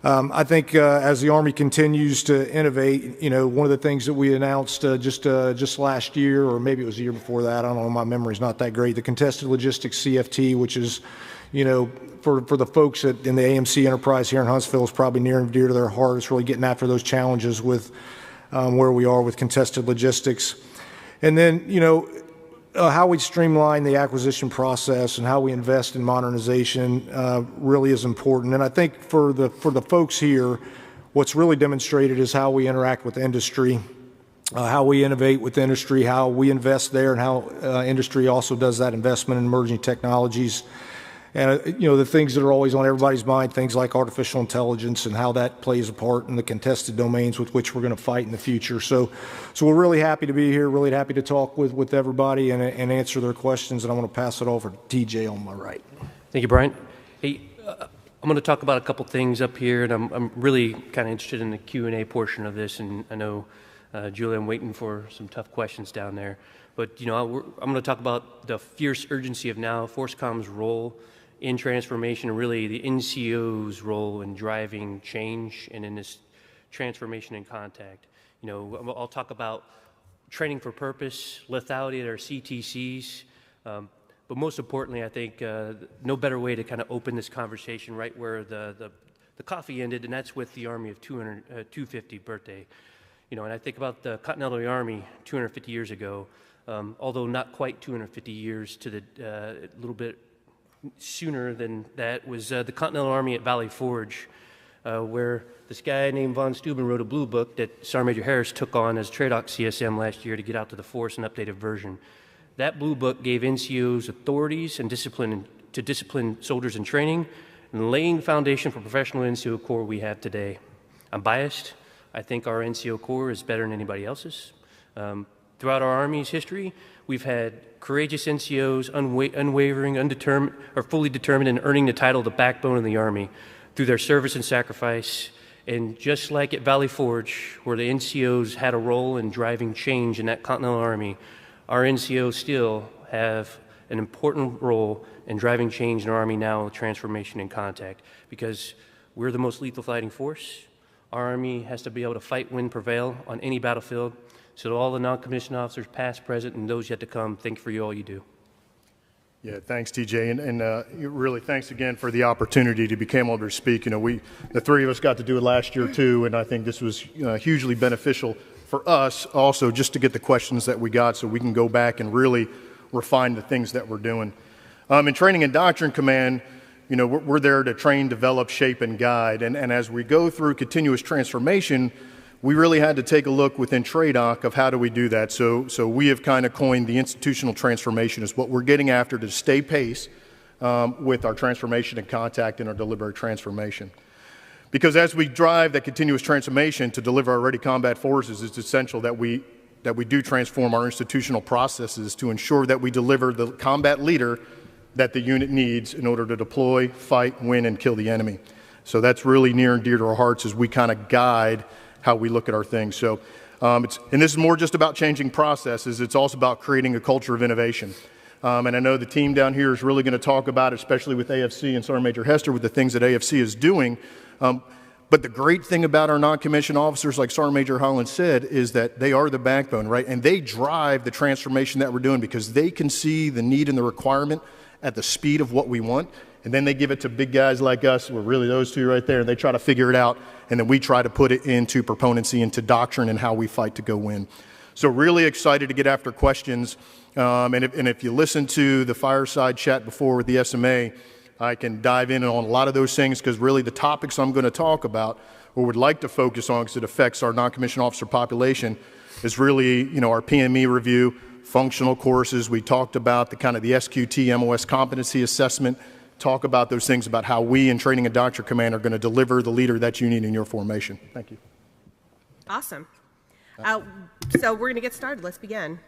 I think as the Army continues to innovate, one of the things that we announced just last year, or maybe it was the year before that, I don't know, my memory's not that great, the Contested Logistics CFT, which is, for the folks in the AMC enterprise here in Huntsville, is probably near and dear to their heart. It's really getting after those challenges with where we are with contested logistics. And then, how we streamline the acquisition process and how we invest in modernization really is important. And I think for the folks here, what's really demonstrated is how we interact with industry, how we innovate with industry, how we invest there, and how industry also does that investment in emerging technologies. And, the things that are always on everybody's mind, things like artificial intelligence and how that plays a part in the contested domains with which we're going to fight in the future. So we're really happy to be here, really happy to talk with everybody and answer their questions. And I want to pass it over to TJ on my right. Thank you, Brian. Hey, I'm going to talk about a couple things up here, and I'm really kind of interested in the Q&A portion of this. And I know, Julie, I'm waiting for some tough questions down there. But, I'm going to talk about the fierce urgency of now, FORSCOM's role in transformation, and really the NCO's role in driving change and in this transformation and contact. I'll talk about training for purpose, lethality at our CTCs, but most importantly, I think no better way to kind of open this conversation right where the coffee ended, and that's with the Army of 250 birthday. And I think about the Continental Army 250 years ago, although not quite 250 years to the little bit sooner than that was the Continental Army at Valley Forge. where this guy named Von Steuben wrote a blue book that Sergeant Major Harris took on as TRADOC CSM last year to get out to the force, an updated version. That blue book gave NCOs authorities and discipline to discipline soldiers in training and laying the foundation for professional NCO Corps we have today. I'm biased. I think our NCO Corps is better than anybody else's. Throughout our Army's history, we've had courageous NCOs, unwavering, undetermined, or fully determined in earning the title of the backbone of the Army through their service and sacrifice. And just like at Valley Forge, where the NCOs had a role in driving change in that Continental Army, our NCOs still have an important role in driving change in our Army now with transformation and contact, because we're the most lethal fighting force. Our Army has to be able to fight, win, prevail on any battlefield. So to all the non-commissioned officers, past, present, and those yet to come, thank you for all you do. Yeah, thanks, TJ, and really thanks again for the opportunity to be able to speak. You know, the three of us got to do it last year too, and I think this was hugely beneficial for us also just to get the questions that we got so we can go back and really refine the things that we're doing. In Training and Doctrine Command, you know, we're there to train, develop, shape, and guide, and as we go through continuous transformation, we really had to take a look within TRADOC of how do we do that. So we have kind of coined the institutional transformation as what we're getting after to stay pace with our transformation and contact and our deliberate transformation. Because as we drive that continuous transformation to deliver our ready combat forces, it's essential that we do transform our institutional processes to ensure that we deliver the combat leader that the unit needs in order to deploy, fight, win, and kill the enemy. So that's really near and dear to our hearts as we kind of guide how we look at our things. So, and this is more just about changing processes. It's also about creating a culture of innovation. And I know the team down here is really going to talk about it, especially with AFC and Sergeant Major Hester, with the things that AFC is doing. But the great thing about our non-commissioned officers, like Sergeant Major Holland said, is that they are the backbone, right? And they drive the transformation that we're doing because they can see the need and the requirement at the speed of what we want. And then they give it to big guys like us, we're really those two right there, and they try to figure it out, and then we try to put it into proponency, into doctrine, and how we fight to go win. So really excited to get after questions, and if you listen to the fireside chat before with the SMA, I can dive in on a lot of those things, because really the topics I'm going to talk about, or would like to focus on because it affects our non-commissioned officer population, is really, you know, our PME review, functional courses. We talked about the kind of the SQT MOS competency assessment, talk about those things about how we in Training and Doctrine Command are going to deliver the leader that you need in your formation. Thank you. Awesome. So we're going to get started. Let's begin.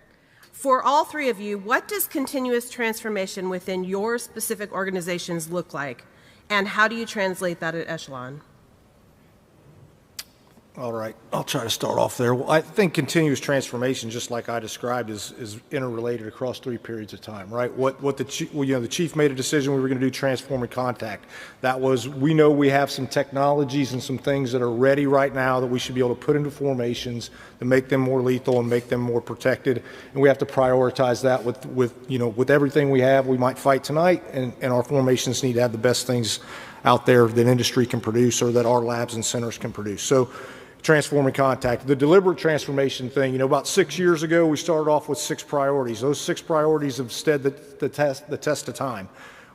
For all three of you, what does continuous transformation within your specific organizations look like, and how do you translate that at echelon? All right, I'll try to start off there. Well, I think continuous transformation, just like I described, is interrelated across 3 periods of time, right? The chief made a decision we were going to do transform and contact. That was, we know we have some technologies and some things that are ready right now that we should be able to put into formations to make them more lethal and make them more protected, and we have to prioritize that with everything we have. We might fight tonight, and our formations need to have the best things out there that industry can produce or that our labs and centers can produce. So, transform and contact. The deliberate transformation thing, about 6 years ago, we started off with 6 priorities. Those 6 priorities have stood the test of time.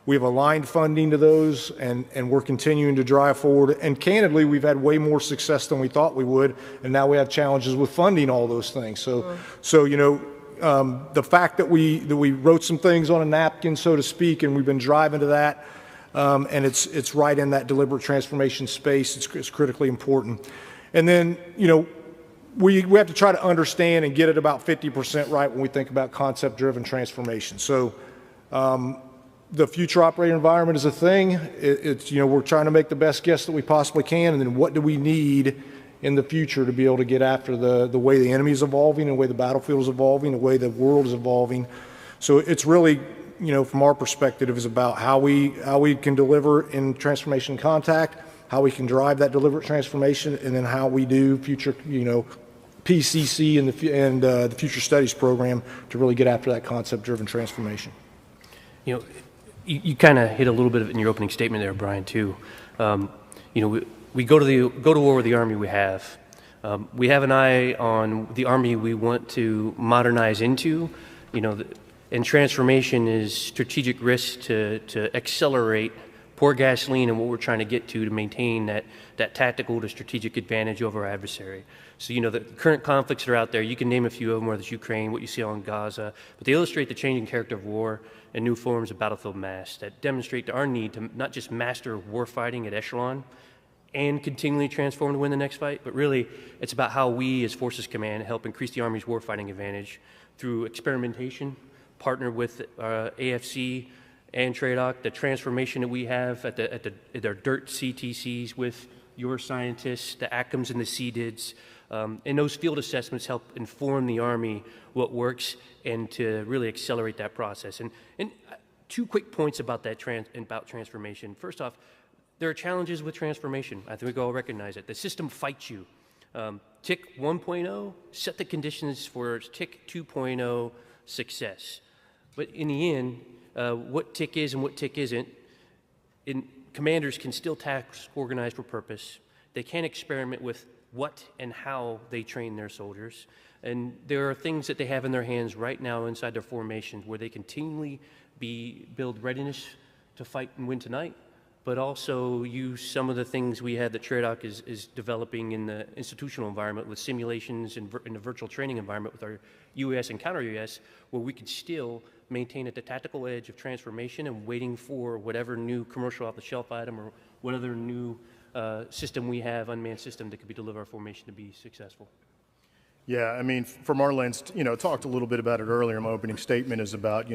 We have aligned funding to those, and we're continuing to drive forward. And candidly, we've had way more success than we thought we would, and now we have challenges with funding all those things. So the fact that we wrote some things on a napkin, so to speak, and we've been driving to that, and it's right in that deliberate transformation space. It's critically important. And then, we have to try to understand and get it about 50% right when we think about concept-driven transformation. So the future operating environment is a thing. We're trying to make the best guess that we possibly can, and then what do we need in the future to be able to get after the way the enemy is evolving, the way the battlefield is evolving, the way the world is evolving. So it's really, from our perspective, is about how we can deliver in transformation contact, how we can drive that deliberate transformation, and then how we do future, PCC and the Future Studies program to really get after that concept-driven transformation. You kind of hit a little bit of it in your opening statement there, Brian, too. We go to war with the Army we have. We have an eye on the Army we want to modernize into, and transformation is strategic risk to accelerate pour gasoline in what we're trying to get to maintain that tactical to strategic advantage over our adversary. So, the current conflicts that are out there, you can name a few of them, whether it's Ukraine, what you see on Gaza, but they illustrate the changing character of war and new forms of battlefield mass that demonstrate our need to not just master warfighting at echelon and continually transform to win the next fight, but really it's about how we as Forces Command help increase the Army's warfighting advantage through experimentation, partner with AFC and TRADOC, the transformation that we have at our DIRT CTCs with your scientists, the ACMs and the CDIDs, and those field assessments help inform the Army what works and to really accelerate that process. And 2 quick points about that transformation. First off, there are challenges with transformation. I think we all recognize it. The system fights you. TIC 1.0 set the conditions for TIC 2.0 success. But in the end, what TIC is and what TIC isn't, commanders can still task organize for purpose. They can experiment with what and how they train their soldiers. And there are things that they have in their hands right now inside their formations where they continually build readiness to fight and win tonight, but also use some of the things we had that TRADOC is developing in the institutional environment with simulations in the virtual training environment with our UAS and counter-UAS, where we could still maintain at the tactical edge of transformation and waiting for whatever new commercial off-the-shelf item or what other new system we have, unmanned system, that could be deliver our formation to be successful. Yeah, I mean, from our lens, talked a little bit about it earlier. My opening statement is about,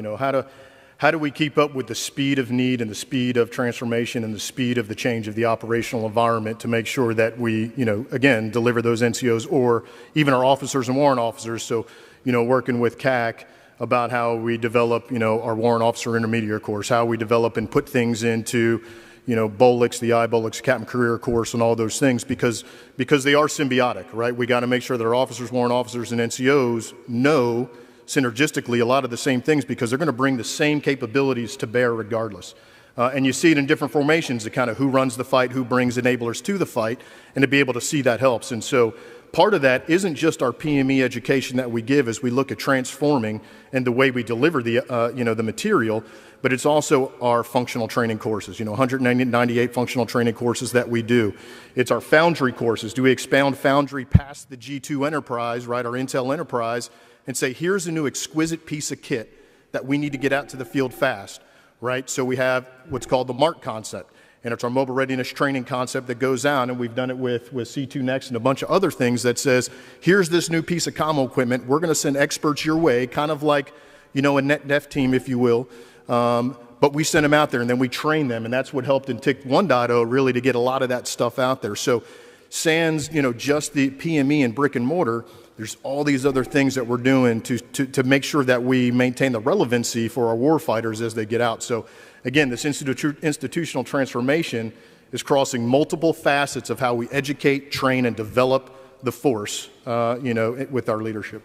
how do we keep up with the speed of need and the speed of transformation and the speed of the change of the operational environment to make sure that we, again, deliver those NCOs or even our officers and warrant officers. So, working with CAC about how we develop, our warrant officer intermediate course, how we develop and put things into, BOLIX, the IBOLIX, Captain Career course, and all those things because they are symbiotic, right? We got to make sure that our officers, warrant officers, and NCOs know synergistically a lot of the same things because they're going to bring the same capabilities to bear regardless. And you see it in different formations, the kind of who runs the fight, who brings enablers to the fight, and to be able to see that helps. And so part of that isn't just our PME education that we give as we look at transforming and the way we deliver the, the material, but it's also our functional training courses, 198 functional training courses that we do. It's our Foundry courses. Do we expound Foundry past the G2 Enterprise, right, our Intel Enterprise, and say, here's a new exquisite piece of kit that we need to get out to the field fast, right? So we have what's called the MARC concept, and it's our mobile readiness training concept that goes out, and we've done it with C2 Next and a bunch of other things that says, here's this new piece of commo equipment. We're going to send experts your way, kind of like, a net def team, if you will. But we send them out there and then we train them, and that's what helped in TIC 1.0 really to get a lot of that stuff out there. So sans, just the PME and brick and mortar, there's all these other things that we're doing to make sure that we maintain the relevancy for our warfighters as they get out. So again, this institutional transformation is crossing multiple facets of how we educate, train, and develop the force, with our leadership.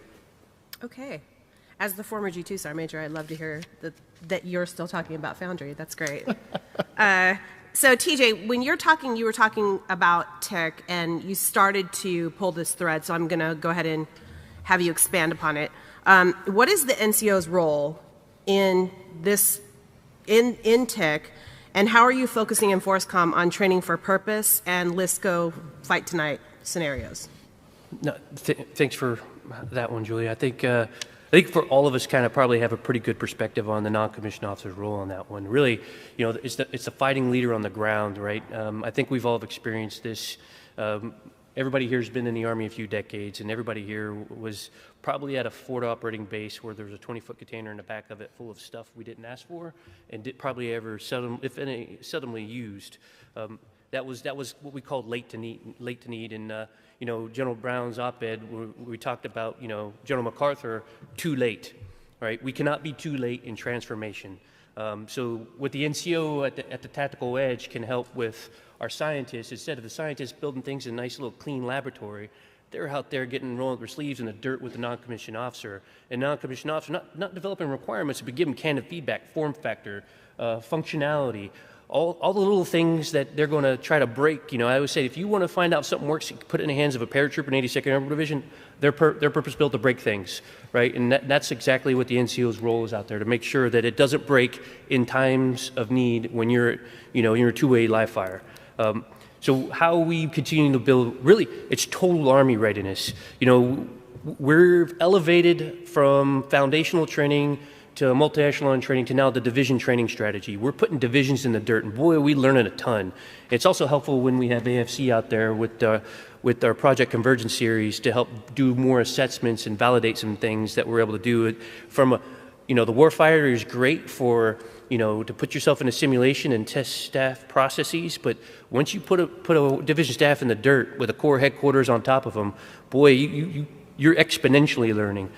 Okay. As the former G2 Sergeant Major, I'd love to hear that you're still talking about Foundry. That's great. So TJ, when you were talking about TIC, and you started to pull this thread, so I'm going to go ahead and have you expand upon it. What is the NCO's role in this, in TIC, and how are you focusing in FORSCOM on training for purpose and LISCO fight tonight scenarios? No, thanks for that one, Julie. I think for all of us kind of probably have a pretty good perspective on the non-commissioned officer's role on that one. Really, it's the fighting leader on the ground, right? I think we've all experienced this. Everybody here has been in the Army a few decades, and everybody here was probably at a forward operating base where there was a 20-foot container in the back of it full of stuff we didn't ask for and probably ever seldomly used. That was what we called late to need, and General Brown's op-ed, we talked about, General MacArthur, too late, right? We cannot be too late in transformation. So what the NCO at the tactical edge can help with our scientists, instead of the scientists building things in a nice little clean laboratory, they're out there rolling up their sleeves in the dirt with the non-commissioned officer. And non-commissioned officer not developing requirements, but giving candid feedback, form factor, functionality, all the little things that they're going to try to break. You know, I always say, if you want to find out if something works, you can put it in the hands of a paratrooper in 82nd Airborne Division. They're purpose-built to break things, right? And that's exactly what the NCO's role is out there, to make sure that it doesn't break in times of need when you're, you know, you're a two-way live fire. So how we continue to build, really, it's total Army readiness. You know, we're elevated from foundational training to multi-echelon training to now the division training strategy. We're putting divisions in the dirt, and boy, are we learning a ton. It's also helpful when we have AFC out there with our Project Convergence series to help do more assessments and validate some things that we're able to do. From you know, the warfighter is great for, you know, to put yourself in a simulation and test staff processes, but once you put a division staff in the dirt with a Corps headquarters on top of them, boy, you're exponentially learning.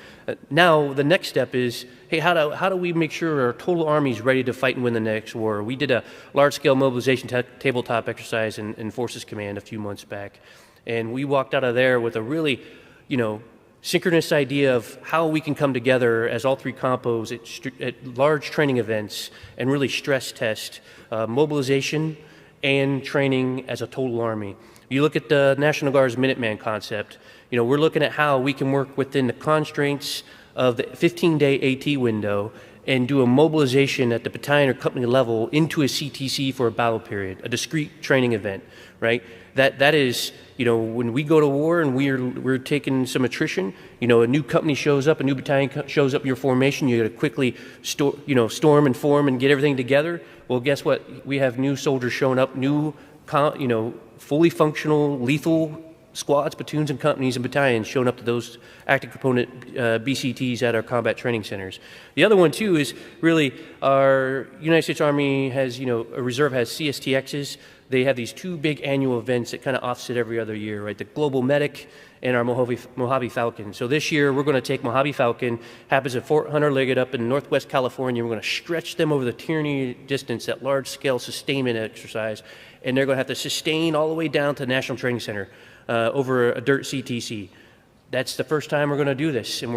Now the next step is, hey, how do we make sure our total Army is ready to fight and win the next war? We did a large-scale mobilization tabletop exercise in Forces Command a few months back, and we walked out of there with a really, you know, synchronous idea of how we can come together as all three compos at large training events and really stress test mobilization and training as a total Army. You look at the National Guard's Minuteman concept, you know, we're looking at how we can work within the constraints of the 15-day AT window and do a mobilization at the battalion or company level into a CTC for a battle period, a discrete training event, right? That is, you know, when we go to war and we're taking some attrition, you know, a new company shows up, a new battalion shows up in your formation, you got to quickly storm and form and get everything together. Well, guess what? We have new soldiers showing up, new, you know, fully functional, lethal squads, platoons, and companies and battalions showing up to those active component BCTs at our combat training centers. The other one, too, is really our United States Army has, you know, a reserve has CSTXs. They have these two big annual events that kind of offset every other year, right? The Global Medic and our Mojave Falcon. So this year, we're going to take Mojave Falcon, happens at Fort Hunter Liggett up in Northwest California. We're going to stretch them over the tyranny distance, that large-scale sustainment exercise, and they're going to have to sustain all the way down to the National Training Center over a dirt CTC. That's the first time we're going to do this, and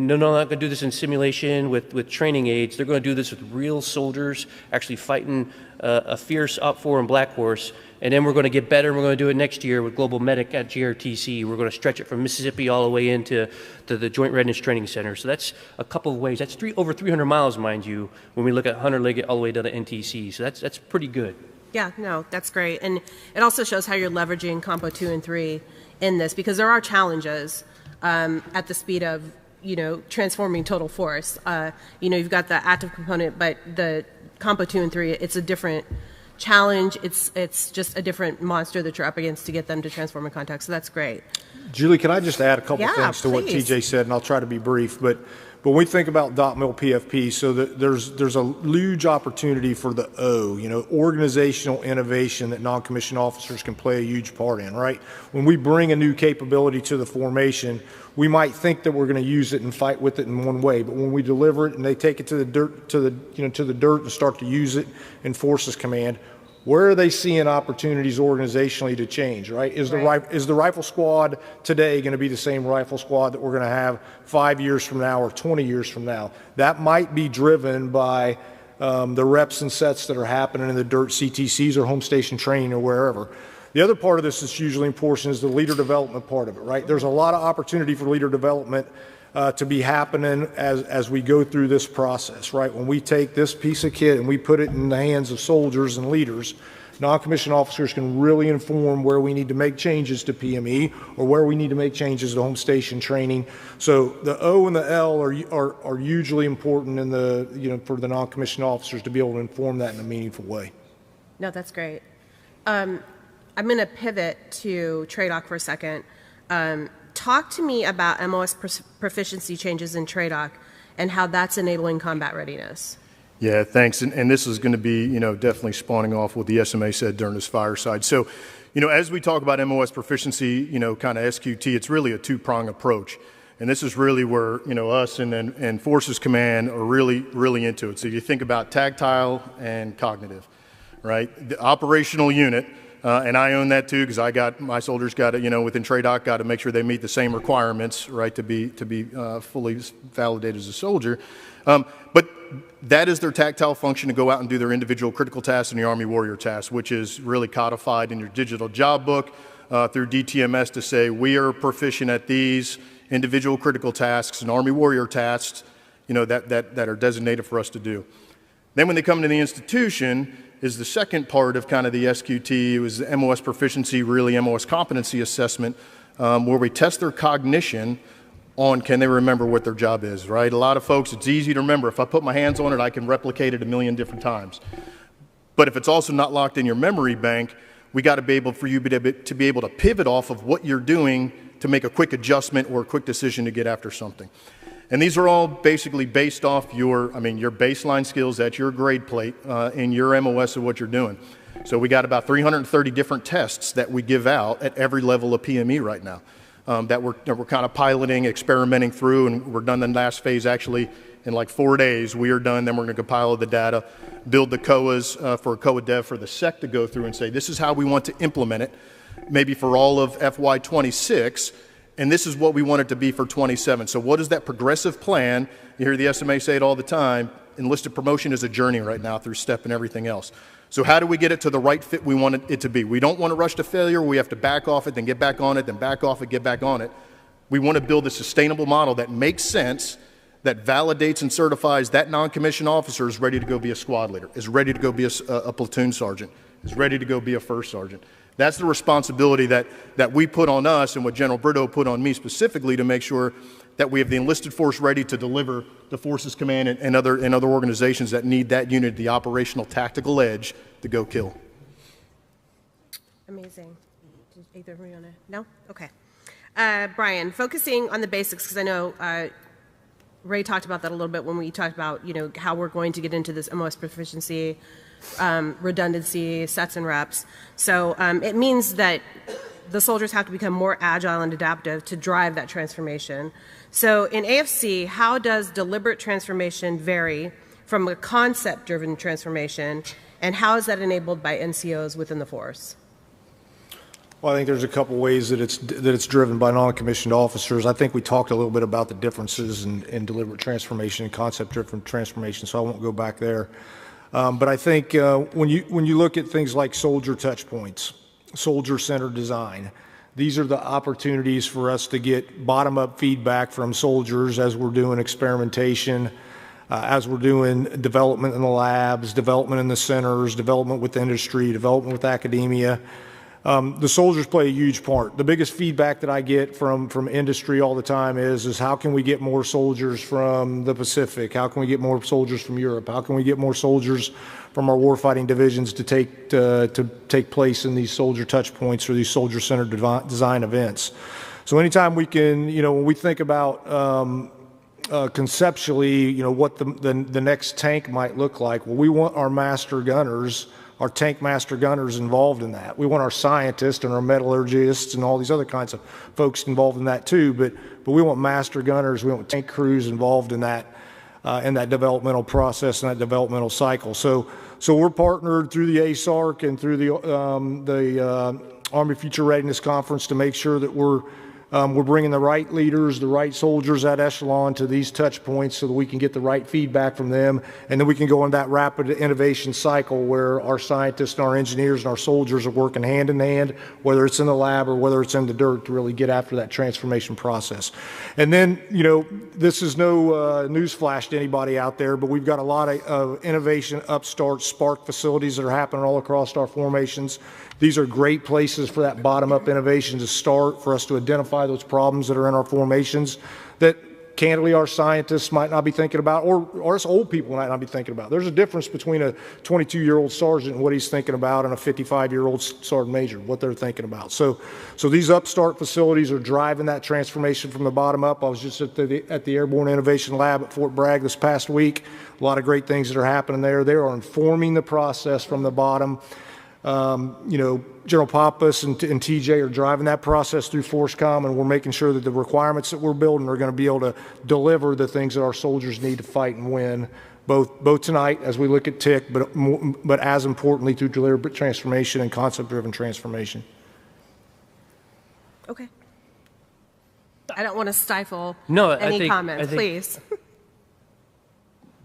they're not going to do this in simulation with training aids. They're going to do this with real soldiers actually fighting a fierce OPFOR and Black Horse, and then we're going to get better, and we're going to do it next year with Global Medic at GRTC. We're going to stretch it from Mississippi all the way into the Joint Readiness Training Center. So that's a couple of ways. That's over 300 miles, mind you, when we look at Hunter Liggett all the way to the NTC. So that's pretty good. Yeah, no, that's great. And it also shows how you're leveraging Compo 2 and 3 in this, because there are challenges at the speed of, you know, transforming total force. You know, you've got the active component, but the Compo 2 and 3, it's a different challenge. It's just a different monster that you're up against to get them to transform in contact. So that's great. Julie, can I just add a couple things to what please. TJ said, and I'll try to be brief. But when we think about dot mil PFP, so there's a huge opportunity for the O, you know, organizational innovation that non-commissioned officers can play a huge part in, right? When we bring a new capability to the formation, we might think that we're going to use it and fight with it in one way, but when we deliver it and they take it to the dirt, to the dirt and start to use it in Forces Command, where are they seeing opportunities organizationally to change, right? Is the rifle squad today going to be the same rifle squad that we're going to have 5 years from now or 20 years from now? That might be driven by the reps and sets that are happening in the dirt CTCs or home station training or wherever. The other part of this that's hugely important is the leader development part of it, right? There's a lot of opportunity for leader development to be happening as we go through this process, right? When we take this piece of kit and we put it in the hands of soldiers and leaders, non-commissioned officers can really inform where we need to make changes to PME or where we need to make changes to home station training. So the O and the L are hugely important in the, you know, for the non-commissioned officers to be able to inform that in a meaningful way. No, that's great. I'm going to pivot to TRADOC for a second. Talk to me about MOS proficiency changes in TRADOC and how that's enabling combat readiness. Yeah, thanks. And this is going to be, you know, definitely spawning off what the SMA said during this fireside. So, you know, as we talk about MOS proficiency, you know, kind of SQT, it's really a two-prong approach. And this is really where, you know, us and Forces Command are really into it. So you think about tactile and cognitive, right? The operational unit, And I own that too, because my soldiers got to, within TRADOC, got to make sure they meet the same requirements, right, to be fully validated as a soldier. But that is their tactile function to go out and do their individual critical tasks and the Army Warrior tasks, which is really codified in your digital job book through DTMS to say we are proficient at these individual critical tasks and Army Warrior tasks, that are designated for us to do. Then when they come to the institution is the second part of kind of the SQT. It was the MOS proficiency, really MOS competency assessment, where we test their cognition on can they remember what their job is, right? A lot of folks, it's easy to remember. If I put my hands on it, I can replicate it a million different times. But if it's also not locked in your memory bank, we got to be able for you to be able to pivot off of what you're doing to make a quick adjustment or a quick decision to get after something. And these are all basically based off your baseline skills at your grade plate in your MOS of what you're doing. So we got about 330 different tests that we give out at every level of PME right now that we're kind of piloting, experimenting through, and we're done the last phase actually in like 4 days. We are done, then we're going to compile the data, build the COAs for a COA dev for the SEC to go through and say this is how we want to implement it, maybe for all of FY26, and this is what we want it to be for 27. So what is that progressive plan? You hear the SMA say it all the time, enlisted promotion is a journey right now through STEP and everything else. So how do we get it to the right fit we want it to be? We don't want to rush to failure. We have to back off it, then get back on it, then back off it, get back on it. We want to build a sustainable model that makes sense, that validates and certifies that non-commissioned officer is ready to go be a squad leader, is ready to go be a platoon sergeant, is ready to go be a first sergeant. That's the responsibility that we put on us and what General Brito put on me specifically to make sure that we have the enlisted force ready to deliver the Forces Command and other organizations that need that unit, the operational tactical edge to go kill. Amazing. Did either of you want to? No? Okay. Brian, focusing on the basics, because I know Ray talked about that a little bit when we talked about, how we're going to get into this MOS proficiency, redundancy, sets and reps. So it means that the soldiers have to become more agile and adaptive to drive that transformation. So in AFC, how does deliberate transformation vary from a concept-driven transformation, and how is that enabled by NCOs within the force? Well, I think there's a couple ways that it's driven by non-commissioned officers. I think we talked a little bit about the differences in deliberate transformation and concept-driven transformation, so I won't go back there. But I think when you look at things like soldier touch points, soldier-centered design, these are the opportunities for us to get bottom-up feedback from soldiers as we're doing experimentation, as we're doing development in the labs, development in the centers, development with industry, development with academia. The soldiers play a huge part. The biggest feedback that I get from industry all the time is how can we get more soldiers from the Pacific? How can we get more soldiers from Europe? How can we get more soldiers from our warfighting divisions to take place in these soldier touch points or these soldier-centered design events? So anytime we can, when we think about conceptually, what the next tank might look like, well, we want our master gunners, our tank master gunners involved in that. We want our scientists and our metallurgists and all these other kinds of folks involved in that too, but we want master gunners, we want tank crews involved in that developmental process and that developmental cycle. So we're partnered through the ASARC and through the Army Future Readiness Conference to make sure that we're bringing the right leaders, the right soldiers at echelon to these touch points so that we can get the right feedback from them, and then we can go on that rapid innovation cycle where our scientists and our engineers and our soldiers are working hand in hand, whether it's in the lab or whether it's in the dirt, to really get after that transformation process. And then, this is no news flash to anybody out there, but we've got a lot of innovation, upstart, spark facilities that are happening all across our formations. These are great places for that bottom-up innovation to start, for us to identify those problems that are in our formations that candidly our scientists might not be thinking about, or us old people might not be thinking about. There's a difference between a 22-year-old sergeant and what he's thinking about and a 55-year-old sergeant major, what they're thinking about. So these upstart facilities are driving that transformation from the bottom up. I was just at the Airborne Innovation Lab at Fort Bragg this past week. A lot of great things that are happening there. They are informing the process from the bottom. General Pappas and TJ are driving that process through FORCECOM, and we're making sure that the requirements that we're building are going to be able to deliver the things that our soldiers need to fight and win, both tonight as we look at TIC, but as importantly through deliberate transformation and concept-driven transformation. Okay. I don't want to stifle any comments, please.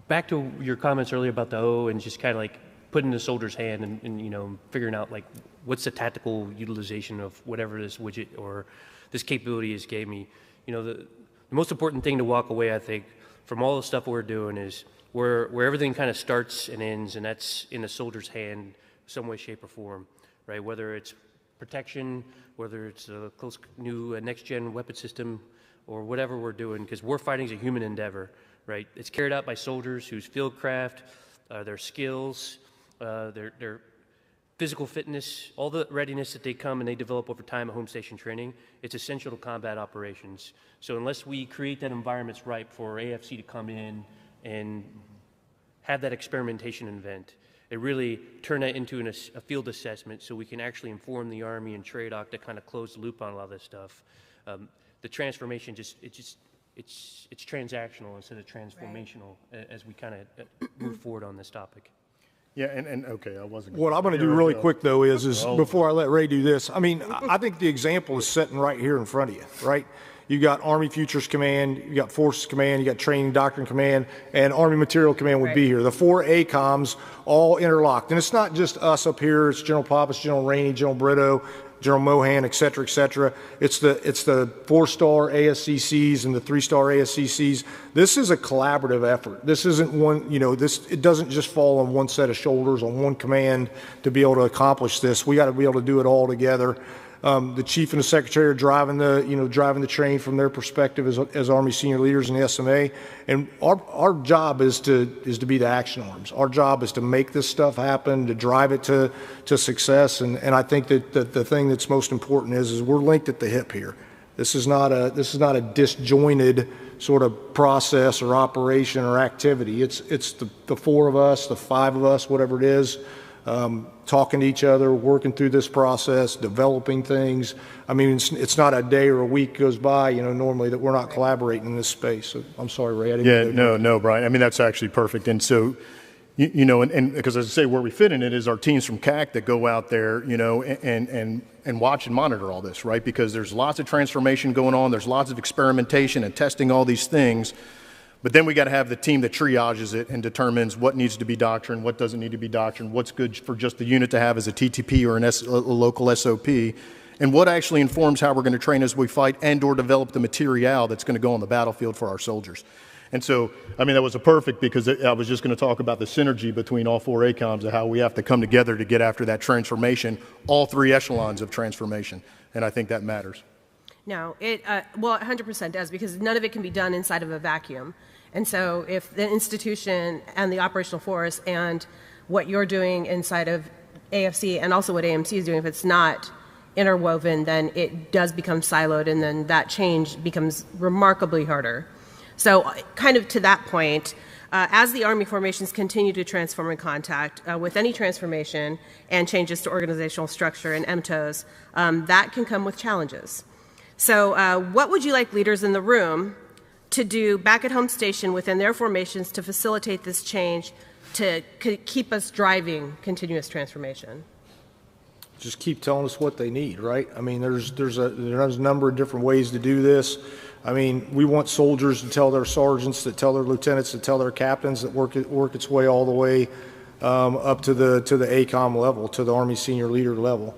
Back to your comments earlier about the O and just kind of like putting the soldier's hand and figuring out like what's the tactical utilization of whatever this widget or this capability has gave me. The most important thing to walk away, I think, from all the stuff we're doing is where everything kind of starts and ends, and that's in the soldier's hand, some way, shape, or form, right? Whether it's protection, whether it's a close new next-gen weapon system, or whatever we're doing, because war fighting is a human endeavor, right? It's carried out by soldiers whose field craft, their skills, their physical fitness, all the readiness that they come and they develop over time at home station training, it's essential to combat operations. So unless we create that environment's ripe for AFC to come in and have that experimentation event, it really turn that into a field assessment so we can actually inform the Army and TRADOC to kind of close the loop on a lot of this stuff. The transformation it's transactional instead of transformational as we kind of move forward on this topic. Yeah, and okay, I wasn't. What I'm going to do really quick, though, is before I let Ray do this, I mean, I think the example is sitting right here in front of you, right? You got Army Futures Command, you got Forces Command, you got Training Doctrine Command, and Army Material Command would be here. The 4 ACOMs all interlocked. And it's not just us up here, it's General Pappas, General Rainey, General Brito, General Mohan, et cetera, et cetera. It's the 4-star ASCCs and the 3-star ASCCs. This is a collaborative effort. This isn't one, it doesn't just fall on one set of shoulders, on one command to be able to accomplish this. We got to be able to do it all together. The chief and the secretary are driving the train from their perspective as Army senior leaders in the SMA, and our job is to be the action arms. Our job is to make this stuff happen, to drive it to success, and I think that the thing that's most important is we're linked at the hip here. This is not a disjointed sort of process or operation or activity. It's the 4 of us, the 5 of us, whatever it is. Talking to each other, working through this process, developing things. I mean, it's not a day or a week goes by, normally that we're not collaborating in this space. So I'm sorry, Ray. I didn't no, Brian. I mean, that's actually perfect. And so, and because as I say, where we fit in it is our teams from CAC that go out there, and watch and monitor all this, right? Because there's lots of transformation going on. There's lots of experimentation and testing all these things. But then we got to have the team that triages it and determines what needs to be doctrine, what doesn't need to be doctrine, what's good for just the unit to have as a TTP or a local SOP, and what actually informs how we're going to train as we fight and or develop the material that's going to go on the battlefield for our soldiers. And so, I mean, that was a perfect because I was just going to talk about the synergy between all 4 ACOMs and how we have to come together to get after that transformation, all 3 echelons of transformation, and I think that matters. No, it 100% does, because none of it can be done inside of a vacuum. And so if the institution and the operational force and what you're doing inside of AFC and also what AMC is doing, if it's not interwoven, then it does become siloed, and then that change becomes remarkably harder. So kind of to that point, as the Army formations continue to transform in contact with any transformation and changes to organizational structure and MTOs, that can come with challenges. So what would you like leaders in the room to do back at home station within their formations to facilitate this change to keep us driving continuous transformation? Just keep telling us what they need, right? I mean, there's a number of different ways to do this. I mean, we want soldiers to tell their sergeants, that tell their lieutenants, to tell their captains, that work its way all the way up to the ACOM level, to the Army senior leader level.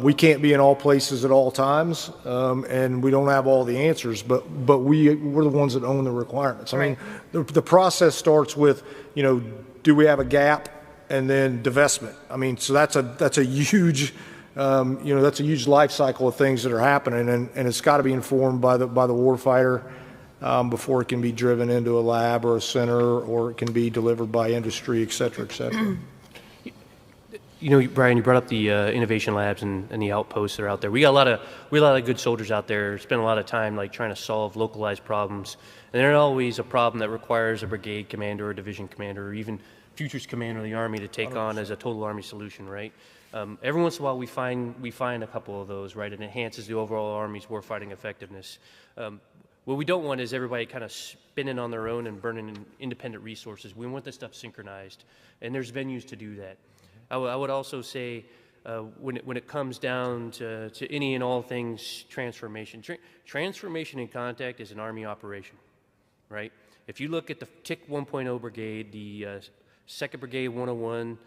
We can't be in all places at all times, and we don't have all the answers, but we're the ones that own the requirements. I mean, the process starts with, do we have a gap, and then divestment. I mean, so that's a huge, that's a huge life cycle of things that are happening, and it's got to be informed by the warfighter before it can be driven into a lab or a center, or it can be delivered by industry, et cetera, et cetera. Brian, you brought up the innovation labs and the outposts that are out there. We got a lot of good soldiers out there. Spend a lot of time trying to solve localized problems, and there's always a problem that requires a brigade commander or a division commander or even Futures Command of the Army to take on as a total Army solution, right? Every once in a while we find a couple of those, right? It enhances the overall Army's warfighting effectiveness. What we don't want is everybody kind of spinning on their own and burning independent resources. We want this stuff synchronized, and there's venues to do that. I would also say when it comes down to any and all things transformation, transformation in contact is an Army operation, right? If you look at the TIC 1.0 brigade, the 2nd Brigade 101,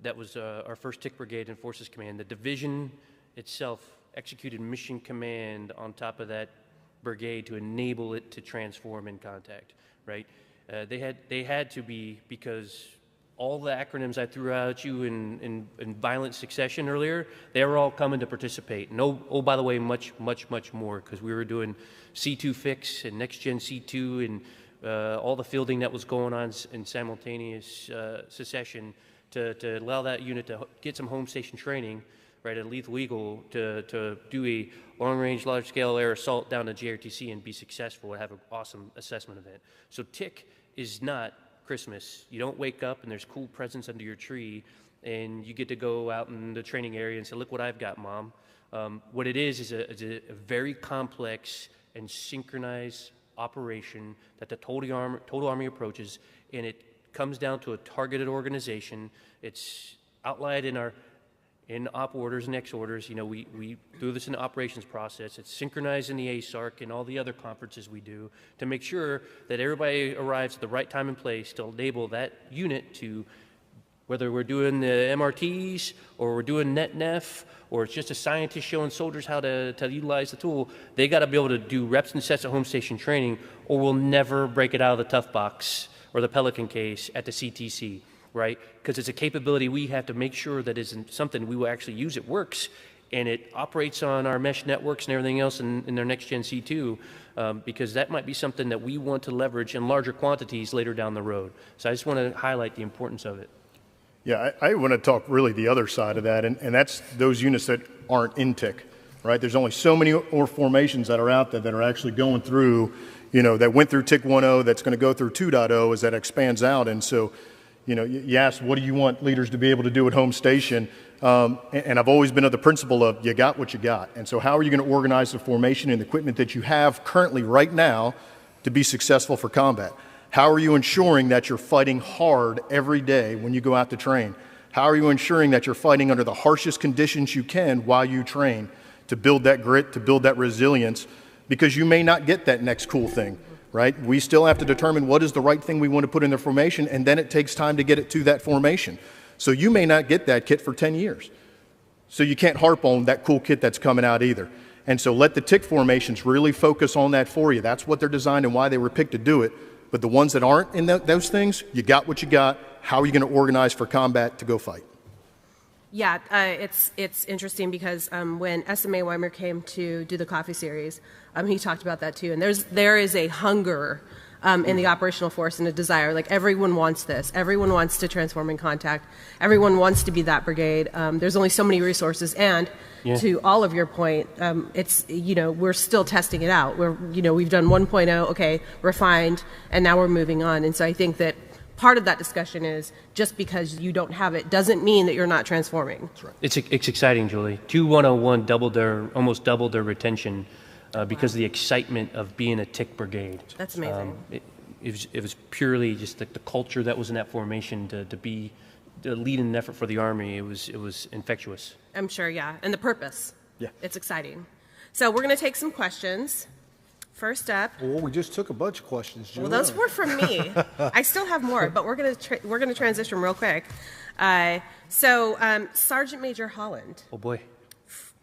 that was our first TIC brigade in Forces Command. The division itself executed mission command on top of that brigade to enable it to transform in contact, right? They had to be, because all the acronyms I threw at you in violent succession earlier, they were all coming to participate. And oh, by the way, much more, because we were doing C2 fix and next gen C2 and all the fielding that was going on in simultaneous succession to allow that unit to get some home station training, right, at Lethal Eagle to do a long-range, large-scale air assault down to JRTC and be successful and have an awesome assessment event. So TIC is not Christmas. You don't wake up and there's cool presents under your tree and you get to go out in the training area and say, look what I've got, Mom. What it is a very complex and synchronized operation that the total Army approaches, and it comes down to a targeted organization. It's outlined in op orders and ex orders. You know, we do this in the operations process. It's synchronized in the ASARC and all the other conferences we do to make sure that everybody arrives at the right time and place to enable that unit to, whether we're doing the MRTs or we're doing NetNef or it's just a scientist showing soldiers how to utilize the tool, they got to be able to do reps and sets of home station training, or we'll never break it out of the tough box or the Pelican case at the CTC, right? Because it's a capability we have to make sure that isn't something we will actually use. It works, and it operates on our mesh networks and everything else in their next-gen C2, because that might be something that we want to leverage in larger quantities later down the road. So I just want to highlight the importance of it. Yeah, I want to talk really the other side of that, and that's those units that aren't in TIC, right? There's only so many formations that are out there that are actually going through, you know, that went through TIC 1.0, that's going to go through 2.0 as that expands out. And so, you know, you asked, what do you want leaders to be able to do at home station? And I've always been of the principle of you got what you got. And so how are you going to organize the formation and the equipment that you have currently right now to be successful for combat? How are you ensuring that you're fighting hard every day when you go out to train? How are you ensuring that you're fighting under the harshest conditions you can while you train to build that grit, to build that resilience? Because you may not get that next cool thing, right? We still have to determine what is the right thing we want to put in the formation, and then it takes time to get it to that formation. So you may not get that kit for 10 years. So you can't harp on that cool kit that's coming out either. And so let the TIC formations really focus on that for you. That's what they're designed and why they were picked to do it. But the ones that aren't in those things, you got what you got. How are you going to organize for combat to go fight? Yeah, it's interesting because when SMA Weimer came to do the coffee series, he talked about that too. And there is a hunger in the operational force and a desire. Like everyone wants this. Everyone wants to transform in contact. Everyone wants to be that brigade. There's only so many resources. And to all of your point, it's, you know, we're still testing it out. We've done 1.0, okay, refined, and now we're moving on. And so I think that part of that discussion is just because you don't have it doesn't mean that you're not transforming. That's right. It's exciting, Julie. 2101 almost doubled their retention because of the excitement of being a TIC brigade. That's amazing. It was purely just the culture that was in that formation to be the lead in an effort for the Army. It was infectious. I'm sure, yeah. And the purpose. Yeah. It's exciting. So we're going to take some questions. First up. Well, we just took a bunch of questions, Julie. Well, those were from me. I still have more, but we're going to transition real quick. Sergeant Major Holland. Oh boy.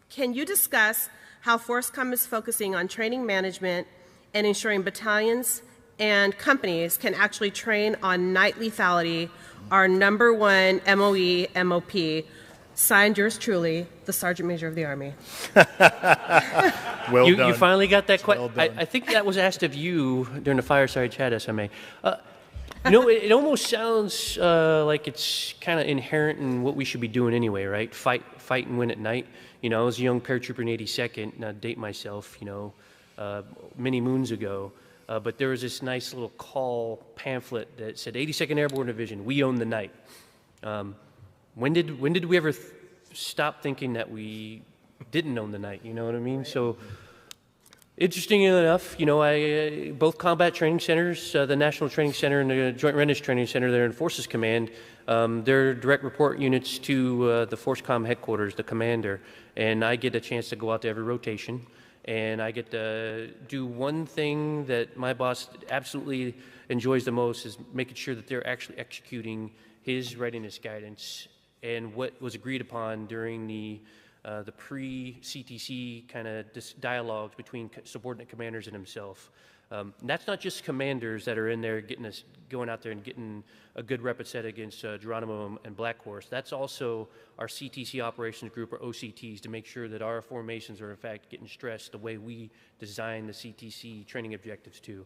Can you discuss how FORSCOM is focusing on training management and ensuring battalions and companies can actually train on night lethality, our #1 MOE, MOP? Signed, yours truly, the Sergeant Major of the Army. Well done. You finally got that question. I think that was asked of you during the fireside chat, SMA. It almost sounds like it's kind of inherent in what we should be doing anyway, right? Fight and win at night. You know, I was a young paratrooper in 82nd, and I date myself, many moons ago. but there was this nice little call pamphlet that said 82nd Airborne Division, we own the night. When did we ever stop thinking that we didn't own the night? You know what I mean? So, interestingly enough, both combat training centers, the National Training Center and the Joint Readiness Training Center there in Forces Command, they're direct report units to the FORSCOM headquarters, the commander, and I get a chance to go out to every rotation, and I get to do one thing that my boss absolutely enjoys the most is making sure that they're actually executing his readiness guidance and what was agreed upon during the pre-CTC kind of dialogues between subordinate commanders and himself. And that's not just commanders that are in there going out there and getting a good rep set against Geronimo and Black Horse. That's also our CTC operations group, or OCTs, to make sure that our formations are in fact getting stressed the way we design the CTC training objectives to.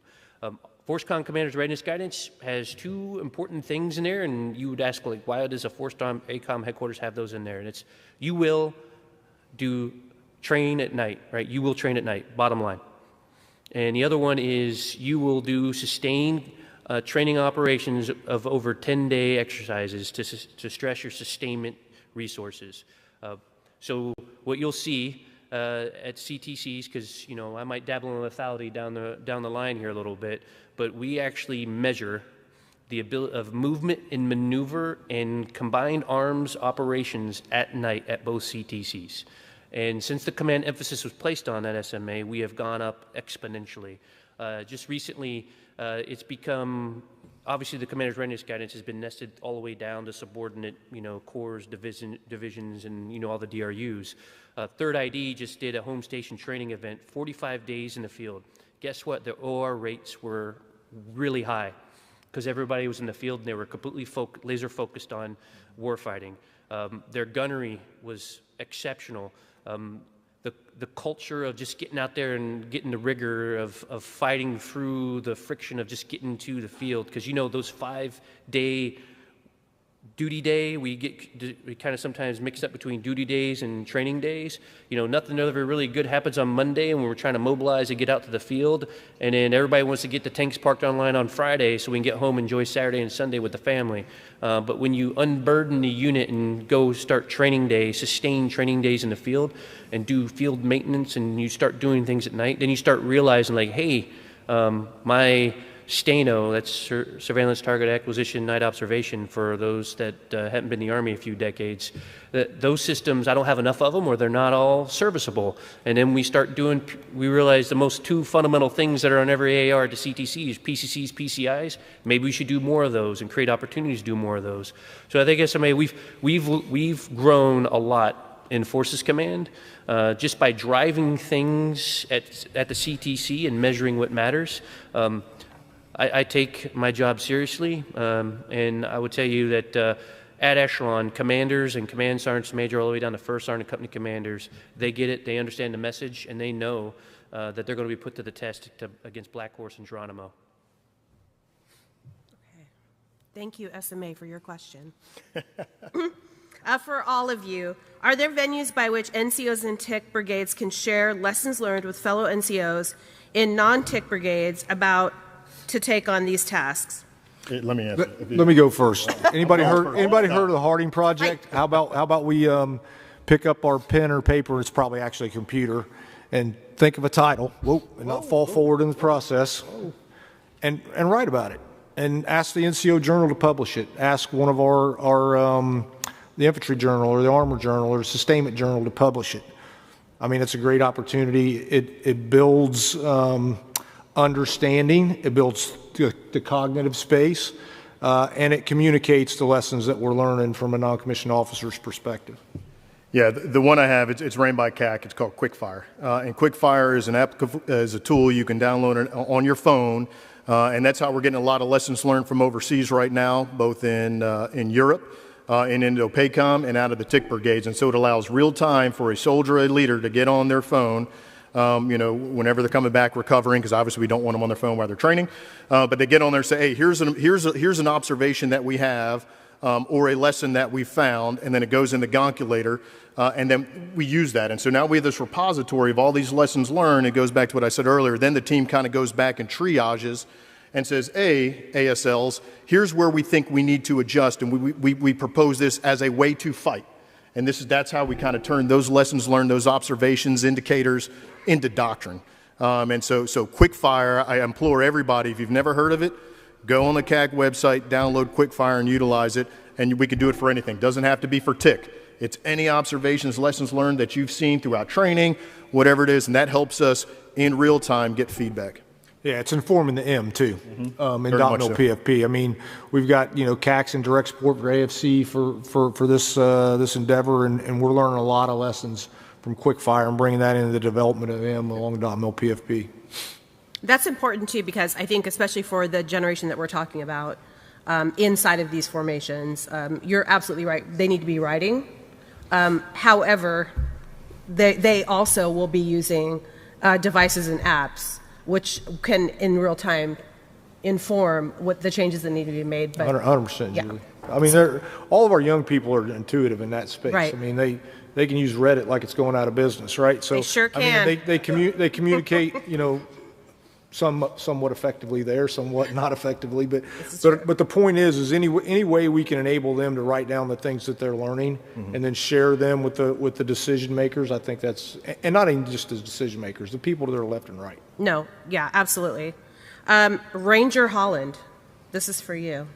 FORSCOM Commander's Readiness Guidance has two important things in there, and you would ask, like, why does a FORSCOM ACOM headquarters have those in there? And it's, you will train at night, right? You will train at night, bottom line. And the other one is you will do sustained training operations of over 10-day exercises to stress your sustainment resources. So what you'll see at CTCs, because I might dabble in lethality down the line here a little bit, but we actually measure the ability of movement and maneuver and combined arms operations at night at both CTCs. And since the command emphasis was placed on that SMA, we have gone up exponentially. Just recently, it's become, obviously the Commander's Readiness Guidance has been nested all the way down to subordinate, corps, divisions, and, all the DRUs. Third ID just did a home station training event, 45 days in the field. Guess what? The OR rates were really high because everybody was in the field and they were completely laser focused on warfighting. Their gunnery was exceptional. The culture of just getting out there and getting the rigor of fighting through the friction of just getting to the field, because those 5-day duty day, we kind of sometimes mix up between duty days and training days. Nothing ever really good happens on Monday when we're trying to mobilize and get out to the field, and then everybody wants to get the tanks parked online on Friday so we can get home and enjoy Saturday and Sunday with the family. But when you unburden the unit and go start training days, sustained training days in the field, and do field maintenance, and you start doing things at night, then you start realizing, like, hey, my STANO, that's Surveillance Target Acquisition Night Observation, for those that haven't been in the Army a few decades, those systems, I don't have enough of them, or they're not all serviceable. And then we realize the most two fundamental things that are on every AR to CTC is PCCs, PCIs. Maybe we should do more of those and create opportunities to do more of those. So I think SMA, we've grown a lot in Forces Command just by driving things at the CTC and measuring what matters. I take my job seriously, and I would tell you that at echelon, commanders and command sergeants major all the way down to first sergeant company commanders, they get it, they understand the message, and they know that they're going to be put to the test against Black Horse and Geronimo. Okay. Thank you, SMA, for your question. For all of you, are there venues by which NCOs and TIC brigades can share lessons learned with fellow NCOs in non-TIC brigades to take on these tasks? Let me answer. Let me go first. Anybody heard of the Harding Project? How about we pick up our pen or paper, it's probably actually a computer, and think of a title, and not fall forward in the process, and write about it, and ask the NCO Journal to publish it. Ask one of the Infantry Journal or the Armor Journal or the Sustainment Journal to publish it. I mean, it's a great opportunity. It builds understanding, it builds the cognitive space, and it communicates the lessons that we're learning from a non-commissioned officer's perspective. Yeah, the one I have, it's ran by CAC. It's called Quickfire. And Quickfire is a tool you can download on your phone, and that's how we're getting a lot of lessons learned from overseas right now, both in Europe, in Indo-PACOM, and out of the TIC brigades. And so it allows real time for a soldier, a leader, to get on their phone, whenever they're coming back recovering, because obviously we don't want them on their phone while they're training, but they get on there and say, hey, here's an observation that we have or a lesson that we found, and then it goes in the Gonculator, and then we use that. And so now we have this repository of all these lessons learned. It goes back to what I said earlier. Then the team kind of goes back and triages and says, ASLs, here's where we think we need to adjust, and we propose this as a way to fight. And that's how we kind of turn those lessons learned, those observations, indicators, into doctrine. And so Quickfire, I implore everybody, if you've never heard of it, go on the CAG website, download Quickfire and utilize it, and we can do it for anything. Doesn't have to be for TIC. It's any observations, lessons learned that you've seen throughout training, whatever it is, and that helps us in real time get feedback. Yeah, it's informing the M too, in Very much .NO so. PFP. I mean, we've got CACs and direct support for AFC for this endeavor, and we're learning a lot of lessons from Quickfire and bringing that into the development of M along .NO PFP. That's important too, because I think especially for the generation that we're talking about, inside of these formations, you're absolutely right. They need to be writing. However, they also will be using devices and apps, which can in real time inform what the changes that need to be made. But 100%, yeah. Julie. I mean, all of our young people are intuitive in that space. Right. I mean, they can use Reddit like it's going out of business, right? So They sure I can. mean, they communicate, somewhat effectively there, somewhat not effectively. But the point is any way we can enable them to write down the things that they're learning and then share them with the decision makers. I think that's, and not even just the decision makers, the people to their left and right. No, yeah, absolutely. Ranger Holland, this is for you.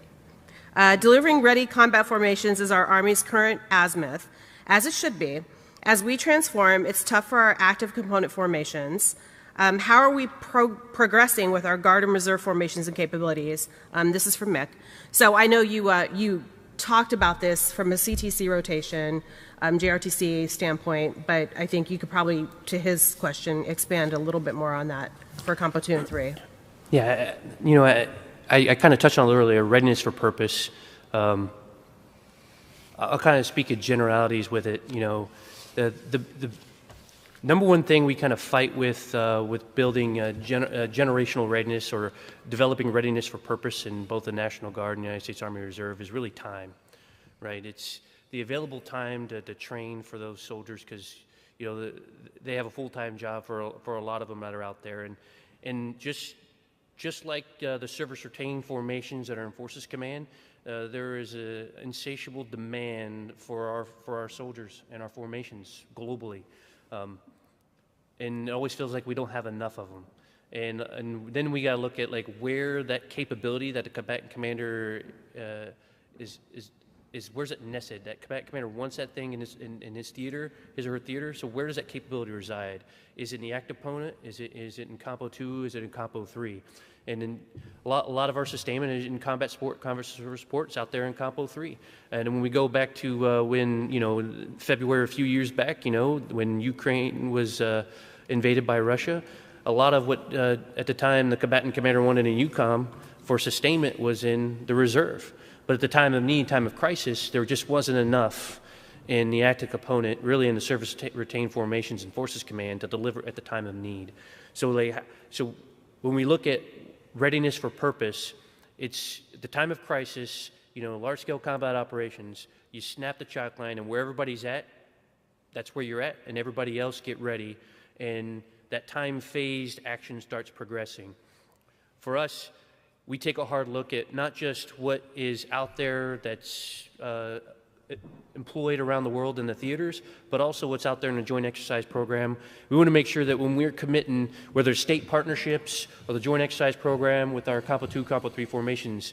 Delivering ready combat formations is our Army's current azimuth, as it should be. As we transform, it's tough for our active component formations. How are we progressing with our Guard and Reserve formations and capabilities? This is from Mick. So I know you talked about this from a CTC rotation, JRTC standpoint, but I think you could probably, to his question, expand a little bit more on that for Compo 2 and 3. Yeah, I kind of touched on it earlier, readiness for purpose. I'll kind of speak in generalities with it. The number one thing we kind of fight with building generational readiness or developing readiness for purpose in both the National Guard and the United States Army Reserve is really time, right? It's the available time to train for those soldiers because they have a full-time job for a lot of them that are out there, and just like the service retained formations that are in Forces Command, there is an insatiable demand for our soldiers and our formations globally. And it always feels like we don't have enough of them. And then we got to look at where that capability that the combatant commander is where's it nested? That combatant commander wants that thing in his theater, his or her theater. So where does that capability reside? Is it in the active opponent? Is it in Compo 2? Is it in Compo 3? And then a lot of our sustainment is in combat support, combat service supports out there in Compo 3. And when we go back to when, February, a few years back, when Ukraine was invaded by Russia, a lot of what at the time the combatant commander wanted in EUCOM for sustainment was in the reserve. But at the time of need, time of crisis, there just wasn't enough in the active component, really in the service retained formations and Forces Command to deliver at the time of need. So when we look at readiness for purpose, it's the time of crisis, large-scale combat operations, you snap the chalk line, and where everybody's at, that's where you're at, and everybody else get ready, and that time-phased action starts progressing. For us, we take a hard look at not just what is out there that's employed around the world in the theaters, but also what's out there in the Joint Exercise Program. We want to make sure that when we're committing, whether it's state partnerships or the Joint Exercise Program with our Compo 2, Compo 3 formations,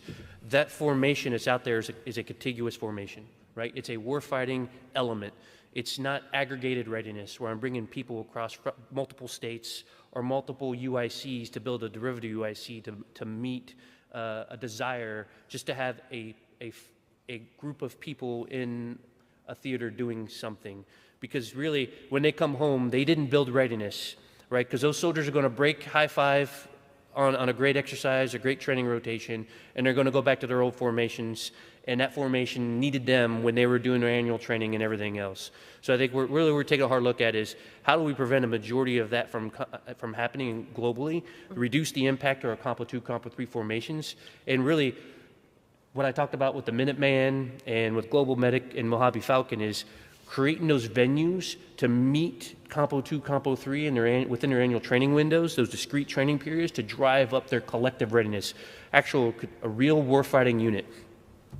that formation that's out there is a contiguous formation, right? It's a warfighting element. It's not aggregated readiness where I'm bringing people across multiple states or multiple UICs to build a derivative UIC to meet a desire just to have a group of people in a theater doing something. Because really, when they come home, they didn't build readiness, right? Because those soldiers are going to break high five on a great exercise, a great training rotation, and they're going to go back to their old formations, and that formation needed them when they were doing their annual training and everything else. So I think we're taking a hard look at is how do we prevent a majority of that from happening globally, reduce the impact of our Compo 2, Compo 3 formations, and really what I talked about with the Minuteman and with Global Medic and Mojave Falcon is creating those venues to meet Compo 2, Compo 3 within their annual training windows, those discrete training periods to drive up their collective readiness. A real warfighting unit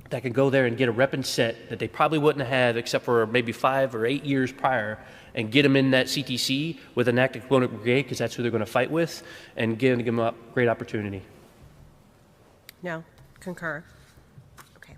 that can go there and get a rep and set that they probably wouldn't have except for maybe 5 or 8 years prior, and get them in that CTC with an active component brigade, because that's who they're going to fight with, and give them a great opportunity. No, concur. Okay.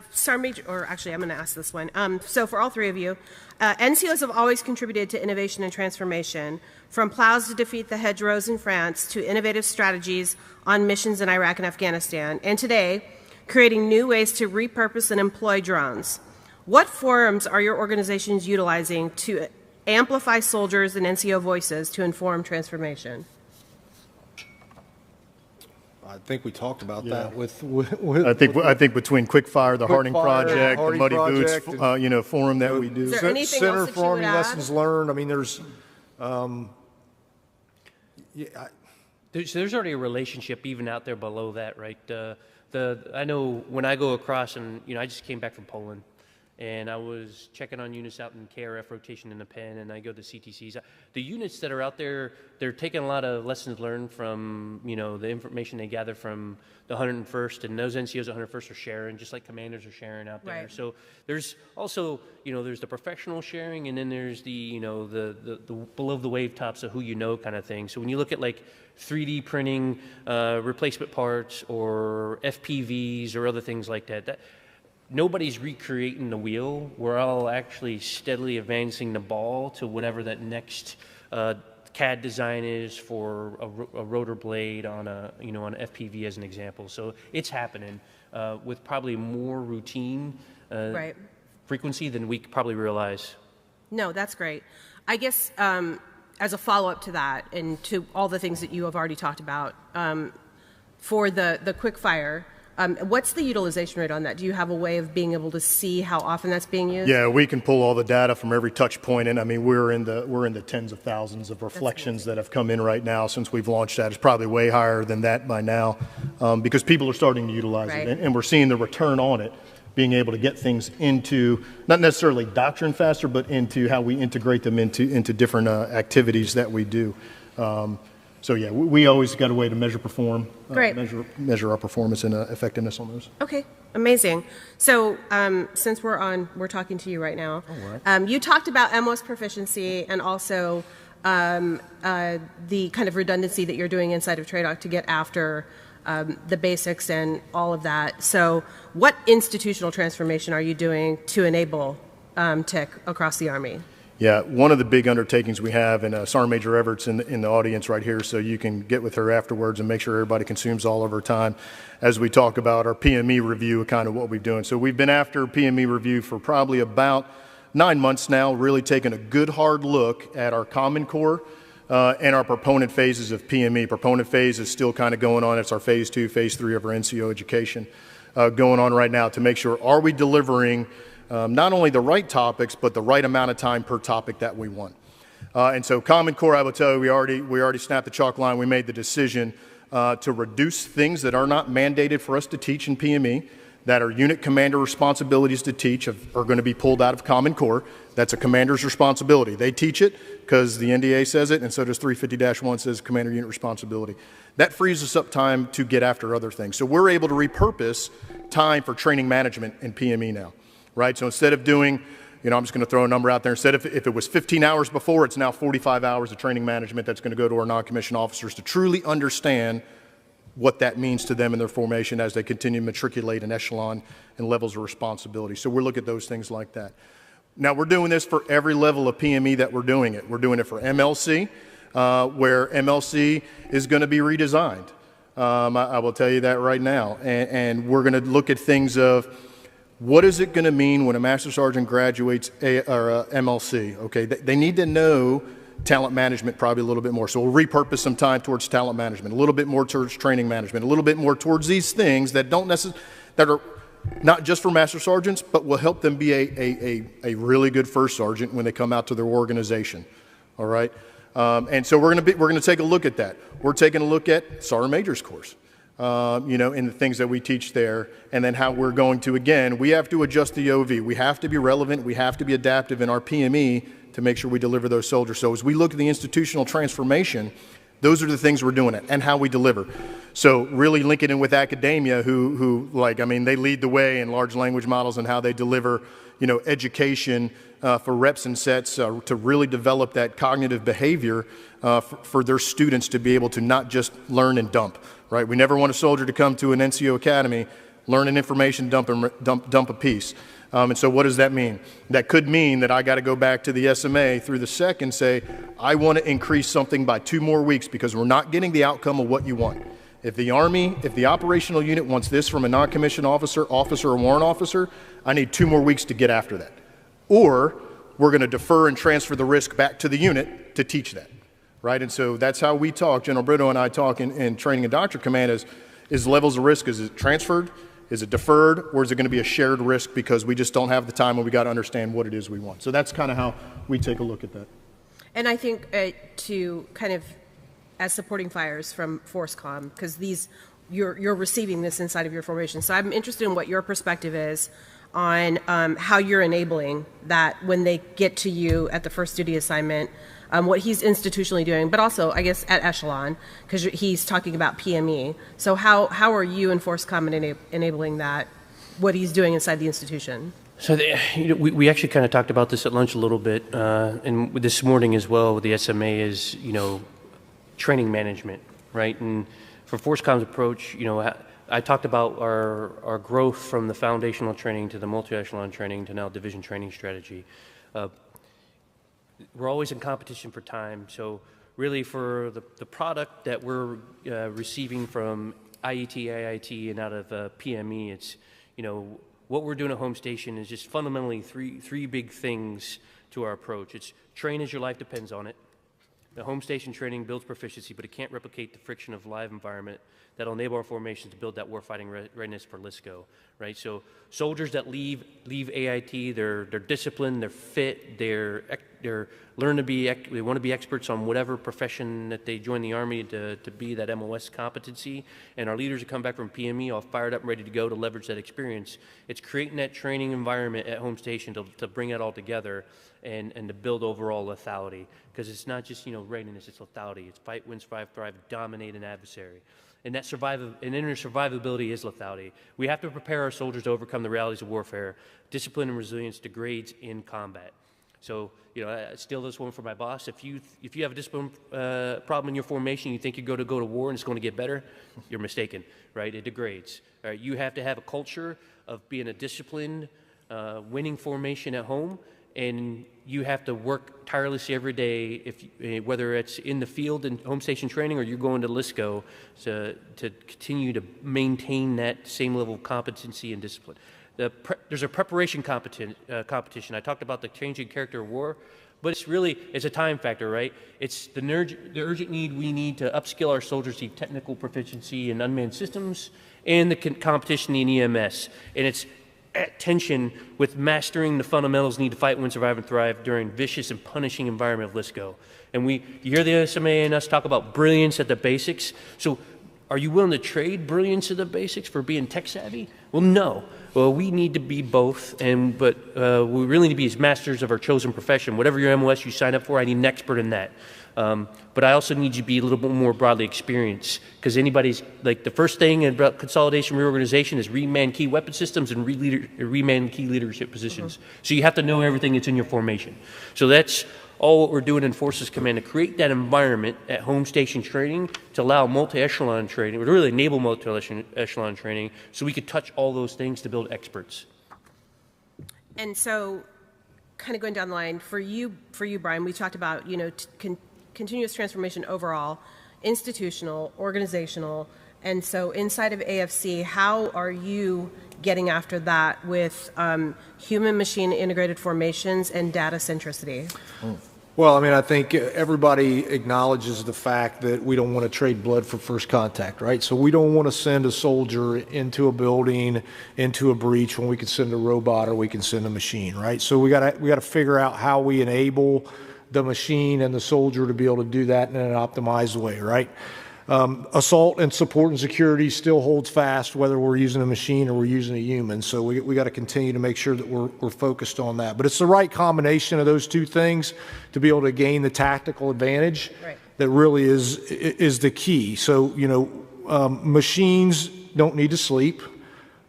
Sergeant Major, or actually I'm going to ask this one. So for all three of you, NCOs have always contributed to innovation and transformation, from plows to defeat the hedgerows in France to innovative strategies on missions in Iraq and Afghanistan, and today, creating new ways to repurpose and employ drones. What forums are your organizations utilizing to amplify soldiers and NCO voices to inform transformation? I think we talked about Yeah. that with I think between Quickfire, the Harding Quickfire, Project, the Muddy Boots, and, forum that we do. Is there anything Center else that for you Army would add? Lessons Learned. I mean, there's, There's already a relationship even out there below that, right? I know when I go across, and I just came back from Poland, and I was checking on units out in KRF rotation in the pen, and I go to CTCs. The units that are out there, they're taking a lot of lessons learned from, the information they gather from the 101st, and those NCOs at 101st are sharing, just like commanders are sharing out there. Right. So there's also, there's the professional sharing, and then there's the, the below the wave tops of who kind of thing. So when you look at like 3D printing replacement parts or FPVs or other things like that, nobody's recreating the wheel. We're all actually steadily advancing the ball to whatever that next CAD design is for a rotor blade on on an FPV as an example. So it's happening with probably more routine Right. frequency than we probably realize. No, that's great. I guess as a follow-up to that and to all the things that you have already talked about, for the quick fire, what's the utilization rate on that? Do you have a way of being able to see how often that's being used? Yeah, we can pull all the data from every touch point, and I mean we're in the tens of thousands of reflections that have come in right now since we've launched that. It's probably way higher than that by now, because people are starting to utilize Right. it, and we're seeing the return on it, being able to get things into not necessarily doctrine faster, but into how we integrate them into different activities that we do. So yeah, we always got a way to Great. measure our performance and effectiveness on those. Okay, amazing. So since we're talking to you right now, you talked about MOS proficiency and also the kind of redundancy that you're doing inside of TRADOC to get after the basics and all of that. So what institutional transformation are you doing to enable TIC across the Army? Yeah, one of the big undertakings we have, and Sergeant Major Everett's in the audience right here, so you can get with her afterwards and make sure everybody consumes all of her time as we talk about our PME review, kind of what we're doing. So we've been after PME review for probably about 9 months now, really taking a good hard look at our Common Core and our proponent phases of PME. Proponent phase is still kind of going on. It's our phase 2, phase 3 of our NCO education going on right now to make sure, are we delivering not only the right topics, but the right amount of time per topic that we want. And so Common Core, I will tell you, we already snapped the chalk line. We made the decision to reduce things that are not mandated for us to teach in PME, that are unit commander responsibilities to teach, are going to be pulled out of Common Core. That's a commander's responsibility. They teach it because the NDA says it, and so does 350-1 says commander unit responsibility. That frees us up time to get after other things. So we're able to repurpose time for training management in PME now. Right, so instead of doing, I'm just going to throw a number out there. Instead of if it was 15 hours before, it's now 45 hours of training management that's going to go to our non-commissioned officers to truly understand what that means to them in their formation as they continue to matriculate an echelon and levels of responsibility. So we're looking at those things like that. Now we're doing this for every level of PME that we're doing it. We're doing it for MLC, where MLC is going to be redesigned. I will tell you that right now, and we're going to look at things of, what is it going to mean when a Master Sergeant graduates MLC? Okay, they need to know talent management probably a little bit more. So we'll repurpose some time towards talent management, a little bit more towards training management, a little bit more towards these things that that are not just for Master Sergeants, but will help them be a really good First Sergeant when they come out to their organization. All right, and so we're going to take a look at that. We're taking a look at Sergeant Major's course. in the things that we teach there, and then how we're going to, again, we have to adjust the OV. We have to be relevant. We have to be adaptive in our PME to make sure we deliver those soldiers. So as we look at the institutional transformation, those are the things we're doing and how we deliver. So really linking in with academia they lead the way in large language models and how they deliver, education for reps and sets to really develop that cognitive behavior for their students to be able to not just learn and dump, right? We never want a soldier to come to an NCO academy, learn an information, dump a piece. And so what does that mean? That could mean that I got to go back to the SMA through the SEC and say, I want to increase something by 2 more weeks because we're not getting the outcome of what you want. If the Army, if the operational unit wants this from a non-commissioned officer, or warrant officer, I need 2 more weeks to get after that. Or we're going to defer and transfer the risk back to the unit to teach that, right? And so that's how we talk, General Brito and I talk in training and doctrine command is levels of risk. Is it transferred? Is it deferred? Or is it going to be a shared risk because we just don't have the time and we got to understand what it is we want? So that's kind of how we take a look at that. And I think to kind of, as supporting fires from FORSCOM, because you're receiving this inside of your formation. So I'm interested in what your perspective is on how you're enabling that when they get to you at the first duty assignment, what he's institutionally doing, but also, I guess, at echelon, because he's talking about PME. So how are you and FORSCOM enabling that, what he's doing inside the institution? So we actually kind of talked about this at lunch a little bit, and this morning as well with the SMA is, training management, right? And for FORSCOM's approach, I talked about our growth from the foundational training to the multi-echelon training to now division training strategy. We're always in competition for time, so really for the product that we're receiving from IET, AIT, and out of PME, it's, what we're doing at home station is just fundamentally three big things to our approach. It's train as your life depends on it. The home station training builds proficiency, but it can't replicate the friction of live environment that'll enable our formations to build that warfighting readiness for LISCO, right? So soldiers that leave AIT, they're disciplined, they're fit, they want to be experts on whatever profession that they join the Army to be that MOS competency, and our leaders that come back from PME all fired up and ready to go to leverage that experience. It's creating that training environment at home station to bring it all together and to build overall lethality, because it's not just readiness, it's lethality. It's fight, win, survive, thrive, dominate an adversary. And that inner survivability is lethality. We have to prepare our soldiers to overcome the realities of warfare. Discipline and resilience degrades in combat. So, I steal this one from my boss. If you have a discipline problem in your formation, you think you're going to go to war and it's going to get better, you're mistaken, right? It degrades. All right? You have to have a culture of being a disciplined, winning formation at home, and you have to work tirelessly every day, whether it's in the field in home station training or you're going to LISCO, to continue to maintain that same level of competency and discipline. There's a preparation competition. I talked about the changing character of war, but it's a time factor, right? It's the urgent need we need to upskill our soldiers to technical proficiency in unmanned systems and the competition in EMS. And it's at tension with mastering the fundamentals need to fight, win, survive, and thrive during vicious and punishing environment of LISCO. And you hear the SMA and us talk about brilliance at the basics. So are you willing to trade brilliance at the basics for being tech savvy? Well, no. Well, we need to be both, but we really need to be as masters of our chosen profession. Whatever your MOS you sign up for, I need an expert in that. But I also need you to be a little bit more broadly experienced, because the first thing about consolidation reorganization is reman key weapon systems and reman key leadership positions. So you have to know everything that's in your formation. So that's all what we're doing in Forces Command, to create that environment at home station training to allow multi-echelon training, to really enable multi-echelon training, so we could touch all those things to build experts. And so, kind of going down the line, for you, Brian, we talked about, continuous transformation overall, institutional, organizational, and so inside of AFC, how are you getting after that with human-machine integrated formations and data centricity? Well, I think everybody acknowledges the fact that we don't want to trade blood for first contact, right? So we don't want to send a soldier into a building, into a breach, when we can send a robot or we can send a machine, right? So we got to figure out how we enable the machine and the soldier to be able to do that in an optimized way, right? Assault and support and security still holds fast, whether we're using a machine or we're using a human. So we got to continue to make sure that we're focused on that. But it's the right combination of those two things to be able to gain the tactical advantage that really is the key. So, you know, machines don't need to sleep.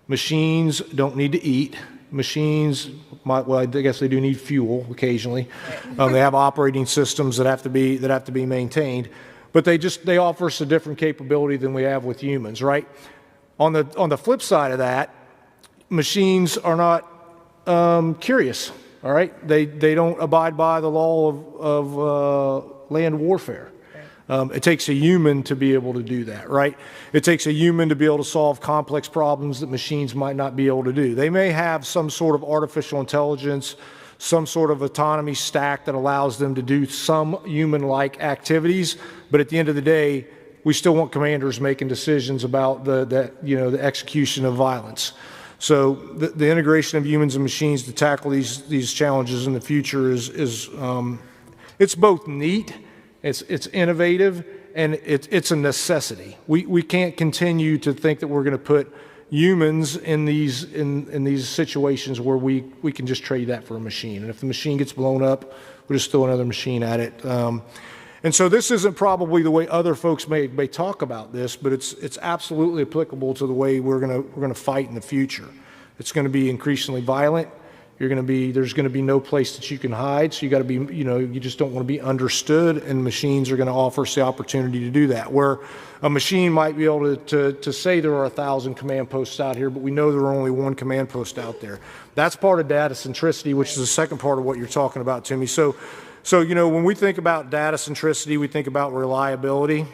Machines don't need to eat. Machines, well, I guess they do need fuel occasionally. They have operating systems that have to be maintained. But they offer us a different capability than we have with humans, right? On the flip side of that, machines are not curious, all right? They don't abide by the law of land warfare. It takes a human to be able to do that, right? It takes a human to be able to solve complex problems that machines might not be able to do. They may have some sort of artificial intelligence, some sort of autonomy stack that allows them to do some human-like activities, but at the end of the day, we still want commanders making decisions about the execution of violence. So the integration of humans and machines to tackle these challenges in the future is it's both neat, it's innovative, and it's a necessity. We can't continue to think that we're going to put humans in these situations where we can just trade that for a machine. And if the machine gets blown up, we'll just throw another machine at it. And so this isn't probably the way other folks may talk about this, but it's absolutely applicable to the way we're gonna fight in the future. It's going to be increasingly violent. There's going to be no place that you can hide. So you got to be, you just don't want to be understood, and machines are going to offer us the opportunity to do that. Where a machine might be able to say there are 1,000 command posts out here, but we know there are only one command post out there. That's part of data centricity, which is the second part of what you're talking about, Timmy. So when we think about data centricity, we think about reliability,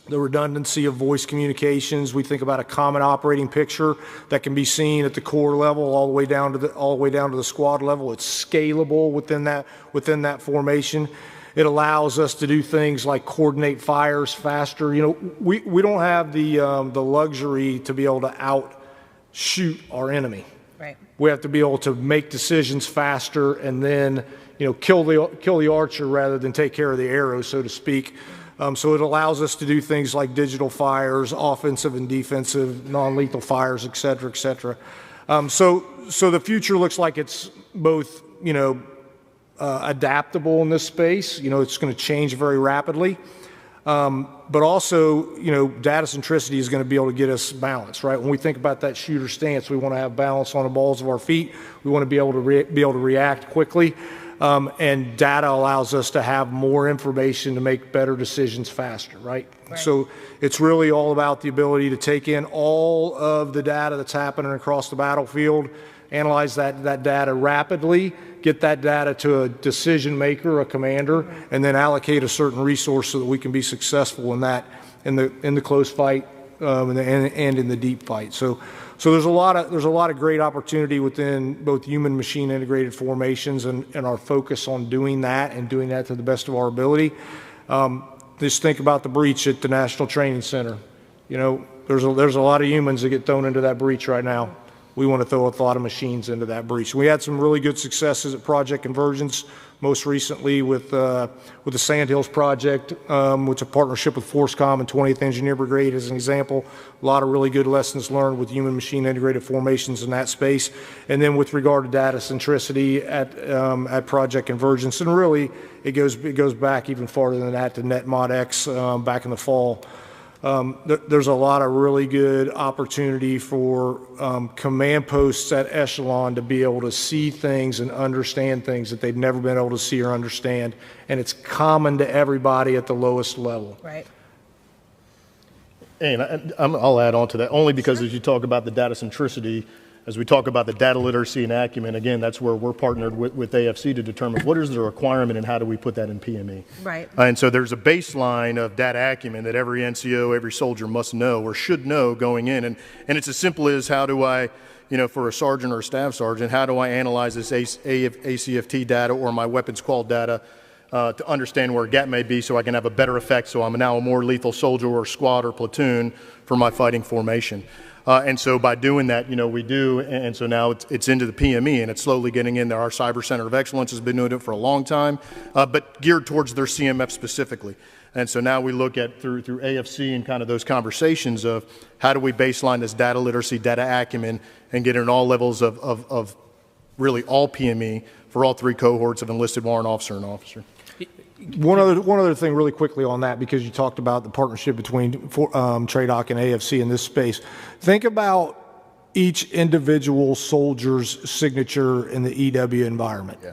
the redundancy of voice communications. We think about a common operating picture that can be seen at the corps level all the way down to the squad level. It's scalable within that formation. It allows us to do things like coordinate fires faster. We don't have the luxury to be able to outshoot our enemy. Right. We have to be able to make decisions faster and then kill the archer rather than take care of the arrow, so to speak. So it allows us to do things like digital fires, offensive and defensive, non-lethal fires, et cetera, et cetera. So the future looks like it's both, adaptable in this space. It's going to change very rapidly. But also, data centricity is going to be able to get us balance, right? When we think about that shooter stance, we want to have balance on the balls of our feet. We want to be able to react quickly. And data allows us to have more information to make better decisions faster, right? So it's really all about the ability to take in all of the data that's happening across the battlefield, analyze that data rapidly, get that data to a decision maker, a commander, and then allocate a certain resource so that we can be successful in the close fight and in the deep fight. So there's a lot of great opportunity within both human machine integrated formations and our focus on doing that to the best of our ability. Just think about the breach at the National Training Center. There's a lot of humans that get thrown into that breach right now. We want to throw a lot of machines into that breach. We had some really good successes at Project Convergence, most recently with the Sandhills Project, which is a partnership with ForceCom and 20th Engineer Brigade as an example. A lot of really good lessons learned with human-machine integrated formations in that space. And then with regard to data centricity at Project Convergence, and really it goes back even farther than that to NetModX back in the fall. There's a lot of really good opportunity for command posts at echelon to be able to see things and understand things that they've never been able to see or understand, and it's common to everybody at the lowest level. Right. And I'll add on to that, only because as you talk about the data centricity, as we talk about the data literacy and acumen, again, that's where we're partnered with AFC to determine what is the requirement and how do we put that in PME. Right. And so there's a baseline of data acumen that every NCO, every soldier must know or should know going in. And it's as simple as how do I, for a sergeant or a staff sergeant, how do I analyze this ACFT data or my weapons qual data to understand where a gap may be so I can have a better effect, so I'm now a more lethal soldier or squad or platoon for my fighting formation. And so by doing that, we do, and so now it's into the PME, and it's slowly getting in there. Our Cyber Center of Excellence has been doing it for a long time, but geared towards their CMF specifically. And so now we look at through AFC and kind of those conversations of how do we baseline this data literacy, data acumen, and get in all levels of really all PME for all three cohorts of enlisted warrant officer and officer. One other thing really quickly on that, because you talked about the partnership between TRADOC and AFC in this space. Think about each individual soldier's signature in the EW environment. Yeah.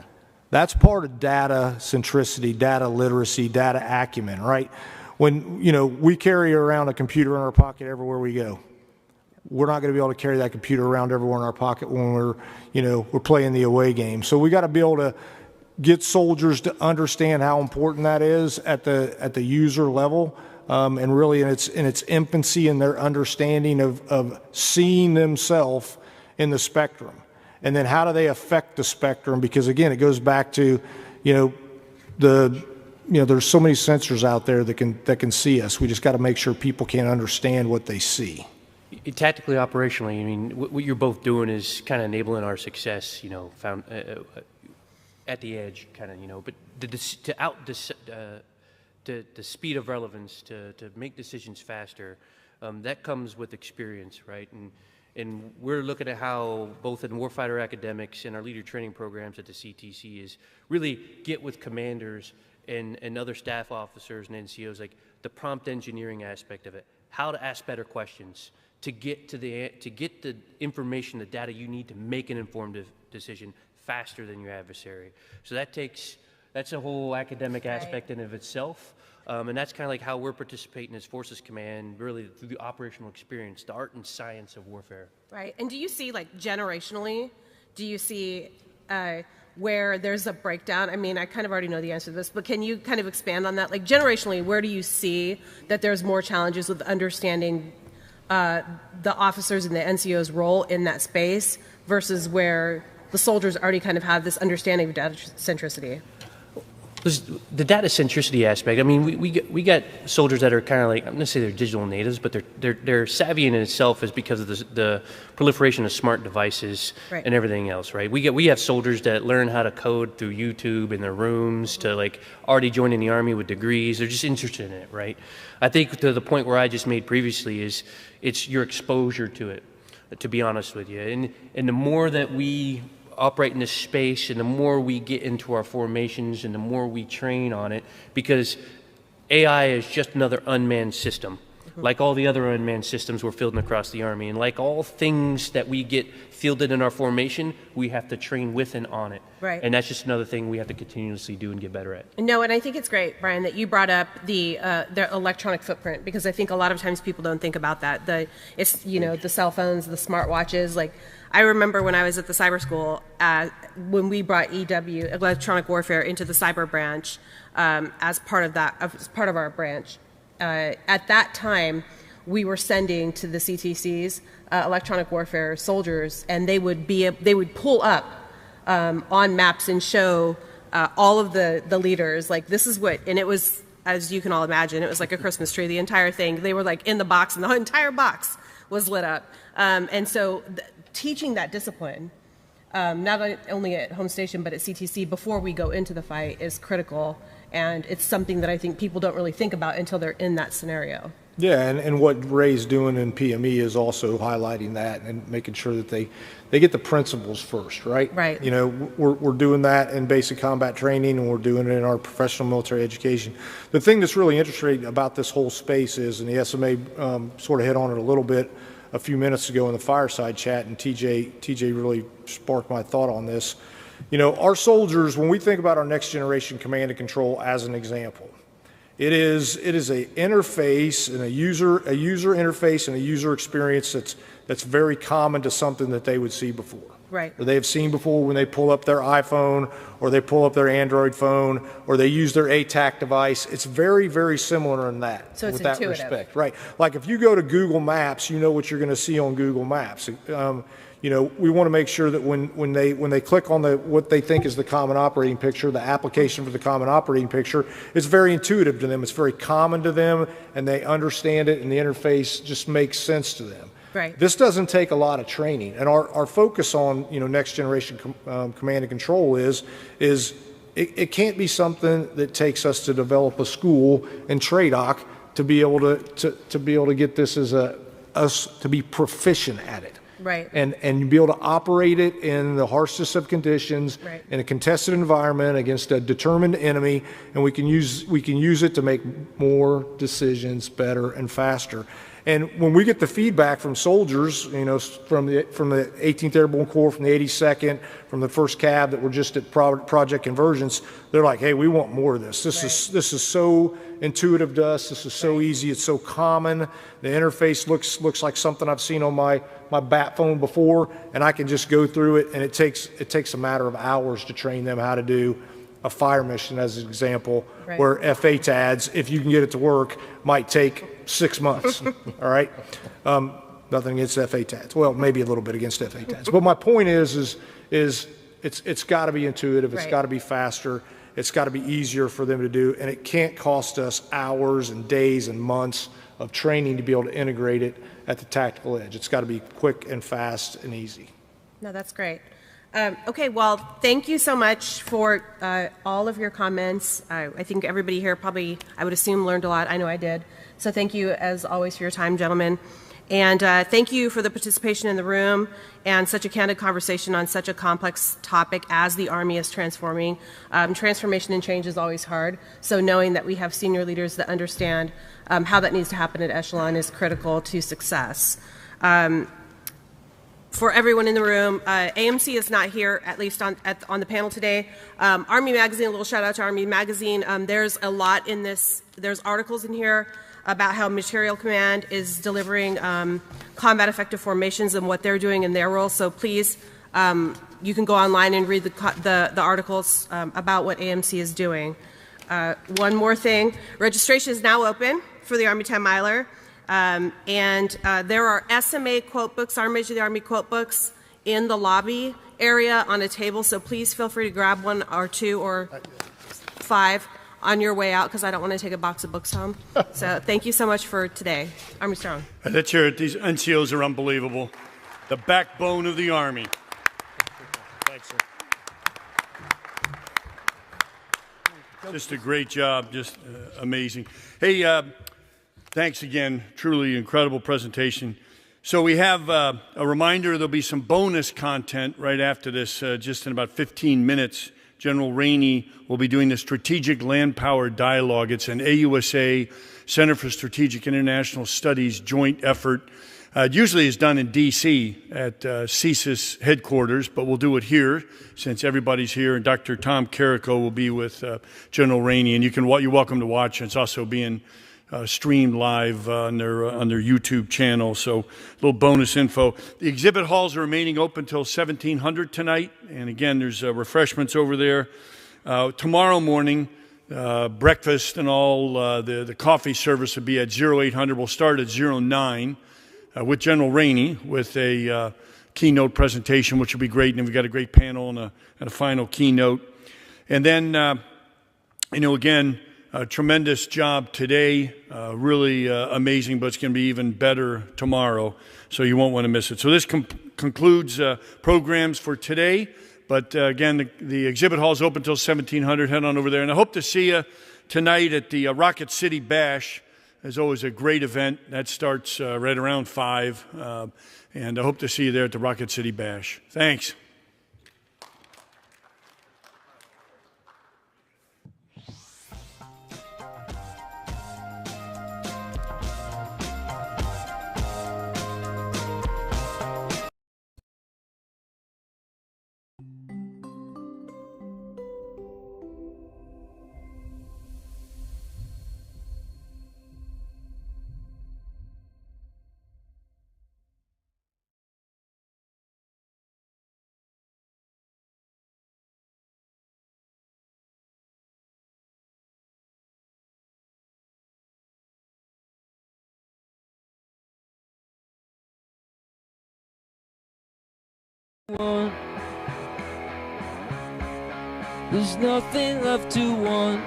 That's part of data centricity, data literacy, data acumen, right? When, we carry around a computer in our pocket everywhere we go. We're not going to be able to carry that computer around everywhere in our pocket when we're playing the away game. So we got to be able to get soldiers to understand how important that is at the user level, and really in its infancy in their understanding of seeing themselves in the spectrum. And then how do they affect the spectrum? Because again, it goes back to, there's so many sensors out there that can see us. We just got to make sure people can understand what they see. Tactically, operationally, what you're both doing is kind of enabling our success, found at the edge, kind of, but the speed of relevance, to make decisions faster, that comes with experience, right? And we're looking at how both in warfighter academics and our leader training programs at the CTC is really get with commanders and other staff officers and NCOs, like the prompt engineering aspect of it, how to ask better questions to get the information, the data you need to make an informed decision faster than your adversary. So that's a whole academic aspect in of itself. And that's kind of like how we're participating as Forces Command, really through the operational experience, the art and science of warfare. Right. And do you see, generationally, where there's a breakdown? I mean, I kind of already know the answer to this, but can you kind of expand on that? Like, generationally, where do you see that there's more challenges with understanding the officers and the NCO's role in that space versus where the soldiers already kind of have this understanding of data centricity? The data centricity aspect. I mean, we got soldiers that are kind of like, I'm going to say they're digital natives, but they're savvy in itself is because of the proliferation of smart devices and everything else, right? We have soldiers that learn how to code through YouTube in their rooms to already joining the Army with degrees. They're just interested in it, right? I think to the point where I just made previously is it's your exposure to it, to be honest with you, and the more that we operate in this space and the more we get into our formations and the more we train on it, because AI is just another unmanned system. Like all the other unmanned systems we're fielding across the Army, and like all things that we get fielded in our formation, we have to train with and on it. Right. And that's just another thing we have to continuously do and get better at. No, and I think it's great, Brian, that you brought up the electronic footprint, because I think a lot of times people don't think about that. The cell phones, the smartwatches, I remember when I was at the cyber school, when we brought EW, electronic warfare, into the cyber branch as part of our branch. At that time, we were sending to the CTCs electronic warfare soldiers, and they would pull up on maps and show all of the leaders, this is what, and it was, as you can all imagine, it was like a Christmas tree, the entire thing. They were in the box, and the entire box was lit up. And so teaching that discipline, not only at home station but at CTC before we go into the fight, is critical, and it's something that I think people don't really think about until they're in that scenario. Yeah, and what Ray's doing in PME is also highlighting that and making sure that they get the principles first, right? Right. We're doing that in basic combat training, and we're doing it in our professional military education. The thing that's really interesting about this whole space is, and the SMA sort of hit on it a little bit a few minutes ago in the fireside chat, and TJ really sparked my thought on this. Our soldiers, when we think about our next generation command and control as an example, it is a interface and a user interface and a user experience that's very common to something that they would see before. Right. Or they have seen before when they pull up their iPhone or they pull up their Android phone or they use their ATAC device. It's very, very similar in that. So it's with that intuitive. respect, right? Like if you go to Google Maps, you know what you're going to see on Google Maps. You know, we want to make sure that when they click on what they think is the common operating picture, the application for the common operating picture, it's very intuitive to them. It's very common to them, and they understand it, and the interface just makes sense to them. Right. This doesn't take a lot of training, and our focus on next generation command and control is it can't be something that takes us to develop a school in TRADOC to be able to get this as us to be proficient at it. Right. And be able to operate it in the harshest of conditions, right, in a contested environment against a determined enemy, and we can use it to make more decisions better and faster. And when we get the feedback from soldiers, from the 18th Airborne Corps, from the 82nd, from the 1st Cav that were just at Project Convergence, they're like, "Hey, we want more of this. This is so intuitive to us. This is so easy. It's so common. The interface looks like something I've seen on my bat phone before, and I can just go through it. And it takes a matter of hours to train them how to do a fire mission, as an example, right, where FATADs, if you can get it to work, might take 6 months. All right, nothing against FATADs. Well, maybe a little bit against FATADs. But my point is it's got to be intuitive. It's right, got to be faster. It's got to be easier for them to do, and it can't cost us hours and days and months of training to be able to integrate it at the tactical edge. It's got to be quick and fast and easy. No, that's great. Okay, well, thank you so much for all of your comments. I think everybody here probably, I would assume, learned a lot. I know I did. So thank you, as always, for your time, gentlemen. And thank you for the participation in the room and such a candid conversation on such a complex topic as the Army is transforming. Transformation and change is always hard. So knowing that we have senior leaders that understand how that needs to happen at echelon is critical to success. For everyone in the room, AMC is not here, at least on the panel today. Army Magazine, a little shout out to Army Magazine. There's a lot in this. There's articles in here about how Material Command is delivering combat effective formations and what they're doing in their role. So please, you can go online and read the articles about what AMC is doing. One more thing, registration is now open for the Army 10 Miler. And there are SMA quote books, Army of the Army quote books in the lobby area on a table. So please feel free to grab one or two or 5 on your way out, because I don't want to take a box of books home. So thank you so much for today. Army Strong. Let's hear it. These NCOs are unbelievable. The backbone of the Army. Thanks, sir. Just a great job. Just amazing. Hey, thanks again. Truly incredible presentation. So we have a reminder, there'll be some bonus content right after this, just in about 15 minutes. General Rainey will be doing the Strategic Land Power Dialogue. It's an AUSA, Center for Strategic International Studies joint effort. It usually is done in D.C. at CSIS headquarters, but we'll do it here since everybody's here. And Dr. Tom Carrico will be with General Rainey, and you're welcome to watch. It's also being streamed live on their YouTube channel, so a little bonus info. The exhibit halls are remaining open until 1700 tonight, and again, there's refreshments over there. Tomorrow morning, breakfast and all the coffee service will be at 0800. We'll start at 09 with General Rainey with a keynote presentation, which will be great, and we've got a great panel and a final keynote. And then, again, a tremendous job today, really amazing, but it's going to be even better tomorrow, so you won't want to miss it. So this concludes programs for today, but again, the exhibit hall is open until 1700. Head on over there, and I hope to see you tonight at the Rocket City Bash. There's always a great event. That starts right around 5, and I hope to see you there at the Rocket City Bash. Thanks. There's nothing left to want.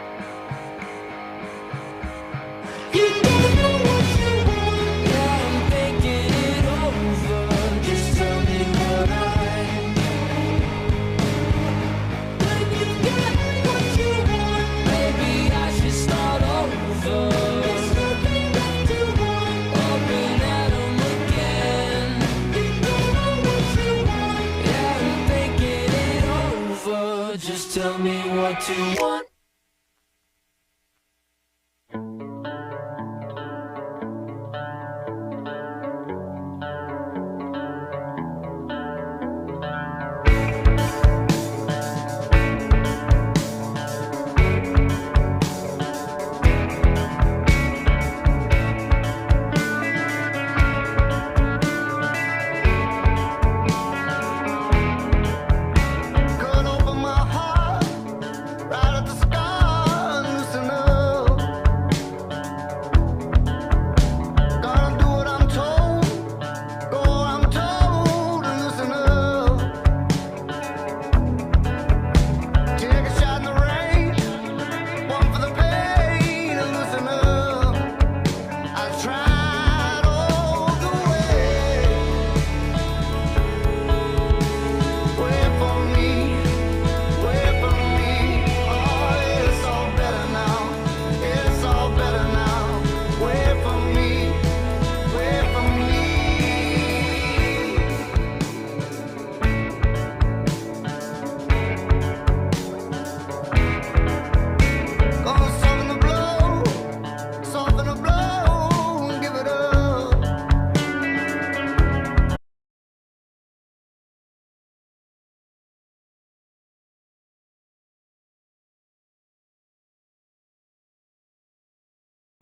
Tell me what you want.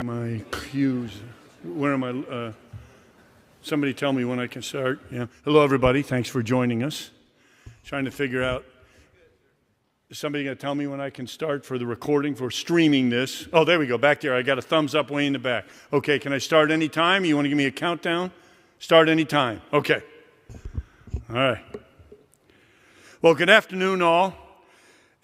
My cues. Where am I? Somebody tell me when I can start. Yeah. Hello, everybody. Thanks for joining us. Trying to figure out. Is somebody going to tell me when I can start for the recording, for streaming this? Oh, there we go. Back there. I got a thumbs up way in the back. Okay. Can I start any time? You want to give me a countdown? Start any time. Okay. All right. Well, good afternoon, all,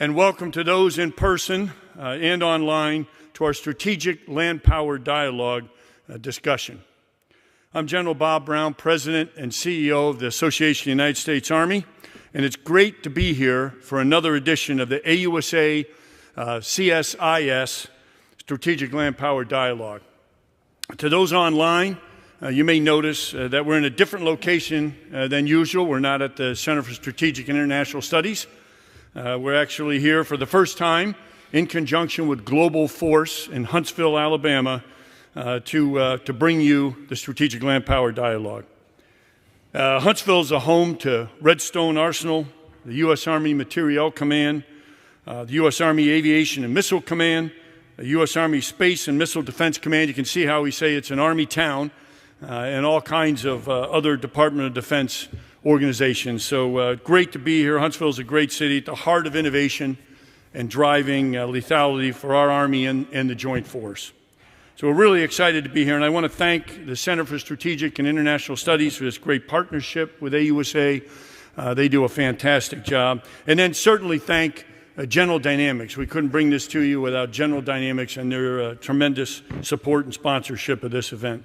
and welcome to those in person and online to our Strategic Land Power Dialogue discussion. I'm General Bob Brown, President and CEO of the Association of the United States Army, and it's great to be here for another edition of the AUSA CSIS Strategic Land Power Dialogue. To those online, you may notice that we're in a different location than usual. We're not at the Center for Strategic and International Studies. We're actually here for the first time in conjunction with Global Force in Huntsville, Alabama, to bring you the Strategic Land Power Dialogue. Huntsville is a home to Redstone Arsenal, the U.S. Army Materiel Command, the U.S. Army Aviation and Missile Command, the U.S. Army Space and Missile Defense Command. You can see how we say it's an Army town, and all kinds of other Department of Defense organizations. So great to be here. Huntsville is a great city at the heart of innovation and driving lethality for our Army and the Joint Force. So we're really excited to be here, and I want to thank the Center for Strategic and International Studies for this great partnership with AUSA. They do a fantastic job. And then certainly thank General Dynamics. We couldn't bring this to you without General Dynamics and their tremendous support and sponsorship of this event.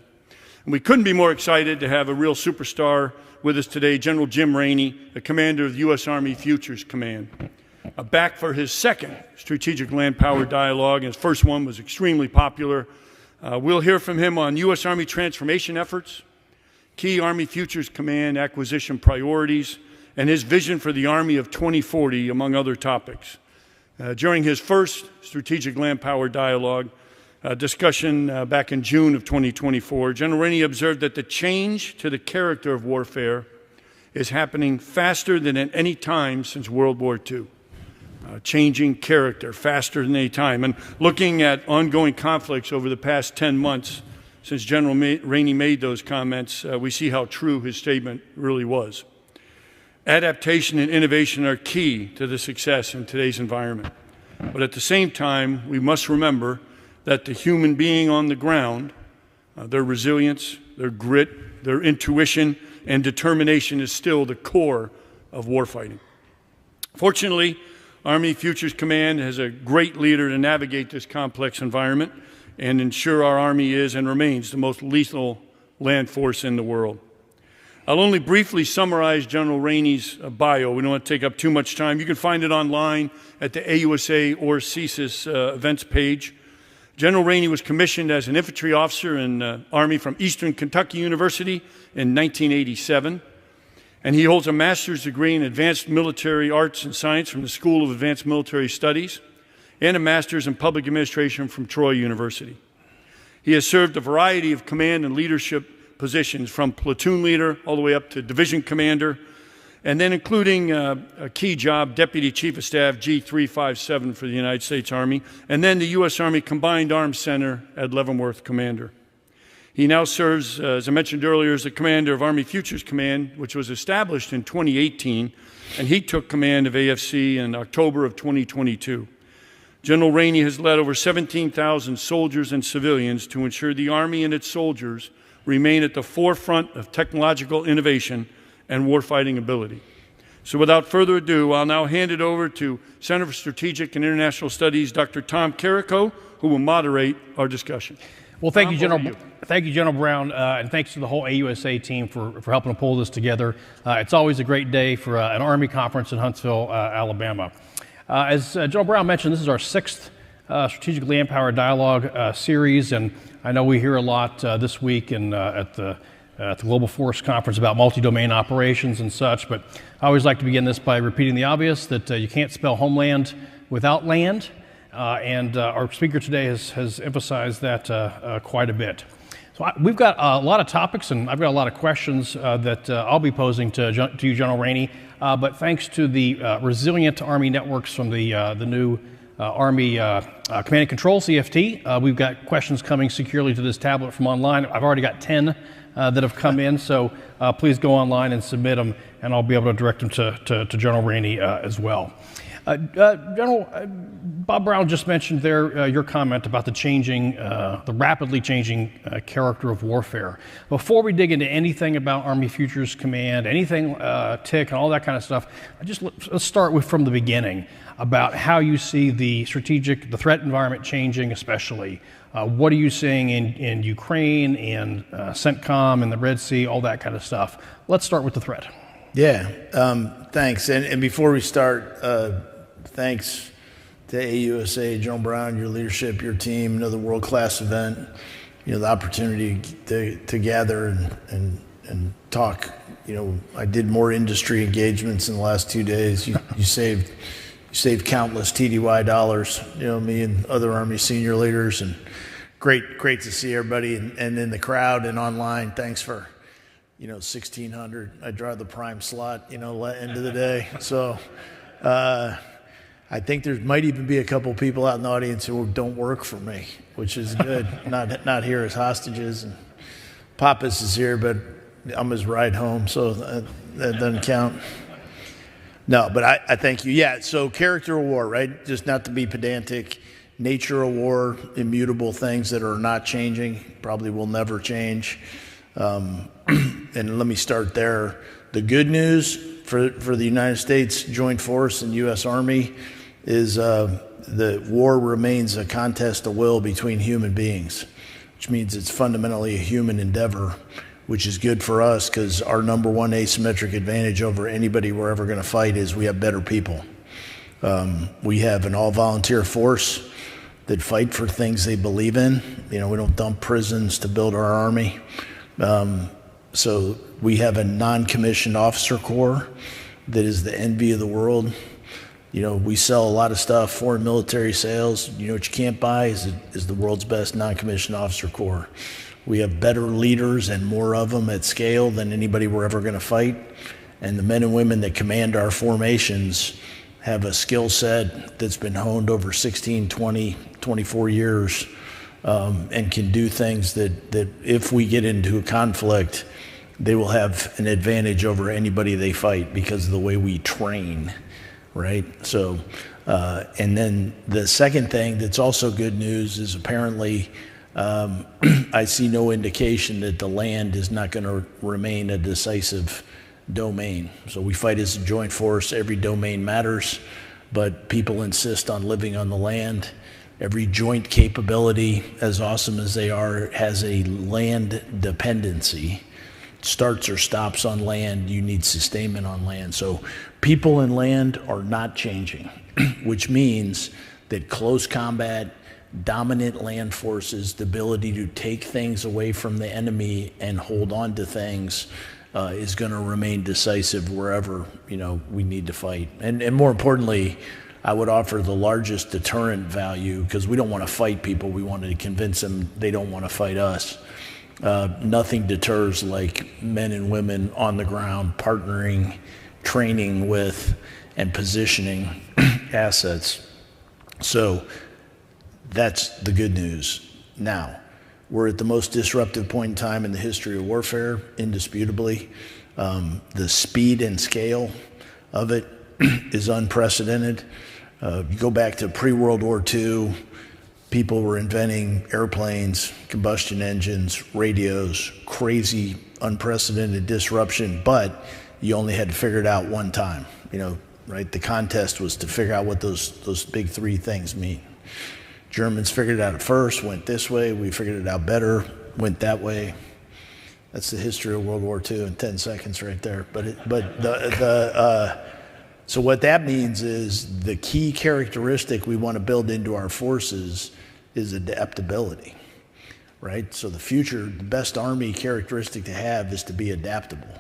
And we couldn't be more excited to have a real superstar with us today, General Jim Rainey, the commander of the U.S. Army Futures Command. Back for his second Strategic Land Power Dialogue, and his first one was extremely popular. We'll hear from him on U.S. Army transformation efforts, key Army Futures Command acquisition priorities, and his vision for the Army of 2040, among other topics. During his first Strategic Land Power Dialogue discussion back in June of 2024, General Rainey observed that the change to the character of warfare is happening faster than at any time since World War II. Changing character faster than any time. And looking at ongoing conflicts over the past 10 months since General Rainey made those comments, we see how true his statement really was. Adaptation and innovation are key to the success in today's environment. But at the same time, we must remember that the human being on the ground, their resilience, their grit, their intuition, and determination is still the core of warfighting. Fortunately, Army Futures Command has a great leader to navigate this complex environment and ensure our Army is and remains the most lethal land force in the world. I'll only briefly summarize General Rainey's bio. We don't want to take up too much time. You can find it online at the AUSA or CSIS events page. General Rainey was commissioned as an infantry officer in the Army from Eastern Kentucky University in 1987, and he holds a master's degree in advanced military arts and science from the School of Advanced Military Studies and a master's in public administration from Troy University. He has served a variety of command and leadership positions from platoon leader all the way up to division commander, and then including a key job, Deputy Chief of Staff G357 for the United States Army, and then the U.S. Army Combined Arms Center at Leavenworth Commander. He now serves, as I mentioned earlier, as the commander of Army Futures Command, which was established in 2018, and he took command of AFC in October of 2022. General Rainey has led over 17,000 soldiers and civilians to ensure the Army and its soldiers remain at the forefront of technological innovation and warfighting ability. So without further ado, I'll now hand it over to Center for Strategic and International Studies, Dr. Tom Carrico, who will moderate our discussion. Well, thank you, General Brown, and thanks to the whole AUSA team for helping to pull this together. It's always a great day for an Army conference in Huntsville, Alabama. As General Brown mentioned, this is our sixth Strategic Land Power Dialogue series, and I know we hear a lot this week at the Global Force Conference about multi-domain operations and such, but I always like to begin this by repeating the obvious, that you can't spell homeland without land, and our speaker today has emphasized that quite a bit. So we've got a lot of topics, and I've got a lot of questions that I'll be posing to you, General Rainey, but thanks to the resilient Army networks from the new Army Command and Control, CFT. We've got questions coming securely to this tablet from online. I've already got 10 that have come in, so please go online and submit them, and I'll be able to direct them to General Rainey as well. General, Bob Brown just mentioned there your comment about the rapidly changing character of warfare. Before we dig into anything about Army Futures Command, anything TIC and all that kind of stuff, let's start from the beginning about how you see the threat environment changing, especially. What are you seeing in Ukraine and CENTCOM and the Red Sea, all that kind of stuff? Let's start with the threat. Yeah, thanks. And before we start, thanks to AUSA, General Brown, your leadership, your team, another world-class event. The opportunity to gather and talk. I did more industry engagements in the last 2 days. You saved countless TDY dollars. Me and other Army senior leaders, and great to see everybody and in the crowd and online. Thanks for 1,600. I drive the prime slot. End of the day. So. I think there might even be a couple people out in the audience who don't work for me, which is good. not here as hostages. And Pappas is here, but I'm his ride home, so that doesn't count. No, but I thank you. Yeah, so character of war, right? Just not to be pedantic. Nature of war, immutable things that are not changing, probably will never change. And let me start there. The good news for the United States Joint Force and U.S. Army is the war remains a contest of will between human beings, which means it's fundamentally a human endeavor, which is good for us because our number one asymmetric advantage over anybody we're ever going to fight is we have better people. We have an all-volunteer force that fight for things they believe in. We don't dump prisons to build our Army. So we have a non-commissioned officer corps that is the envy of the world. We sell a lot of stuff, foreign military sales. What you can't buy is the world's best non-commissioned officer corps. We have better leaders and more of them at scale than anybody we're ever going to fight. And the men and women that command our formations have a skill set that's been honed over 16, 20, 24 years and can do things that if we get into a conflict, they will have an advantage over anybody they fight because of the way we train, right? So, and then the second thing that's also good news is apparently I see no indication that the land is not going to remain a decisive domain. So we fight as a joint force. Every domain matters, but people insist on living on the land. Every joint capability, as awesome as they are, has a land dependency. Starts or stops on land, you need sustainment on land. So people and land are not changing, which means that close combat, dominant land forces, the ability to take things away from the enemy and hold on to things is going to remain decisive wherever, we need to fight. And more importantly, I would offer the largest deterrent value, because we don't want to fight people. We wanted to convince them they don't want to fight us. Nothing deters like men and women on the ground partnering, training with, and positioning assets. So that's the good news. Now, we're at the most disruptive point in time in the history of warfare, indisputably. The speed and scale of it is unprecedented. You go back to pre-World War II, people were inventing airplanes, combustion engines, radios, crazy, unprecedented disruption, but you only had to figure it out one time, right? The contest was to figure out what those big three things mean. Germans figured it out at first, went this way. We figured it out better, went that way. That's the history of World War II in 10 seconds right there. So what that means is the key characteristic we want to build into our forces is adaptability, right? So the best Army characteristic to have is to be adaptable.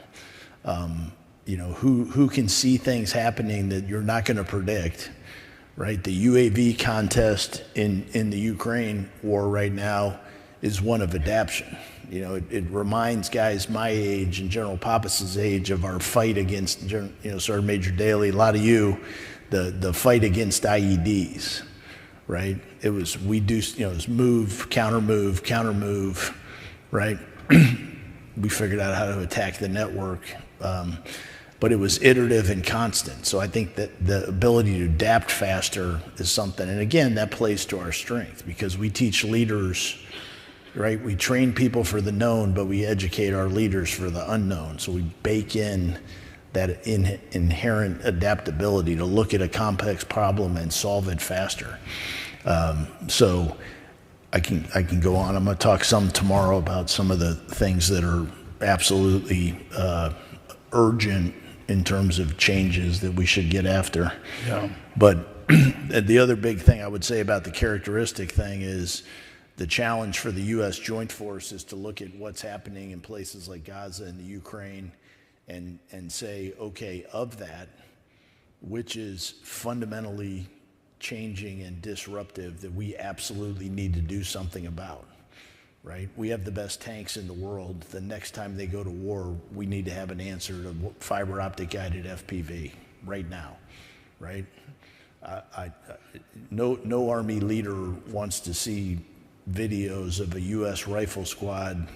Who can see things happening that you're not going to predict, right? The UAV contest in the Ukraine war right now is one of adaptation. It reminds guys my age and General Pappas's age of our fight against, Sergeant Major Daly, a lot of you, the fight against IEDs, right? It was move, counter move, right? We figured out how to attack the network, but it was iterative and constant. So I think that the ability to adapt faster is something, and again, that plays to our strength because we teach leaders. Right? We train people for the known, but we educate our leaders for the unknown. So we bake in that inherent adaptability to look at a complex problem and solve it faster. So I can go on. I'm going to talk some tomorrow about some of the things that are absolutely urgent in terms of changes that we should get after. Yeah. But the other big thing I would say about the characteristic thing is the challenge for the U.S. Joint Force is to look at what's happening in places like Gaza and the Ukraine and say, okay, of that, which is fundamentally changing and disruptive that we absolutely need to do something about, right? We have the best tanks in the world. The next time they go to war, we need to have an answer to fiber optic guided FPV right now, right? No Army leader wants to see videos of a U.S. rifle squad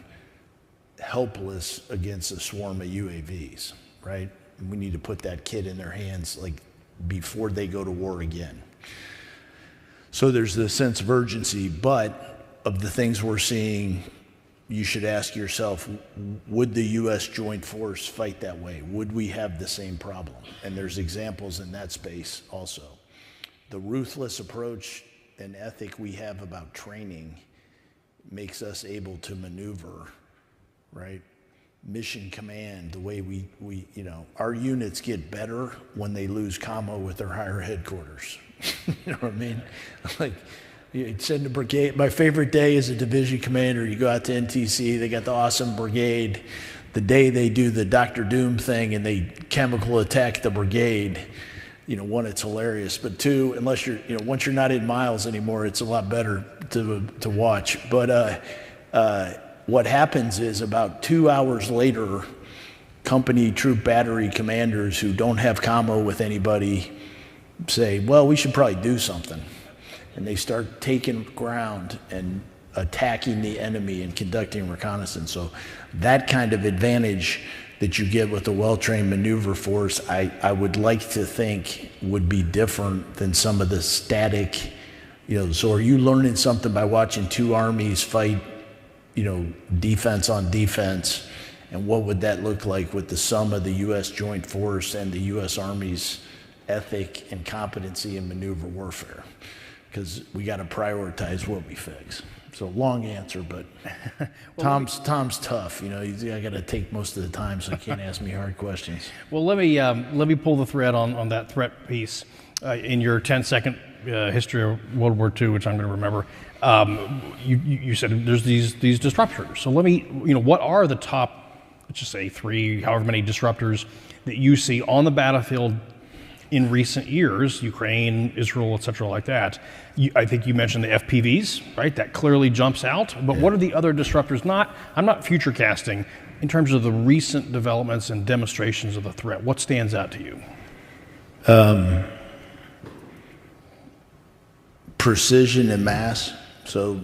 helpless against a swarm of UAVs, right? We need to put that kit in their hands before they go to war again. So there's this sense of urgency, but of the things we're seeing, you should ask yourself, would the U.S. Joint Force fight that way? Would we have the same problem? And there's examples in that space also. The ruthless approach and ethic we have about training makes us able to maneuver, right? Mission command, the way we our units get better when they lose commo with their higher headquarters. You know what I mean? You send a brigade. My favorite day as a division commander, you go out to NTC, they got the awesome brigade. The day they do the Dr. Doom thing and they chemical attack the brigade, one, it's hilarious, but two, unless you're, once you're not in Miles anymore, it's a lot better to watch. But what happens is about 2 hours later, company troop battery commanders who don't have commo with anybody say, well, we should probably do something. And they start taking ground and attacking the enemy and conducting reconnaissance. So that kind of advantage that you get with a well-trained maneuver force, I would like to think would be different than some of the static, so are you learning something by watching two armies fight, defense on defense And what would that look like with the sum of the U.S. Joint Force and the U.S. Army's ethic and competency in maneuver warfare? Because we got to prioritize what we fix. So long answer, but Tom's tough. You know, I got to take most of the time, so he can't ask me hard questions. Well, let me pull the thread on that threat piece in your 10-second history of World War II, which I'm going to remember. You said there's these disruptors. So let me, what are the top, let's just say 3, however many disruptors that you see on the battlefield in recent years, Ukraine, Israel, et cetera, like that? I think you mentioned the FPVs, right? That clearly jumps out. But what are the other disruptors? I'm not future casting in terms of the recent developments and demonstrations of the threat. What stands out to you? Precision and mass. So,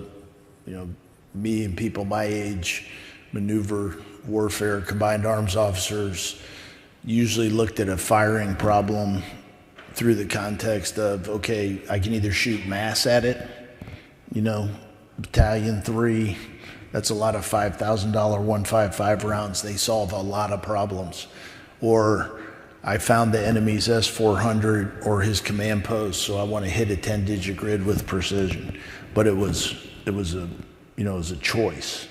me and people my age, maneuver warfare, combined arms officers, usually looked at a firing problem through the context of, okay, I can either shoot mass at it, battalion 3, that's a lot of $5,000 155 rounds. They solve a lot of problems. Or I found the enemy's S-400 or his command post, so I want to hit a 10-digit grid with precision. But it was a choice.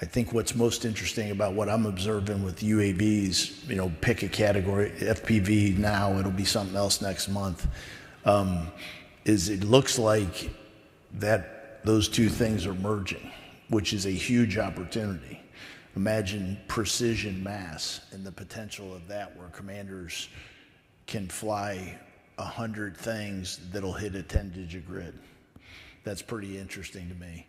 I think what's most interesting about what I'm observing with UAVs, pick a category, FPV now, it'll be something else next month, is it looks like that those two things are merging, which is a huge opportunity. Imagine precision mass and the potential of that, where commanders can fly 100 things that'll hit a 10-digit grid. That's pretty interesting to me.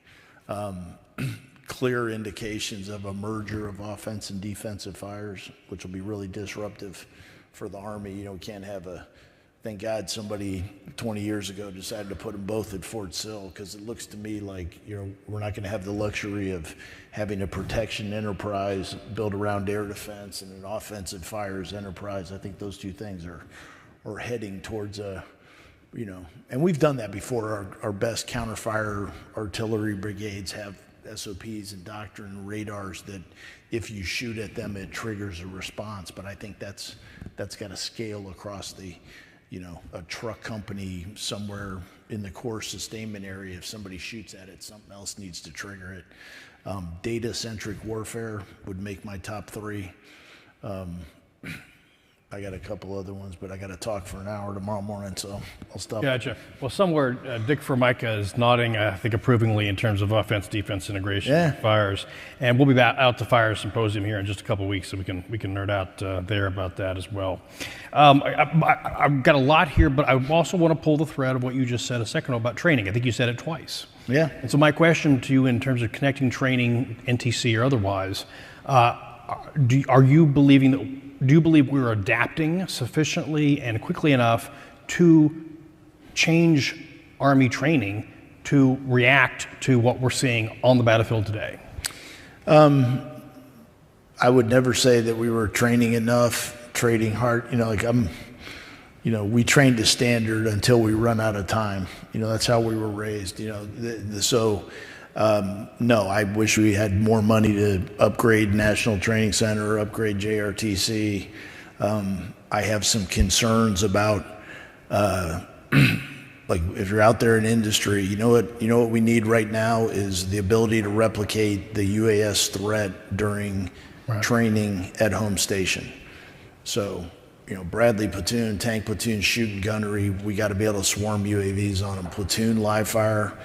Clear indications of a merger of offense and defensive fires, which will be really disruptive for the Army. We can't have thank God somebody 20 years ago decided to put them both at Fort Sill, because it looks to me like, we're not going to have the luxury of having a protection enterprise built around air defense and an offensive fires enterprise. I think those two things are heading towards and we've done that before. Our best counterfire artillery brigades have SOPs and doctrine and radars that if you shoot at them, it triggers a response. But I think that's got to scale across a truck company somewhere in the core sustainment area. If somebody shoots at it, something else needs to trigger it. Data-centric warfare would make my top 3. I got a couple other ones, but I got to talk for an hour tomorrow morning, so I'll stop. Gotcha. Well, somewhere Dick Formica is nodding, I think, approvingly in terms of offense-defense integration fires. And we'll be out to Fire Symposium here in just a couple of weeks, so we can nerd out there about that as well. I've got a lot here, but I also want to pull the thread of what you just said a second ago about training. I think you said it twice. Yeah. And so my question to you in terms of connecting training, NTC or otherwise, do you believe we're adapting sufficiently and quickly enough to change Army training to react to what we're seeing on the battlefield today? I would never say that we were training enough, training hard. We trained to standard until we run out of time. That's how we were raised. No, I wish we had more money to upgrade National Training Center, upgrade JRTC. I have some concerns about, like, if you're out there in industry, you know what we need right now is the ability to replicate the UAS threat during training at home station. So, Bradley platoon, tank platoon, shooting gunnery, we got to be able to swarm UAVs on them. Platoon live fire,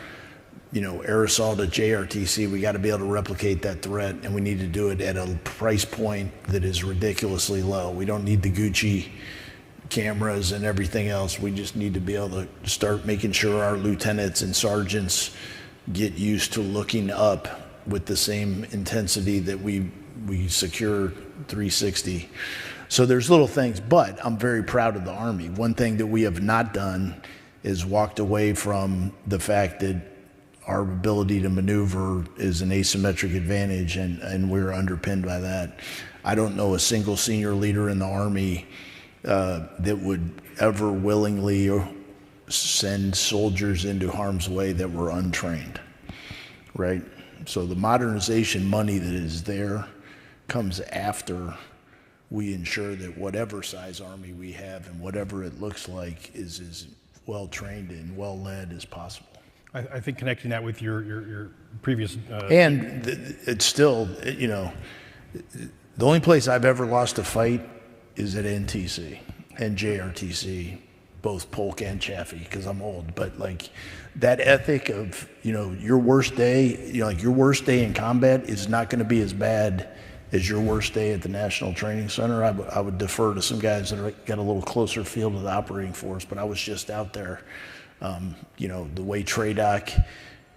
air assault at JRTC, we got to be able to replicate that threat, and we need to do it at a price point that is ridiculously low. We don't need the Gucci cameras and everything else. We just need to be able to start making sure our lieutenants and sergeants get used to looking up with the same intensity that we secure 360. So there's little things, but I'm very proud of the Army. One thing that we have not done is walked away from the fact that our ability to maneuver is an asymmetric advantage, and we're underpinned by that. I don't know a single senior leader in the Army that would ever willingly send soldiers into harm's way that were untrained, right? So the modernization money that is there comes after we ensure that whatever size Army we have and whatever it looks like is as well trained and well led as possible. I think connecting that with your previous it's still, you know, the only place I've ever lost a fight is at NTC and JRTC, both Polk and Chaffee, because I'm old. But like that ethic of, you know, your worst day, you know, like your worst day in combat is not going to be as bad as your worst day at the National Training Center. I would defer to some guys that got a little closer field of the operating force, but I was just out there. You know, the way TRADOC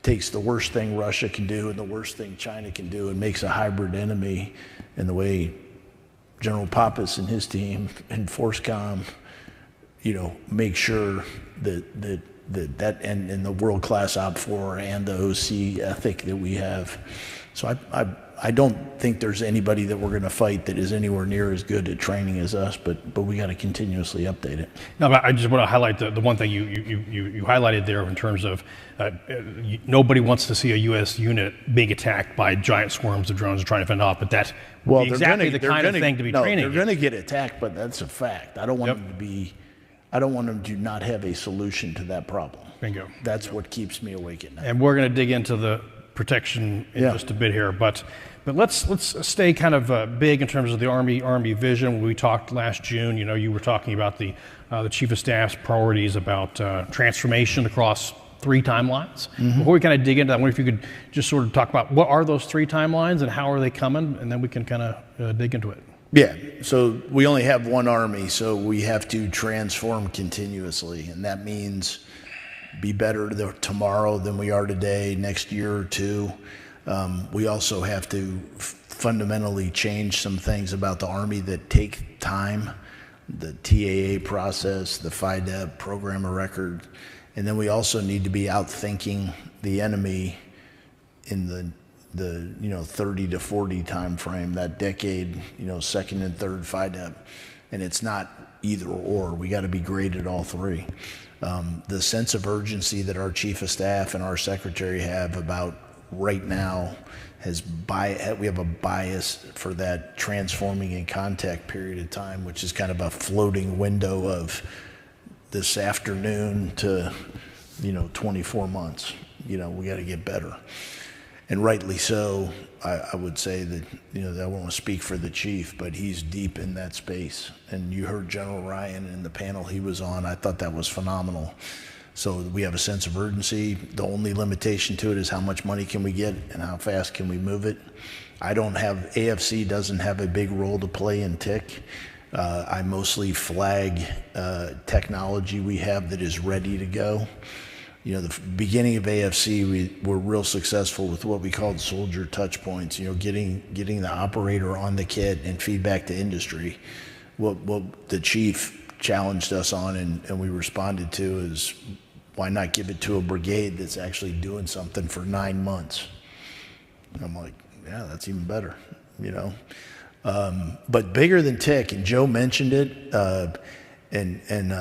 takes the worst thing Russia can do and the worst thing China can do and makes a hybrid enemy, and the way General Pappas and his team and FORCECOM, you know, make sure that and the world-class OPFOR and the OC ethic that we have. So I don't think there's anybody that we're going to fight that is anywhere near as good at training as us, but we got to continuously update it. No, but I just want to highlight the one thing you highlighted there in terms of nobody wants to see a U.S. unit being attacked by giant swarms of drones trying to fend off, but that's exactly the kind of thing to be training. They're going to get attacked, but that's a fact. I don't want them to be. I don't want them to not have a solution to that problem. Bingo. That's what keeps me awake at night. And we're going to dig into the protection in just a bit here, but let's stay kind of big in terms of the Army vision. When we talked last June, you know, you were talking about the Chief of Staff's priorities about transformation across 3 timelines. Mm-hmm. Before we kind of dig into that, I wonder if you could just sort of talk about what are those 3 timelines and how are they coming, and then we can kind of dig into it. Yeah, so we only have one Army, so we have to transform continuously, and that means be better tomorrow than we are today, next year or 2. We also have to fundamentally change some things about the Army that take time, the TAA process, the FIDEP, program of record, and then we also need to be outthinking the enemy in the 30 to 40 time frame, that decade, you know, 2nd and 3rd FIDEP, and it's not either or. We got to be great at all 3. The sense of urgency that our Chief of Staff and our Secretary have about right now we have a bias for that transforming in contact period of time, which is kind of a floating window of this afternoon to, 24 months. We got to get better. And rightly so. I would say that, I won't speak for the chief, but he's deep in that space. And you heard General Ryan in the panel he was on. I thought that was phenomenal. So we have a sense of urgency. The only limitation to it is how much money can we get and how fast can we move it. AFC doesn't have a big role to play in TIC. I mostly flag technology we have that is ready to go. The beginning of AFC, we were real successful with what we called soldier touch points, getting the operator on the kit and feedback to industry. What the chief challenged us on and we responded to is, why not give it to a brigade that's actually doing something for 9 months? And I'm like, yeah, that's even better, But bigger than TIC, and Joe mentioned it, and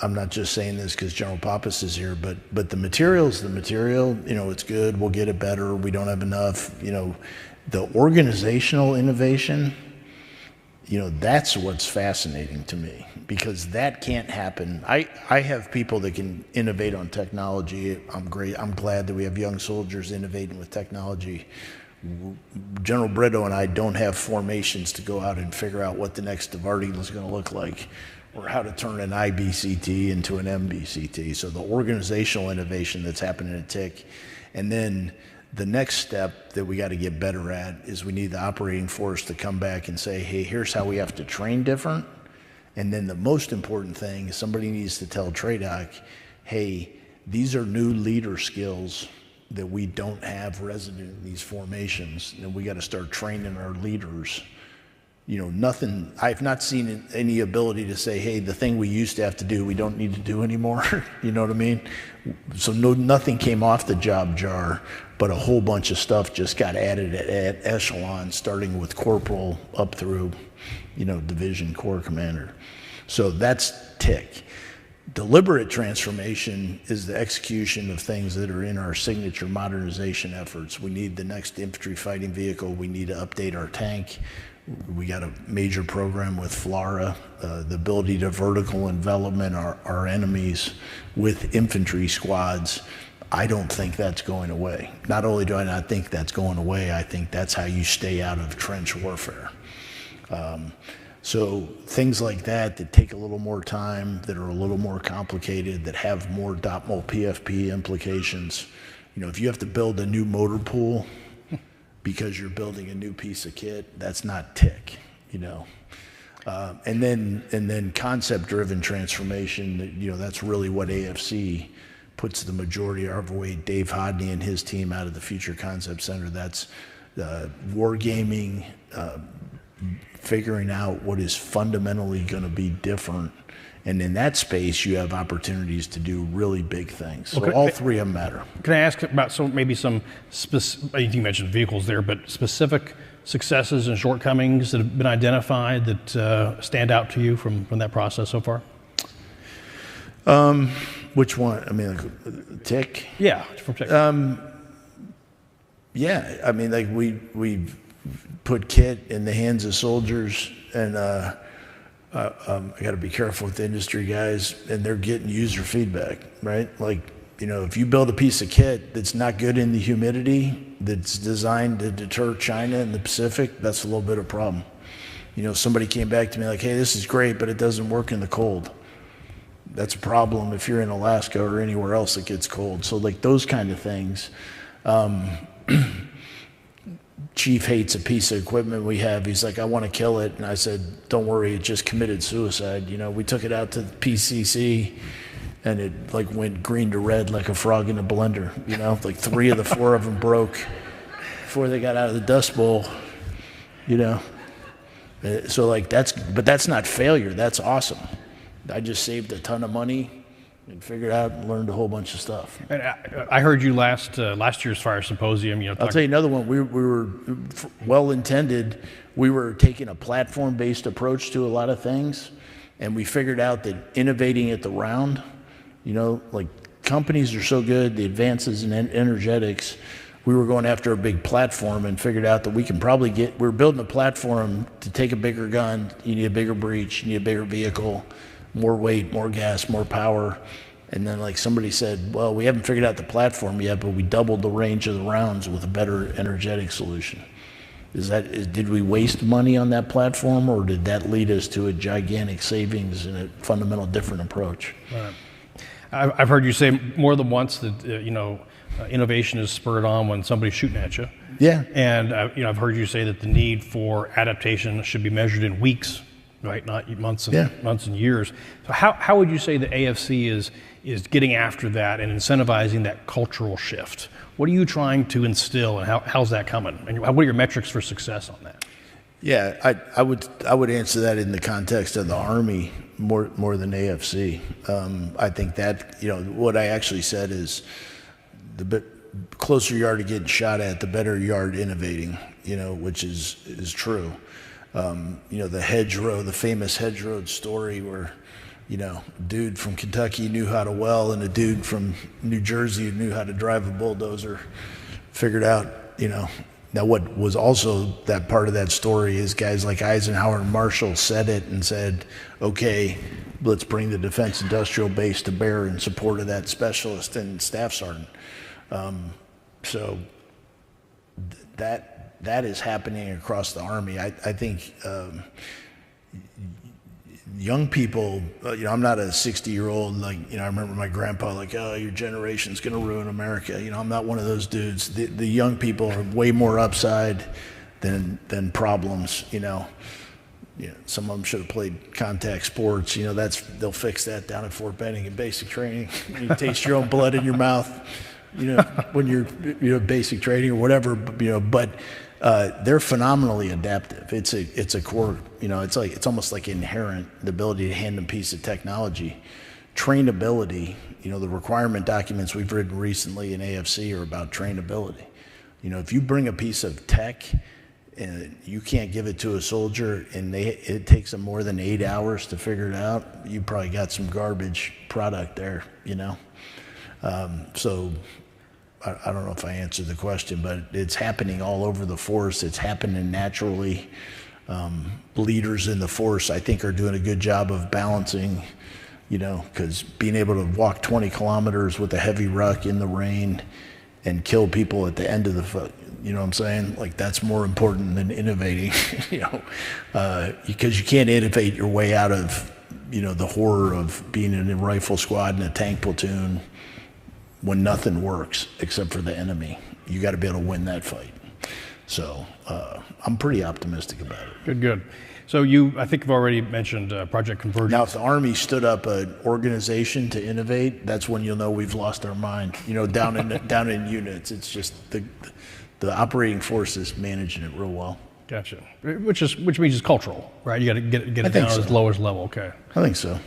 I'm not just saying this because General Pappas is here, but the material's the material. It's good. We'll get it better. We don't have enough. The organizational innovation, that's what's fascinating to me, because that can't happen. I have people that can innovate on technology. I'm glad that we have young soldiers innovating with technology. General Brito and I don't have formations to go out and figure out what the next DeVard Eagle is going to look like, or how to turn an IBCT into an MBCT. So the organizational innovation that's happening at TIC. And then the next step that we got to get better at is we need the operating force to come back and say, hey, here's how we have to train different. And then the most important thing is somebody needs to tell TRADOC, hey, these are new leader skills that we don't have resident in these formations, and we got to start training our leaders. I've not seen any ability to say, hey, the thing we used to have to do, we don't need to do anymore. You know what I mean? So nothing came off the job jar, but a whole bunch of stuff just got added at echelon, starting with corporal up through, division corps commander. So that's TIC. Deliberate transformation is the execution of things that are in our signature modernization efforts. We need the next infantry fighting vehicle. We need to update our tank. We got a major program with FLRAA, the ability to vertical envelopment our enemies with infantry squads. I don't think that's going away. Not only do I not think that's going away, I think that's how you stay out of trench warfare. So things like that take a little more time, that are a little more complicated, that have more DOTML PFP implications. You know, if you have to build a new motor pool because you're building a new piece of kit, that's not TIC, you know. And then concept-driven transformation, you know, that's really what AFC puts the majority of our weight. Dave Hodney and his team out of the Future Concept Center, that's wargaming, figuring out what is fundamentally going to be different. And in that space, you have opportunities to do really big things. So all three of them matter. Can I ask about maybe some specific, you mentioned vehicles there, but specific successes and shortcomings that have been identified that stand out to you from that process so far? Which one? I mean, like, TIC? Yeah, from TIC. Yeah, I mean, like we put kit in the hands of soldiers, and I got to be careful with the industry guys, and they're getting user feedback, right? Like, you know, if you build a piece of kit that's not good in the humidity, that's designed to deter China in the Pacific, that's a little bit of a problem. You know, somebody came back to me like, hey, this is great, but it doesn't work in the cold. That's a problem if you're in Alaska or anywhere else that gets cold. So like those kind of things. Chief hates a piece of equipment we have. He's like, I want to kill it. And I said, don't worry, it just committed suicide. You know, we took it out to the PCC and it like went green to red like a frog in a blender. You know, like 3 of the 4 of them broke before they got out of the Dust Bowl, you know. So like but that's not failure. That's awesome. I just saved a ton of money and figured out and learned a whole bunch of stuff. And I heard you last year's Fire Symposium. You know, I'll tell you another one. We were well-intended. We were taking a platform-based approach to a lot of things, and we figured out that innovating at the round, you know, like companies are so good, the advances in energetics, we were going after a big platform and figured out that we can probably we're building a platform to take a bigger gun. You need a bigger breech, you need a bigger vehicle, more weight, more gas, more power. And then like somebody said, well, we haven't figured out the platform yet, but we doubled the range of the rounds with a better energetic solution. Did we waste money on that platform, or did that lead us to a gigantic savings and a fundamental different approach? Right. I've heard you say more than once that, you know, innovation is spurred on when somebody's shooting at you. Yeah. And, you know, I've heard you say that the need for adaptation should be measured in weeks, right? Not months and years. So how would you say the AFC is getting after that and incentivizing that cultural shift? What are you trying to instill, and how's that coming? And what are your metrics for success on that? Yeah, I would answer that in the context of the Army more than AFC. I think that, you know, what I actually said is the bit closer you are to getting shot at, the better you are at innovating, you know, which is true. You know, the famous Hedge Road story where, you know, a dude from Kentucky knew how to weld and a dude from New Jersey who knew how to drive a bulldozer figured out, you know. Now what was also that part of that story is guys like Eisenhower and Marshall said it and said, okay, let's bring the Defense Industrial Base to bear in support of that specialist and staff sergeant. So that is happening across the Army. I think young people, you know, I'm not a 60-year-old, like, you know, I remember my grandpa like, oh, your generation's going to ruin America. You know, I'm not one of those dudes. The young people are way more upside than problems, you know. You know, some of them should have played contact sports. You know, they'll fix that down at Fort Benning in basic training. You taste your own blood in your mouth, you know, when you're, you know, basic training or whatever, you know, but they're phenomenally adaptive. It's a core, you know, it's almost like inherent, the ability to hand them a piece of technology. Trainability, you know, the requirement documents we've written recently in AFC are about trainability. You know, if you bring a piece of tech and you can't give it to a soldier and it takes them more than 8 hours to figure it out, you probably got some garbage product there, you know. So I don't know if I answered the question, but it's happening all over the force. It's happening naturally. leaders in the force, I think, are doing a good job of balancing, because being able to walk 20 kilometers with a heavy ruck in the rain and kill people at the end of the, you know what I'm saying? Like, that's more important than innovating, because you can't innovate your way out of, the horror of being in a rifle squad and a tank platoon when nothing works except for the enemy. You got to be able to win that fight. So I'm pretty optimistic about it. Good. So I think you've already mentioned Project Convergence. Now, if the Army stood up an organization to innovate, that's when you'll know we've lost our mind. Down in units, it's just the operating force is managing it real well. Gotcha. Which means it's cultural, right? You got to get it down to its lowest level. Okay. I think so.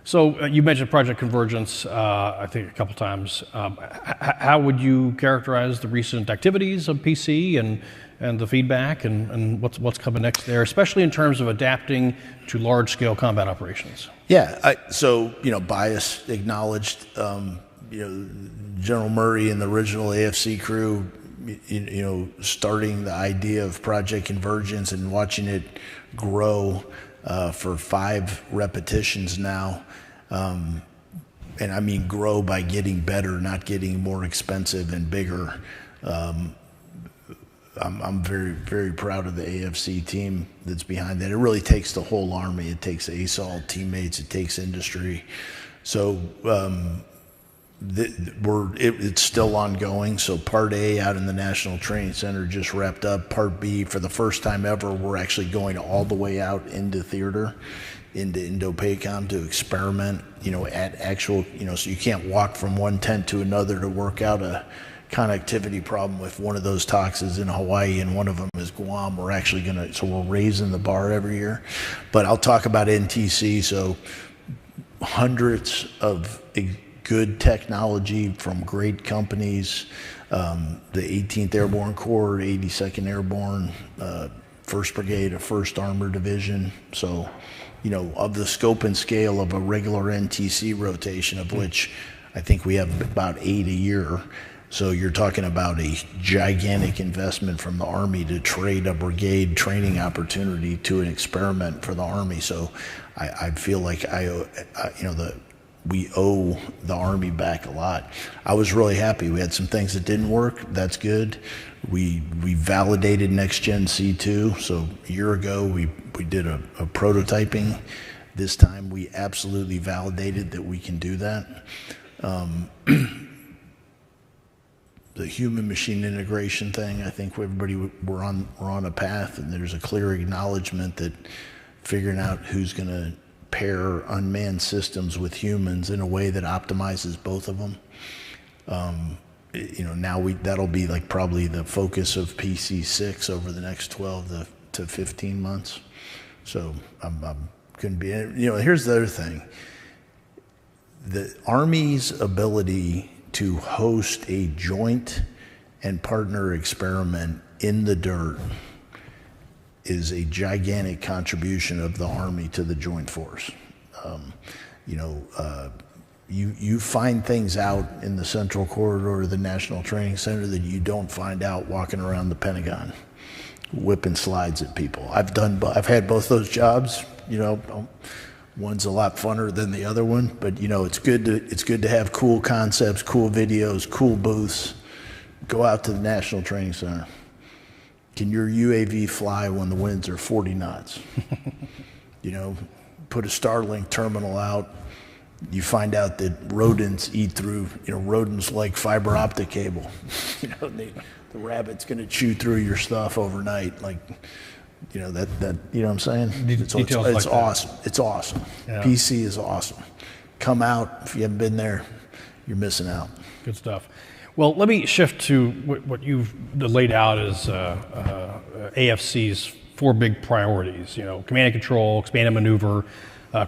So you mentioned Project Convergence, I think a couple times. How would you characterize the recent activities of PC and the feedback and what's coming next there, especially in terms of adapting to large-scale combat operations? Yeah. So bias acknowledged. General Murray and the original AFC crew, starting the idea of Project Convergence and watching it grow for 5 repetitions now. And I mean grow by getting better, not getting more expensive and bigger. I'm very, very proud of the AFC team that's behind that. It really takes the whole Army. It takes ASOL teammates. It takes industry. So it's still ongoing. So Part A out in the National Training Center just wrapped up. Part B, for the first time ever, we're actually going all the way out into theater, into Indo-PACOM to experiment, at actual, so you can't walk from one tent to another to work out a connectivity problem. If one of those talks is in Hawaii and one of them is Guam, we're actually so we're raising the bar every year. But I'll talk about NTC. So hundreds of good technology from great companies, the 18th Airborne Corps, 82nd Airborne, 1st Brigade, a 1st Armored Division. So, of the scope and scale of a regular NTC rotation, of which I think we have about 8 a year. So you're talking about a gigantic investment from the Army to trade a brigade training opportunity to an experiment for the Army. So I feel like we owe the Army back a lot. I was really happy. We had some things that didn't work. That's good. We validated Next Gen C2. So a year ago, we did a prototyping. This time, we absolutely validated that we can do that. The human-machine integration thing, I think we're on a path, and there's a clear acknowledgement that figuring out who's going to pair unmanned systems with humans in a way that optimizes both of them. Now that'll be like probably the focus of PC6 over the next 12 to 15 months. So couldn't be. Here's the other thing: the Army's ability to host a joint and partner experiment in the dirt is a gigantic contribution of the Army to the Joint Force. You find things out in the Central Corridor of the National Training Center that you don't find out walking around the Pentagon, whipping slides at people. I've had both those jobs. One's a lot funner than the other one, but it's good to have cool concepts, cool videos, cool booths. Go out to the National Training Center. Can your UAV fly when the winds are 40 knots? Put a Starlink terminal out. You find out that rodents eat through, rodents like fiber optic cable. The rabbit's going to chew through your stuff overnight. You know what I'm saying? It's awesome. It's awesome. Yeah. PC is awesome. Come out. If you haven't been there, you're missing out. Good stuff. Well, let me shift to what you've laid out as AFC's 4 big priorities. Command and control, expand and maneuver,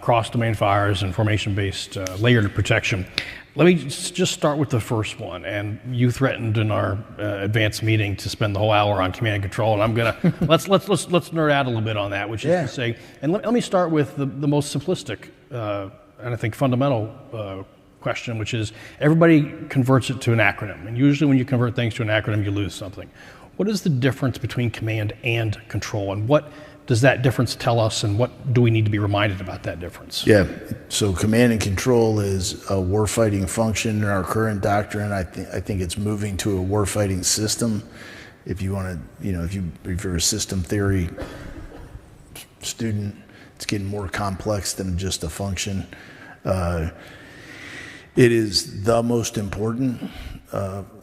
cross-domain fires, and formation-based layered protection. Let me just start with the first one. And you threatened in our advanced meeting to spend the whole hour on command and control, and I'm gonna let's nerd out a little bit on that, which is to say. And let me start with the most simplistic and I think fundamental question, which is everybody converts it to an acronym, and usually when you convert things to an acronym, you lose something. What is the difference between command and control, and what does that difference tell us, and what do we need to be reminded about that difference? Yeah, so command and control is a warfighting function in our current doctrine. I think it's moving to a warfighting system. If you want to, if you're a system theory student, it's getting more complex than just a function. It is the most important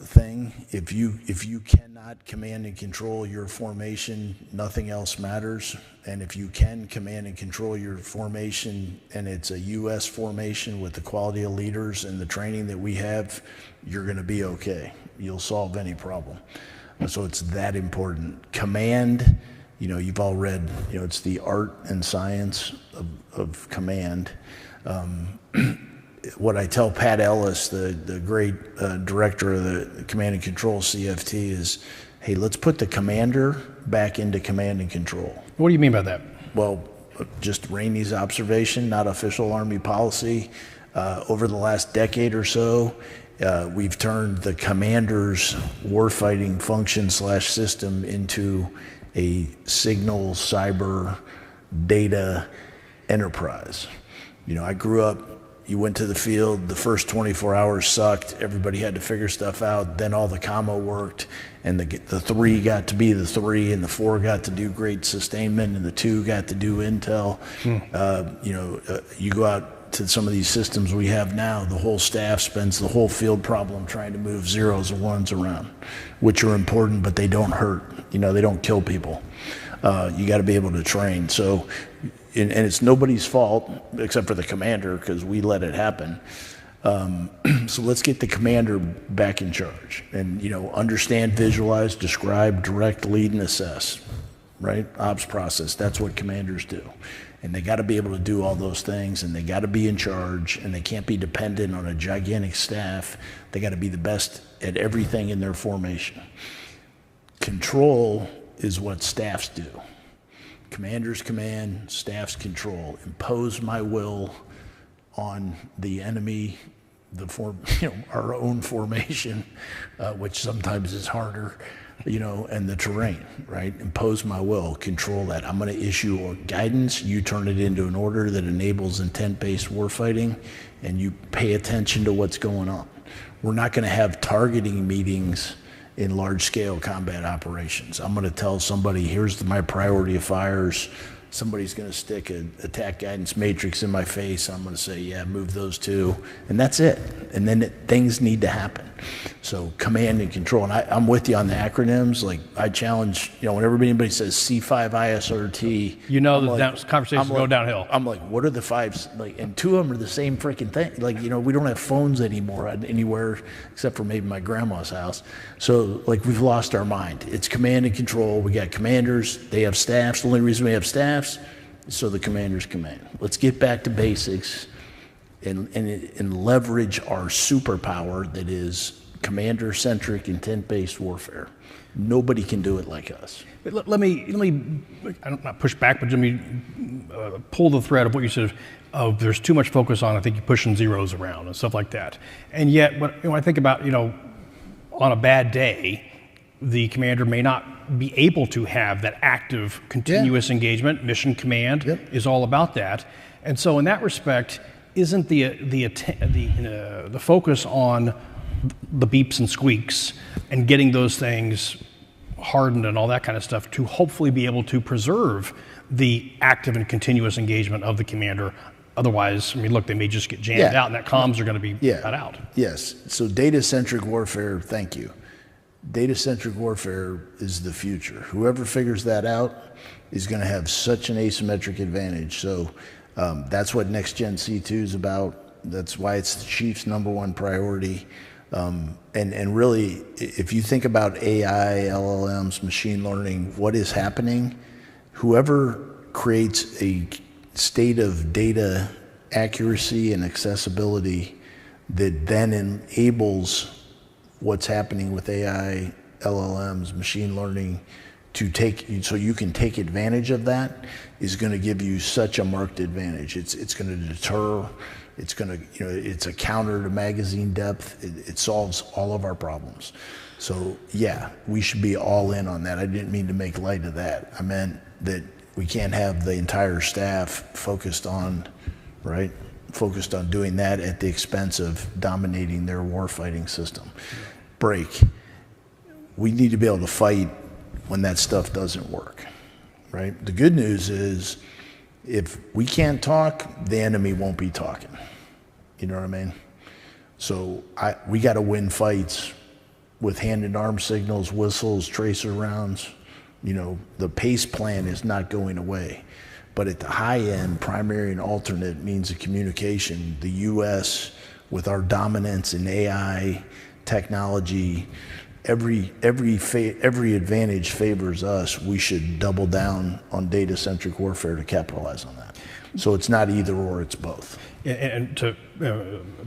thing. If you cannot command and control your formation, nothing else matters. And if you can command and control your formation, and it's a U.S. formation with the quality of leaders and the training that we have, you're going to be okay. You'll solve any problem. So it's that important. Command, you've all read, it's the art and science of command. What I tell Pat Ellis, the great director of the Command and Control CFT, is, hey, let's put the commander back into command and control. What do you mean by that? Well, just Rainey's observation, not official Army policy. Over the last decade or so, we've turned the commander's warfighting function / system into a signal, cyber, data enterprise. I grew up, you went to the field, the first 24 hours sucked, everybody had to figure stuff out, then all the commo worked, and the 3 got to be the 3, and the 4 got to do great sustainment, and the 2 got to do intel. You go out to some of these systems we have now, the whole staff spends the whole field problem trying to move 0s and 1s around, which are important, but they don't hurt. They don't kill people. You got to be able to train. So, and it's nobody's fault except for the commander, because we let it happen. So let's get the commander back in charge, and understand, visualize, describe, direct, lead, and assess. Right? Ops process. That's what commanders do. And they got to be able to do all those things, and they got to be in charge, and they can't be dependent on a gigantic staff. They got to be the best at everything in their formation. Control is what staffs do. Commanders command, staffs control. Impose my will on the enemy, our own formation, which sometimes is harder, and the terrain, right? Impose my will, control that. I'm going to issue guidance. You turn it into an order that enables intent-based warfighting, and you pay attention to what's going on. We're not going to have targeting meetings in large-scale combat operations. I'm going to tell somebody, here's my priority of fires. Somebody's going to stick an attack guidance matrix in my face. I'm going to say, yeah, move those 2, and that's it. And then things need to happen. So command and control. And I'm with you on the acronyms. Like, I challenge, whenever anybody says C5 ISRT, the conversations go downhill. I'm like, what are the 5s? And 2 of them are the same freaking thing. We don't have phones anymore anywhere except for maybe my grandma's house. So we've lost our mind. It's command and control. We got commanders. They have staffs. The only reason we have staffs is so the commanders command. Let's get back to basics and leverage our superpower that is commander-centric, intent-based warfare. Nobody can do it like us. But let me I don't not push back, but let me pull the thread of what you said. There's too much focus on, I think, you're pushing 0s around and stuff like that. And yet, when I think about, on a bad day, the commander may not be able to have that active, continuous engagement. Mission command is all about that. And so, in that respect, isn't the focus on the beeps and squeaks and getting those things hardened and all that kind of stuff to hopefully be able to preserve the active and continuous engagement of the commander? Otherwise, look, they may just get jammed out, and that comms are going to be cut out. Yes. So data-centric warfare, thank you. Data-centric warfare is the future. Whoever figures that out is going to have such an asymmetric advantage. So that's what Next Gen C2 is about. That's why it's the chief's #1 priority. And really, if you think about AI, LLMs, machine learning, what is happening, whoever creates a state of data accuracy and accessibility that then enables what's happening with AI, LLMs, machine learning, so you can take advantage of that, is going to give you such a marked advantage. It's going to deter. It's going to, it's a counter to magazine depth. It solves all of our problems. So yeah, we should be all in on that. I didn't mean to make light of that. I meant that we can't have the entire staff focused on, right, focused on doing that at the expense of dominating their warfighting system. Break. We need to be able to fight when that stuff doesn't work, right? The good news is if we can't talk, the enemy won't be talking. You know what I mean? So we got to win fights with hand and arm signals, whistles, tracer rounds. You know, the PACE plan is not going away. But at the high end, primary and alternate means of communication. The U.S., with our dominance in AI, technology, every advantage favors us. We should double down on data-centric warfare to capitalize on that. So it's not either or, it's both. And to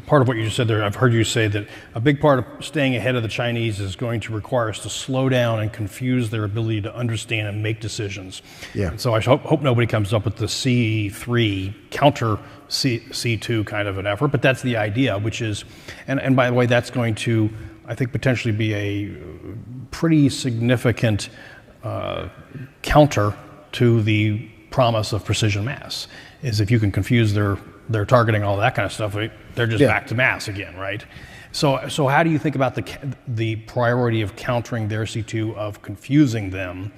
part of what you just said there, I've heard you say that a big part of staying ahead of the Chinese is going to require us to slow down and confuse their ability to understand and make decisions. Yeah. And so I hope nobody comes up with the C3 counter C2 kind of an effort, but that's the idea, which is, and by the way, that's going to, I think, potentially be a pretty significant counter to the promise of precision mass, is if you can confuse their targeting, all that kind of stuff, they're just back to mass again, right? So how do you think about the priority of countering their C2, of confusing them,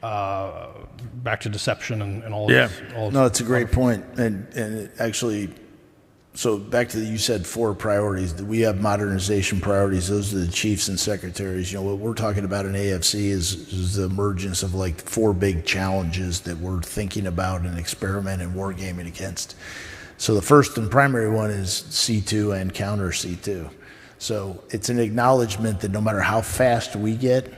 back to deception and all this? No, it's a great point. And actually, so back to you said 4 priorities. We have modernization priorities. Those are the chiefs and secretaries. You know, what we're talking about in AFC is the emergence of like 4 big challenges that we're thinking about and experiment and wargaming against. So the first and primary one is C2 and counter C2. So it's an acknowledgement that no matter how fast we get,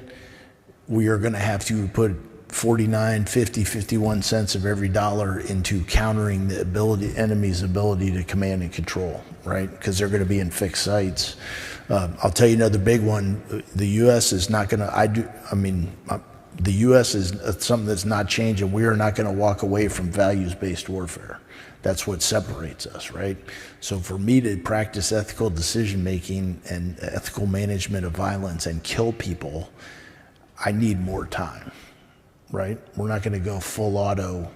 we are going to have to put 49, 50, 51 cents of every dollar into countering the enemy's ability to command and control, right? Because they're going to be in fixed sites. I'll tell you another big one. The U.S. is not going to, the U.S. is something that's not changing. We are not going to walk away from values-based warfare. That's what separates us, right? So for me to practice ethical decision-making and ethical management of violence and kill people, I need more time, right? We're not going to go full auto.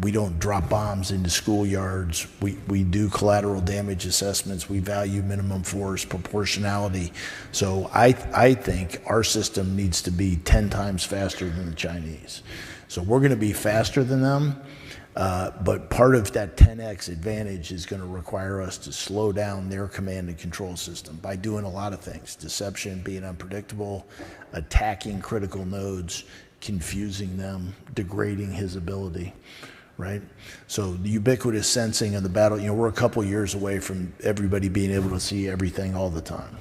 We don't drop bombs into schoolyards. We do collateral damage assessments. We value minimum force, proportionality. So I think our system needs to be 10 times faster than the Chinese. So we're going to be faster than them. But part of that 10x advantage is going to require us to slow down their command and control system by doing a lot of things. Deception, being unpredictable, attacking critical nodes, confusing them, degrading his ability, right? So the ubiquitous sensing of the battle, you know, we're a couple years away from everybody being able to see everything all the time.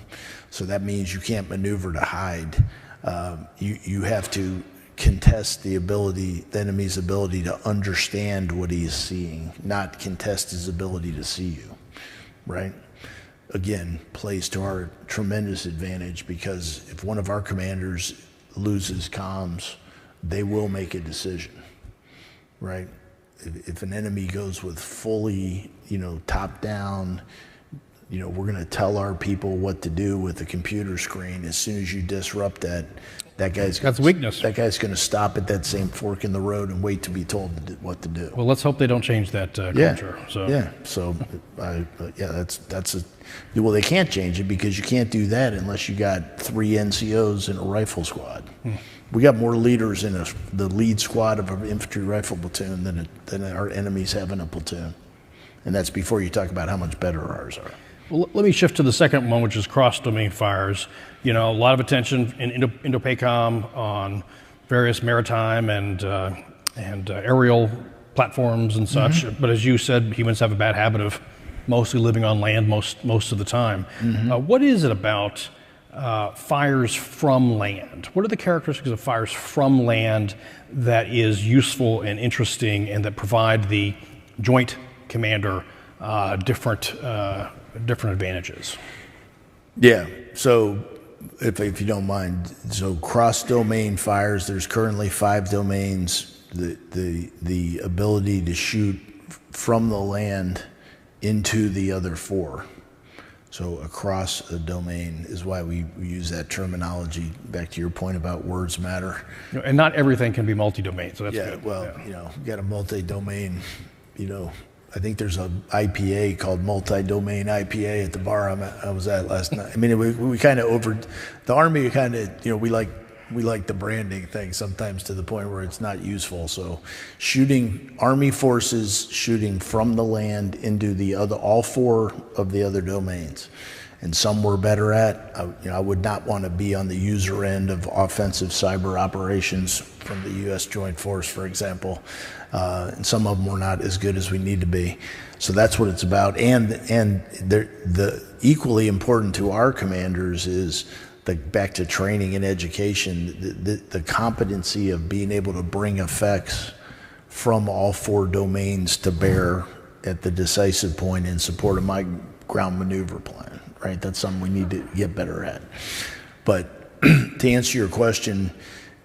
So that means you can't maneuver to hide. You have to contest the enemy's ability to understand what he is seeing, not contest his ability to see you, right? Again, plays to our tremendous advantage, because if one of our commanders loses comms, they will make a decision, right? If an enemy goes with fully, top down, we're going to tell our people what to do with the computer screen. As soon as you disrupt that guy's that's weakness. That guy's going to stop at that same fork in the road and wait to be told what to do. Well, let's hope they don't change that culture. Well, they can't change it, because you can't do that unless you got 3 NCOs in a rifle squad. We got more leaders in the lead squad of an infantry rifle platoon than our enemies have in a platoon, and that's before you talk about how much better ours are. Well, let me shift to the second one, which is cross-domain fires. A lot of attention in Indo-PACOM on various maritime and aerial platforms and such. Mm-hmm. But as you said, humans have a bad habit of mostly living on land most of the time. Mm-hmm. What is it about fires from land? What are the characteristics of fires from land that is useful and interesting, and that provide the joint commander different advantages? Yeah, so if you don't mind, so cross-domain fires, there's currently 5 domains. The ability to shoot from the land into the other 4. So across a domain is why we use that terminology. Back to your point about words matter. And not everything can be multi-domain, so that's good. Well, you got a multi-domain, I think there's a IPA called multi-domain IPA at the bar I was at last night. I mean, we kind of the Army kind of, we like the branding thing sometimes to the point where it's not useful. So Army forces shooting from the land into all four of the other domains. And some we're better at. I would not want to be on the user end of offensive cyber operations from the U.S. Joint Force, for example. And some of them we're not as good as we need to be. So that's what it's about. And the equally important to our commanders is back to training and education, the competency of being able to bring effects from all four domains to bear at the decisive point in support of my ground maneuver plan. Right, that's something we need to get better at. But to answer your question,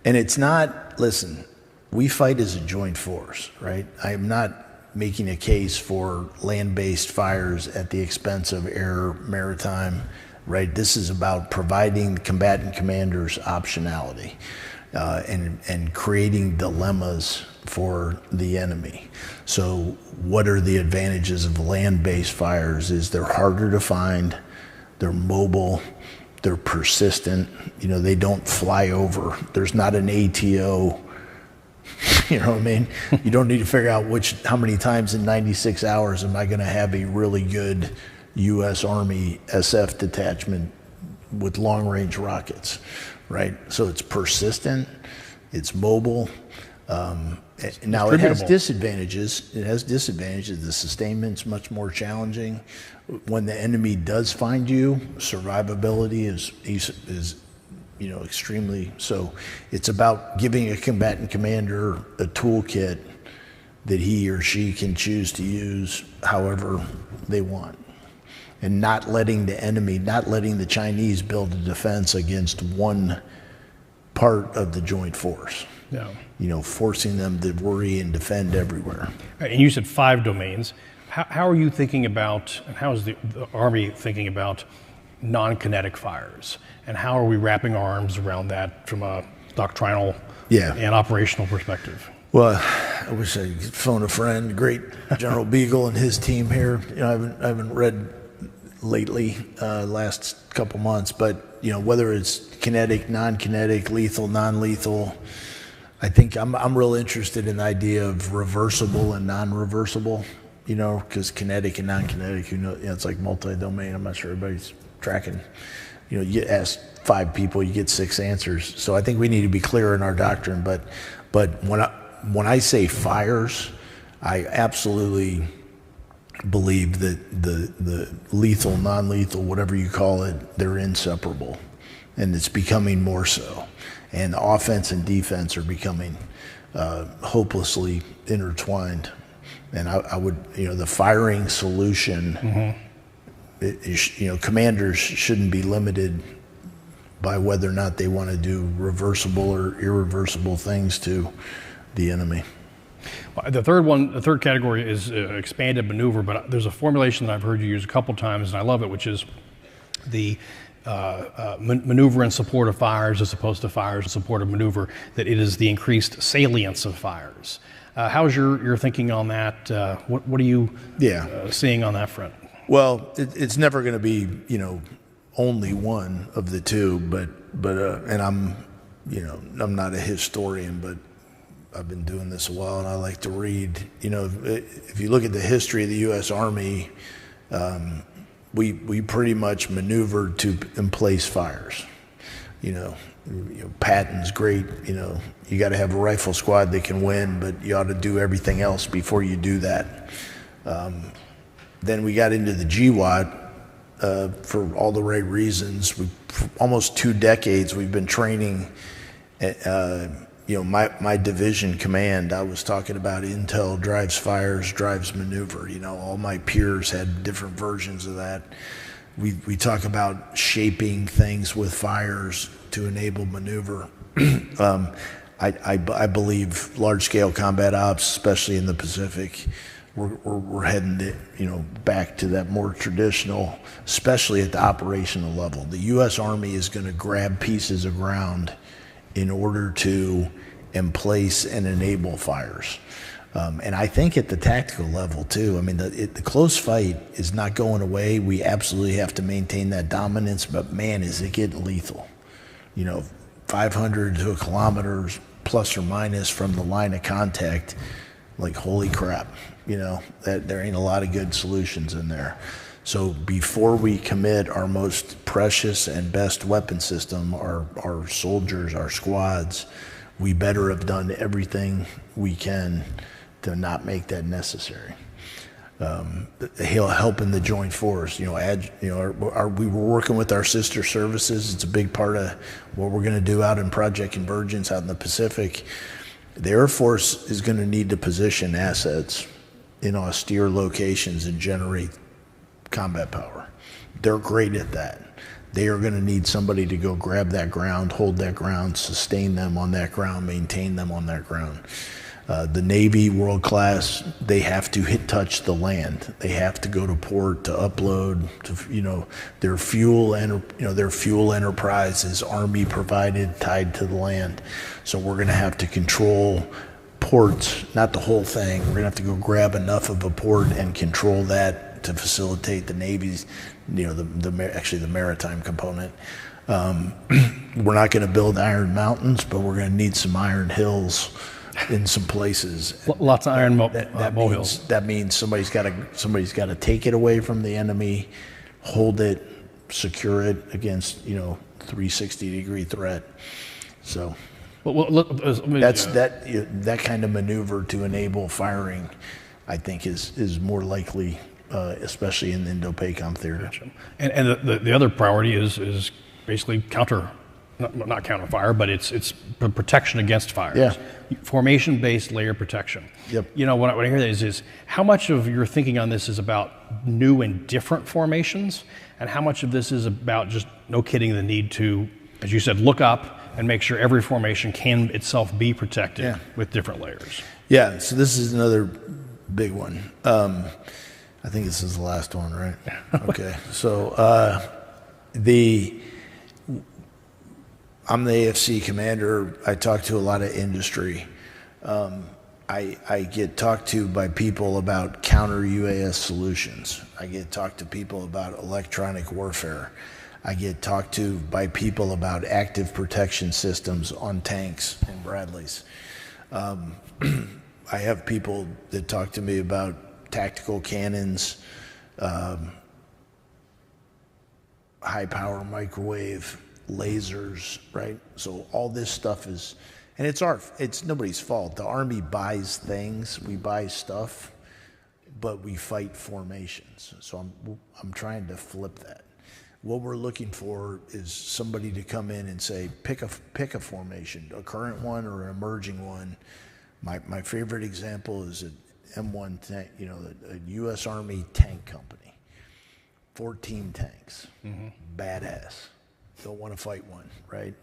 and it's not, listen, we fight as a joint force, right? I'm not making a case for land-based fires at the expense of air, maritime, right? This is about providing combatant commanders optionality and creating dilemmas for the enemy. So what are the advantages of land-based fires is they're harder to find, they're mobile, they're persistent, they don't fly over. There's not an ATO, you know what I mean? You don't need to figure out how many times in 96 hours am I gonna have a really good US Army SF detachment with long-range rockets, right? So it's persistent, it's mobile. Now it has disadvantages. The sustainment's much more challenging. When the enemy does find you, survivability is extremely. So it's about giving a combatant commander a toolkit that he or she can choose to use however they want, and not letting the Chinese build a defense against one part of the joint force. Yeah. Forcing them to worry and defend everywhere. And you said 5 domains. How are you thinking about, and how is the Army thinking about non-kinetic fires? And how are we wrapping our arms around that from a doctrinal and operational perspective? Well, I wish I could phone a friend, great General Beagle and his team here. I haven't read lately, last couple months, but whether it's kinetic, non-kinetic, lethal, non-lethal, I think I'm real interested in the idea of reversible and non-reversible, because kinetic and non-kinetic, it's like multi-domain. I'm not sure everybody's tracking. You ask 5 people, you get 6 answers. So I think we need to be clear in our doctrine. But when I say fires, I absolutely believe that the lethal, non-lethal, whatever you call it, they're inseparable, and it's becoming more so. And offense and defense are becoming hopelessly intertwined. And I would, the firing solution, commanders shouldn't be limited by whether or not they want to do reversible or irreversible things to the enemy. Well, the third category is expanded maneuver, but there's a formulation that I've heard you use a couple times, and I love it, which is the maneuver in support of fires as opposed to fires in support of maneuver, that it is the increased salience of fires. How's your thinking on that? What are you seeing on that front? Well, it's never going to be, only one of the two, but and I'm not a historian, but I've been doing this a while, and I like to read. If you look at the history of the U.S. Army, we pretty much maneuvered to emplace fires. Patton's great. You got to have a rifle squad that can win, but you ought to do everything else before you do that. Then we got into the GWAT for all the right reasons. For almost 2 decades, we've been training. My division command, I was talking about intel drives fires, drives maneuver. All my peers had different versions of that. We talk about shaping things with fires to enable maneuver. I believe large-scale combat ops, especially in the Pacific, we're heading back to that more traditional, especially at the operational level. The U.S. Army is going to grab pieces of ground in order to emplace and enable fires. And I think at the tactical level too, I mean, the close fight is not going away. We absolutely have to maintain that dominance, but man, is it getting lethal. 500 to a kilometer plus or minus from the line of contact, like holy crap, that there ain't a lot of good solutions in there. So before we commit our most precious and best weapon system, our soldiers, our squads, we better have done everything we can to not make that necessary. He'll help in the joint force. We were working with our sister services. It's a big part of what we're going to do out in Project Convergence out in the Pacific. The Air Force is going to need to position assets in austere locations and generate combat power. They're great at that. They are going to need somebody to go grab that ground, hold that ground, sustain them on that ground, maintain them on that ground. The Navy, world class, they have to touch the land. They have to go to port to upload. Their fuel and their fuel enterprise is Army provided, tied to the land. So we're going to have to control ports, not the whole thing. We're going to have to go grab enough of a port and control that to facilitate the Navy's, actually the maritime component. We're not going to build iron mountains, but we're going to need some iron hills in some places. Lots of iron molehills. That means somebody's got to take it away from the enemy, hold it, secure it against 360-degree threat. So that kind of maneuver to enable firing, I think, is more likely, especially in the Indo-PACOM theater. Gotcha. And the other priority is basically not counter fire, but it's protection against fires. Yeah. Formation-based layer protection. Yep. When I hear that is how much of your thinking on this is about new and different formations, and how much of this is about just no kidding the need to, as you said, look up and make sure every formation can itself be protected with different layers. Yeah. So this is another big one. I think this is the last one, right? Okay. So I'm the AFC commander. I talk to a lot of industry. I get talked to by people about counter UAS solutions. I get talked to people about electronic warfare. I get talked to by people about active protection systems on tanks and Bradleys. I have people that talk to me about tactical cannons, high power microwave, lasers, right? So all this stuff is, and it's nobody's fault. The Army buys things, we buy stuff, but we fight formations. So I'm trying to flip that. What we're looking for is somebody to come in and say, pick a formation, a current one or an emerging one. My favorite example is an M1 tank, a U.S. Army tank company, 14 tanks, badass. Don't want to fight one, right?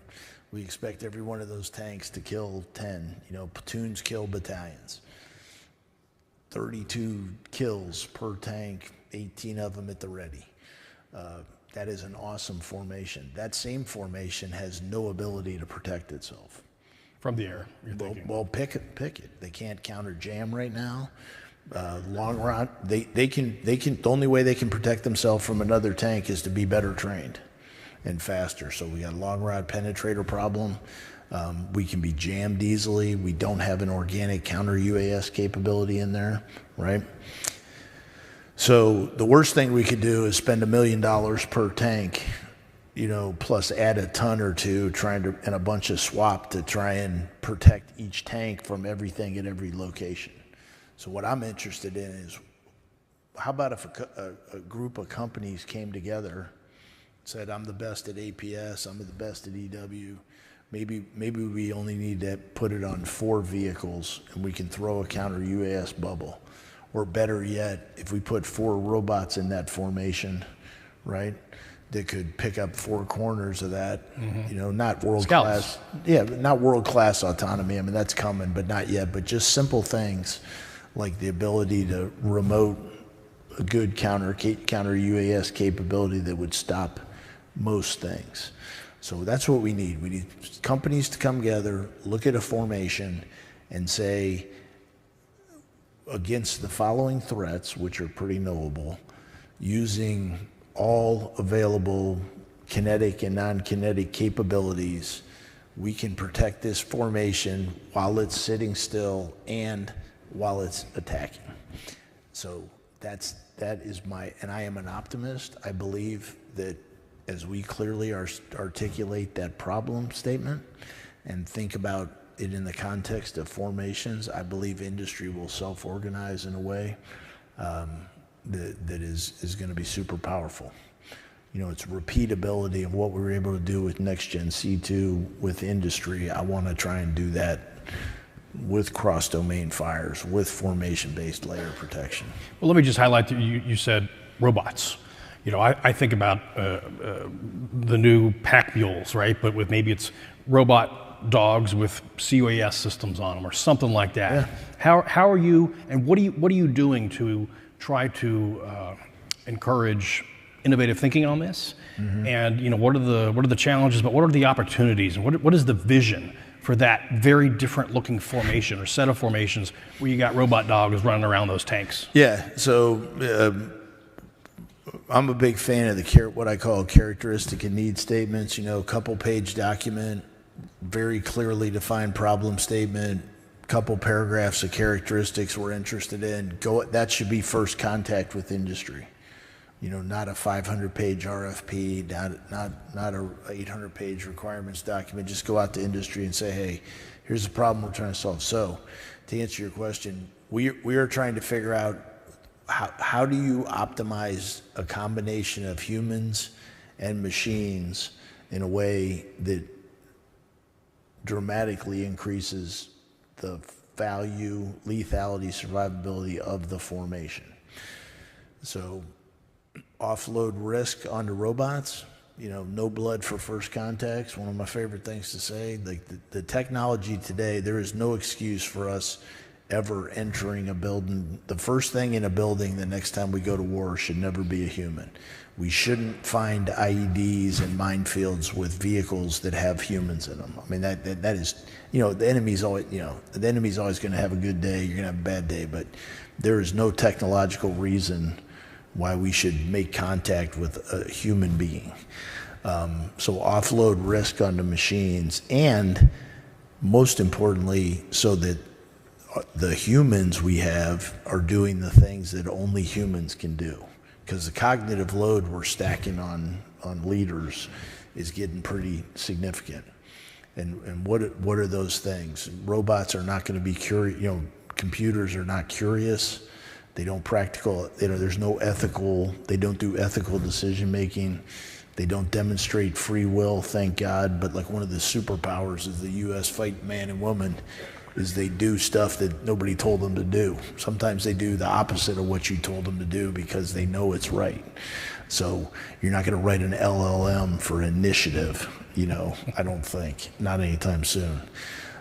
We expect every one of those tanks to kill 10. Platoons kill battalions. 32 kills per tank, 18 of them at the ready. That is an awesome formation. That same formation has no ability to protect itself. From the air, you're thinking. Well, pick it. They can't counter jam right now. Long run, they can. The only way they can protect themselves from another tank is to be better trained and faster. So we got a long rod penetrator problem. We can be jammed easily. We don't have an organic counter UAS capability in there, right? So the worst thing we could do is spend $1 million per tank, plus add a ton or two and a bunch of swap to try and protect each tank from everything at every location. So what I'm interested in is, how about if a group of companies came together, said, I'm the best at APS, I'm the best at EW. Maybe we only need to put it on 4 vehicles and we can throw a counter UAS bubble. Or better yet, if we put 4 robots in that formation, right, that could pick up 4 corners of that, not world class. Yeah, not world class autonomy. I mean, that's coming, but not yet. But just simple things like the ability to remote a good counter UAS capability that would stop most things. So that's what we need. We need companies to come together, look at a formation, and say, against the following threats, which are pretty knowable, using all available kinetic and non-kinetic capabilities, we can protect this formation while it's sitting still and while it's attacking. So that is my, and I am an optimist. I believe that as we clearly articulate that problem statement and think about it in the context of formations, I believe industry will self-organize in a way that is going to be super powerful. You know, it's repeatability of what we were able to do with Next Gen C2 with industry. I want to try and do that with cross-domain fires, with formation-based layer protection. Well, let me just highlight that you said robots. You know, I think about the new pack mules, right? But with maybe it's robot dogs with COAS systems on them or something like that. Yeah. How are you, and what are you doing to try to encourage innovative thinking on this? Mm-hmm. And you know, what are the challenges, but what are the opportunities, and what is the vision for that very different looking formation or set of formations where you got robot dogs running around those tanks? Yeah, so I'm a big fan of what I call characteristic and need statements. You know, a couple page document, very clearly defined problem statement, couple paragraphs of characteristics we're interested in. That should be first contact with industry. You know, not a 500-page RFP, not a 800-page requirements document. Just go out to industry and say, hey, here's the problem we're trying to solve. So, to answer your question, we are trying to figure out how do you optimize a combination of humans and machines in a way that dramatically increases the value, lethality, survivability of the formation. So, offload risk onto robots, you know, no blood for first contacts, one of my favorite things to say. Like the technology today, there is no excuse for us ever entering a building. The first thing in a building the next time we go to war should never be a human. We shouldn't find IEDs and minefields with vehicles that have humans in them. I mean, that is, you know, the enemy's always going to have a good day, you're going to have a bad day, but there is no technological reason why we should make contact with a human being. So offload risk onto machines, and most importantly, so that the humans we have are doing the things that only humans can do. Because the cognitive load we're stacking on leaders is getting pretty significant. And what are those things? Robots are not going to be curious, you know, computers are not curious. They don't there's no ethical, they don't do ethical decision making. They don't demonstrate free will, thank God. But like one of the superpowers of the U.S. fight man and woman is they do stuff that nobody told them to do. Sometimes they do the opposite of what you told them to do because they know it's right. So you're not going to write an LLM for initiative, you know, I don't think, not anytime soon.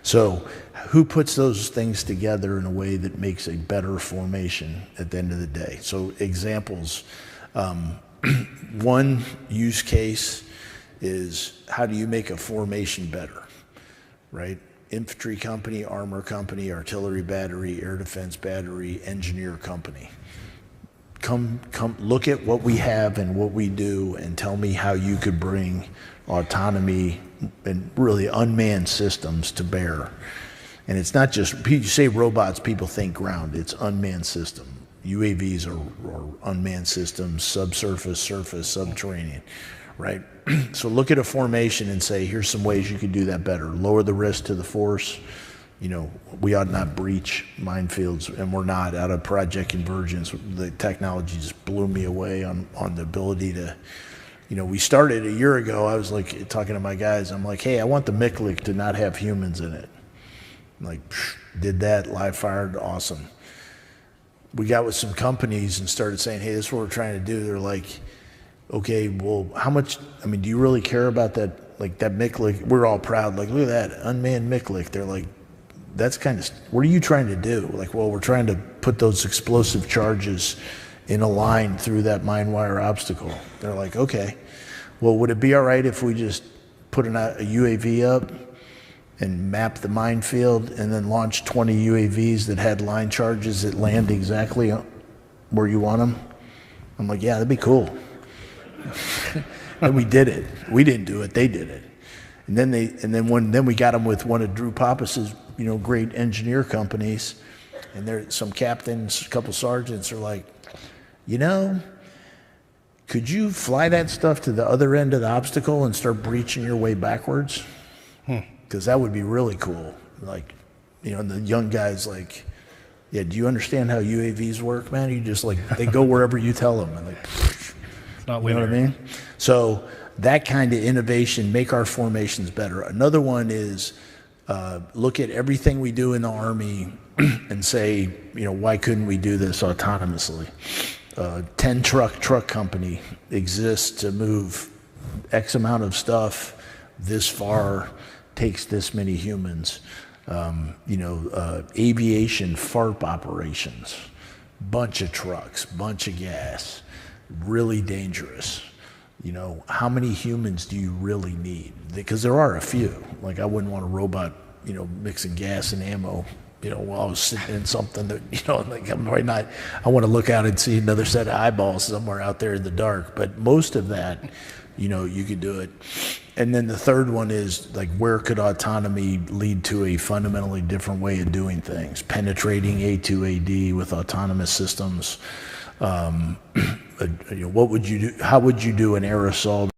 So who puts those things together in a way that makes a better formation at the end of the day? So examples, one use case is how do you make a formation better, right? Infantry company, armor company, artillery battery, air defense battery, engineer company. Come look at what we have and what we do and tell me how you could bring autonomy and really unmanned systems to bear. And it's not just, you say robots, people think ground, it's unmanned system. UAVs are unmanned systems, subsurface, surface, subterranean, right? So look at a formation and say, here's some ways you could do that better. Lower the risk to the force. You know, we ought not breach minefields, and we're not. Out of Project Convergence, the technology just blew me away on the ability to, you know, we started a year ago. I was like talking to my guys. I'm like, hey, I want the MICLIC to not have humans in it. I'm like, did that, live fired, awesome. We got with some companies and started saying, hey, this is what we're trying to do. They're like, okay, well, how much, I mean, do you really care about that? Like that MICLIC, we're all proud. Like, look at that, unmanned MICLIC. They're like, that's kind of, what are you trying to do? Like, well, we're trying to put those explosive charges in a line through that mine wire obstacle. They're like, okay, well, would it be all right if we just put a UAV up and map the minefield and then launch 20 UAVs that had line charges that land exactly where you want them? I'm like, yeah, that'd be cool. And we did it. We didn't do it, they did it. And then we got them with one of Drew Pappas's, great engineer companies, and there some captains, a couple sergeants are like, could you fly that stuff to the other end of the obstacle and start breaching your way backwards? Because that would be really cool. Like, and the young guys like, yeah, do you understand how UAVs work, man? You just they go wherever you tell them. And Not you know what I mean? So that kind of innovation, make our formations better. Another one is look at everything we do in the Army and say, why couldn't we do this autonomously? 10 truck company exists to move X amount of stuff this far, takes this many humans. Aviation FARP operations, bunch of trucks, bunch of gas, really dangerous. How many humans do you really need? Because there are a few. Like, I wouldn't want a robot, mixing gas and ammo, while I was sitting in something that, I'm probably not, I want to look out and see another set of eyeballs somewhere out there in the dark. But most of that, you could do it. And then the third one is, where could autonomy lead to a fundamentally different way of doing things? Penetrating A2AD with autonomous systems. What would you do? How would you do an air assault